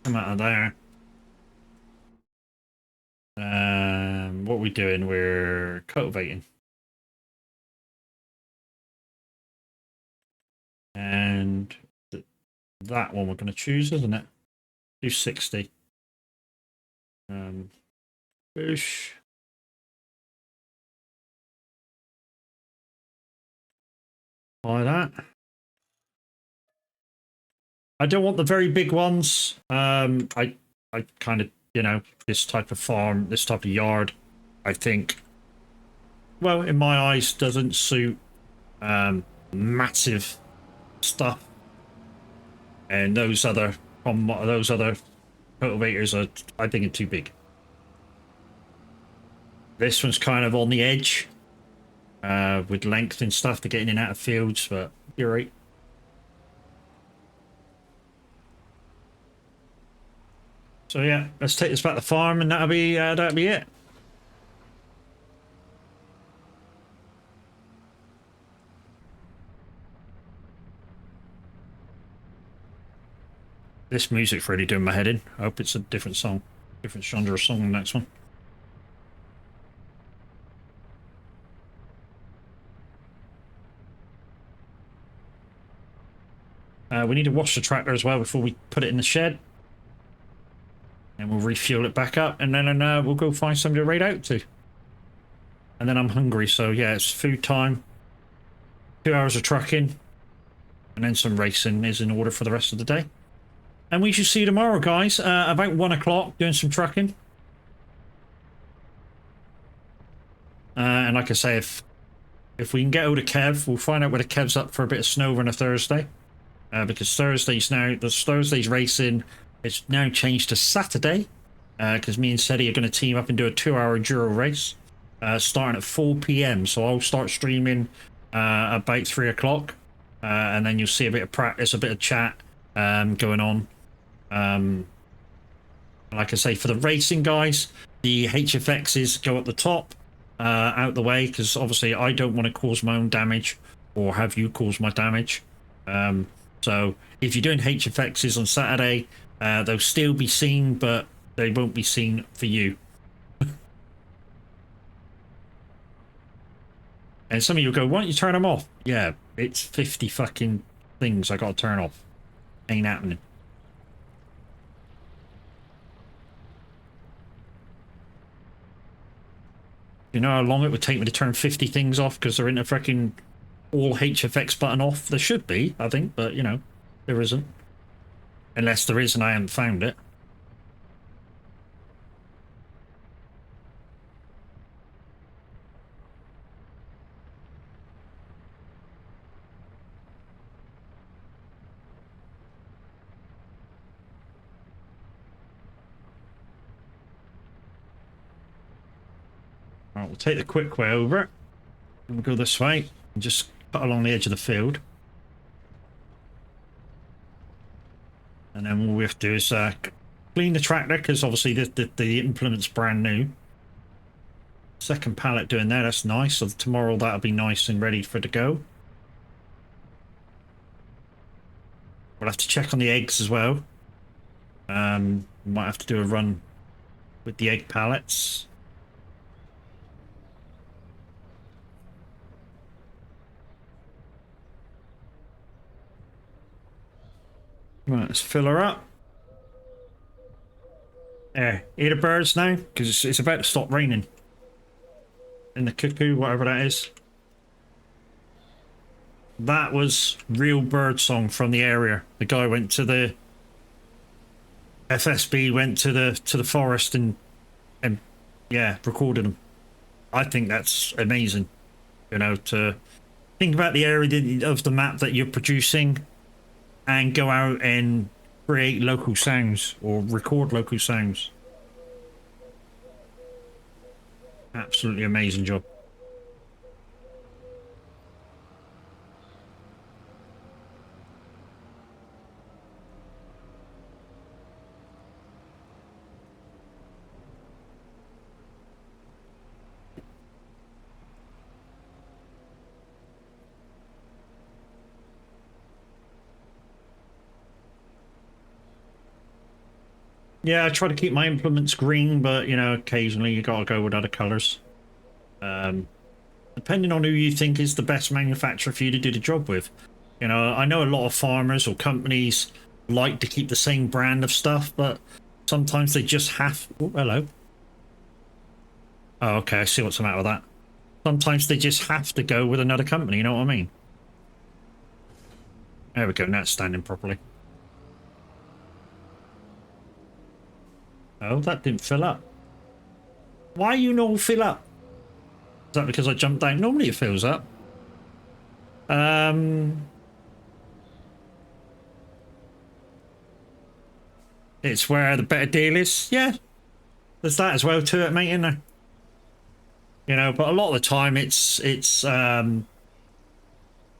Come out of there. What are we doing? We're cultivating. And that one we're going to choose, isn't it? Do 60. Push. Buy that. I don't want the very big ones. I kind of, you know, this type of farm, this type of yard, I think, well, in my eyes, doesn't suit massive stuff. And those other cultivators are, I think, are too big. This one's kind of on the edge with length and stuff to get in and out of fields, but you're right. So yeah, let's take this back to the farm, and that'll be it. This music's really doing my head in. I hope it's a different song, different genre of song. The next one. We need to wash the tractor as well before we put it in the shed. And we'll refuel it back up, and then we'll go find somebody to raid out to. And then I'm hungry, so yeah, it's food time. 2 hours of trucking, and then some racing is in order for the rest of the day. And we shall see you tomorrow, guys, about 1 o'clock, doing some trucking. And like I say, if we can get hold of Kev, we'll find out where the Kev's up for a bit of snow on a Thursday. Because Thursday's racing is now changed to Saturday. Because me and Seti are going to team up and do a 2-hour Enduro race. Starting at 4 PM. So I'll start streaming about 3 o'clock. And then you'll see a bit of practice, a bit of chat going on. Like I say, for the racing guys, the HFXs go at the top, out the way, because obviously I don't want to cause my own damage or have you cause my damage. So if you're doing HFXs on Saturday, they'll still be seen, but they won't be seen for you. And some of you go, why don't you turn them off? Yeah, it's 50 fucking things I gotta turn off. Ain't happening. You know how long it would take me to turn 50 things off because they're in a freaking all HFX button off? There should be, I think, but you know, there isn't. Unless there is and I haven't found it. Alright, we'll take the quick way over. We'll go this way and just cut along the edge of the field. And then all we have to do is clean the tractor, because obviously the implement's brand new. Second pallet doing that, that's nice. So tomorrow that'll be nice and ready for to go. We'll have to check on the eggs as well. Might have to do a run with the egg pallets. Right, let's fill her up. There, hear the birds now? Because it's about to stop raining. In the cuckoo, whatever that is. That was real bird song from the area. The guy went to the FSB, went to the forest and yeah, recorded them. I think that's amazing. You know, to think about the area of the map that you're producing and go out and create local sounds or record local sounds. Absolutely amazing job. Yeah, I try to keep my implements green, but you know, occasionally you gotta go with other colors. Depending on who you think is the best manufacturer for you to do the job with. You know, I know a lot of farmers or companies like to keep the same brand of stuff, but sometimes they just have... Oh, hello. Oh, okay, I see what's the matter with that. Sometimes they just have to go with another company, you know what I mean? There we go, now it's standing properly. Oh, that didn't fill up. Why you not fill up? Is that because I jumped down? Normally it fills up. It's where the better deal is. Yeah, there's that as well to it, mate, isn't there? You know, but a lot of the time it's you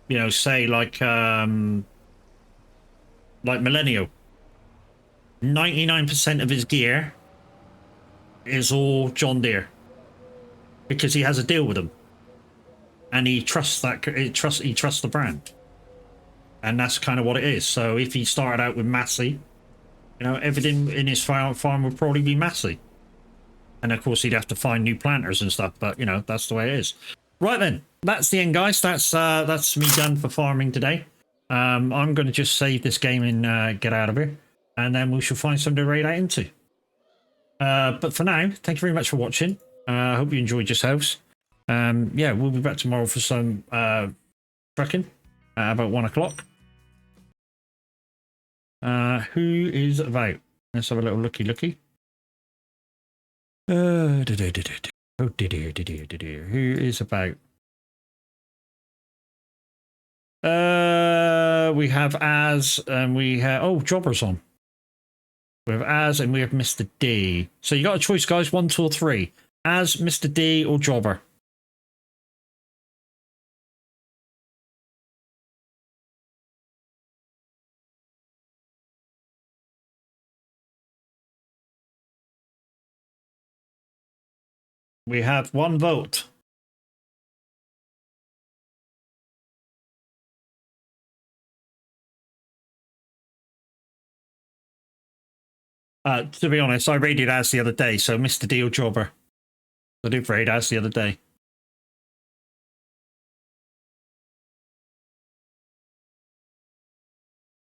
know, say like Millennial. 99% of his gear is all John Deere because he has a deal with them, and he trusts that he trusts the brand, and that's kind of what it is. So if he started out with Massey, you know, everything in his farm would probably be Massey, and of course he'd have to find new planters and stuff. But you know, that's the way it is. Right then, that's the end, guys. That's me done for farming today. I'm going to just save this game and get out of here, and then we shall find something to raid out into. But for now, thank you very much for watching. I hope you enjoyed yourselves. Yeah, we'll be back tomorrow for some trucking about 1 o'clock. Who is about? Let's have a little looky. Oh dear. Who is about? We have Az and we have Jobber's on. We have Az and we have Mr. D. So you got a choice, guys. 1, 2, or 3. Az, Mr. D, or Jobber. We have 1 vote. To be honest, I raided as the other day, so Mr. Deal Jobber. I did raid as the other day.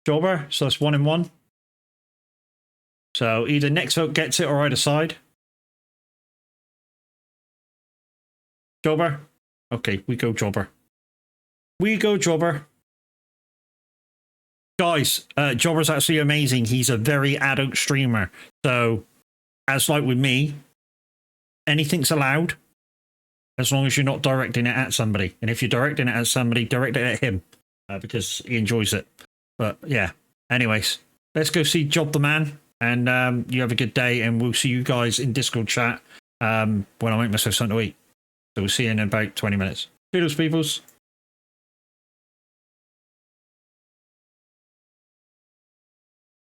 Jobber, so that's 1 in 1. So either next vote gets it or either side. Jobber? Okay, we go Jobber. We go Jobber. Guys, Jobber's actually amazing. He's a very adult streamer. So, as like with me, anything's allowed as long as you're not directing it at somebody. And if you're directing it at somebody, direct it at him because he enjoys it. But yeah, anyways, let's go see Job the Man. And you have a good day. And we'll see you guys in Discord chat when I make myself something to eat. So we'll see you in about 20 minutes. Toodles, peoples.